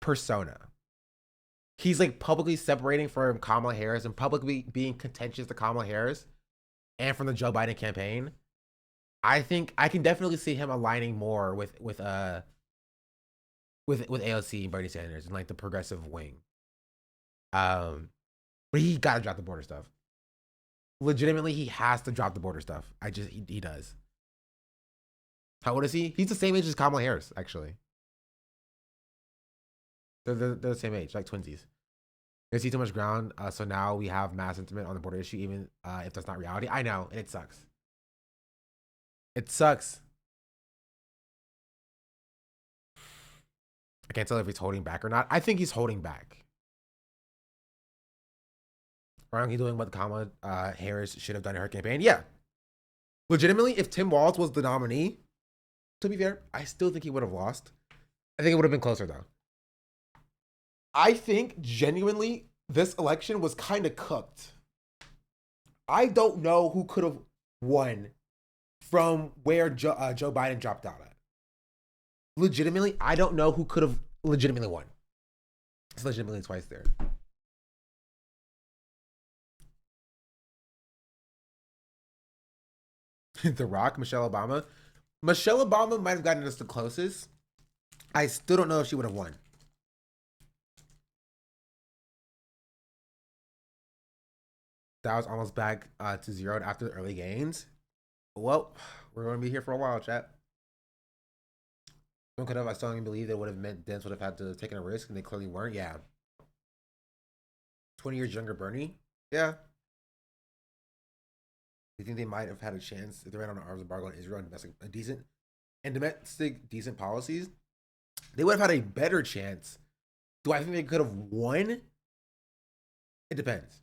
persona. He's like publicly separating from Kamala Harris and publicly being contentious to Kamala Harris and from the Joe Biden campaign. I think I can definitely see him aligning more with AOC and Bernie Sanders and like the progressive wing. But he gotta drop the border stuff. Legitimately, he has to drop the border stuff. He does. How old is he? He's the same age as Kamala Harris, actually. They're the same age, like twinsies. They see too much ground, so now we have mass sentiment on the border issue, even if that's not reality. I know, and it sucks. It sucks. I can't tell if he's holding back or not. I think he's holding back. Are he doing what Kamala Harris should have done in her campaign? Yeah. Legitimately, if Tim Walz was the nominee, to be fair, I still think he would have lost. I think it would have been closer, though. I think, genuinely, this election was kind of cooked. I don't know who could have won from where Joe Biden dropped out at. Legitimately, I don't know who could have legitimately won. It's legitimately twice there. The Rock, Michelle Obama. Michelle Obama might have gotten us the closest. I still don't know if she would have won. That was almost back to zero after the early gains. Well, we're going to be here for a while, chat. Someone could have, I strongly believe that would have meant Dents would have had to have taken a risk, and they clearly weren't. Yeah. 20 years younger Bernie? Yeah. Do you think they might have had a chance if they ran on an arms embargo on Israel and domestic decent policies? They would have had a better chance. Do I think they could have won? It depends.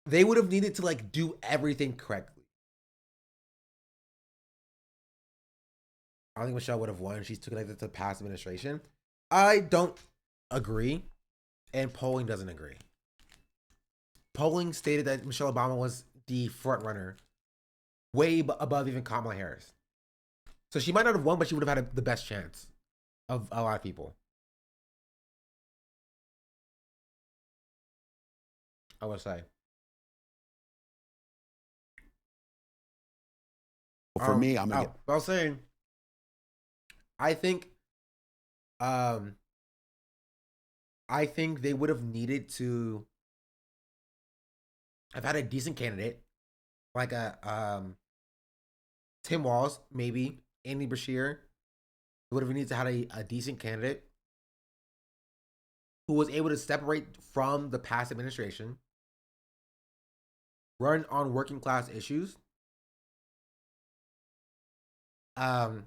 They would have needed to like do everything correctly. I don't think Michelle would have won. She's took it like to past administration. I don't agree, and polling doesn't agree. Polling stated that Michelle Obama was the front runner, way above even Kamala Harris. So she might not have won, but she would have had the best chance of a lot of people. I would say. For me, I'm gonna I was saying, I think they would have needed to have had a decent candidate, like a Tim Walz, maybe Andy Bashir, would have needed to have a decent candidate who was able to separate from the past administration, run on working class issues, and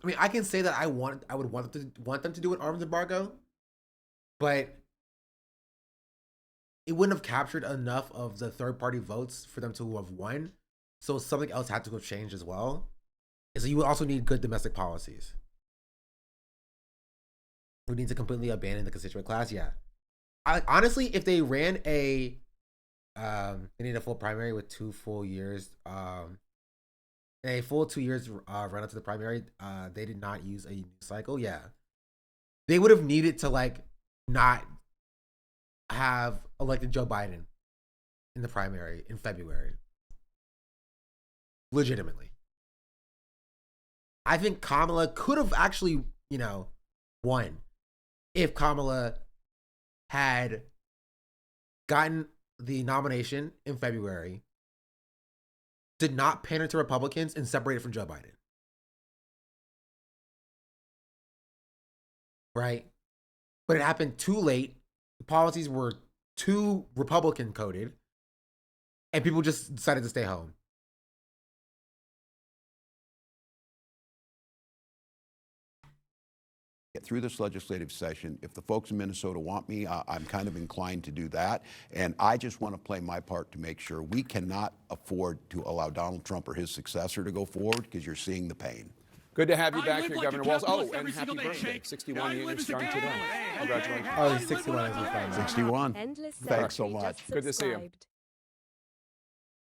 I mean, I can say that I would want them to do an arms embargo, but it wouldn't have captured enough of the third party votes for them to have won. So something else had to have changed as well. And so you would also need good domestic policies. We need to completely abandon the constituent class. Yeah. Honestly, if they ran they need a full primary with 2 full years. A full 2 years run up to the primary. They did not use a new cycle. Yeah. They would have needed to like not have elected Joe Biden in the primary in February. Legitimately. I think Kamala could have actually, won if Kamala had gotten the nomination in February, did not pander to Republicans, and separated from Joe Biden. Right? But it happened too late. The policies were too Republican coded, and people just decided to stay home. Get through this legislative session. If the folks in Minnesota want me, I'm kind of inclined to do that. And I just want to play my part to make sure we cannot afford to allow Donald Trump or his successor to go forward, because you're seeing the pain. Good to have you back here, Governor Walz. Oh, and happy birthday. 61 years strong today. Congratulations. Oh, he's 61 as we find out. 61. Thanks so much. Good to see you.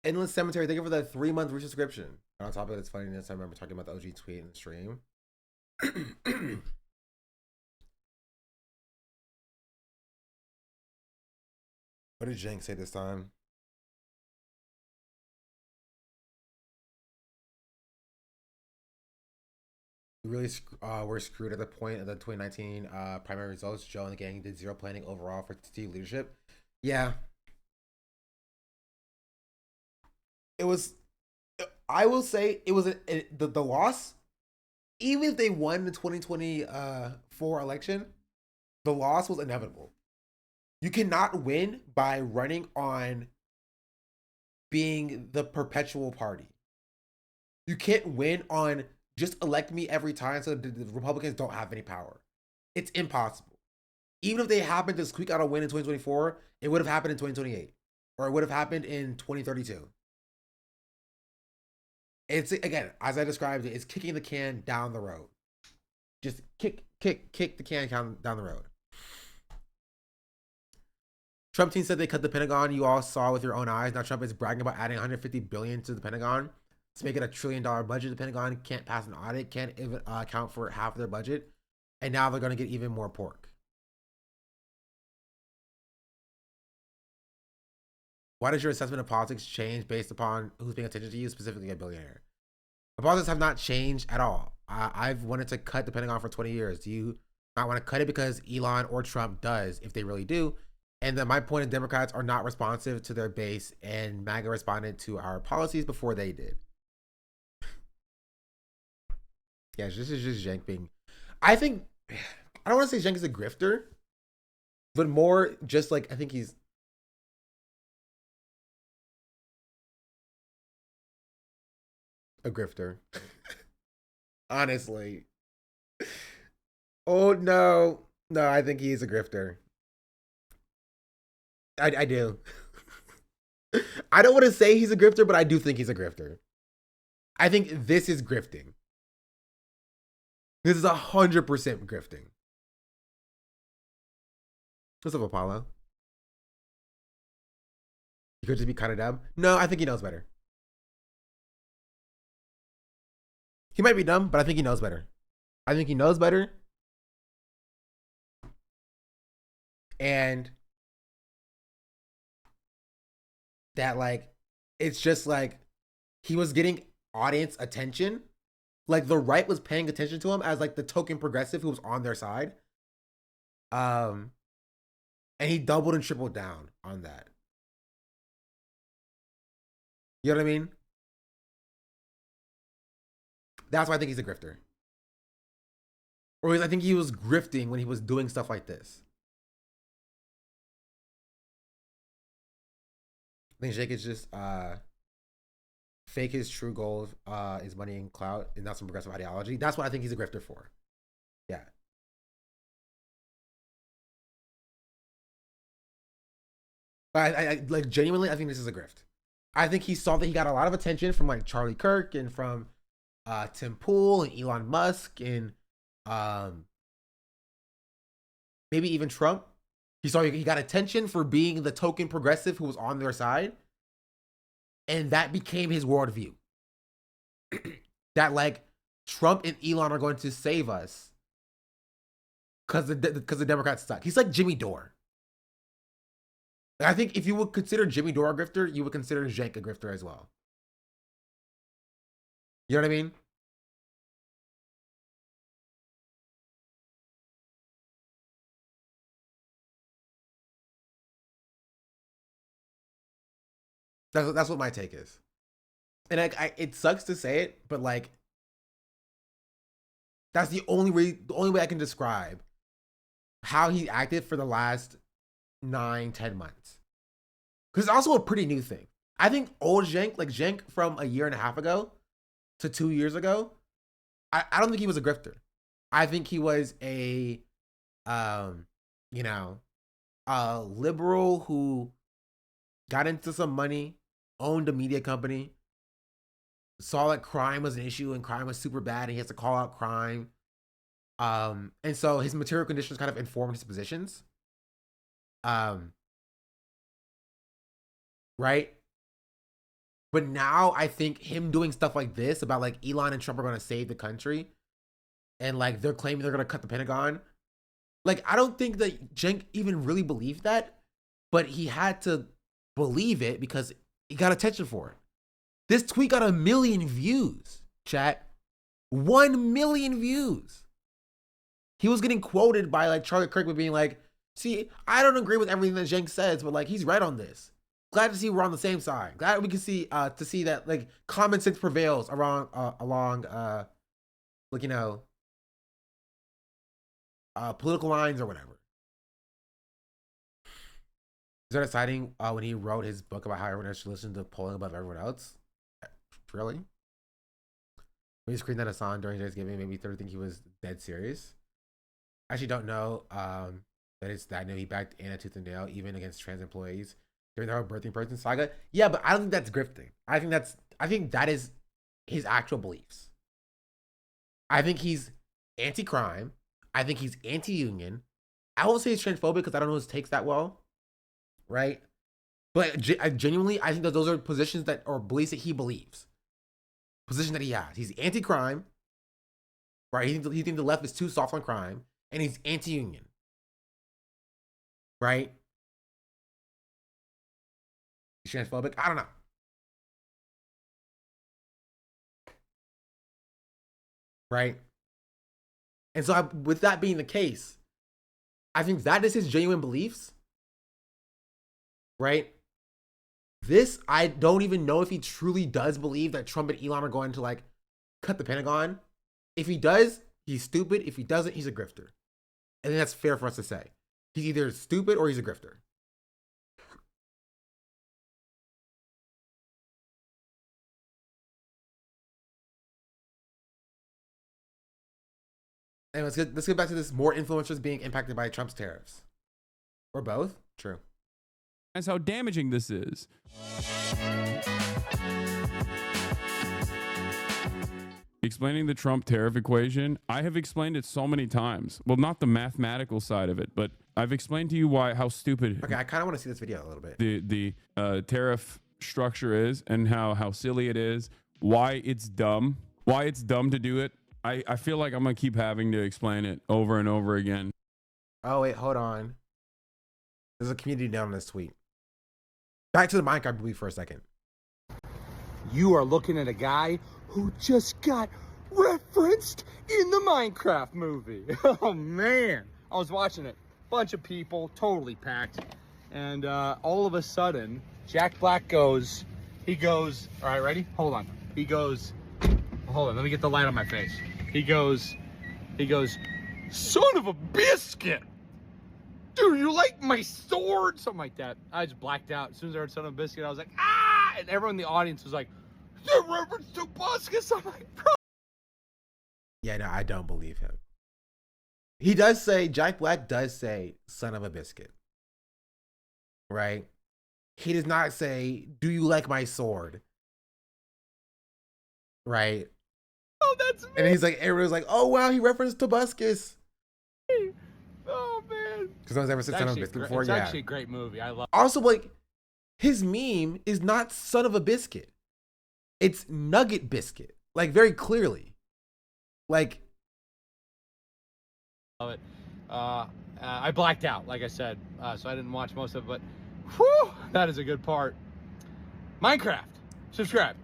Endless Cemetery, thank you for the 3-month resubscription. And on top of it, it's funniness, I remember talking about the OG tweet in the stream. What did Jenk say this time? We really were screwed at the point of the 2019 primary results. Joe and the gang did zero planning overall for strategic leadership. Yeah. It was, I will say, it was the loss. Even if they won the 2024 election, the loss was inevitable. You cannot win by running on being the perpetual party. You can't win on just elect me every time so the Republicans don't have any power. It's impossible. Even if they happen to squeak out a win in 2024, it would have happened in 2028. Or it would have happened in 2032. It's, again, as I described it, it's kicking the can down the road. Just kick the can down the road. Trump team said they cut the Pentagon. You all saw with your own eyes. Now Trump is bragging about adding $150 billion to the Pentagon to make it $1 trillion budget. The Pentagon can't pass an audit, can't even account for half of their budget, and now they're going to get even more pork. Why does your assessment of politics change based upon who's paying attention to you, specifically a billionaire? The politics have not changed at all. I've wanted to cut the Pentagon for 20 years. Do you not want to cut it because Elon or Trump does, if they really do? And then my point is Democrats are not responsive to their base, and MAGA responded to our policies before they did. Yeah, this is just Cenk being... I think... I don't want to say Cenk is a grifter, but more just like, I think he's... a grifter. Honestly. Oh, no. No, I think he's a grifter. I do. I don't want to say he's a grifter, but I do think he's a grifter. I think this is grifting. This is 100% grifting. What's up, Apollo? You could just be kind of dumb. No, I think he knows better. He might be dumb, but I think he knows better. I think he knows better. And that, like, it's just like he was getting audience attention. Like, the right was paying attention to him as like the token progressive who was on their side. And he doubled and tripled down on that. You know what I mean? That's why I think he's a grifter. Or I think he was grifting when he was doing stuff like this. I think Jake is just fake his true goal is money and clout and not some progressive ideology. That's what I think he's a grifter for. Yeah. I like genuinely, I think this is a grift. I think he saw that he got a lot of attention from like Charlie Kirk and from Tim Pool and Elon Musk and maybe even Trump. He saw he got attention for being the token progressive who was on their side. And that became his worldview. That like Trump and Elon are going to save us because the Democrats suck. He's like Jimmy Dore. I think if you would consider Jimmy Dore a grifter, you would consider Cenk a grifter as well. You know what I mean? That's what my take is. And it sucks to say it, but like that's the only way I can describe how he acted for the last 9-10 months. Because it's also a pretty new thing. I think old Cenk, like Cenk from a year and a half ago to 2 years ago, I don't think he was a grifter. I think he was a liberal who got into some money, owned a media company, saw that crime was an issue and crime was super bad and he has to call out crime. And so his material conditions kind of informed his positions. Right? But now I think him doing stuff like this about like Elon and Trump are going to save the country and like they're claiming they're going to cut the Pentagon. Like, I don't think that Cenk even really believed that, but he had to believe it because he got attention for it. This tweet got 1 million views, chat. 1 million views. He was getting quoted by like Charlie Kirk with being like, see, I don't agree with everything that Cenk says, but like he's right on this. Glad to see we're on the same side. Glad we can see to see that like common sense prevails along like, you know, political lines or whatever. Is that exciting when he wrote his book about how everyone should listen to polling above everyone else? Really? When he screened that Hassan during Thanksgiving, made me think he was dead serious. I actually don't know that it's that new. He backed Anna tooth and nail, even against trans employees during the whole birthing person saga. Yeah, but I don't think that's grifting. I think that is his actual beliefs. I think he's anti-crime. I think he's anti-union. I won't say he's transphobic because I don't know his takes that well. Right? But I genuinely, I think that those are positions that, or beliefs that he believes. Position that he has. He's anti-crime. Right? He thinks the left is too soft on crime. And he's anti-union. Right? He's transphobic? I don't know. Right? And so with that being the case, I think that is his genuine beliefs. Right? This, I don't even know if he truly does believe that Trump and Elon are going to like cut the Pentagon. If he does, he's stupid. If he doesn't, he's a grifter. I think that's fair for us to say. He's either stupid or he's a grifter. And let's get back to this. More influencers being impacted by Trump's tariffs. Or both? True. That's how damaging this is. Explaining the Trump tariff equation, I have explained it so many times. Well, not the mathematical side of it, but I've explained to you how stupid. Okay, I kind of want to see this video a little bit. The tariff structure is and how silly it is, why it's dumb to do it. I feel like I'm gonna keep having to explain it over and over again. Oh wait, hold on. There's a community down on this tweet. Back to the Minecraft movie for a second. You are looking at a guy who just got referenced in the Minecraft movie. Oh man, I was watching it. bunch of people, totally packed. And all of a sudden, Jack Black goes, all right, ready? Hold on. He goes, hold on, let me get the light on my face. He goes, son of a biscuit! Do you like my sword? Something like that. I just blacked out. As soon as I heard son of a biscuit, I was like, ah! And everyone in the audience was like, the reference to Buscus. I'm like, bro. Yeah, no, I don't believe him. He does say, Jack Black does say, son of a biscuit. Right? He does not say, do you like my sword? Right? Oh, that's me. And he's like, everyone's like, oh, wow, he referenced Tobuscus. Oh, man. Because no one's ever said son of a biscuit before. It's Yeah. actually a great movie. I love it. Also, like, his meme is not son of a biscuit. It's nugget biscuit. Like, very clearly. Like, Love it. I blacked out, like I said, so I didn't watch most of it, but whew, that is a good part. Minecraft. Subscribe.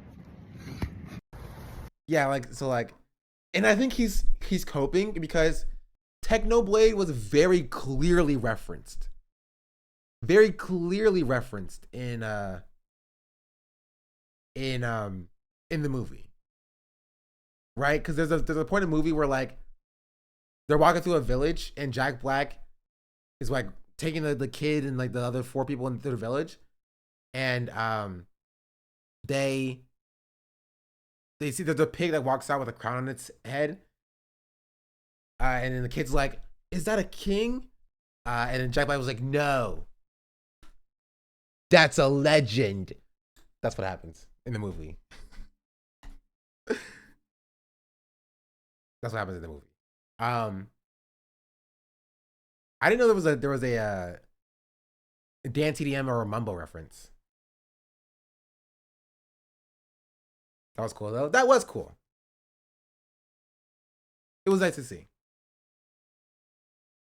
yeah, like, so, like, and I think he's coping because Technoblade was very clearly referenced. Very clearly referenced in the movie. Right? Because there's a point in the movie where, like, they're walking through a village and Jack Black is like taking the kid and like the other 4 people into the village, and they see there's a pig that walks out with a crown on its head, and then the kid's like, "Is that a king?" And then Jack Black was like, "No, that's a legend." That's what happens in the movie. That's what happens in the movie. I didn't know there was a Dan TDM or a Mumbo reference. That was cool though. That was cool. It was nice to see.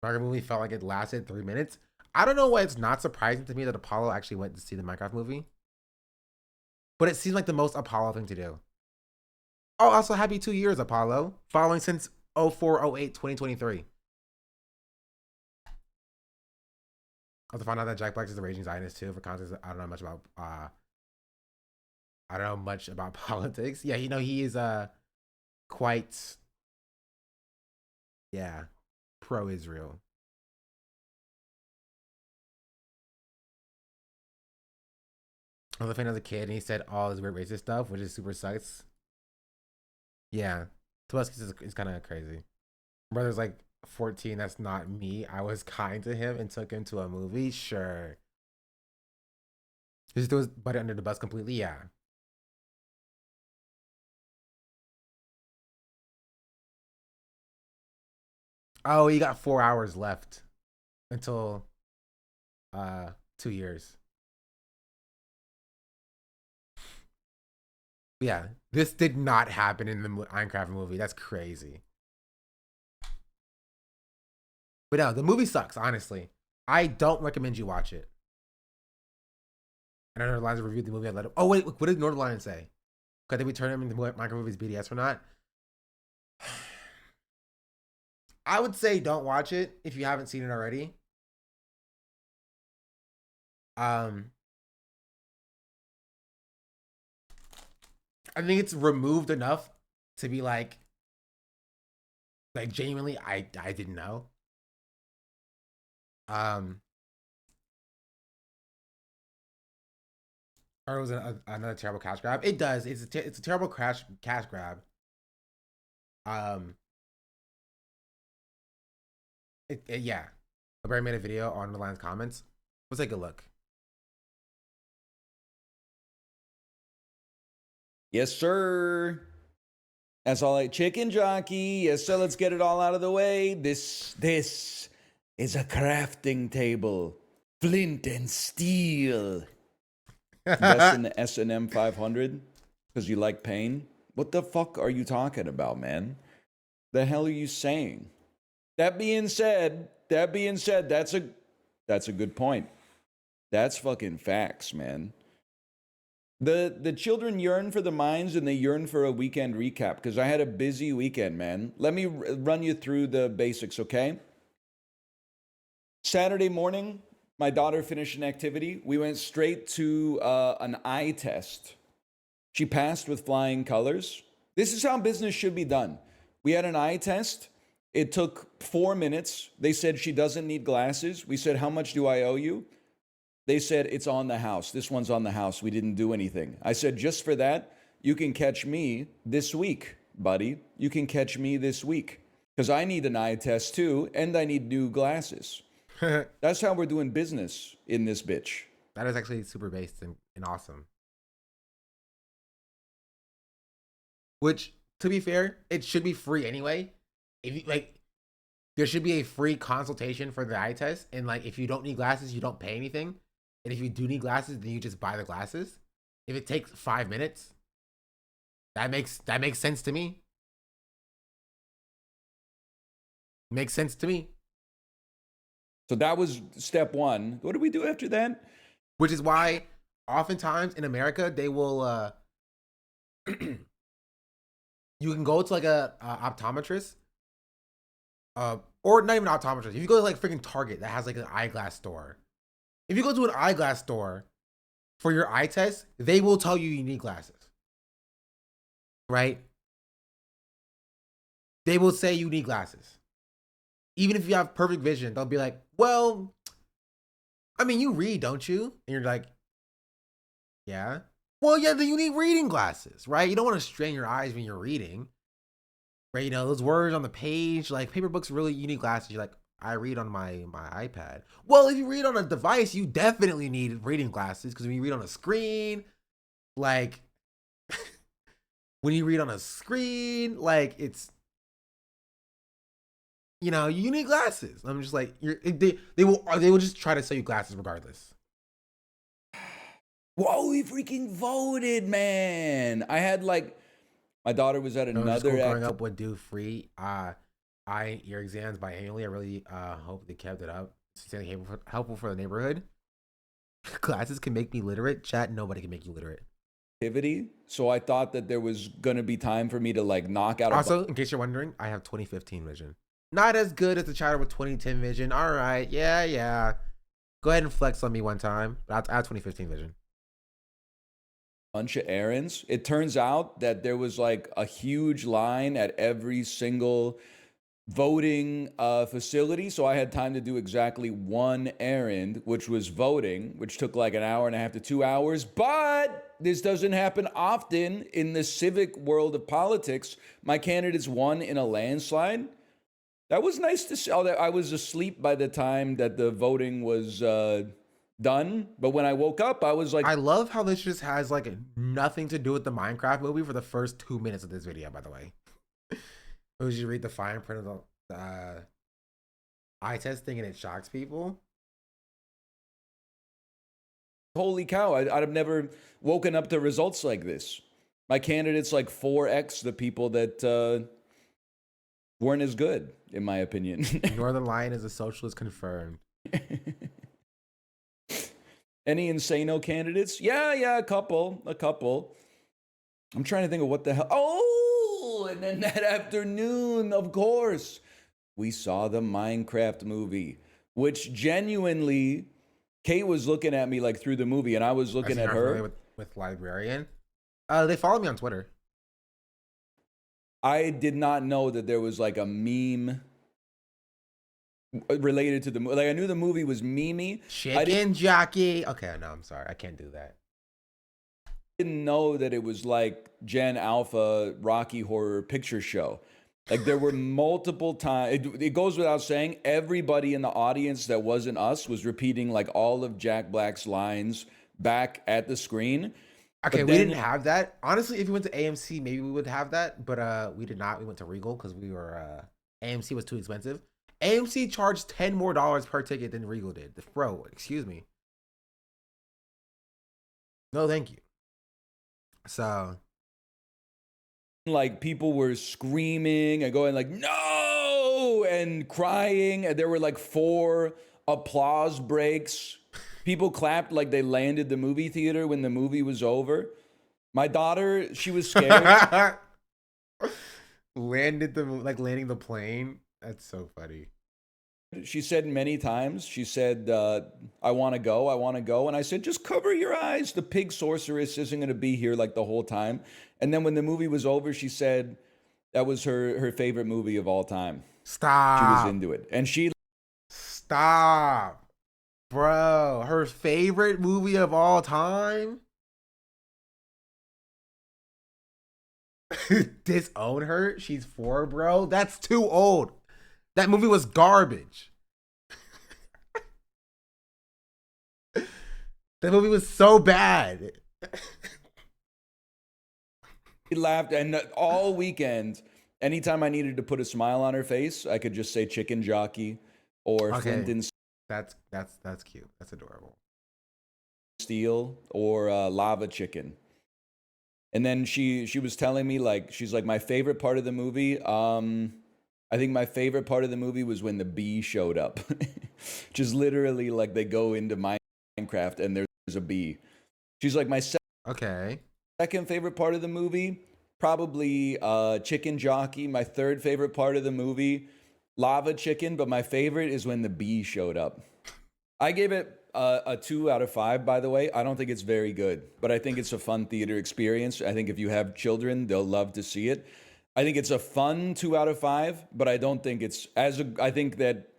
Minecraft movie felt like it lasted 3 minutes. I don't know why it's not surprising to me that Apollo actually went to see the Minecraft movie, but it seems like the most Apollo thing to do. Oh, also happy 2 years, Apollo, following since 04/08/2023. I also found out that Jack Black is the Raging Zionist too. For context, I don't know much about politics. Yeah, he is quite pro-Israel. I was a fan as a kid, and he said all this weird racist stuff, which is super sucks. Yeah, Tobuscus is kind of crazy. My brother's like 14. That's not me. I was kind to him and took him to a movie. Sure. Just threw his buddy under the bus completely. Yeah. Oh, he got 4 hours left until 2 years. Yeah, this did not happen in the Minecraft movie. That's crazy. But no, the movie sucks, honestly. I don't recommend you watch it. And I know Lions reviewed the movie. I let him. Oh, wait, what did Northern say? Did we turn him into Minecraft movies BDS or not? I would say don't watch it if you haven't seen it already. I think it's removed enough to be like genuinely, I didn't know. Or it was another terrible cash grab. It does. It's a terrible cash grab. Yeah. I already made a video on the Lions comments. Let's take a look. Yes, sir. That's all right. Chicken jockey. Yes, sir. Let's get it all out of the way. This is a crafting table. Flint and steel. Invest in the S&M 500 because you like pain? What the fuck are you talking about, man? The hell are you saying? That being said, that's a good point. That's fucking facts, man. The children yearn for the mines and they yearn for a weekend recap because I had a busy weekend, man. Let me run you through the basics, okay? Saturday morning, my daughter finished an activity. We went straight to an eye test. She passed with flying colors. This is how business should be done. We had an eye test. It took 4 minutes. They said she doesn't need glasses. We said, how much do I owe you? They said, it's on the house. This one's on the house. We didn't do anything. I said, just for that, you can catch me this week, buddy. You can catch me this week. Because I need an eye test too, and I need new glasses. That's how we're doing business in this bitch. That is actually super based and awesome. Which, to be fair, it should be free anyway. If you there should be a free consultation for the eye test, and if you don't need glasses, you don't pay anything. And if you do need glasses, then you just buy the glasses. If it takes 5 minutes, that makes sense to me. Makes sense to me. So that was step one. What do we do after that? Which is why oftentimes in America, they will, you can go to a optometrist, or not even optometrist. If you go to freaking Target that has an eyeglass store, if you go to an eyeglass store for your eye test, they will tell you need glasses, right? They will say you need glasses. Even if you have perfect vision, they'll be like, well, I mean, you read, don't you? And you're like, yeah. Well, yeah, then you need reading glasses, right? You don't want to strain your eyes when you're reading, right? Those words on the page, paper books, really, you need glasses. You're like, I read on my iPad. Well, if you read on a device, you definitely need reading glasses, because when you read on a screen, when you read on a screen, it's, you need glasses. I'm just like, they will just try to sell you glasses regardless. Whoa, we freaking voted, man. I had my daughter was at another growing up would do free your exams biannually. I really hope they kept it up. It's helpful for the neighborhood. Glasses can make me literate. Chat, nobody can make you literate. Activity. So I thought that there was gonna be time for me to knock out. Also, in case you're wondering, I have 2015 vision. Not as good as the chatter with 2010 vision. All right, yeah. Go ahead and flex on me one time. But I have 2015 vision. Bunch of errands. It turns out that there was a huge line at every single voting facility. So I had time to do exactly one errand, which was voting, which took an hour and a half to 2 hours. But this doesn't happen often in the civic world of politics. My candidates won in a landslide. That was nice to see. I was asleep by the time that the voting was done. But when I woke up, I was I love how this just has nothing to do with the Minecraft movie for the first 2 minutes of this video, by the way. You read the fine print of the eye test thing and it shocks people. Holy cow, I'd have never woken up to results like this. My candidates 4x the people that weren't as good, in my opinion. Northern Lion is a socialist confirmed. Any Insano candidates? Yeah, a couple. I'm trying to think of what the hell. Oh, and then that afternoon, of course, we saw the Minecraft movie, which genuinely, Kate was looking at me through the movie, and I was looking at her. With Librarian. They follow me on Twitter. I did not know that there was a meme related to the movie. I knew the movie was memey. Chicken jockey. Okay, no, I'm sorry. I can't do that. I didn't know that it was Gen Alpha Rocky Horror Picture Show. There were multiple times. It goes without saying, everybody in the audience that wasn't us was repeating all of Jack Black's lines back at the screen. Okay, we didn't have that. Honestly, if we went to AMC, maybe we would have that, but we did not. We went to Regal because we were AMC was too expensive. AMC charged $10 more per ticket than Regal did. Bro, excuse me. No, thank you. So, people were screaming and going no, and crying, and there were 4 applause breaks. People clapped like they landed the movie theater when the movie was over. My daughter, she was scared. Landing the plane. That's so funny. She said many times, she said, I want to go, I want to go. And I said, just cover your eyes. The pig sorceress isn't going to be here like the whole time. And then when the movie was over, she said that was her favorite movie of all time. Stop. She was into it. And she... Stop. Bro, her favorite movie of all time? Disown her? She's 4, bro? That's too old. That movie was garbage. That movie was so bad. She laughed, and all weekend, anytime I needed to put a smile on her face, I could just say chicken jockey or Flint and That's cute. That's adorable. Steel or lava chicken. And then she was telling me, like, she's like, my favorite part of the movie, I think my favorite part of the movie was when the bee showed up. Just literally, like, they go into Minecraft and there's a bee. She's like, my second favorite part of the movie, probably chicken jockey. My third favorite part of the movie, lava chicken. But my favorite is when the bee showed up. I gave it a 2 out of 5, by the way. I don't think it's very good, but I think it's a fun theater experience. I think if you have children, they'll love to see it. I think it's a fun 2 out of 5, but I don't think it's I think that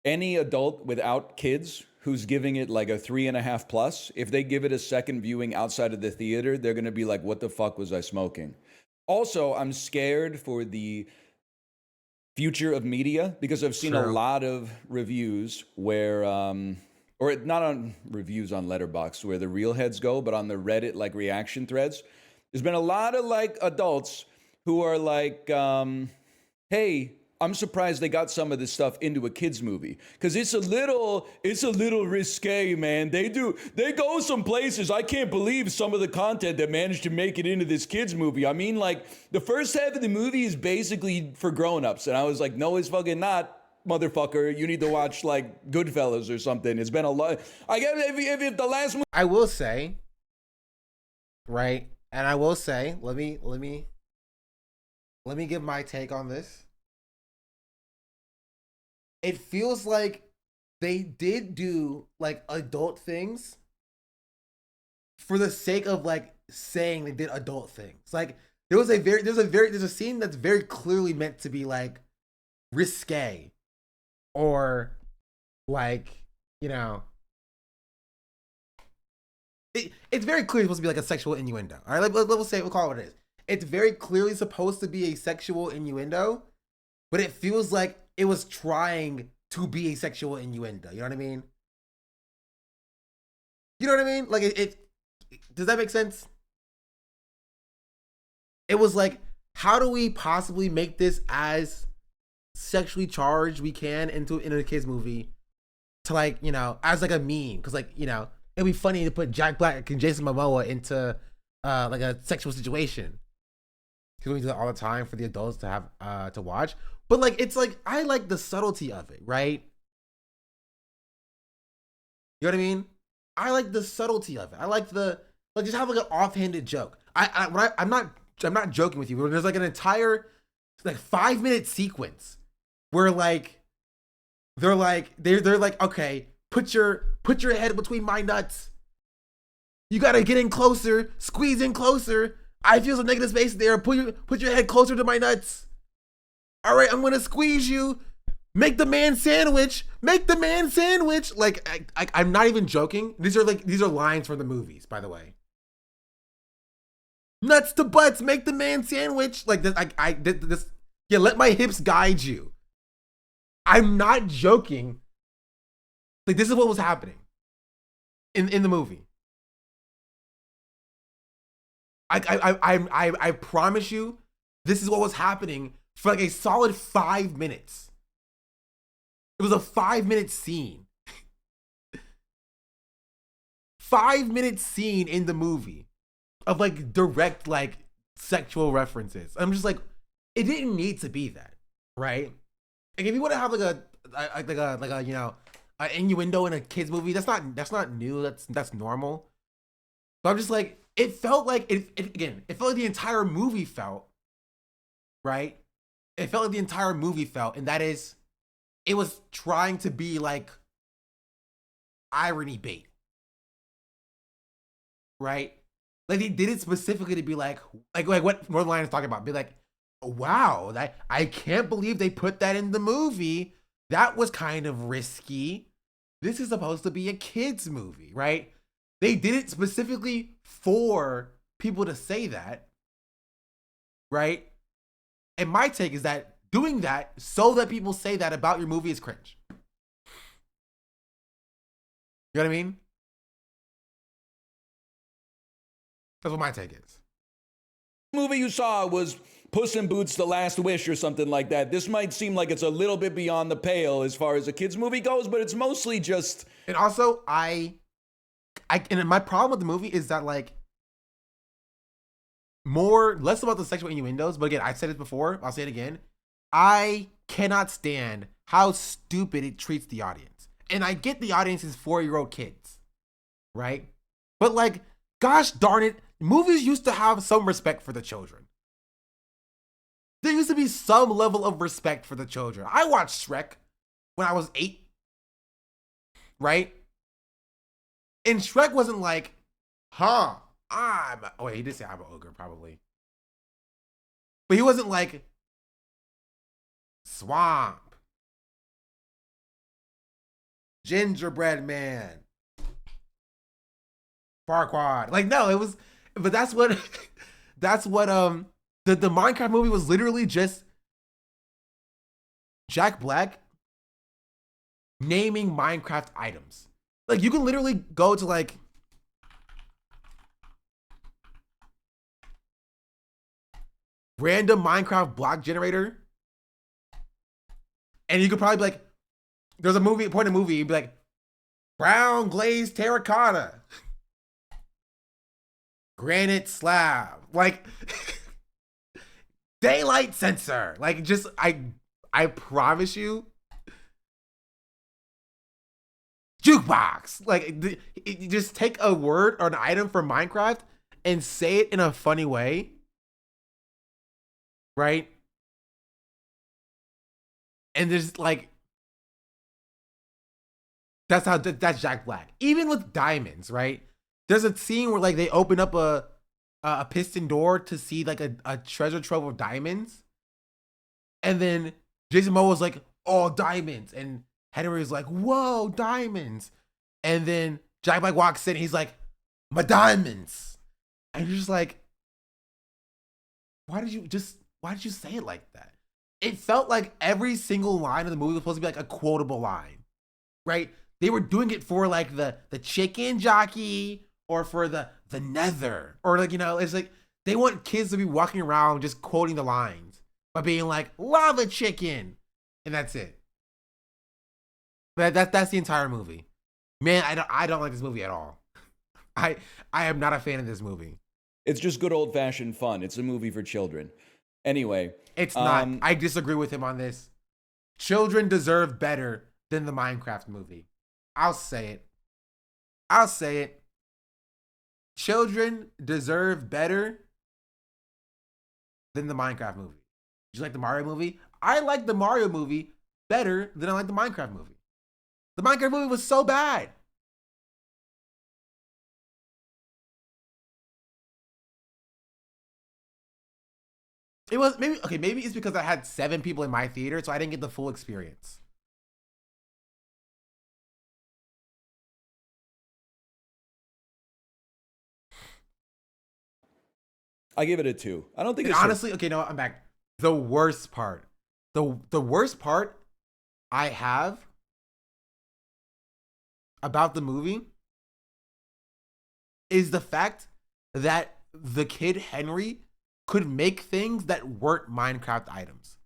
any adult without kids who's giving it like a 3.5 plus, if they give it a second viewing outside of the theater, they're going to be like, what the fuck was I smoking? Also, I'm scared for the future of media because I've seen a lot of reviews where, or not on reviews on Letterboxd where the real heads go, but on the Reddit like reaction threads, there's been a lot of like adults who are like, hey, I'm surprised they got some of this stuff into a kids movie because it's a little risque, man. They go some places. I can't believe some of the content that managed to make it into this kids movie. I mean, like the first half of the movie is basically for grown-ups, and I was like, no, it's fucking not, motherfucker. You need to watch like Goodfellas or something. It's been a lot. I guess if the last movie, I will say, right, and I will say, let me give my take on this. It feels like they did do like adult things for the sake of like saying they did adult things. Like there's a scene that's very clearly meant to be like risque or like, you know, it's very clearly supposed to be like a sexual innuendo. All right, we'll call it what it is. It's very clearly supposed to be a sexual innuendo, but it feels like it was trying to be a sexual innuendo. You know what I mean? You know what I mean? Like it does that make sense? It was like, how do we possibly make this as sexually charged we can in a kids movie to like, you know, as like a meme? Because like, you know, it'd be funny to put Jack Black and Jason Momoa into like a sexual situation. Because we do that all the time for the adults to have to watch. But like, it's like, I like the subtlety of it, right? You know what I mean? I like the subtlety of it. I like just have like an offhanded joke. I'm not joking with you. There's like an entire like 5-minute sequence where like they're like, okay, put your head between my nuts. You gotta get in closer, squeeze in closer. I feel some negative space there. Put your head closer to my nuts. All right, I'm gonna squeeze you. Make the man sandwich. Make the man sandwich. Like I'm not even joking. These are lines from the movies, by the way. Nuts to butts. Make the man sandwich. Like this. Yeah, let my hips guide you. I'm not joking. Like this is what was happening in the movie. I promise you, this is what was happening for like a solid 5 minutes. It was a 5-minute scene. 5-minute scene in the movie of like direct like sexual references. I'm just like, it didn't need to be that, right? Like if you want to have like a you know, an innuendo in a kids movie, that's not new. That's normal. But I'm just like, it felt like it felt like the entire movie felt, right? It felt like the entire movie felt, and that is it was trying to be like irony bait. Right? Like they did it specifically to be like what Northern Lion is talking about. Be like, wow, I can't believe they put that in the movie. That was kind of risky. This is supposed to be a kid's movie, right? They did it specifically for people to say that, right? And my take is that doing that so that people say that about your movie is cringe. You know what I mean? That's what my take is. Movie you saw was Puss in Boots: The Last Wish or something like that. This might seem like it's a little bit beyond the pale as far as a kids movie goes, but it's mostly just. And also, and my problem with the movie is that like less about the sexual innuendos. But again, I said it before. I'll say it again. I cannot stand how stupid it treats the audience. And I get the audience is 4-year-old kids, right? But like, gosh darn it, movies used to have some respect for the children. There used to be some level of respect for the children. I watched Shrek when I was 8, right? And Shrek wasn't like, oh wait, he did say I'm an ogre, probably. But he wasn't like, swamp, gingerbread man, Farquaad. Like, no, it was, but that's what the Minecraft movie was literally just Jack Black naming Minecraft items. Like, you can literally go to like random Minecraft block generator, and you could probably be like, there's a movie, point a movie, you'd be like, brown glazed terracotta, granite slab, like daylight sensor. Like, just, I promise you, jukebox. Like, you just take a word or an item from Minecraft and say it in a funny way, right? And there's like, that's Jack Black. Even with diamonds, right? There's a scene where like they open up a piston door to see like a treasure trove of diamonds, and then Jason Momoa's like, oh, diamonds, and Henry's like, whoa, diamonds, and then Jack Black walks in, he's like, my diamonds, and you're just like, why did you say it like that? It felt like every single line of the movie was supposed to be like a quotable line, right? They were doing it for like the chicken jockey or for the nether, or like, you know, it's like they want kids to be walking around just quoting the lines by being like lava chicken, and that's it. But that's the entire movie. Man, I don't like this movie at all. I am not a fan of this movie. It's just good old fashioned fun. It's a movie for children. Anyway, it's not. I disagree with him on this. Children deserve better than the Minecraft movie. I'll say it. Children deserve better than the Minecraft movie. Did you like the Mario movie? I like the Mario movie better than I like the Minecraft movie. The Minecraft movie was so bad. It was maybe it's because I had 7 people in my theater, so I didn't get the full experience. I give it a 2. I don't think it's honestly okay. No, I'm back. The worst part I have about the movie is the fact that the kid Henry could make things that weren't Minecraft items.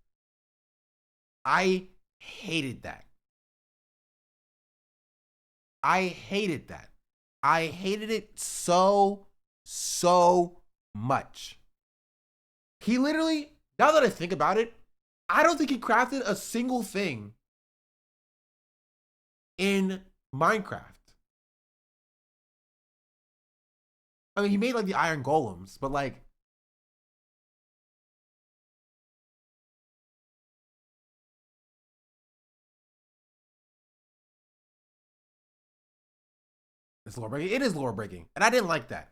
I hated that. I hated it so much. He literally, now that I think about it, I don't think he crafted a single thing in Minecraft. I mean, he made like the iron golems, but like, It's lore breaking. It is lore breaking, and I didn't like that.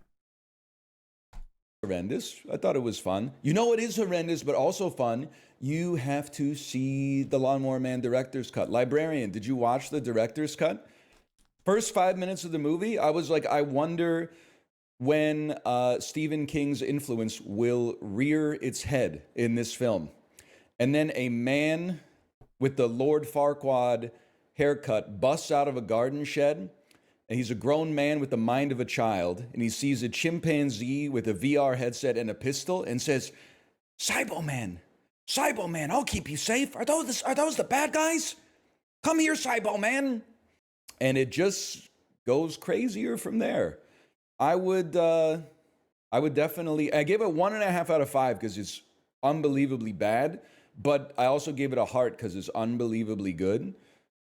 Horrendous. I thought it was fun. You know what is horrendous but also fun? You have to see the Lawnmower Man director's cut. Librarian, did you watch the director's cut? First 5 minutes of the movie, I was like, I wonder when Stephen King's influence will rear its head in this film. And then a man with the Lord Farquaad haircut busts out of a garden shed, and he's a grown man with the mind of a child, and he sees a chimpanzee with a VR headset and a pistol and says, Cybo-Man, I'll keep you safe. Are those the bad guys? Come here, Cybo-Man. And it just goes crazier from there. I would definitely, I gave it 1.5 out of 5 because it's unbelievably bad, but I also gave it a heart because it's unbelievably good.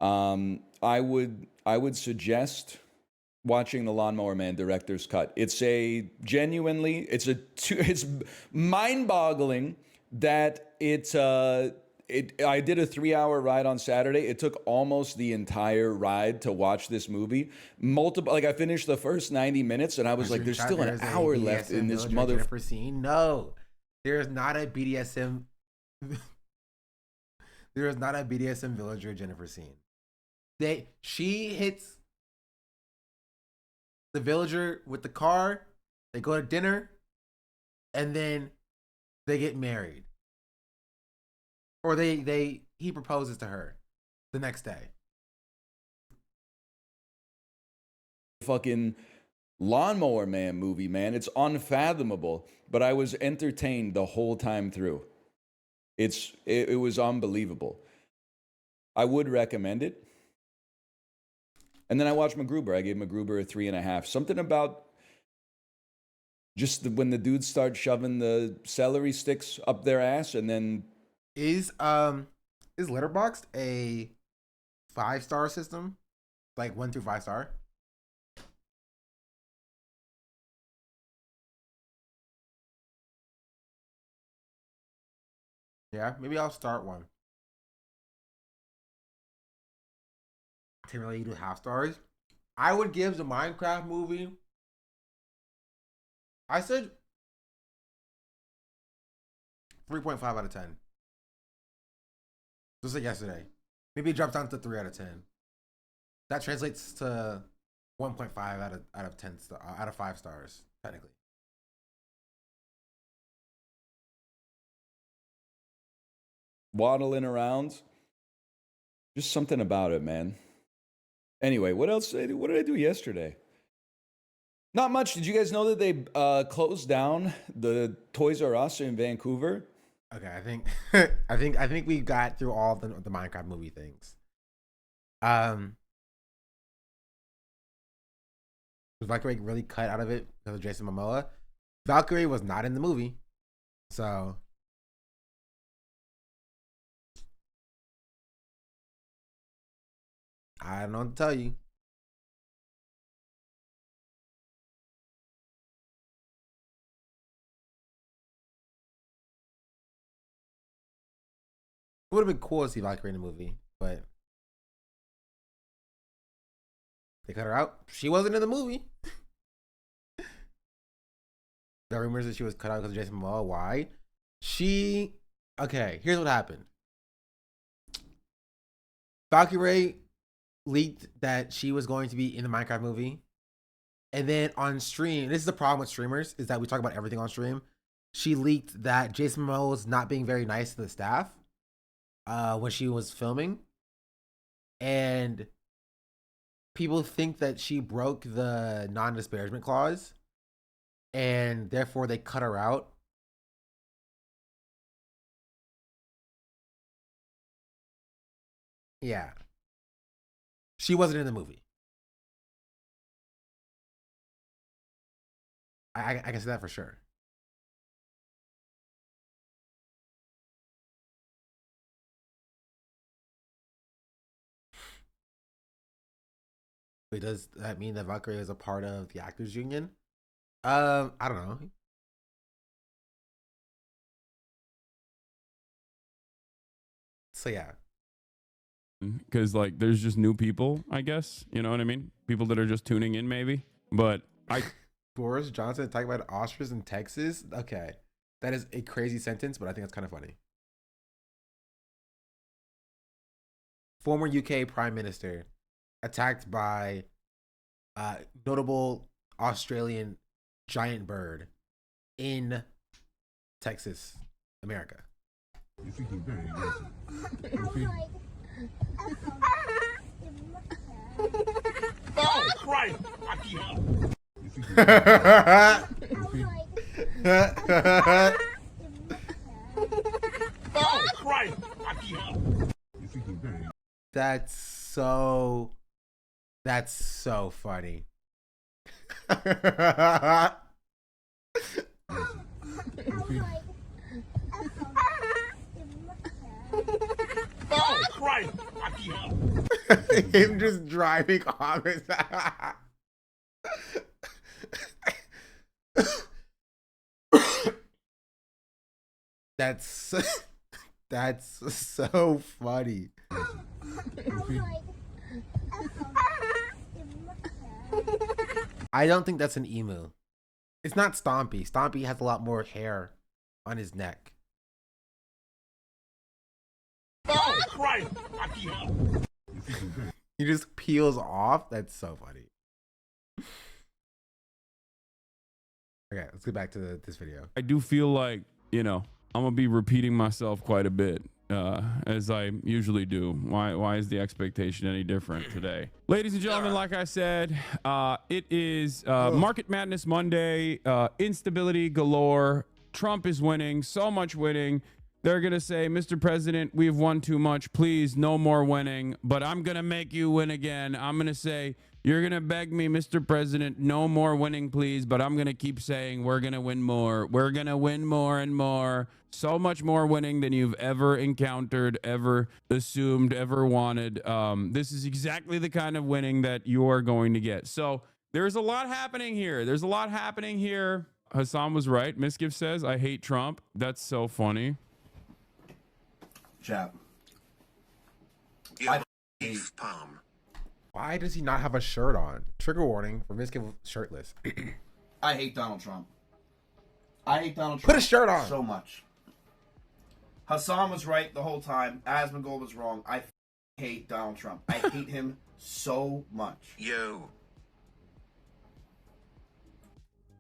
I would suggest watching the Lawnmower Man director's cut. It's mind-boggling that I did a 3-hour ride on Saturday. It took almost the entire ride to watch this movie. I finished the first 90 minutes and I was like, there's still an hour left in this scene. No, there's not a BDSM. There is not a BDSM villager Jennifer scene. She hits the villager with the car. They go to dinner, and then they get married. Or he proposes to her the next day. Fucking Lawnmower Man movie, man. It's unfathomable, but I was entertained the whole time through. It was unbelievable. I would recommend it. And then I watched MacGruber. I gave MacGruber a 3.5. Something about just when the dudes start shoving the celery sticks up their ass, and then is Letterboxd a 5-star system, like 1 through 5 star? Yeah, maybe I'll start one. Really do half stars. I would give the Minecraft movie, I said 3.5 out of 10. Just like yesterday. Maybe it drops down to 3 out of 10. That translates to 1.5 out of 10 out of 5 stars, technically. Waddling around. Just something about it, man. Anyway, what else? What did I do yesterday? Not much. Did you guys know that they closed down the Toys R Us in Vancouver? Okay, I think we got through all the Minecraft movie things. Was Valkyrie really cut out of it because of Jason Momoa? Valkyrie was not in the movie, so I don't know what to tell you. It would have been cool to see Valkyrie in the movie, but they cut her out. She wasn't in the movie. There are rumors that she was cut out because of Jason Momoa. Why? Okay, here's what happened. Valkyrie leaked that she was going to be in the Minecraft movie. And then on stream, this is the problem with streamers, is that we talk about everything on stream. She leaked that Jason Momoa was not being very nice to the staff when she was filming. And people think that she broke the non-disparagement clause, and therefore they cut her out. Yeah. She wasn't in the movie. I can say that for sure. Wait, does that mean that Valkyrie is a part of the actors union? I don't know. So yeah. because like there's just new people, I guess. You know what I mean? People that are just tuning in, maybe. But Boris Johnson talking about ostriches in Texas. Okay, that is a crazy sentence, but I think that's kind of funny. Former UK Prime Minister attacked by notable Australian giant bird in Texas, America. Oh, Christ! Oh, Christ! That's so funny. Oh, Christ! Him just driving on his That's so funny. I don't think that's an emu. It's not Stompy. Stompy has a lot more hair on his neck. Oh, Christ! He just peels off. That's so funny. Okay, let's get back to this video. I do feel like, you know, I'm gonna be repeating myself quite a bit, as I usually do. Why is the expectation any different today? Ladies and gentlemen, like I said, it is Market Madness Monday, instability galore. Trump is winning, so much winning. They're gonna say, Mr. President, we've won too much. Please, no more winning. But I'm gonna make you win again. I'm gonna say, you're gonna beg me, Mr. President, no more winning, please. But I'm gonna keep saying, we're gonna win more. We're gonna win more and more. So much more winning than you've ever encountered, ever assumed, ever wanted. This is exactly the kind of winning that you're going to get. So there's a lot happening here. There's a lot happening here. Hassan was right. Misgift says, I hate Trump. That's so funny. Chap. I hate Palm. Why does he not have a shirt on? Trigger warning for Misgift shirtless. I hate Donald Trump. I hate Donald Trump. Put a shirt on. So much. Hassan was right the whole time. Asmold was wrong. I hate Donald Trump. I hate him so much. Yo.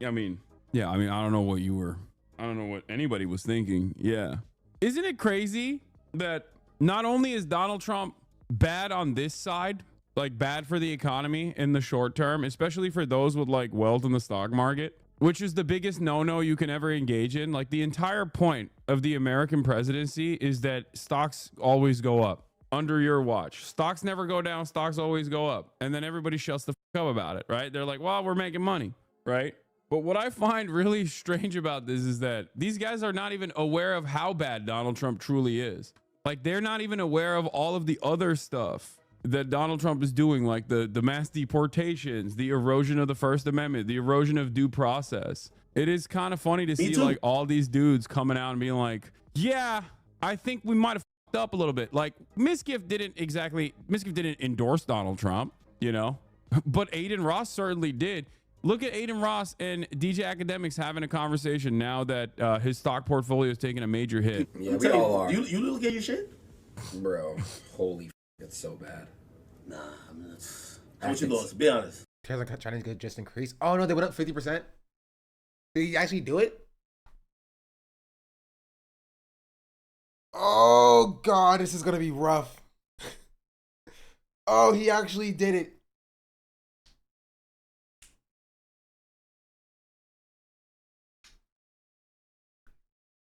I mean, I don't know what I don't know what anybody was thinking. Yeah. Isn't it crazy that not only is Donald Trump bad on this side, like bad for the economy in the short term, especially for those with like wealth in the stock market, which is the biggest no-no you can ever engage in. Like the entire point of the American presidency is that stocks always go up under your watch. Stocks never go down. Stocks always go up. And then everybody shuts the fuck up about it, right? They're like, well, we're making money, right? But what I find really strange about this is that these guys are not even aware of how bad Donald Trump truly is. Like they're not even aware of all of the other stuff that Donald Trump is doing, like the mass deportations, the erosion of the First Amendment, the erosion of due process. It is kind of funny to see like all these dudes coming out and being like, yeah, I think we might have fucked up a little bit. Like Misgift didn't endorse Donald Trump, you know, but Adin Ross certainly did. Look at Adin Ross and DJ Academics having a conversation now that his stock portfolio is taking a major hit. Yeah, we all are. You look at your shit? Bro, holy it's so bad. Nah, I mean, how much you lost? Be honest. Shares like Chinese good just increased. Oh no, they went up 50%. Did he actually do it? Oh god, this is gonna be rough. Oh, he actually did it.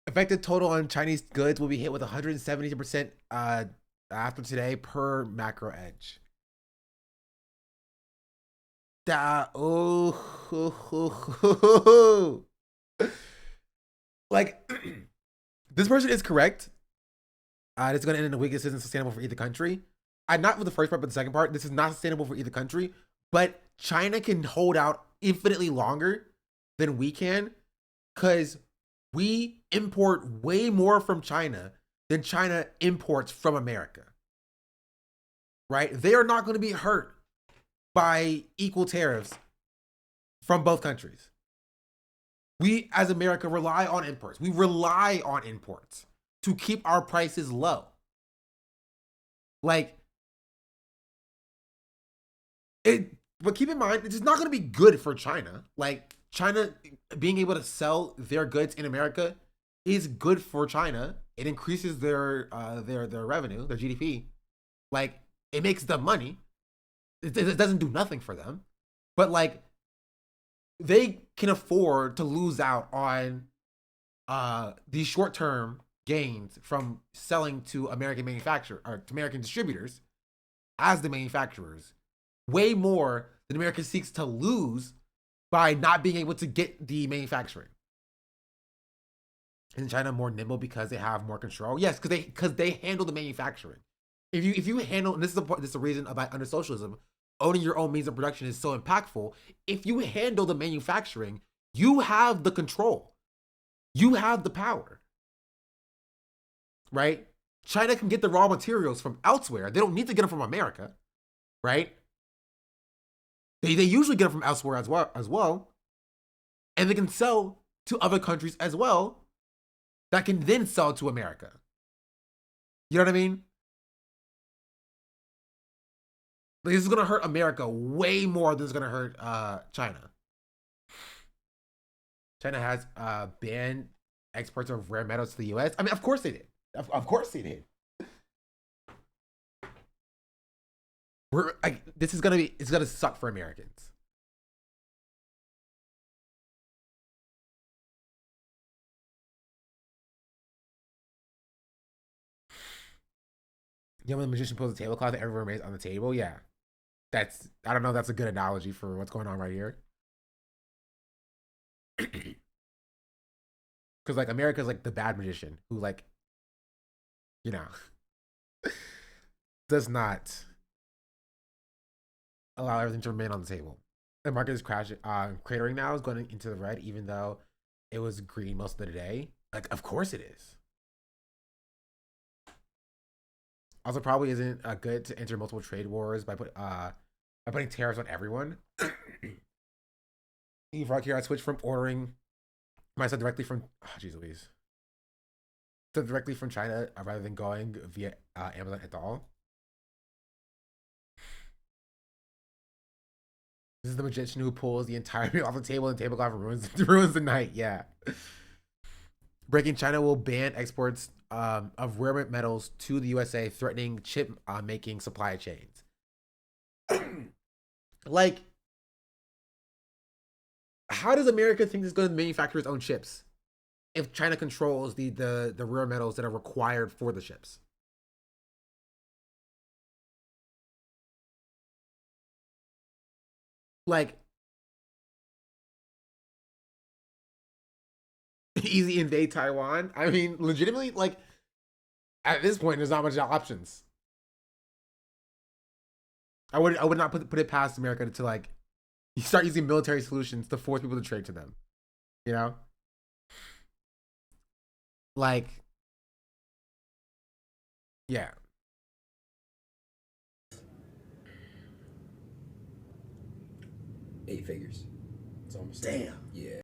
Effective total on Chinese goods will be hit with 170% after today per macro edge. Like, this person is correct. This is going to end in a week. This isn't sustainable for either country. Not for the first part, but the second part. This is not sustainable for either country. But China can hold out infinitely longer than we can because we import way more from China than China imports from America. right? They are not going to be hurt by equal tariffs from both countries. We, as America, rely on imports. We rely on imports to keep our prices low. Like, but keep in mind, it's not going to be good for China. Like, China being able to sell their goods in America is good for China. It increases their revenue, their GDP. Like, it makes them money. It doesn't do nothing for them. But, like, they can afford to lose out on these short-term gains from selling to American manufacturers or to American distributors as the manufacturers, way more than America seeks to lose by not being able to get the manufacturing. Isn't China more nimble because they have more control? Yes, because they handle the manufacturing. If you handle, and this is the reason about under socialism, owning your own means of production is so impactful. If you handle the manufacturing, you have the control. You have the power. Right? China can get the raw materials from elsewhere. They don't need to get them from America. Right? They usually get them from elsewhere as well. And they can sell to other countries as well that can then sell to America. You know what I mean? Like, this is going to hurt America way more than it's going to hurt China. China has banned exports of rare metals to the U.S. I mean, of course they did. Of course they did. It's gonna suck for Americans. You know when the magician pulls the tablecloth and everyone remains on the table? Yeah. I don't know if that's a good analogy for what's going on right here. Because, like, America's, like, the bad magician who, like, you know, does not allow everything to remain on the table. The market is crashing, cratering now, is going into the red, even though it was green most of the day. Like, of course it is. Also, probably isn't good to enter multiple trade wars by putting tariffs on everyone. Eve Rock here, I switched from ordering my stuff directly from, jeez Louise, directly from China rather than going via Amazon at all. This is the magician who pulls the entire meal off the table and tablecloth ruins the night. Yeah. Breaking China will ban exports of rare metals to the USA, threatening chip making supply chains. Like, how does America think it's going to manufacture its own chips if China controls the rare metals that are required for the chips? Like, easy invade Taiwan. I mean, legitimately, like, at this point, there's not much options. I would not put it past America to, like, you start using military solutions to force people to trade to them. You know? Like, yeah. Eight figures. It's almost damn. Yeah.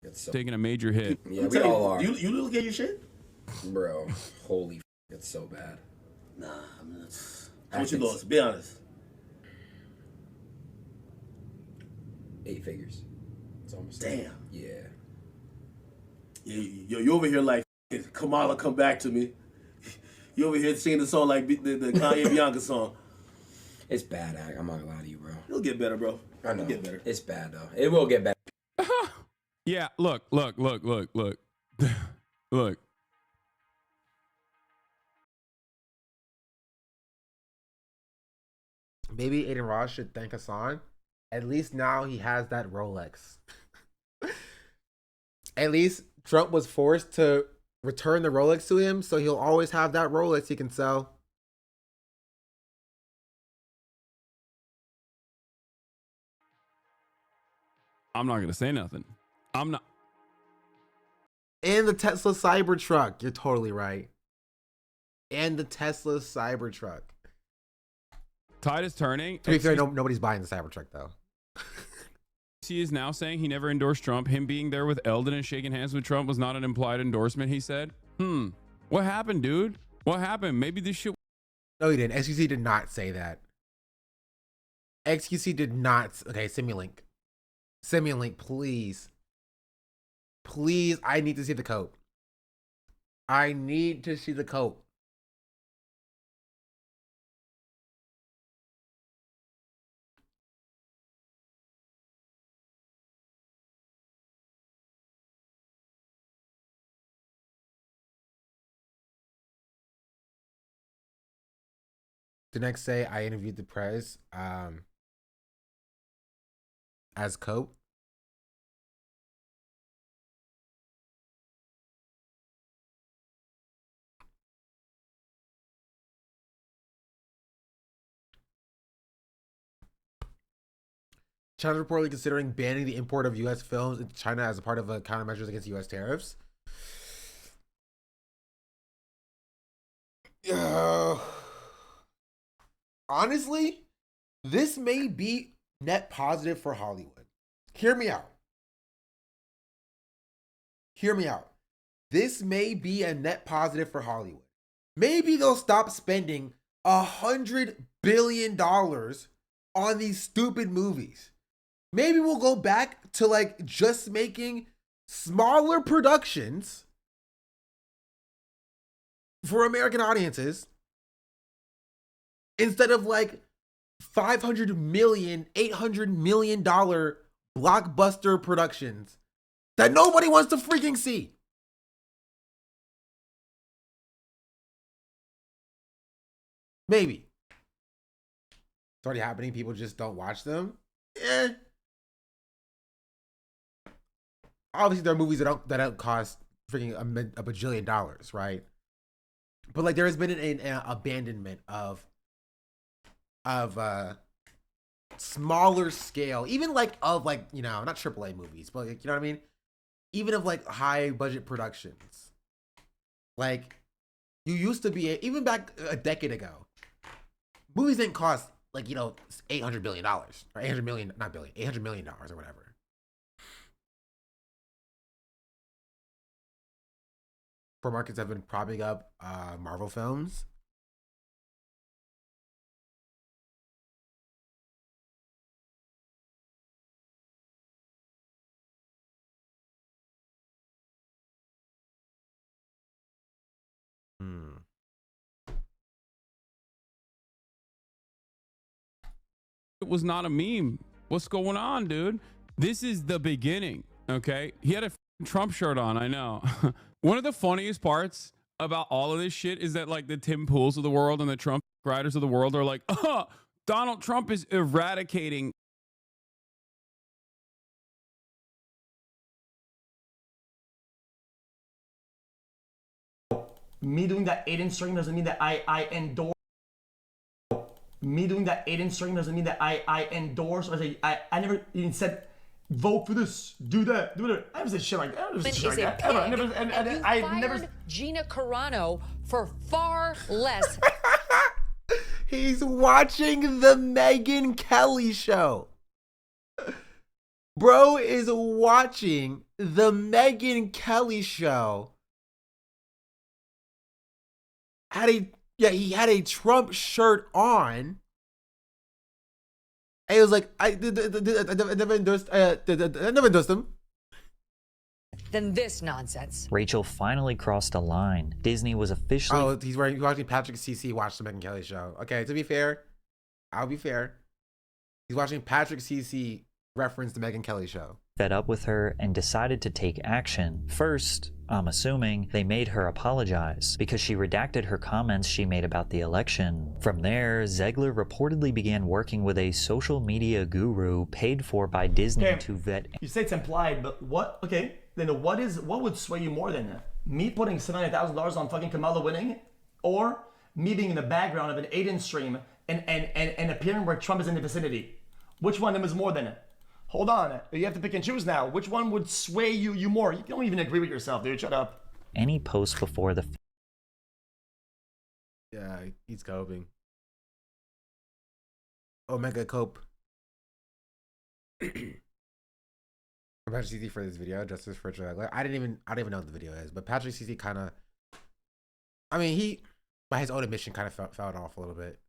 It's so Taking a major hit. Yeah, we all are. You look at your shit, bro. Holy, it's so bad. Nah, I mean, that's how much you lost? Be honest. 8 figures. It's almost damn. Yeah. You over here like Kamala, come back to me. You over here singing the song like the Kanye Bianca song. It's bad. I'm not gonna lie to you, bro. It'll get better, bro. I know. It'll get better. It's bad though. It will get better. Yeah, look. Look. Maybe Adin Ross should thank Hassan. At least now he has that Rolex. At least Trump was forced to return the Rolex to him, so he'll always have that Rolex he can sell. I'm not going to say nothing. I'm not. And the Tesla Cybertruck. You're totally right. And the Tesla Cybertruck. Tide is turning. To be fair, nobody's buying the Cybertruck though. He is now saying he never endorsed Trump. Him being there with Eldon and shaking hands with Trump was not an implied endorsement, he said. What happened, dude? What happened? Maybe this shit. No, he didn't. XQC did not say that. XQC did not. Okay, Simulink. Simulink, please. Please, I need to see the coat. I need to see the coat. The next day, I interviewed the press as Cope. China's reportedly considering banning the import of U.S. films into China as a part of countermeasures against U.S. tariffs. Honestly, this may be net positive for Hollywood. Hear me out. Hear me out. This may be a net positive for Hollywood. Maybe they'll stop spending $100 billion on these stupid movies. Maybe we'll go back to like just making smaller productions for American audiences instead of like $500 million, $800 million blockbuster productions that nobody wants to freaking see. Maybe. It's already happening. People just don't watch them. Obviously, there are movies that don't cost freaking a bajillion dollars, right? But like, there has been an abandonment of smaller scale, even like of like, you know, not AAA movies, but like, you know what I mean? Even of like high budget productions. Like, you used to be, even back a decade ago, movies didn't cost like, you know, $800 billion or $800 million, not billion, $800 million or whatever. Pro markets have been propping up Marvel films. It was not a meme. What's going on, dude? This is the beginning, okay? He had a Trump shirt on, I know. One of the funniest parts about all of this shit is that like the Tim Pools of the world and the Trump writers of the world are like, Donald Trump is eradicating. Me doing that Adin stream doesn't mean that I endorse. Me doing that Adin stream doesn't mean that I endorse. I never even said vote for this, do that, do that. I never said shit like that. I never said shit like that. Ever. I never. Gina Carano for far less. He's watching the Megyn Kelly show. Bro is watching the Megyn Kelly show. He had a Trump shirt on. And he was like, I never endorsed him. Than this nonsense. Rachel finally crossed a line. Disney was officially... Oh, he's watching Patrick CC watch the Megyn Kelly show. Okay, to be fair, I'll be fair. He's watching Patrick CC reference the Megyn Kelly show. Fed up with her and decided to take action. First, I'm assuming they made her apologize because she redacted her comments she made about the election. From there, Ziegler reportedly began working with a social media guru paid for by Disney to vet. You say it's implied, but what? Okay, then what would sway you more than that? Me putting $700,000 on fucking Kamala winning, or me being in the background of an Adin stream and appearing where Trump is in the vicinity? Which one of them is more than it? Hold on, you have to pick and choose now. Which one would sway you more? You don't even agree with yourself, dude. Shut up. Any post before the... Yeah, he's coping. Omega Cope. Patrick CC for this video, Justice for Drag. I don't even know what the video is, but Patrick CC kind of, I mean, he, by his own admission, kind of fell off a little bit.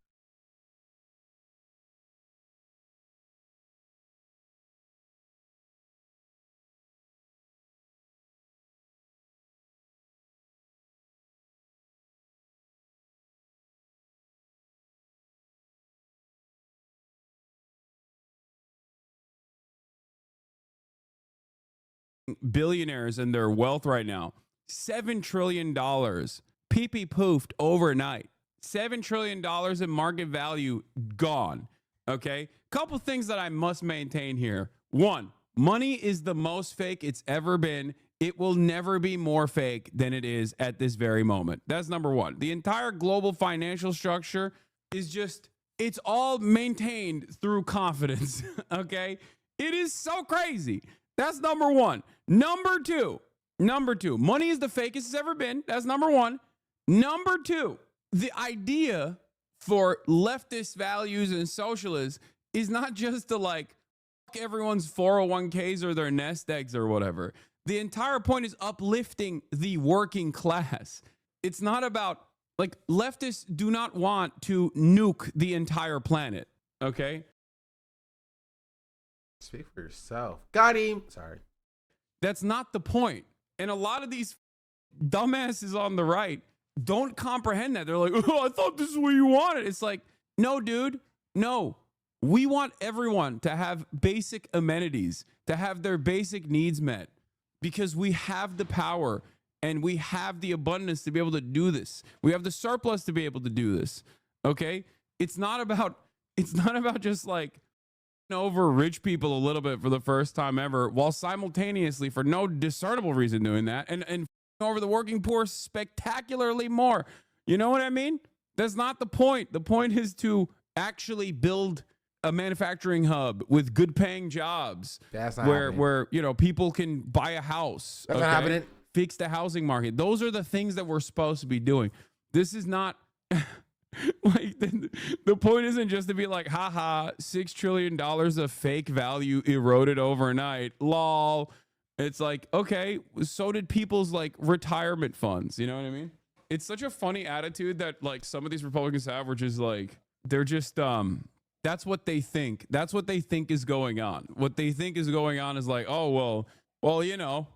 Billionaires and their wealth right now. $7 trillion pee poofed overnight. $7 trillion in market value gone. Okay. Couple things that I must maintain here. One, money is the most fake it's ever been. It will never be more fake than it is at this very moment. That's number one. The entire global financial structure is just, it's all maintained through confidence. Okay. It is so crazy. That's number one. Number two, money is the fakest it's ever been. That's number one. Number two, the idea for leftist values and socialists is not just to like fuck everyone's 401ks or their nest eggs or whatever. The entire point is uplifting the working class. It's not about, like, leftists do not want to nuke the entire planet. Okay. Speak for yourself. Got him. Sorry. That's not the point. And a lot of these dumbasses on the right don't comprehend that. They're like, oh, I thought this is what you wanted. It's like, no, dude, no. We want everyone to have basic amenities, to have their basic needs met, because we have the power and we have the abundance to be able to do this. We have the surplus to be able to do this. Okay? It's not about just like over rich people a little bit for the first time ever, while simultaneously, for no discernible reason, doing that, and over the working poor spectacularly more. You know what I mean? That's not the point. The point is to actually build a manufacturing hub with good paying jobs. That's not where you know, people can buy a house. That's not happening. Fix the housing market. Those are the things that we're supposed to be doing. This is not like the point isn't just to be like, haha, $6 trillion of fake value eroded overnight. Lol. It's like, okay, so did people's like retirement funds. You know what I mean? It's such a funny attitude that like some of these Republicans have, which is like, they're just, that's what they think. That's what they think is going on. What they think is going on is like, oh, well, you know,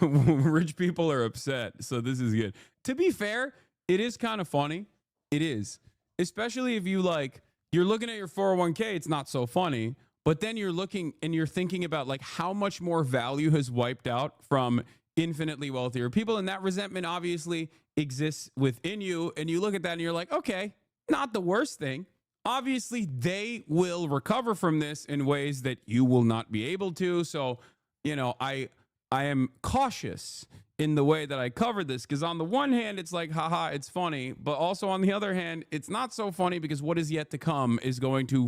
rich people are upset. So this is good. To be fair, it is kind of funny. It is, especially if you like, you're looking at your 401k, it's not so funny, but then you're looking and you're thinking about like how much more value has wiped out from infinitely wealthier people. And that resentment obviously exists within you. And you look at that and you're like, okay, not the worst thing. Obviously they will recover from this in ways that you will not be able to. So, you know, I am cautious in the way that I cover this, because on the one hand, it's like, haha, it's funny. But also on the other hand, it's not so funny, because what is yet to come is going to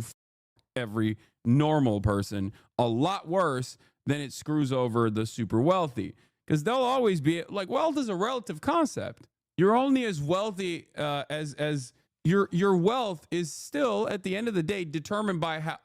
every normal person a lot worse than it screws over the super wealthy. Because they'll always be like, wealth is a relative concept. You're only as wealthy as your wealth is still at the end of the day determined by how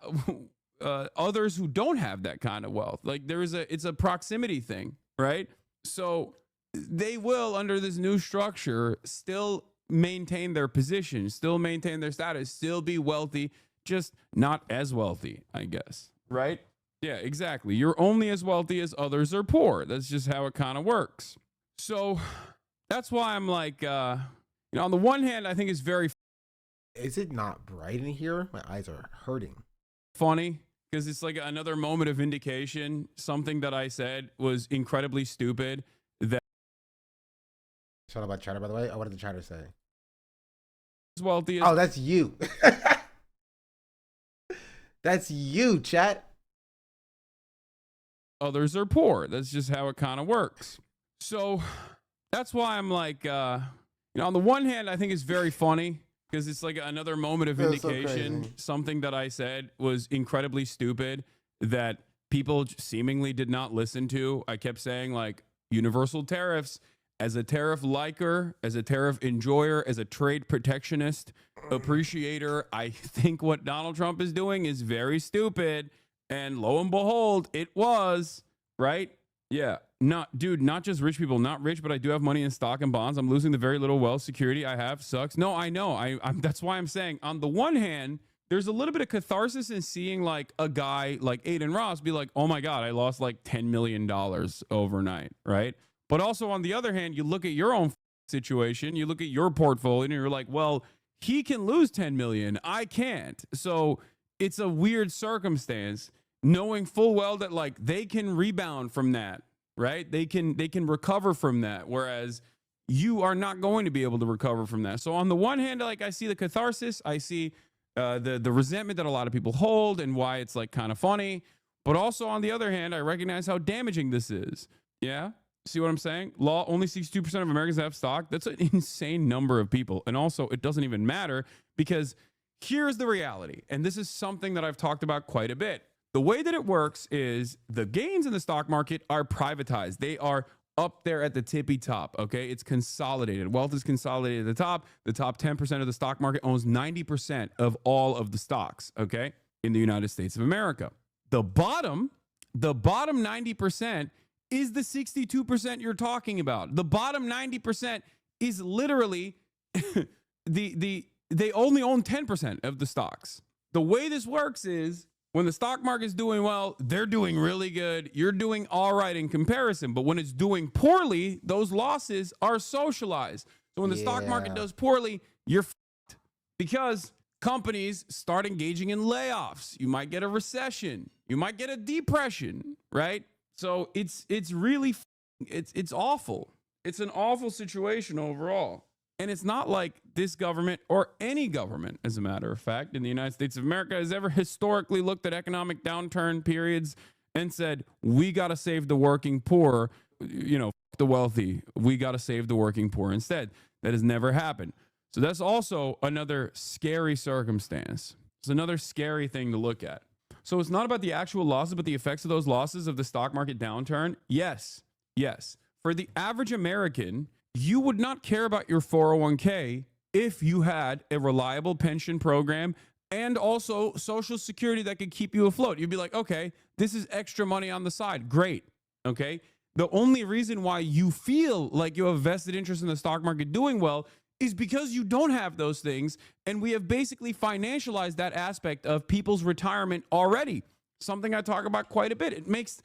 others who don't have that kind of wealth. Like it's a proximity thing, right? So they will, under this new structure, still maintain their position, still maintain their status, still be wealthy, just not as wealthy, I guess, right? Yeah, exactly. You're only as wealthy as others are poor. That's just how it kind of works. So that's why I'm like, you know, on the one hand, I think it's very... Is it not bright in here? My eyes are hurting. Funny, because it's like another moment of vindication. Something that I said was incredibly stupid. That Shout out about chatter, by the way. Oh, what did the chatter say? Wealthy. Oh, that's you. That's you, chat. Others are poor. That's just how it kind of works. So that's why I'm like, you know, on the one hand, I think it's very funny, because it's like another moment of vindication. So something that I said was incredibly stupid that people seemingly did not listen to. I kept saying like universal tariffs. as a tariff liker, as a tariff enjoyer, as a trade protectionist appreciator, I think what Donald Trump is doing is very stupid. And lo and behold, it was, right? Yeah. Not just rich people, not rich, but I do have money in stock and bonds. I'm losing the very little wealth security I have. Sucks. No, I know. I'm that's why I'm saying, on the one hand, there's a little bit of catharsis in seeing like a guy like Adin Ross be like, oh my God, I lost like $10 million overnight, right? But also on the other hand, you look at your own situation, you look at your portfolio, and you're like, well, he can lose 10 million. I can't. So it's a weird circumstance, knowing full well that like they can rebound from that, right? They can recover from that, whereas you are not going to be able to recover from that. So on the one hand, like I see the catharsis, I see the resentment that a lot of people hold and why it's like kind of funny. But also on the other hand, I recognize how damaging this is. Yeah. See what I'm saying? Law only 62% of Americans have stock. That's an insane number of people. And also, it doesn't even matter because here's the reality. And this is something that I've talked about quite a bit. The way that it works is the gains in the stock market are privatized. They are up there at the tippy top, okay? It's consolidated. Wealth is consolidated at the top. The top 10% of the stock market owns 90% of all of the stocks, okay, in the United States of America. The bottom 90% is the 62% you're talking about. The bottom 90% is literally they only own 10% of the stocks. The way this works is when the stock market's doing well, they're doing really good. You're doing all right in comparison. But when it's doing poorly, those losses are socialized. So when the stock market does poorly, you're fucked because companies start engaging in layoffs. You might get a recession. You might get a depression, right? So it's really it's awful. It's an awful situation overall. And it's not like this government or any government, as a matter of fact, in the United States of America has ever historically looked at economic downturn periods and said, we got to save the working poor, the wealthy. We got to save the working poor instead. That has never happened. So that's also another scary circumstance. It's another scary thing to look at. So it's not about the actual losses, but the effects of those losses of the stock market downturn. Yes. For the average American, you would not care about your 401k if you had a reliable pension program and also Social Security that could keep you afloat. You'd be like, okay, this is extra money on the side. Great. Okay. The only reason why you feel like you have vested interest in the stock market doing well is because you don't have those things. And we have basically financialized that aspect of people's retirement already. Something I talk about quite a bit. It makes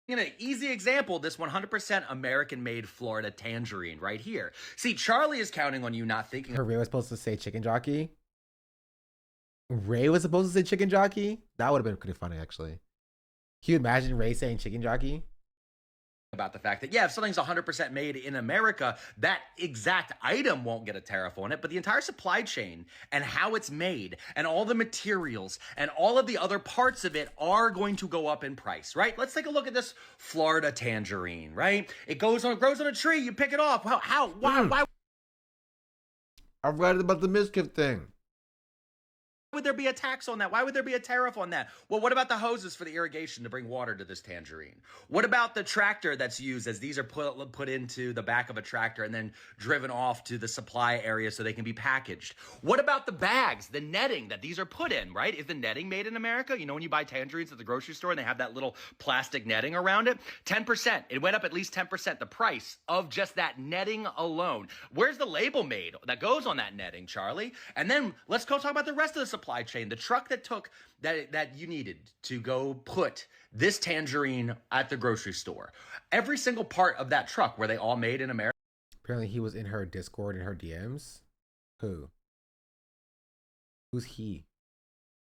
An easy example, this 100% American-made Florida tangerine right here. See, Charlie is counting on you not thinking. Ray was supposed to say chicken jockey. Ray was supposed to say chicken jockey. That would have been pretty funny, actually. Can you imagine Ray saying chicken jockey? About the fact that, yeah, if something's 100% made in America, that exact item won't get a tariff on it, but the entire supply chain and how it's made and all the materials and all of the other parts of it are going to go up in price, right? Let's take a look at this Florida tangerine, right? It grows on a tree, you pick it off. Why I read about the Miskiff thing. would there be a tax on that? Why would there be a tariff on that? Well, what about the hoses for the irrigation to bring water to this tangerine? What about the tractor that's used as these are put into the back of a tractor and then driven off to the supply area so they can be packaged? What about the bags, the netting that these are put in, right? Is the netting made in America? You know, when you buy tangerines at the grocery store and they have that little plastic netting around it? 10%. It went up at least 10%, the price of just that netting alone. Where's the label made that goes on that netting, Charlie? And then let's go talk about the rest of the supply chain, the truck that took that you needed to go put this tangerine at the grocery store. Every single part of that truck, were they all made in America? Apparently he was in her Discord and her DMs. Who? Who's he?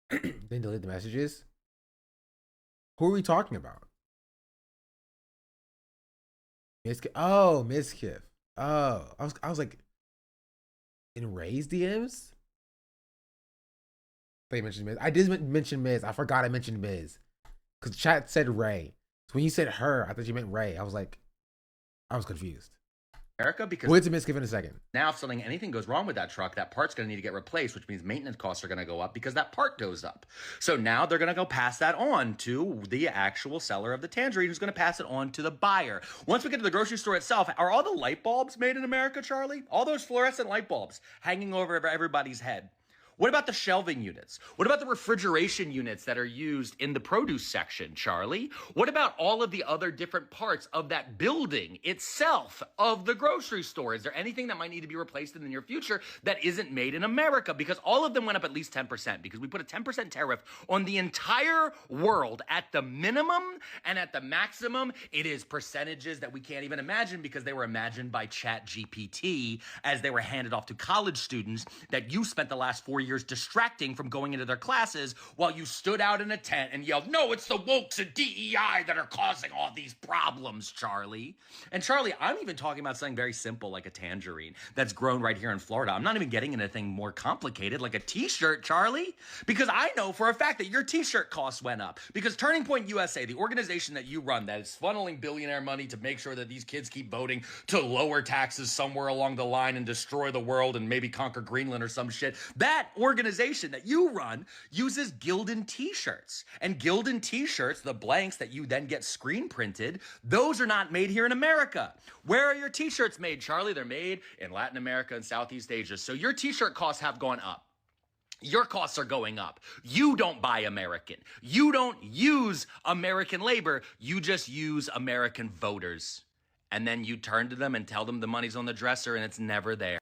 Then delete the messages? Who are we talking about? Miskiff. Oh, Miskiff. Oh, I was like, in Ray's DMs? They mentioned Miz. I did mention Miz. I forgot I mentioned Miz. Because chat said Ray. So when you said her, I thought you meant Ray. I was confused. America, because we'll get to Miskiff in a second. Now, if anything goes wrong with that truck, that part's going to need to get replaced, which means maintenance costs are going to go up because that part goes up. So now they're going to go pass that on to the actual seller of the tangerine, who's going to pass it on to the buyer. Once we get to the grocery store itself, are all the light bulbs made in America, Charlie? All those fluorescent light bulbs hanging over everybody's head. What about the shelving units? What about the refrigeration units that are used in the produce section, Charlie? What about all of the other different parts of that building itself of the grocery store? Is there anything that might need to be replaced in the near future that isn't made in America? Because all of them went up at least 10% because we put a 10% tariff on the entire world at the minimum, and at the maximum, it is percentages that we can't even imagine because they were imagined by ChatGPT as they were handed off to college students that you spent the last 4 years distracting from going into their classes while you stood out in a tent and yelled, "No, it's the wokes and DEI that are causing all these problems, Charlie." And Charlie, I'm even talking about something very simple like a tangerine that's grown right here in Florida. I'm not even getting into anything more complicated like a t-shirt, Charlie, because I know for a fact that your t-shirt costs went up because Turning Point USA, the organization that you run that is funneling billionaire money to make sure that these kids keep voting to lower taxes somewhere along the line and destroy the world and maybe conquer Greenland or some shit, that organization that you run uses Gildan t-shirts. And Gildan t-shirts, the blanks that you then get screen printed, those are not made here in America. Where are your t-shirts made, Charlie? They're made in Latin America and Southeast Asia. So your t-shirt costs have gone up. Your costs are going up. You don't buy American. You don't use American labor. You just use American voters. And then you turn to them and tell them the money's on the dresser and it's never there.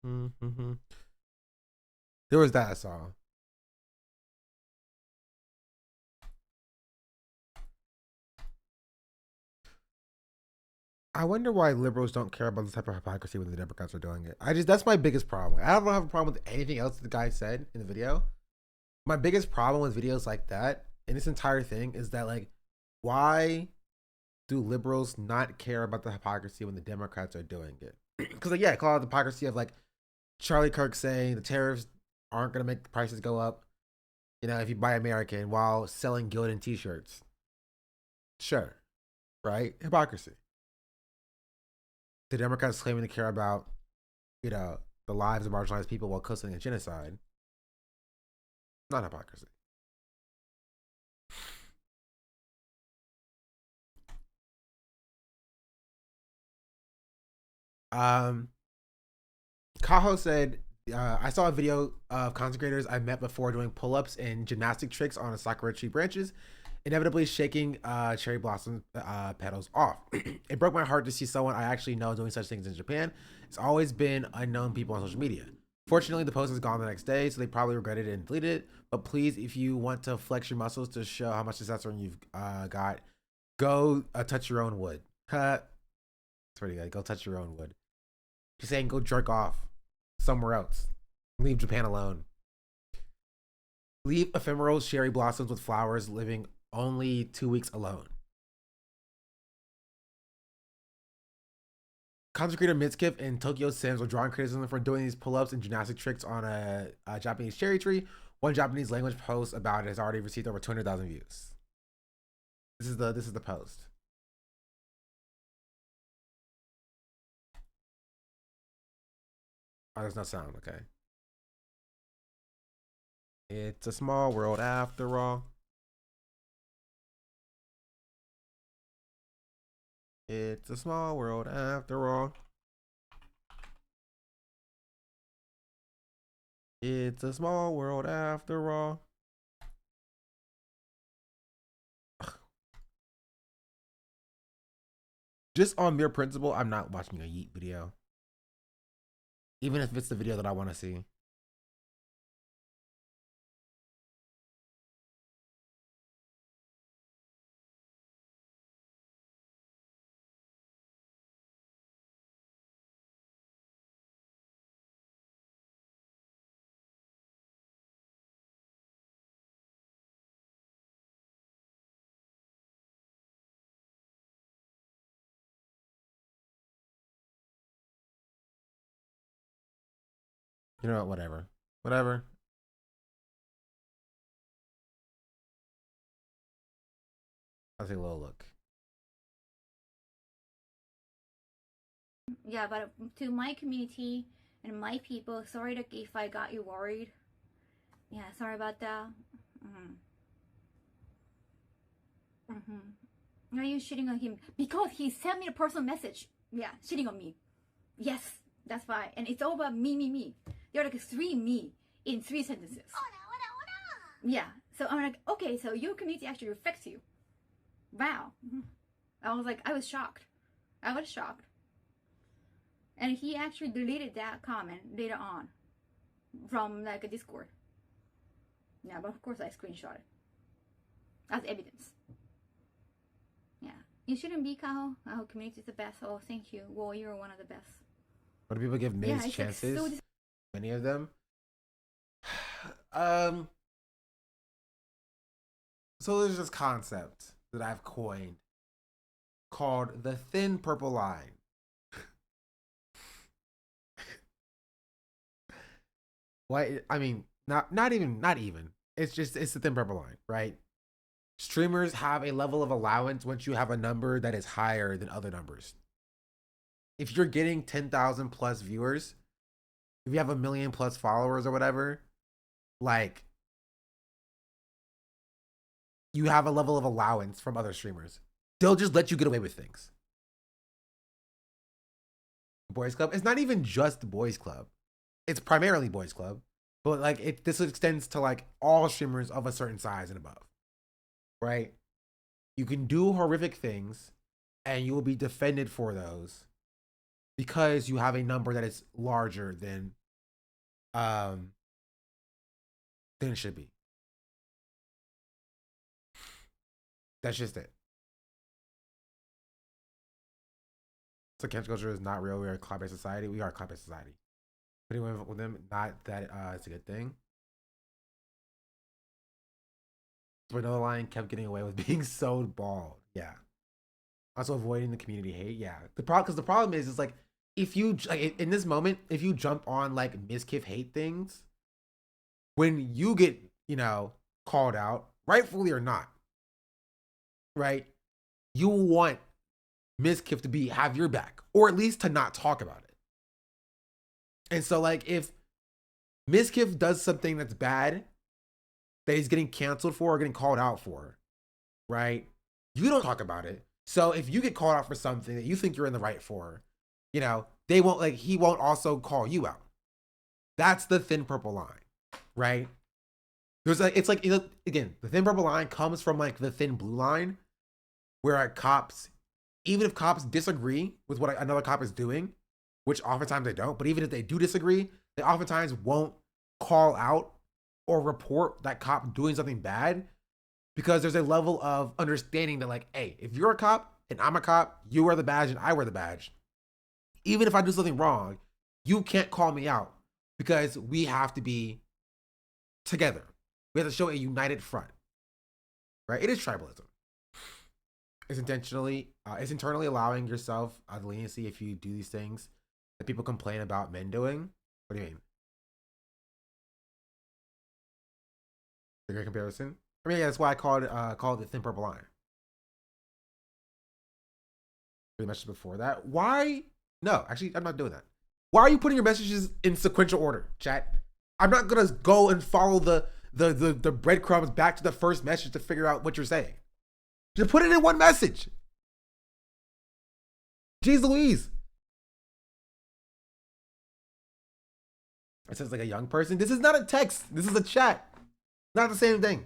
Mm-hmm. There was that I saw. I wonder why liberals don't care about this type of hypocrisy when the Democrats are doing it. That's my biggest problem. I don't have a problem with anything else the guy said in the video. My biggest problem with videos like that and this entire thing is that, like, why do liberals not care about the hypocrisy when the Democrats are doing it? Because, like, yeah, call it the hypocrisy of, like, Charlie Kirk saying the tariffs aren't going to make the prices go up, you know, if you buy American while selling Gildan t-shirts. Sure. Right? Hypocrisy. The Democrats claiming to care about, you know, the lives of marginalized people while cussing a genocide. Not hypocrisy. Kaho said, I saw a video of content creators I met before doing pull-ups and gymnastic tricks on a sakura tree branches, inevitably shaking cherry blossom petals off. It broke my heart to see someone I actually know doing such things in Japan. It's always been unknown people on social media. Fortunately, the post is gone the next day, so they probably regretted it and deleted it. But please, if you want to flex your muscles to show how much testosterone you've got, go touch your own wood. It's pretty good. Go touch your own wood. She's saying go jerk off somewhere else. Leave Japan alone. Leave ephemeral cherry blossoms with flowers living only 2 weeks alone. Content creator Mitskip and Tokyo Sims were drawing criticism for doing these pull-ups and gymnastic tricks on a Japanese cherry tree. One Japanese language post about it has already received over 200,000 views. This is the post. Oh, there's no sound. Okay. It's a small world after all. It's a small world after all. It's a small world after all. Just on mere principle, I'm not watching a Yeet video. Even if it's the video that I want to see. You know what? Whatever. Whatever. I'll take a little look. Yeah, but to my community and my people, sorry that if I got you worried. Yeah, sorry about that. Are you shitting on him? Because he sent me a personal message. Yeah, shitting on me. Yes, that's why. And it's all about me. There are like 3 me in 3 sentences. Yeah, so I'm like, okay, so your community actually reflects you. Wow. I was like, I was shocked. And he actually deleted that comment later on from like a Discord. Yeah, but of course I screenshot it as evidence. Yeah, you shouldn't be, Kaho. Our community is the best. Oh, thank you. Well, you're one of the best. What do people give Miz chances? Like Many of them. So there's this concept that I've coined called the thin purple line. Why? I mean, not even. It's the thin purple line, right? Streamers have a level of allowance once you have a number that is higher than other numbers. If you're getting 10,000 plus viewers, if you have 1 million plus followers or whatever, like, you have a level of allowance from other streamers. They'll just let you get away with things. Boys Club, it's not even just Boys Club. It's primarily Boys Club, but like this extends to like all streamers of a certain size and above. Right? You can do horrific things and you will be defended for those because you have a number that is larger than it should be. That's just it. So cancel culture is not real. We are a cloud-based society. We are a cloud-based society. Anyone with them, not that it's a good thing. So another line kept getting away with being so bald. Yeah. Also avoiding the community hate. Yeah. The problem is like if you like in this moment, if you jump on like Miskiff hate things, when you get called out, rightfully or not, right? You want Miskiff to have your back, or at least to not talk about it. And so like if Miskiff does something that's bad that he's getting canceled for or getting called out for, right? You don't talk about it. So if you get called out for something that you think you're in the right for, they won't he won't also call you out. That's the thin purple line, right? Again, the thin purple line comes from like the thin blue line, where cops, even if cops disagree with what another cop is doing, which oftentimes they don't, but even if they do disagree, they oftentimes won't call out or report that cop doing something bad because there's a level of understanding that, like, hey, if you're a cop and I'm a cop, you wear the badge and I wear the badge. Even if I do something wrong, you can't call me out because we have to be together. We have to show a united front, right? It is tribalism. It's internally allowing yourself the leniency if you do these things that people complain about men doing. What do you mean? A great comparison. I mean, yeah, that's why I called it Thin Purple Line. The message before that. Why? No, actually, I'm not doing that. Why are you putting your messages in sequential order, chat? I'm not gonna go and follow the breadcrumbs back to the first message to figure out what you're saying. Just put it in one message. Jeez Louise. It says like a young person. This is not a text. This is a chat. Not the same thing.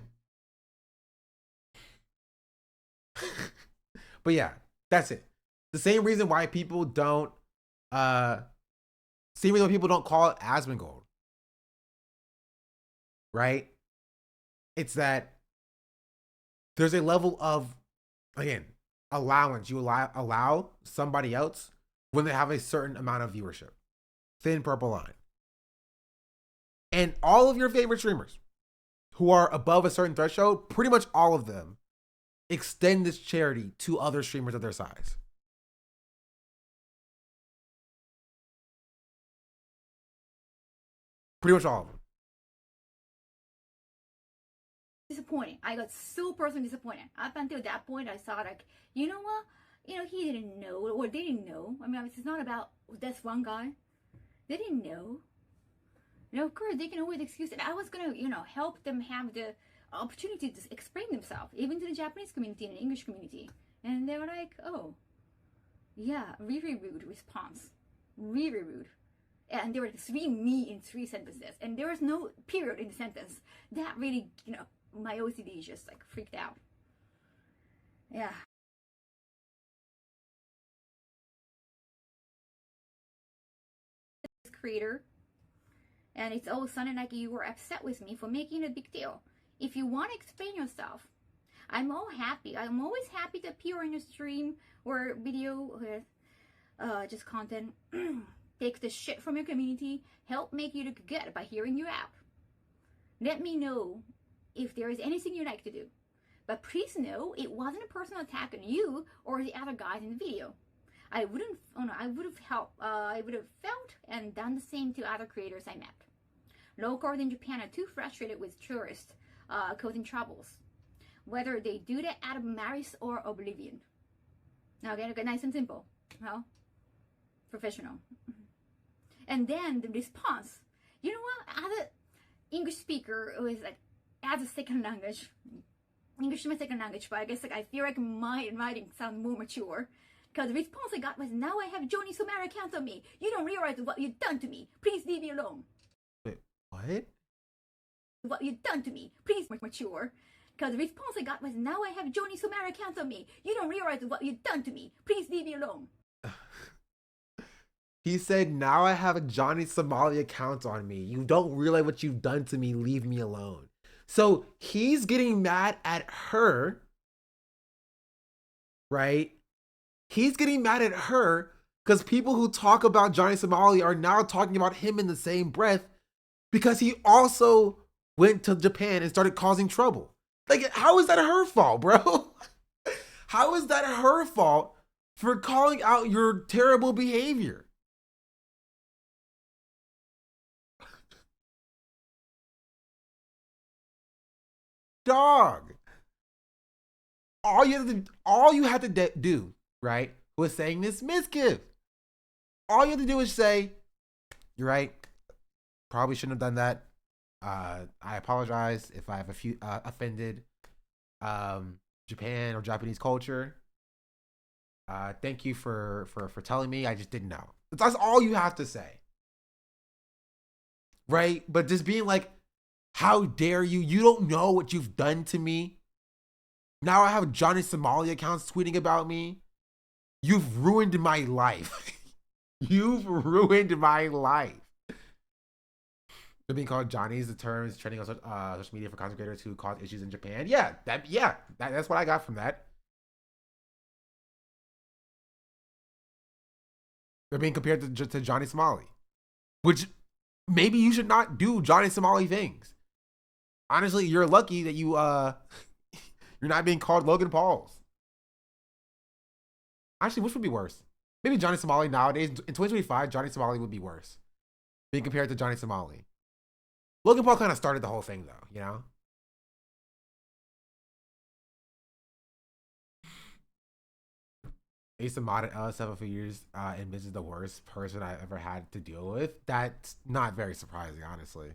But yeah, that's it. The same reason why people don't same reason why people don't call it Asmongold. Right? It's that there's a level of, again, allowance. You allow somebody else when they have a certain amount of viewership. Thin Purple Line. And all of your favorite streamers who are above a certain threshold, pretty much all of them extend this charity to other streamers of their size. Pretty much all of them. Disappointing. I got so personally disappointed. Up until that point, I thought, like, you know what? You know, he didn't know, or they didn't know. I mean, it's not about this one guy. They didn't know. You know, of course, they can always excuse it. I was gonna, you know, help them have the opportunity to explain themselves, even to the Japanese community and the English community. And they were like, oh, yeah, really rude response. Really rude. And there were 3 me in 3 sentences. And there was no period in the sentence. That really, you know, my OCD just like freaked out. Yeah. Creator. And it's all sounded like you were upset with me for making a big deal. If you want to explain yourself, I'm all happy. I'm always happy to appear in a stream or video with just content. Take the shit from your community, help make you look good by hearing you out. Let me know if there is anything you'd like to do. But please know it wasn't a personal attack on you or the other guys in the video. I would have felt and done the same to other creators I met. Locals in Japan are too frustrated with tourists causing troubles, whether they do that out of malice or oblivion. Now again, nice and simple. Well, professional. And then the response. You know what? As an English speaker who is like as a second language, English is my second language, but I guess like I feel like my writing sounds more mature. Because the response I got was, now I have Johnny Sumara accounts on me. You don't realize what you've done to me. Please leave me alone. Wait, what? What you've done to me. Please mature. Because the response I got was, now I have Johnny Sumara accounts on me. You don't realize what you've done to me. Please leave me alone. He said, now I have a Johnny Somali account on me. You don't realize what you've done to me. Leave me alone. So he's getting mad at her, right? He's getting mad at her because people who talk about Johnny Somali are now talking about him in the same breath because he also went to Japan and started causing trouble. Like, how is that her fault, bro? How is that her fault for calling out your terrible behavior? Dog. All you had to do, right, was saying this misgive. All you have to do is say, you're right. Probably shouldn't have done that. I apologize if I have offended Japan or Japanese culture. Thank you for telling me. I just didn't know. That's all you have to say. Right? But just being like, how dare you? You don't know what you've done to me. Now I have Johnny Somali accounts tweeting about me. You've ruined my life. You've ruined my life. They're being called Johnnies. The term is trending on social media for content creators who cause issues in Japan. Yeah, that's what I got from that. They're being compared to Johnny Somali, which maybe you should not do Johnny Somali things. Honestly, you're lucky that you're not being called Logan Pauls. Actually, which would be worse? Maybe Johnny Somali nowadays in 2025. Johnny Somali would be worse being compared to Johnny Somali. Logan Paul kind of started the whole thing, though, you know? I used to mod at LS7 for years, and this is the worst person I ever had to deal with. That's not very surprising, honestly.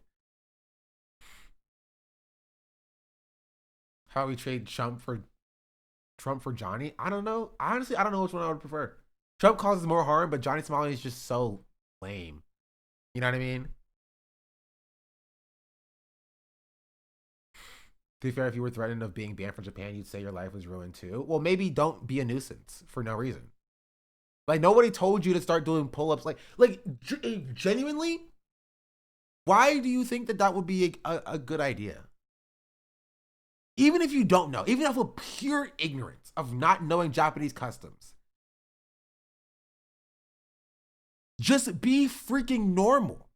How we trade Trump for Johnny? I don't know. Honestly, I don't know which one I would prefer. Trump causes more harm, but Johnny Somali is just so lame. You know what I mean? To be fair, if you were threatened of being banned from Japan, you'd say your life was ruined too. Well, maybe don't be a nuisance for no reason. Like, nobody told you to start doing pull-ups. Like genuinely, why do you think that would be a good idea? Even if you don't know, even off of pure ignorance of not knowing Japanese customs, just be freaking normal.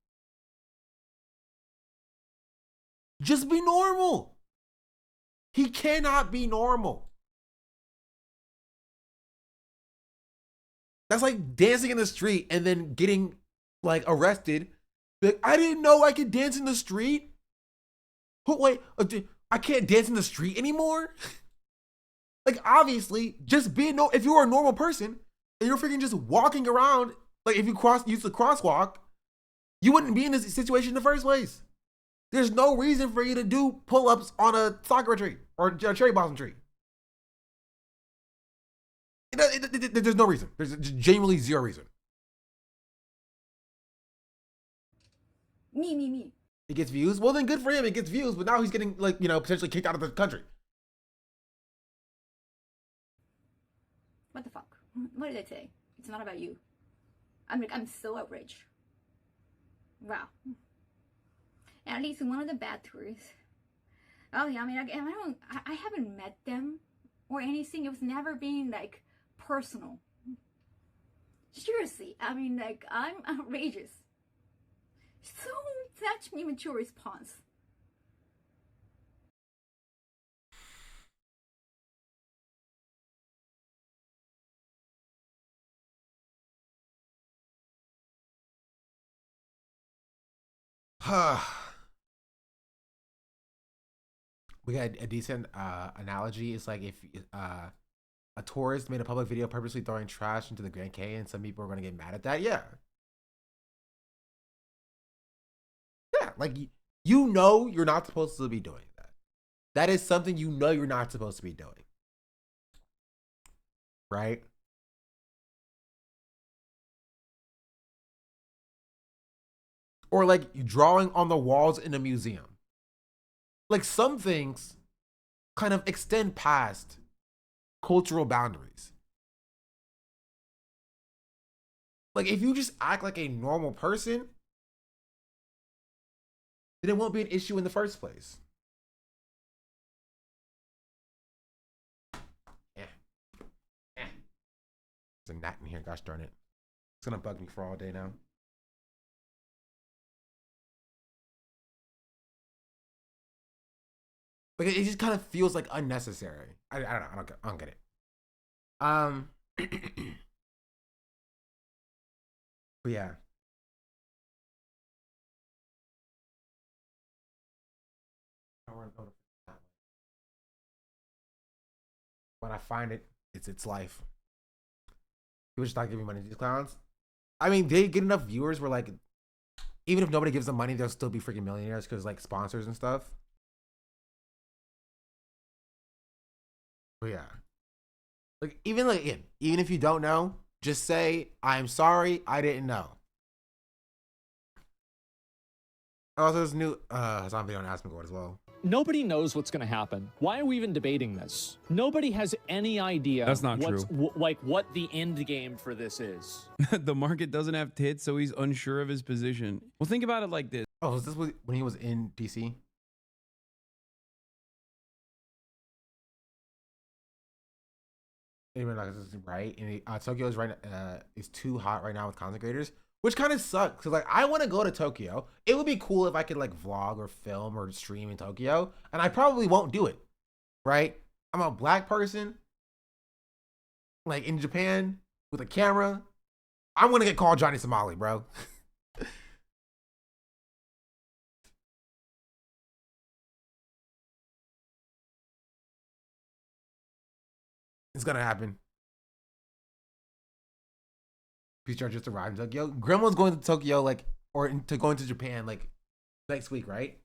Just be normal. He cannot be normal. That's like dancing in the street and then getting like arrested. Like, I didn't know I could dance in the street. Wait, I can't dance in the street anymore? Like, obviously, just be if you were a normal person and you're freaking just walking around, like if you use the crosswalk, you wouldn't be in this situation in the first place. There's no reason for you to do pull-ups on a sakura tree or a cherry blossom tree. There's no reason. There's genuinely zero reason. Me. It gets views. Well, then good for him. It gets views, but now he's getting potentially kicked out of the country. What the fuck? What did I say? It's not about you. I'm so outraged. Wow. At least one of the bad tourists. Oh yeah, I haven't met them or anything. It was never being like personal. Seriously, I'm outrageous. Such immature response. We got a decent analogy. It's like if a tourist made a public video purposely throwing trash into the Grand Canyon, some people are going to get mad at that. Yeah, like you know you're not supposed to be doing that. That is something you know you're not supposed to be doing, right? Or like drawing on the walls in a museum. Like, some things kind of extend past cultural boundaries. Like, if you just act like a normal person, then it won't be an issue in the first place. There's a gnat in here, gosh darn it. It's gonna bug me for all day now. Like, it just kind of feels like unnecessary. I don't know. I don't get it. But yeah. When I find it, it's its life. People just not giving money to these clowns. I mean, they get enough viewers where, like, even if nobody gives them money, they'll still be freaking millionaires because, like, sponsors and stuff. But yeah, like even if you don't know, just say, I'm sorry, I didn't know. Also, there's a new Hassan video on Asmold as well. Nobody knows what's going to happen. Why are we even debating this? Nobody has any idea. That's not true. What the end game for this is. The market doesn't have tits, so he's unsure of his position. Well, think about it like this. Oh, was this when he was in DC? Even like this is right, and Tokyo is is too hot right now with content creators, which kind of sucks. Cause like I want to go to Tokyo. It would be cool if I could like vlog or film or stream in Tokyo, and I probably won't do it. Right? I'm a black person, like in Japan with a camera. I'm gonna get called Johnny Somali, bro. It's gonna happen. Peach just arrived in Tokyo. Grandma's going to Tokyo, like, or to going to Japan, like, next week, right?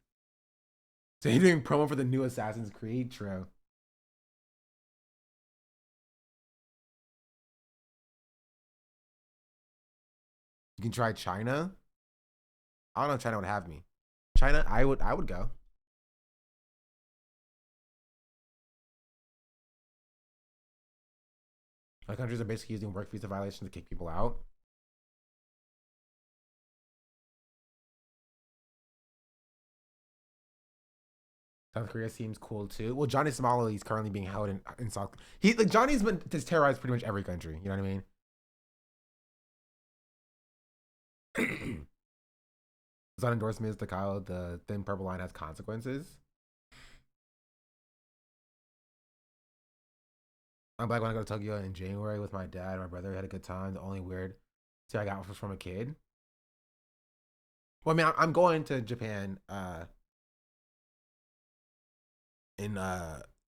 So he's doing promo for the new Assassin's Creed. True. You can try China. I don't know if China would have me. China, I would go. Other countries are basically using work visa violations to kick people out. South Korea seems cool too. Well, Johnny Somali is currently being held in South. Johnny's been terrorized pretty much every country. You know what I mean? His endorsement is to Kyle. The thin purple line has consequences. I'm back when I go to Tokyo in January with my dad and my brother. We had a good time. The only weird thing I got was from a kid. Well, I mean, I'm going to Japan in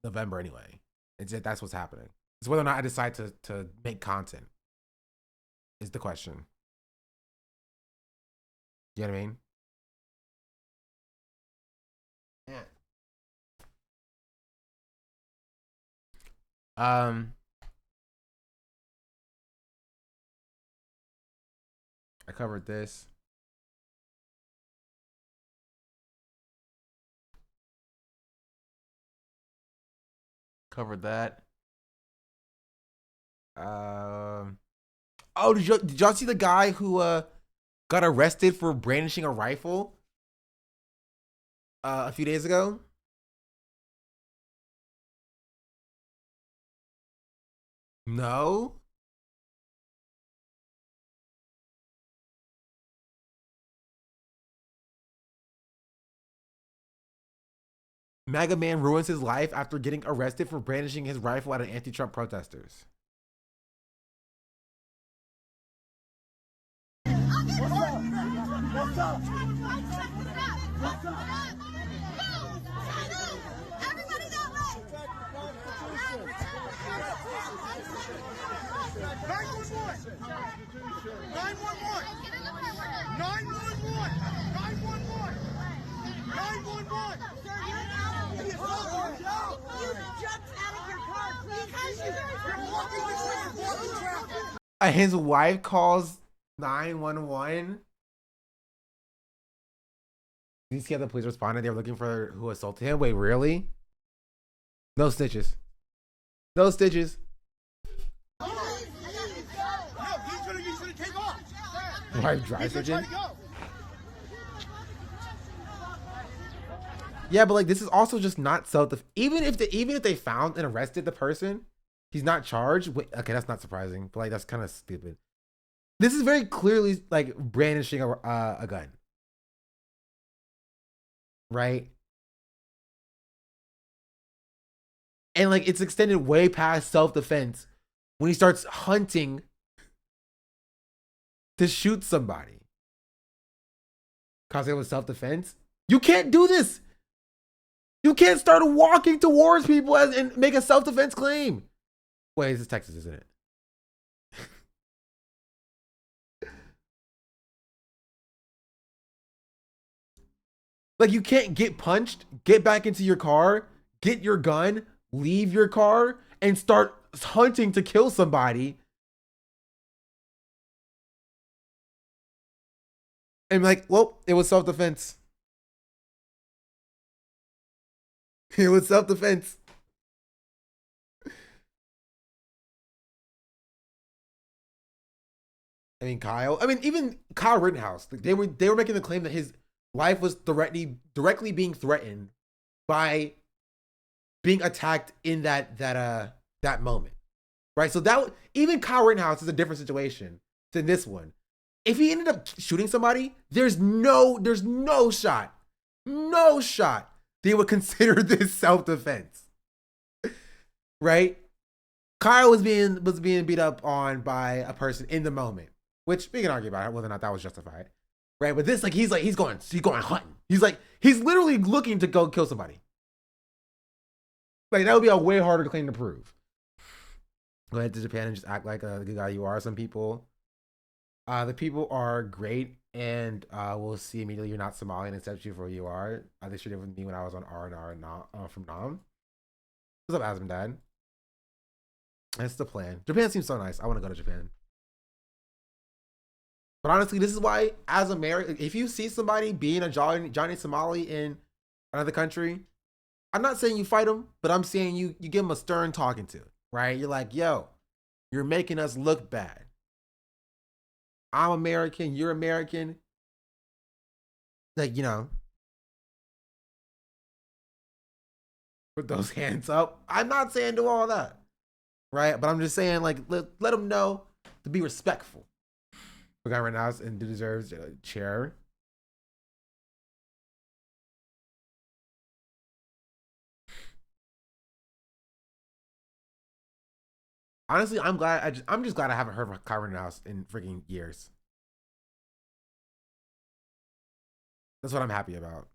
November anyway. That's what's happening. It's whether or not I decide to make content is the question. You know what I mean? Yeah. I covered this. Covered that. Oh, did y'all see the guy who got arrested for brandishing a rifle a few days ago? No. MAGA man ruins his life after getting arrested for brandishing his rifle at an anti-Trump protesters. What's up? Everybody that way! 911! 911! You jumped out of your car because you're walking traffic. His wife calls 911. Did you see how the police responded? They were looking for who assaulted him. Wait, really? No stitches. No stitches. He's gonna take off. Wife dry stitching. Yeah, but like this is also just not self. Even if they found and arrested the person, he's not charged. Wait, okay, that's not surprising, but like that's kind of stupid. This is very clearly like brandishing a gun, right? And like it's extended way past self-defense when he starts hunting to shoot somebody. Cause it was self-defense. You can't do this. You can't start walking towards people and make a self-defense claim. Wait, this is Texas, isn't it? Like you can't get punched, get back into your car, get your gun, leave your car, and start hunting to kill somebody. And like, well, it was self-defense. It was self-defense. I mean, even Kyle Rittenhouse, like they were making the claim that life was directly being threatened by being attacked in that moment, right? So that even Kyle Rittenhouse is a different situation than this one. If he ended up shooting somebody, there's no shot they would consider this self-defense, right? Kyle was being beat up on by a person in the moment, which we can argue about whether or not that was justified, right? But this, he's going hunting. He's literally looking to go kill somebody. Like, that would be a way harder claim to prove. Go ahead to Japan and just act like a good guy you are. Some people, the people are great and will see immediately you're not Somali and accept you for who you are. They should have with me when I was on R&R from Nam. What's up, Asmold Dad? That's the plan. Japan seems so nice. I want to go to Japan. But honestly, this is why, as American, if you see somebody being a Johnny Somali in another country, I'm not saying you fight them, but I'm saying you give them a stern talking to, right? You're like, yo, you're making us look bad. I'm American, you're American. Like, put those hands up. I'm not saying do all that, right? But I'm just saying, like, let them know to be respectful. The guy right now and deserves a chair. Honestly, I'm glad. I'm just glad I haven't heard of Kyle Rittenhouse in freaking years. That's what I'm happy about.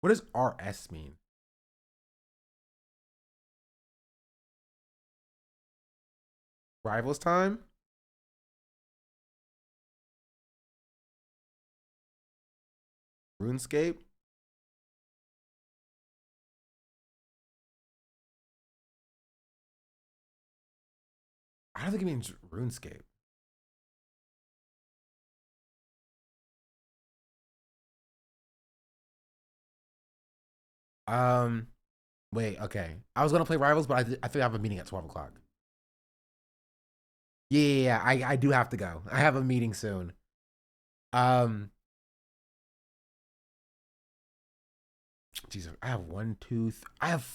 What does RS mean? Rivals time? RuneScape? I don't think it means RuneScape. Wait, okay. I was gonna play Rivals, but I think I have a meeting at 12 o'clock. Yeah, I do have to go. I have a meeting soon. Jesus, I have I have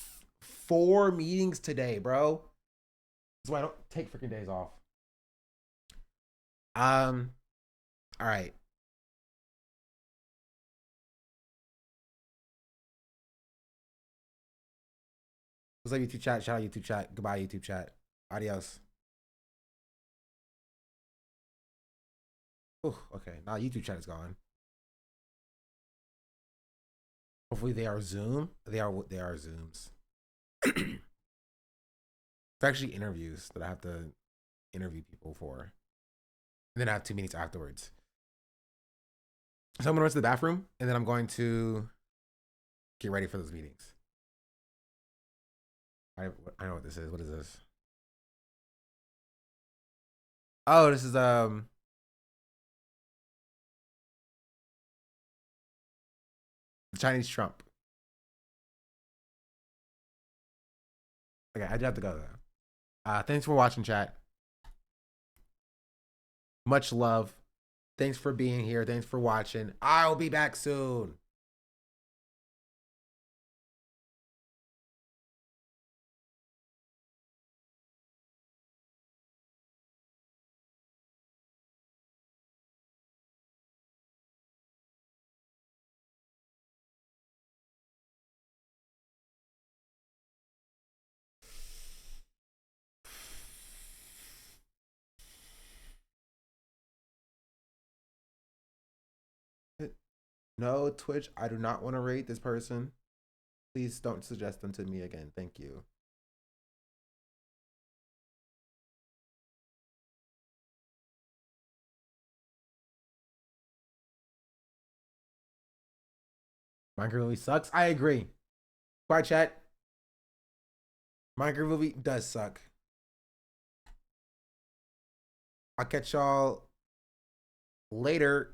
4 meetings today, bro. That's why I don't take freaking days off. All right. What's up, YouTube chat? Shout out YouTube chat. Goodbye, YouTube chat. Adios. Oh, okay. Now YouTube chat is gone. Hopefully they are Zoom. They are Zooms. It's actually interviews that I have to interview people for. And then I have 2 meetings afterwards. So I'm gonna run to the bathroom and then I'm going to get ready for those meetings. I know what this is. What is this? Oh, this is the Chinese Trump. Okay, I do have to go though. Thanks for watching, chat. Much love. Thanks for being here. Thanks for watching. I'll be back soon. No, Twitch, I do not want to rate this person. Please don't suggest them to me again. Thank you. Minecraft movie sucks. I agree. Bye, chat. Minecraft movie does suck. I'll catch y'all later.